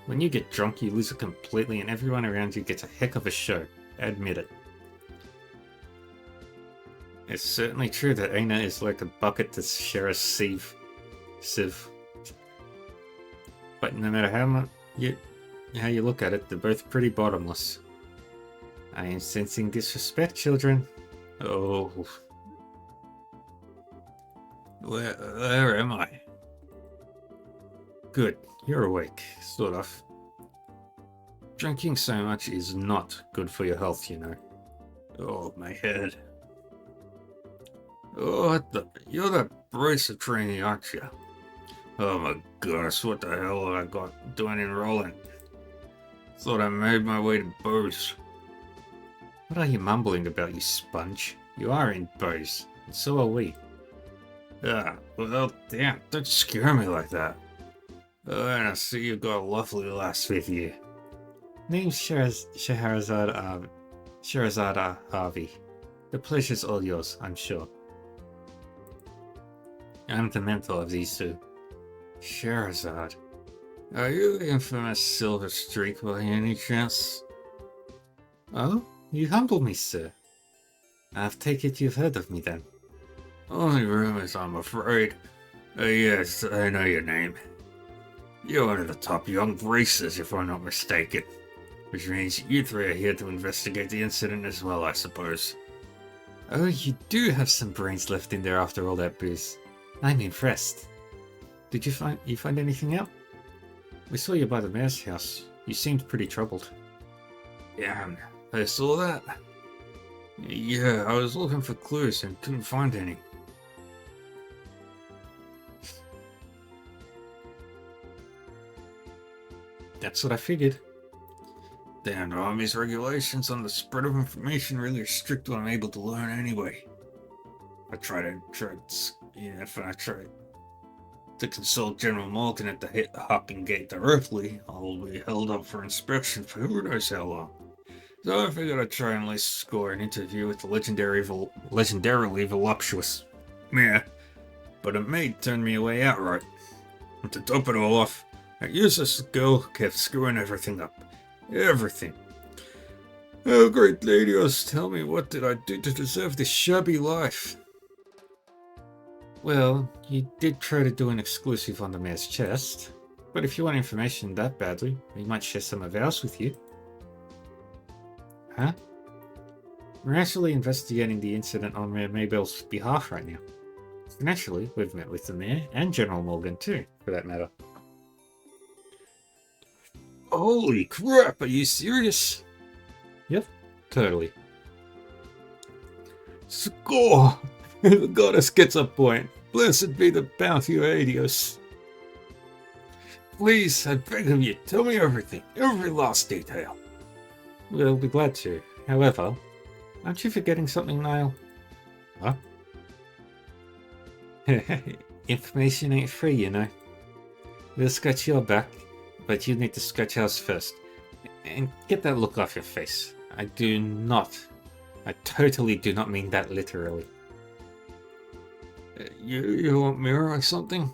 When you get drunk, you lose it completely and everyone around you gets a heck of a show. Admit it. It's certainly true that Aina is like a bucket to share a sieve. But no matter how you look at it, they're both pretty bottomless. I am sensing disrespect, children. Oh. Where am I? Good, you're awake, sort of. Drinking so much is not good for your health, you know. Oh, my head. Oh, you're that bracer trainee, aren't you? Oh my goodness, what the hell have I got doing in Roland? Thought I made my way to Bose. What are you mumbling about, you sponge? You are in Bose, and so are we. Yeah, well, damn, don't scare me like that. Oh, and I see you got a lovely lass with you. Name's Scheherazade Harvey. The pleasure's all yours, I'm sure. I'm the mentor of these two. Scheherazade. Are you the infamous Silver Streak by any chance? Oh, you humble me, sir. I take it you've heard of me then. Only rumors, I'm afraid. Yes, I know your name. You're one of the top young bracers, if I'm not mistaken. Which means you three are here to investigate the incident as well, I suppose. Oh, you do have some brains left in there after all that booze. I'm impressed. Did you find anything out? We saw you by the mayor's house. You seemed pretty troubled. Damn, I saw that. Yeah, I was looking for clues and couldn't find any. That's what I figured. Damn, the Army's regulations on the spread of information really restrict what I'm able to learn anyway. I try to consult General Morgan at the Hopping Gate directly, I'll be held up for inspection for who knows how long. So I figured I'd try and at least score an interview with the legendarily voluptuous mayor, but a maid turned me away outright. And to top it all off, that useless girl kept screwing everything up. Everything. Oh, great ladies, tell me, what did I do to deserve this shabby life? Well, you did try to do an exclusive on the mayor's chest, but if you want information that badly, we might share some of ours with you. Huh? We're actually investigating the incident on Mayor Maybell's behalf right now. Naturally, we've met with the mayor and General Morgan too, for that matter. Holy crap, are you serious? Yep, totally. Score! The goddess gets a point. Blessed be the bounty of Adios. Please, I beg of you, tell me everything, every last detail. We'll be glad to. However, aren't you forgetting something, Niall? Huh? Information ain't free, you know. We'll scratch your back, but you need to scratch ours first. And get that look off your face. I totally do not mean that literally. You want me or something?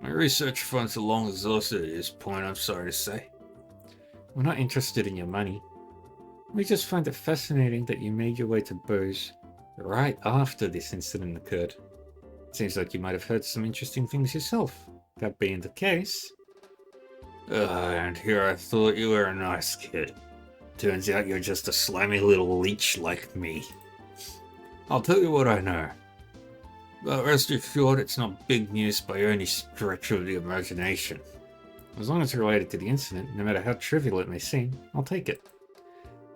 My research fund's long exhausted at this point, I'm sorry to say. We're not interested in your money. We just find it fascinating that you made your way to Bose right after this incident occurred. Seems like you might have heard some interesting things yourself. That being the case... And here I thought you were a nice kid. Turns out you're just a slimy little leech like me. I'll tell you what I know. But rest assured it's not big news by any stretch of the imagination. As long as it's related to the incident, no matter how trivial it may seem, I'll take it.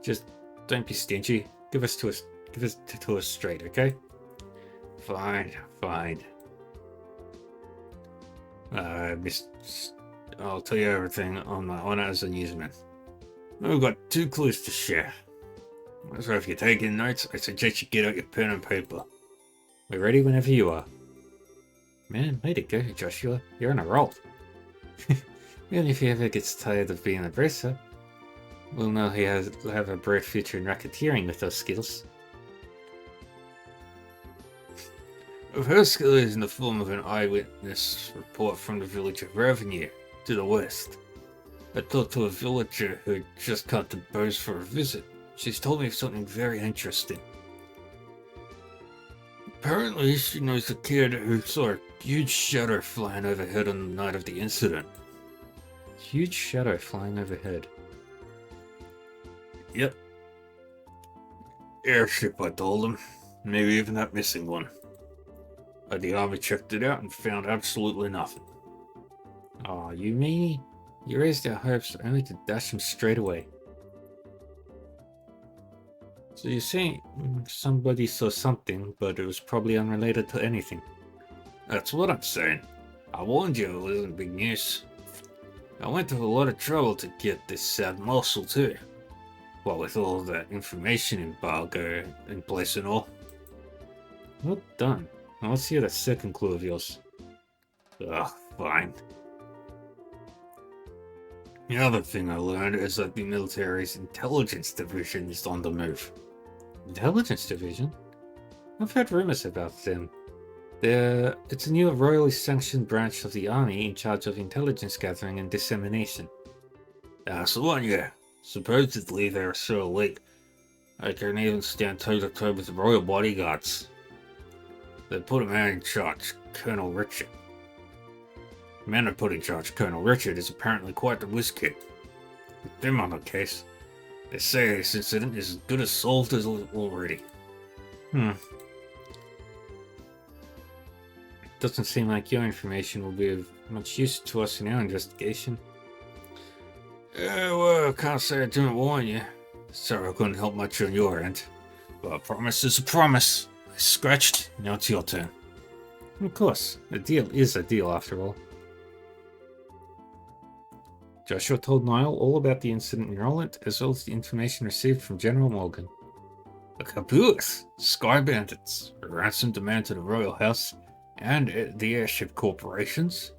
Just don't be stingy. Give it to us straight, okay? Fine. I'll tell you everything on my honor as a newsman. We've got 2 clues to share. So if you're taking notes, I suggest you get out your pen and paper. We're ready whenever you are. Man, way to go, Joshua. You're on a roll. Even if he ever gets tired of being a bracer, we'll know he has have a bright future in racketeering with those skills. Her skill is in the form of an eyewitness report from the village of Revenue, to the west. I talked to a villager who had just come to Bose for a visit. She's told me of something very interesting. Apparently, she knows a kid who saw a huge shadow flying overhead on the night of the incident. Huge shadow flying overhead. Yep. Airship, I told him. Maybe even that missing one. The army checked it out and found absolutely nothing. Aw, you meanie. You raised our hopes only to dash them straight away. So you say somebody saw something, but it was probably unrelated to anything. That's what I'm saying. I warned you it wasn't big news. I went to a lot of trouble to get this sad morsel too. What with all that information embargo in place and all. Well done. Now let's hear the second clue of yours. Ugh, fine. The other thing I learned is that the military's intelligence division is on the move. Intelligence Division? I've heard rumors about them. It's a new royally sanctioned branch of the army in charge of intelligence gathering and dissemination. That's the one, yeah. Supposedly they're so elite, I can even stand toe-to-toe with the royal bodyguards. They put a man in charge, Colonel Richard. The man they put in charge, Colonel Richard, is apparently quite the whiz kid. With them on the case, they say this incident is as good as solved as already. Doesn't seem like your information will be of much use to us in our investigation. Yeah, well, I can't say I didn't warn you. Sorry I couldn't help much on your end. But a promise is a promise. I scratched, now it's your turn. Of course, a deal is a deal after all. Joshua told Niall all about the incident in Roland, as well as the information received from General Morgan. The Caboose, Sky Bandits, a ransom demand to the Royal House, and the airship corporations.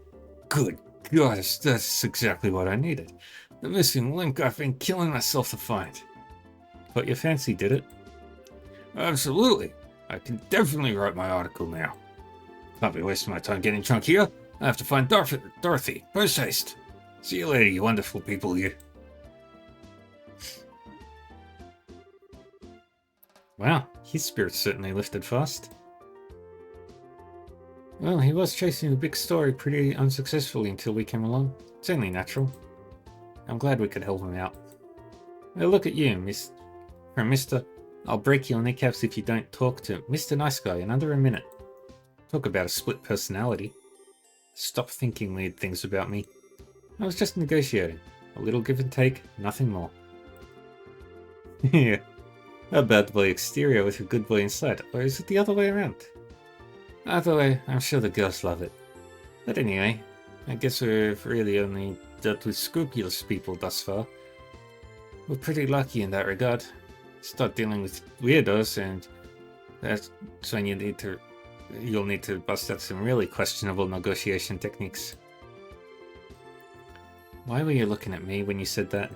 Good God, that's exactly what I needed. The missing link I've been killing myself to find. But your fancy did it. Absolutely. I can definitely write my article now. Can't be wasting my time getting drunk here. I have to find Dorothy. Post haste. See you later, you wonderful people you. Wow, his spirits certainly lifted fast. Well, he was chasing a big story pretty unsuccessfully until we came along. It's only natural. I'm glad we could help him out. Well, look at you, Mr. I'll break your kneecaps if you don't talk to Mr. Nice Guy in under a minute. Talk about a split personality. Stop thinking weird things about me. I was just negotiating. A little give and take, nothing more. Yeah. A bad boy exterior with a good boy inside, or is it the other way around? Either way, I'm sure the girls love it. But anyway, I guess we've really only dealt with scrupulous people thus far. We're pretty lucky in that regard. Start dealing with weirdos and that's when you'll need to bust out some really questionable negotiation techniques. Why were you looking at me when you said that?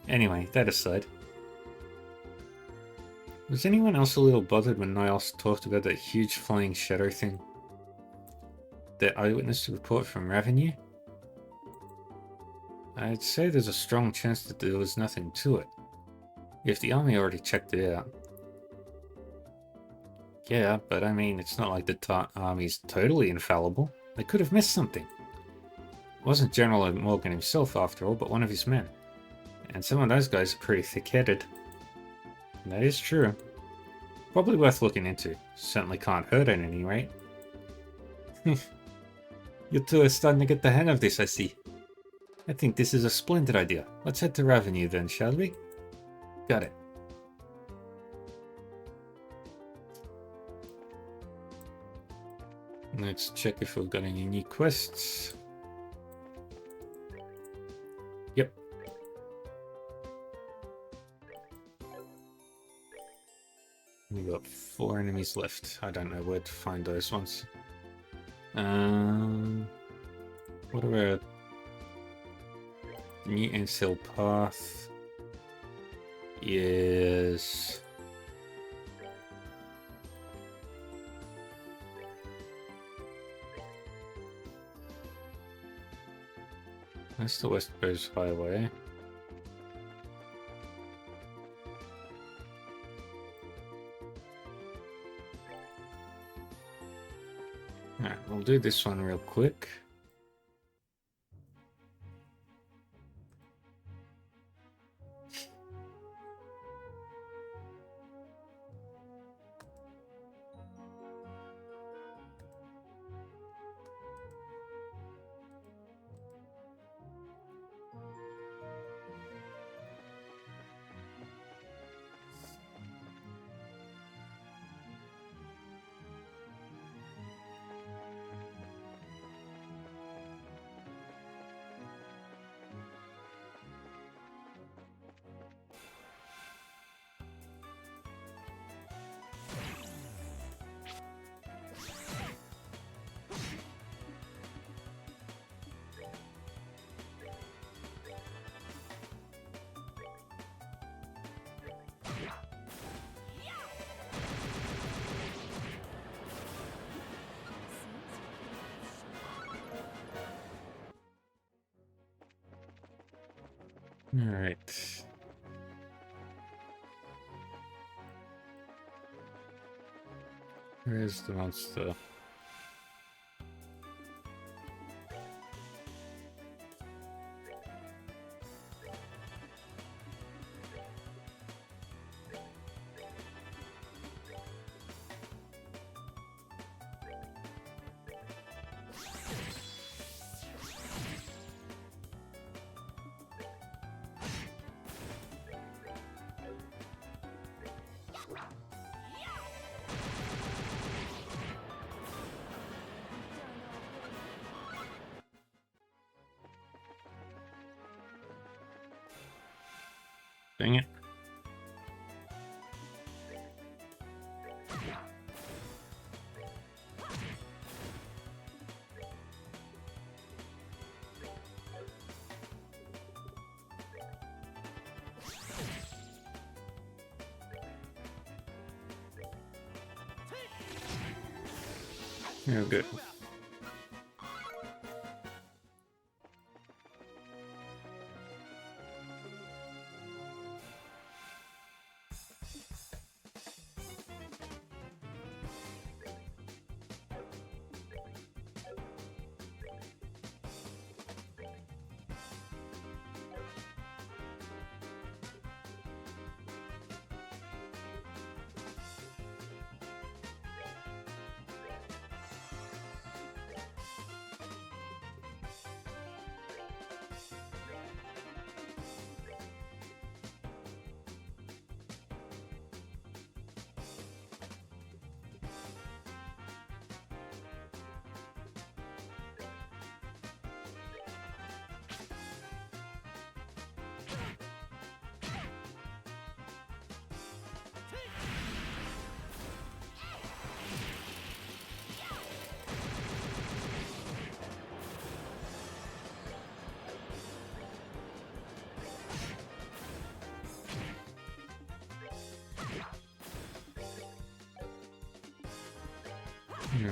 Anyway, that aside. Was anyone else a little bothered when Niles talked about that huge flying shadow thing? The eyewitness report from Revenue? I'd say there's a strong chance that there was nothing to it. If the army already checked it out. Yeah, but I mean, it's not like the army's totally infallible. They could have missed something. It wasn't General Morgan himself, after all, but one of his men. And some of those guys are pretty thick-headed. That is true. Probably worth looking into. Certainly can't hurt at any rate. You two are starting to get the hang of this, I see. I think this is a splendid idea. Let's head to Ravenue then, shall we? Got it. Let's check if we've got any new quests. Yep. We've got 4 enemies left. I don't know where to find those ones. What about New Ants Hill Path? Yes. That's the West Coast Highway. Alright, we'll do this one real quick. Alright. Where's the monster? Dang it. Oh, good.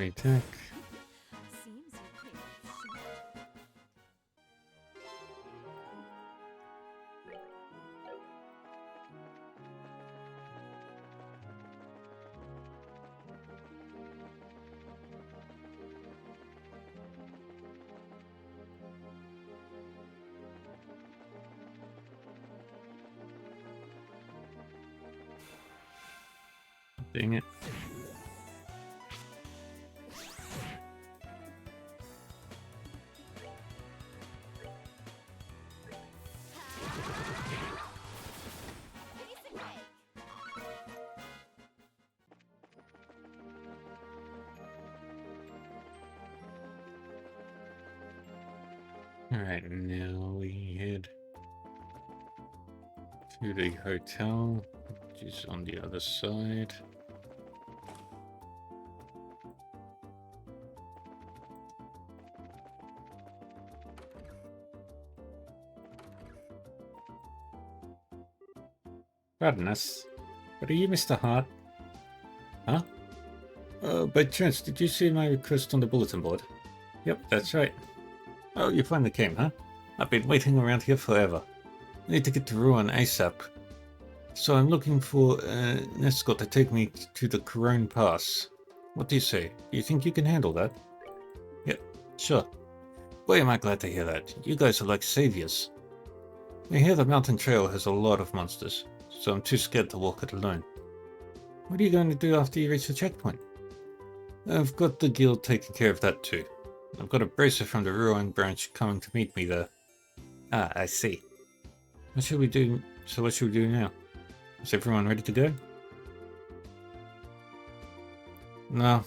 Attack. Seems you came up short. Dang it. Alright, now we head to the hotel, which is on the other side. Pardon us, but are you Mr. Hart? Huh? By chance, did you see my request on the bulletin board? Yep, that's right. Oh, you finally came, huh? I've been waiting around here forever. I need to get to Rouen ASAP. So I'm looking for an escort to take me to the Corone Pass. What do you say? Do you think you can handle that? Yep, sure. Boy, am I glad to hear that. You guys are like saviors. I hear the mountain trail has a lot of monsters, so I'm too scared to walk it alone. What are you going to do after you reach the checkpoint? I've got the guild taking care of that too. I've got a bracer from the Rouen branch coming to meet me there. Ah, I see. What should we do? So what should we do now? Is everyone ready to go? No,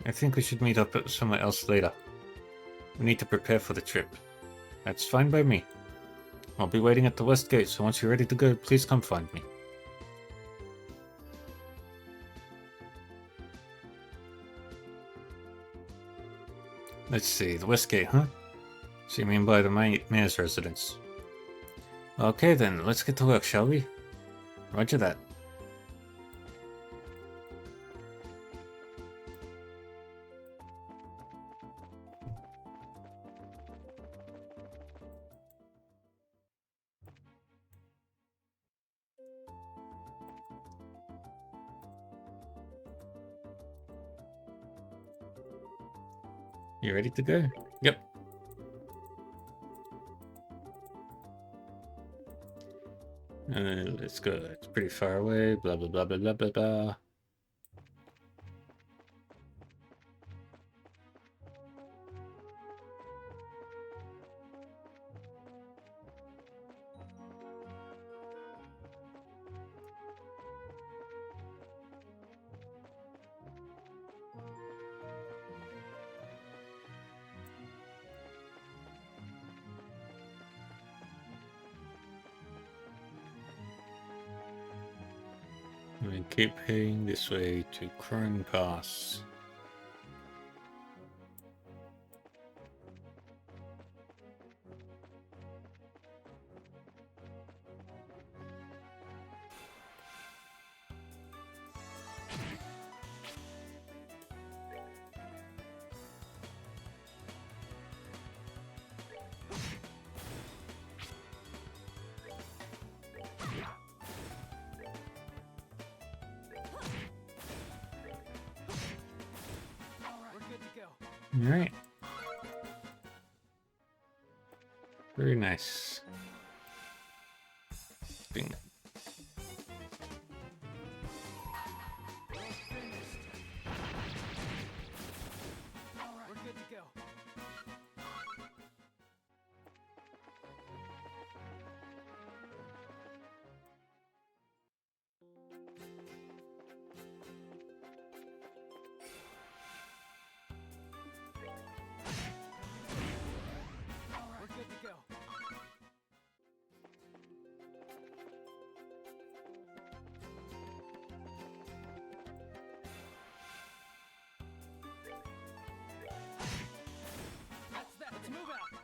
I think we should meet up at somewhere else later. We need to prepare for the trip. That's fine by me. I'll be waiting at the west gate, so once you're ready to go, please come find me. Let's see, the west gate, huh? So you mean by the mayor's residence? Okay then, let's get to work, shall we? Roger that. You ready to go? Yep. Let's go. It's pretty far away. Blah blah blah blah blah blah blah. And keep heading this way to Corone Pass. We're good to go. Alright. Very nice. Bing. We're good to go. We're good to go. That's that. Let's move out.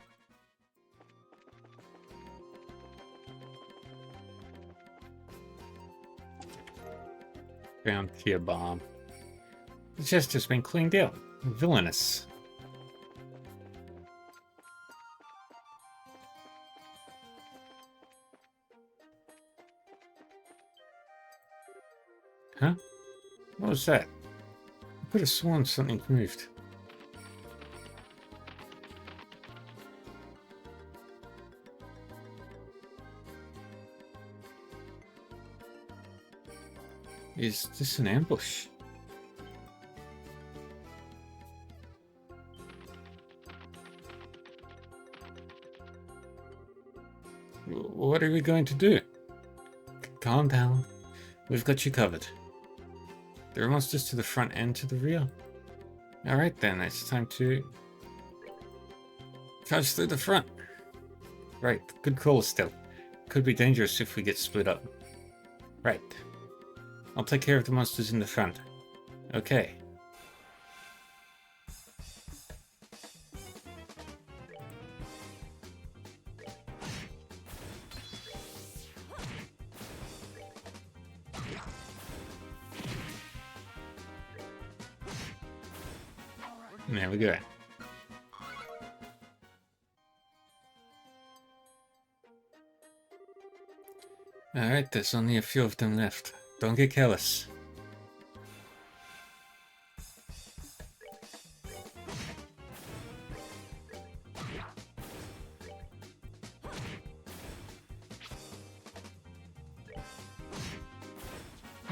Found Kia bomb. The chest has been cleaned out. Villainous. Huh? What was that? I could have sworn something moved. Is this an ambush? What are we going to do? Calm down. We've got you covered. There are monsters to the front and to the rear. Alright then, it's time to charge through the front. Right, good call, Estelle. Could be dangerous if we get split up. Right. I'll take care of the monsters in the front. Okay. There we go. Alright, there's only a few of them left. Don't get careless.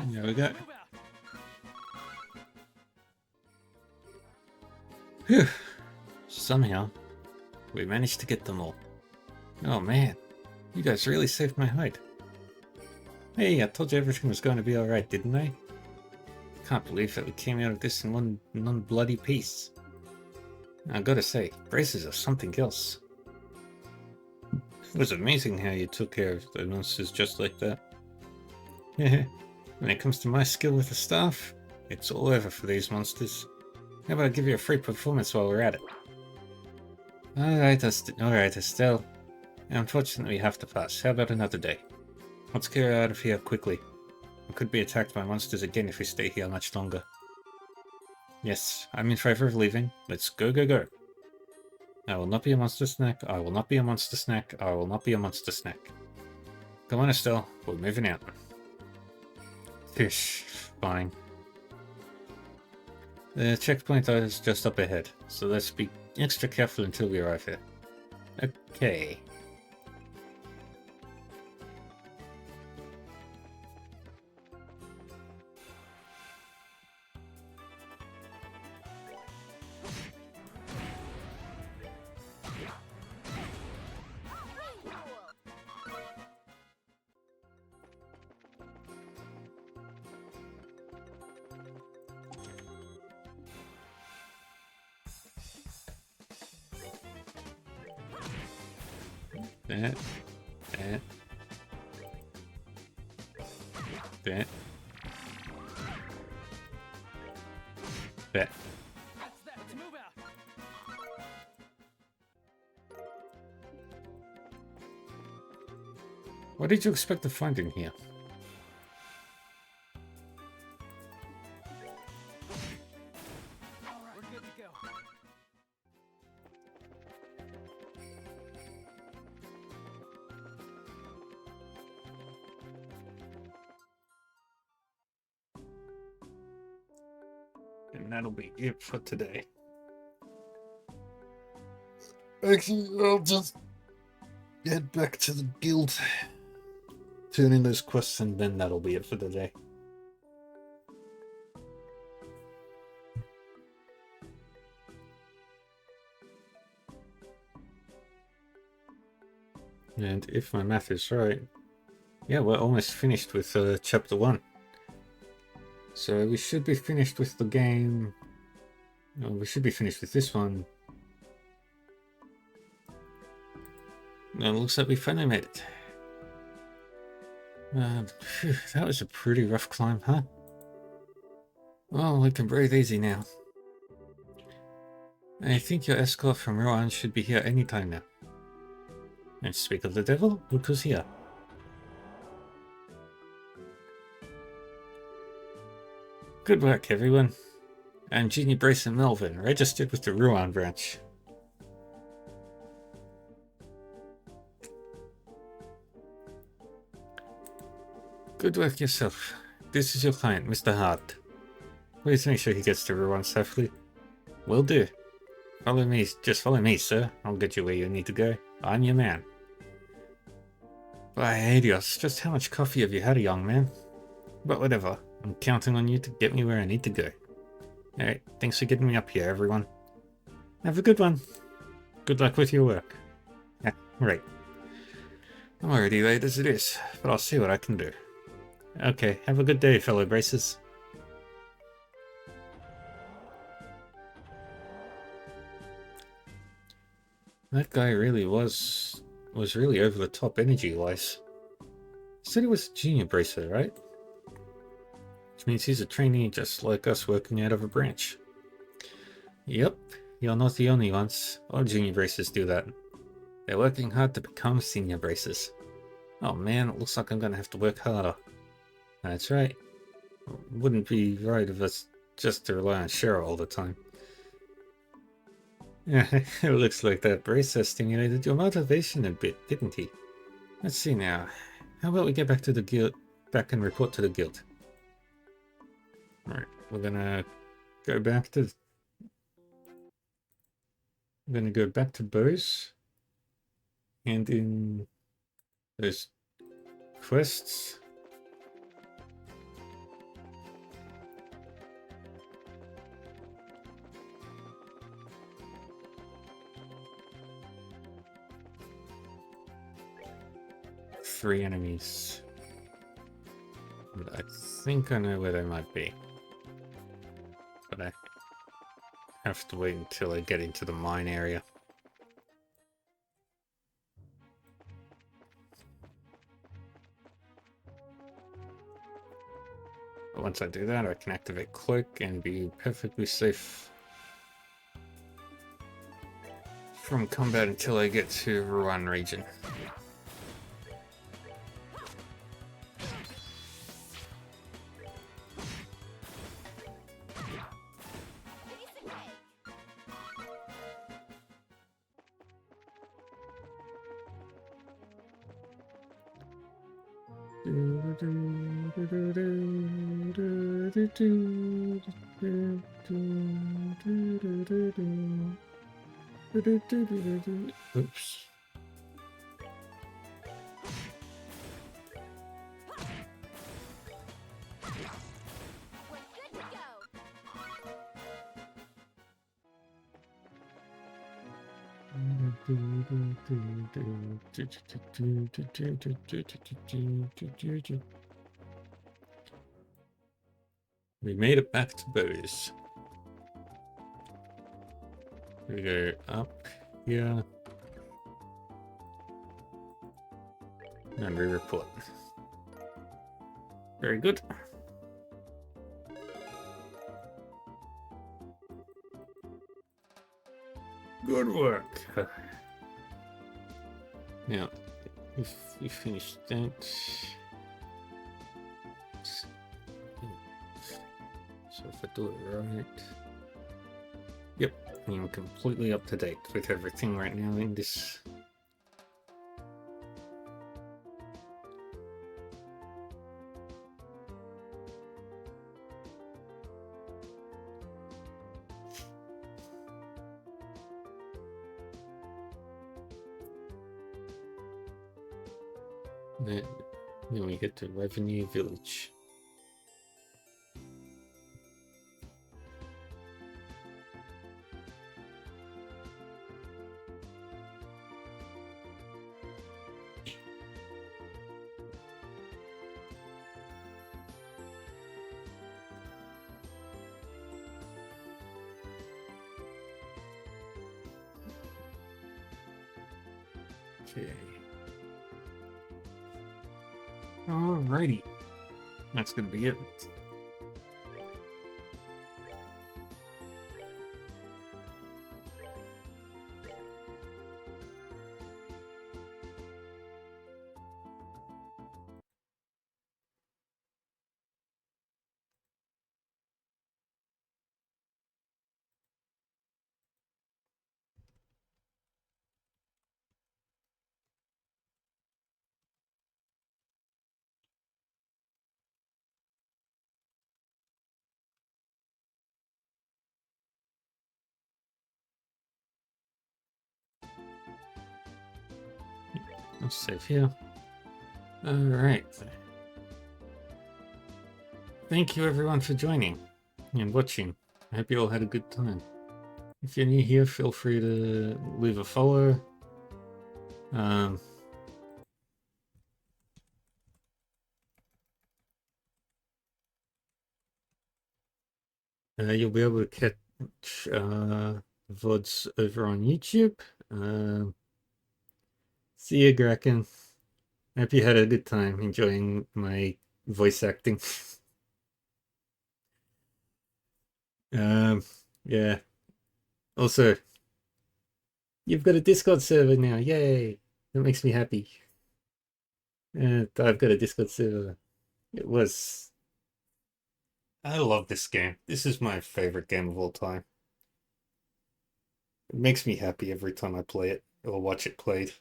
There we go. Move out. Phew. Somehow, we managed to get them all. Oh man, you guys really saved my hide. Hey, I told you everything was going to be alright, didn't I? Can't believe that we came out of this in one bloody piece. I gotta say, braces are something else. It was amazing how you took care of the monsters just like that. When it comes to my skill with the staff, it's all over for these monsters. How about I give you a free performance while we're at it? Alright, Estelle. Unfortunately, we have to pass. How about another day? Let's get out of here quickly. We could be attacked by monsters again if we stay here much longer. Yes, I'm in favor of leaving. Let's go, go, go. I will not be a monster snack. I will not be a monster snack. I will not be a monster snack. Come on, Estelle. We're moving out. Fish. Fine. The checkpoint is just up ahead, so let's be extra careful until we arrive here. Okay. That. That's that. Let's move out. What did you expect to find in here? We're good to go. And that'll be it for today. Actually, I'll just head back to the guild, turn in those quests, and then that'll be it for the day. And if my math is right, yeah, we're almost finished with chapter 1. So we should be finished with the game. No, we should be finished with this one. No, it looks like we finally made it. Phew, that was a pretty rough climb, huh? Well, we can breathe easy now. I think your escort from Rohan should be here anytime now. And speak of the devil, look who's here. Good work, everyone. I'm Genie Bryson Melvin, registered with the Rohan branch. Good work yourself. This is your client, Mr. Hart. Please make sure he gets to Rohan safely. Will do. Follow me, just follow me, sir. I'll get you where you need to go. I'm your man. By Helios, just how much coffee have you had, young man? But whatever. I'm counting on you to get me where I need to go. Alright, thanks for getting me up here, everyone. Have a good one. Good luck with your work. Yeah, right. I'm already late as it is, but I'll see what I can do. Okay, have a good day, fellow Braces. That guy really was really over the top energy-wise. Said he was a junior bracer, right? Which means he's a trainee just like us working out of a branch. Yep, you're not the only ones. All junior bracers do that. They're working hard to become senior bracers. Oh man, it looks like I'm gonna have to work harder. That's right. Wouldn't be right of us just to rely on Cheryl all the time. It looks like that bracer stimulated your motivation a bit, didn't he? Let's see now. How about we get back to the guild, back and report to the guild? Alright, we're gonna go back to... I'm gonna go back to Bose. And in those quests... Three enemies. But I think I know where they might be. But I have to wait until I get into the mine area. But once I do that, I can activate Cloak and be perfectly safe from combat until I get to Ruan region. Oops. We made it back to Bose. We go up here. And we report. Very good. Good work. Now, if we finish that. So if I do it right. Yep, I'm completely up to date with everything right now in this. Then we get to Revenue Village. Okay. Alrighty. That's gonna be it. Let's save here. Alright. thank you everyone for joining and watching. I hope you all had a good time. If you're new here, feel free to leave a follow. You'll be able to catch VODs over on YouTube. See you, Kraken. I hope you had a good time enjoying my voice acting. Yeah. Also, you've got a Discord server now. Yay! That makes me happy. I've got a Discord server. It was. I love this game. This is my favorite game of all time. It makes me happy every time I play it or watch it played.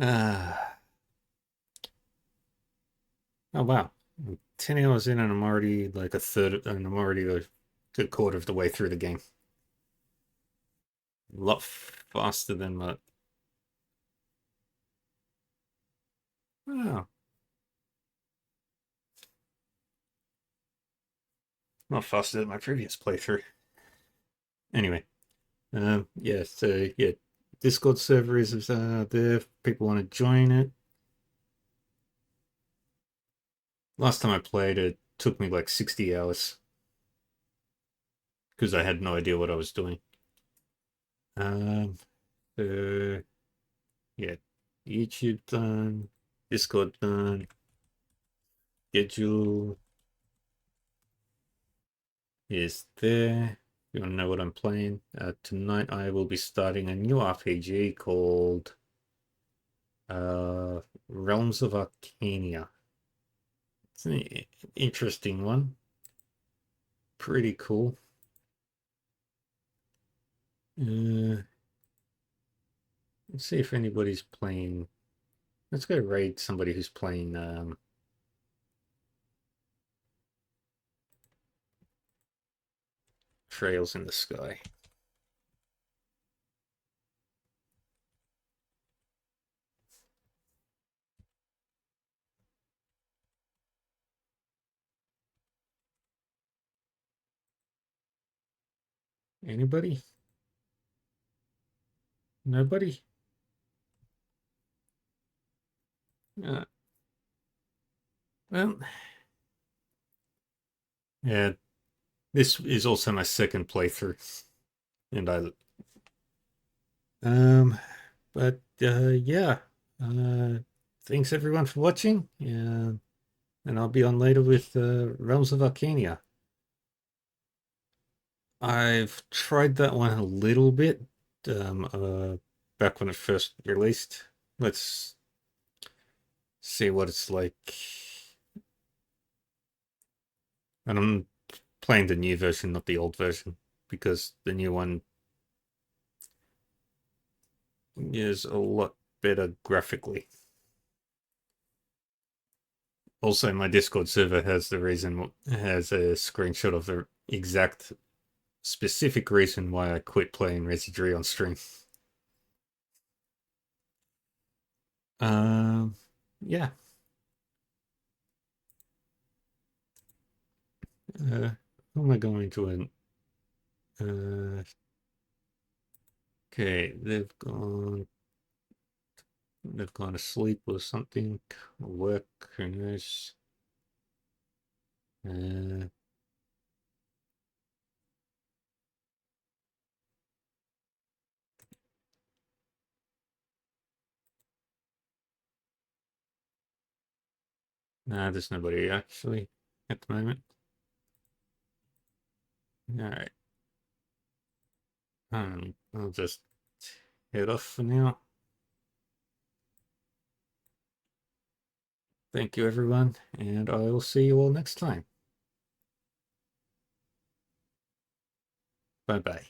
Ah. Oh wow. I'm 10 hours in and I'm already like and I'm already a good quarter of the way through the game. A lot faster than my. Wow. Not faster than my previous playthrough. Anyway, yeah, so yeah, Discord server is there. If people want to join it. Last time I played, it took me like 60 hours because I had no idea what I was doing. Yeah, YouTube done, Discord done, schedule is there. You want to know what I'm playing? Tonight I will be starting a new RPG called Realms of Arcania. It's an interesting one. Pretty cool. Let's see if anybody's playing. Let's go raid somebody who's playing Trails in the Sky. Anybody? Nobody? Well, yeah, this is also my second playthrough, and but yeah, thanks everyone for watching, and I'll be on later with Realms of Arcania. I've tried that one a little bit, back when it first released. Let's see what it's like. And I'm playing the new version, not the old version, because the new one is a lot better graphically. Also, my Discord server has a screenshot of the exact specific reason why I quit playing Residry on stream. Yeah. Who am I going to? Okay, they've gone to sleep or something, or work, who knows. Nah, there's nobody actually at the moment. Alright. I'll just head off for now. Thank you, everyone, and I will see you all next time. Bye bye.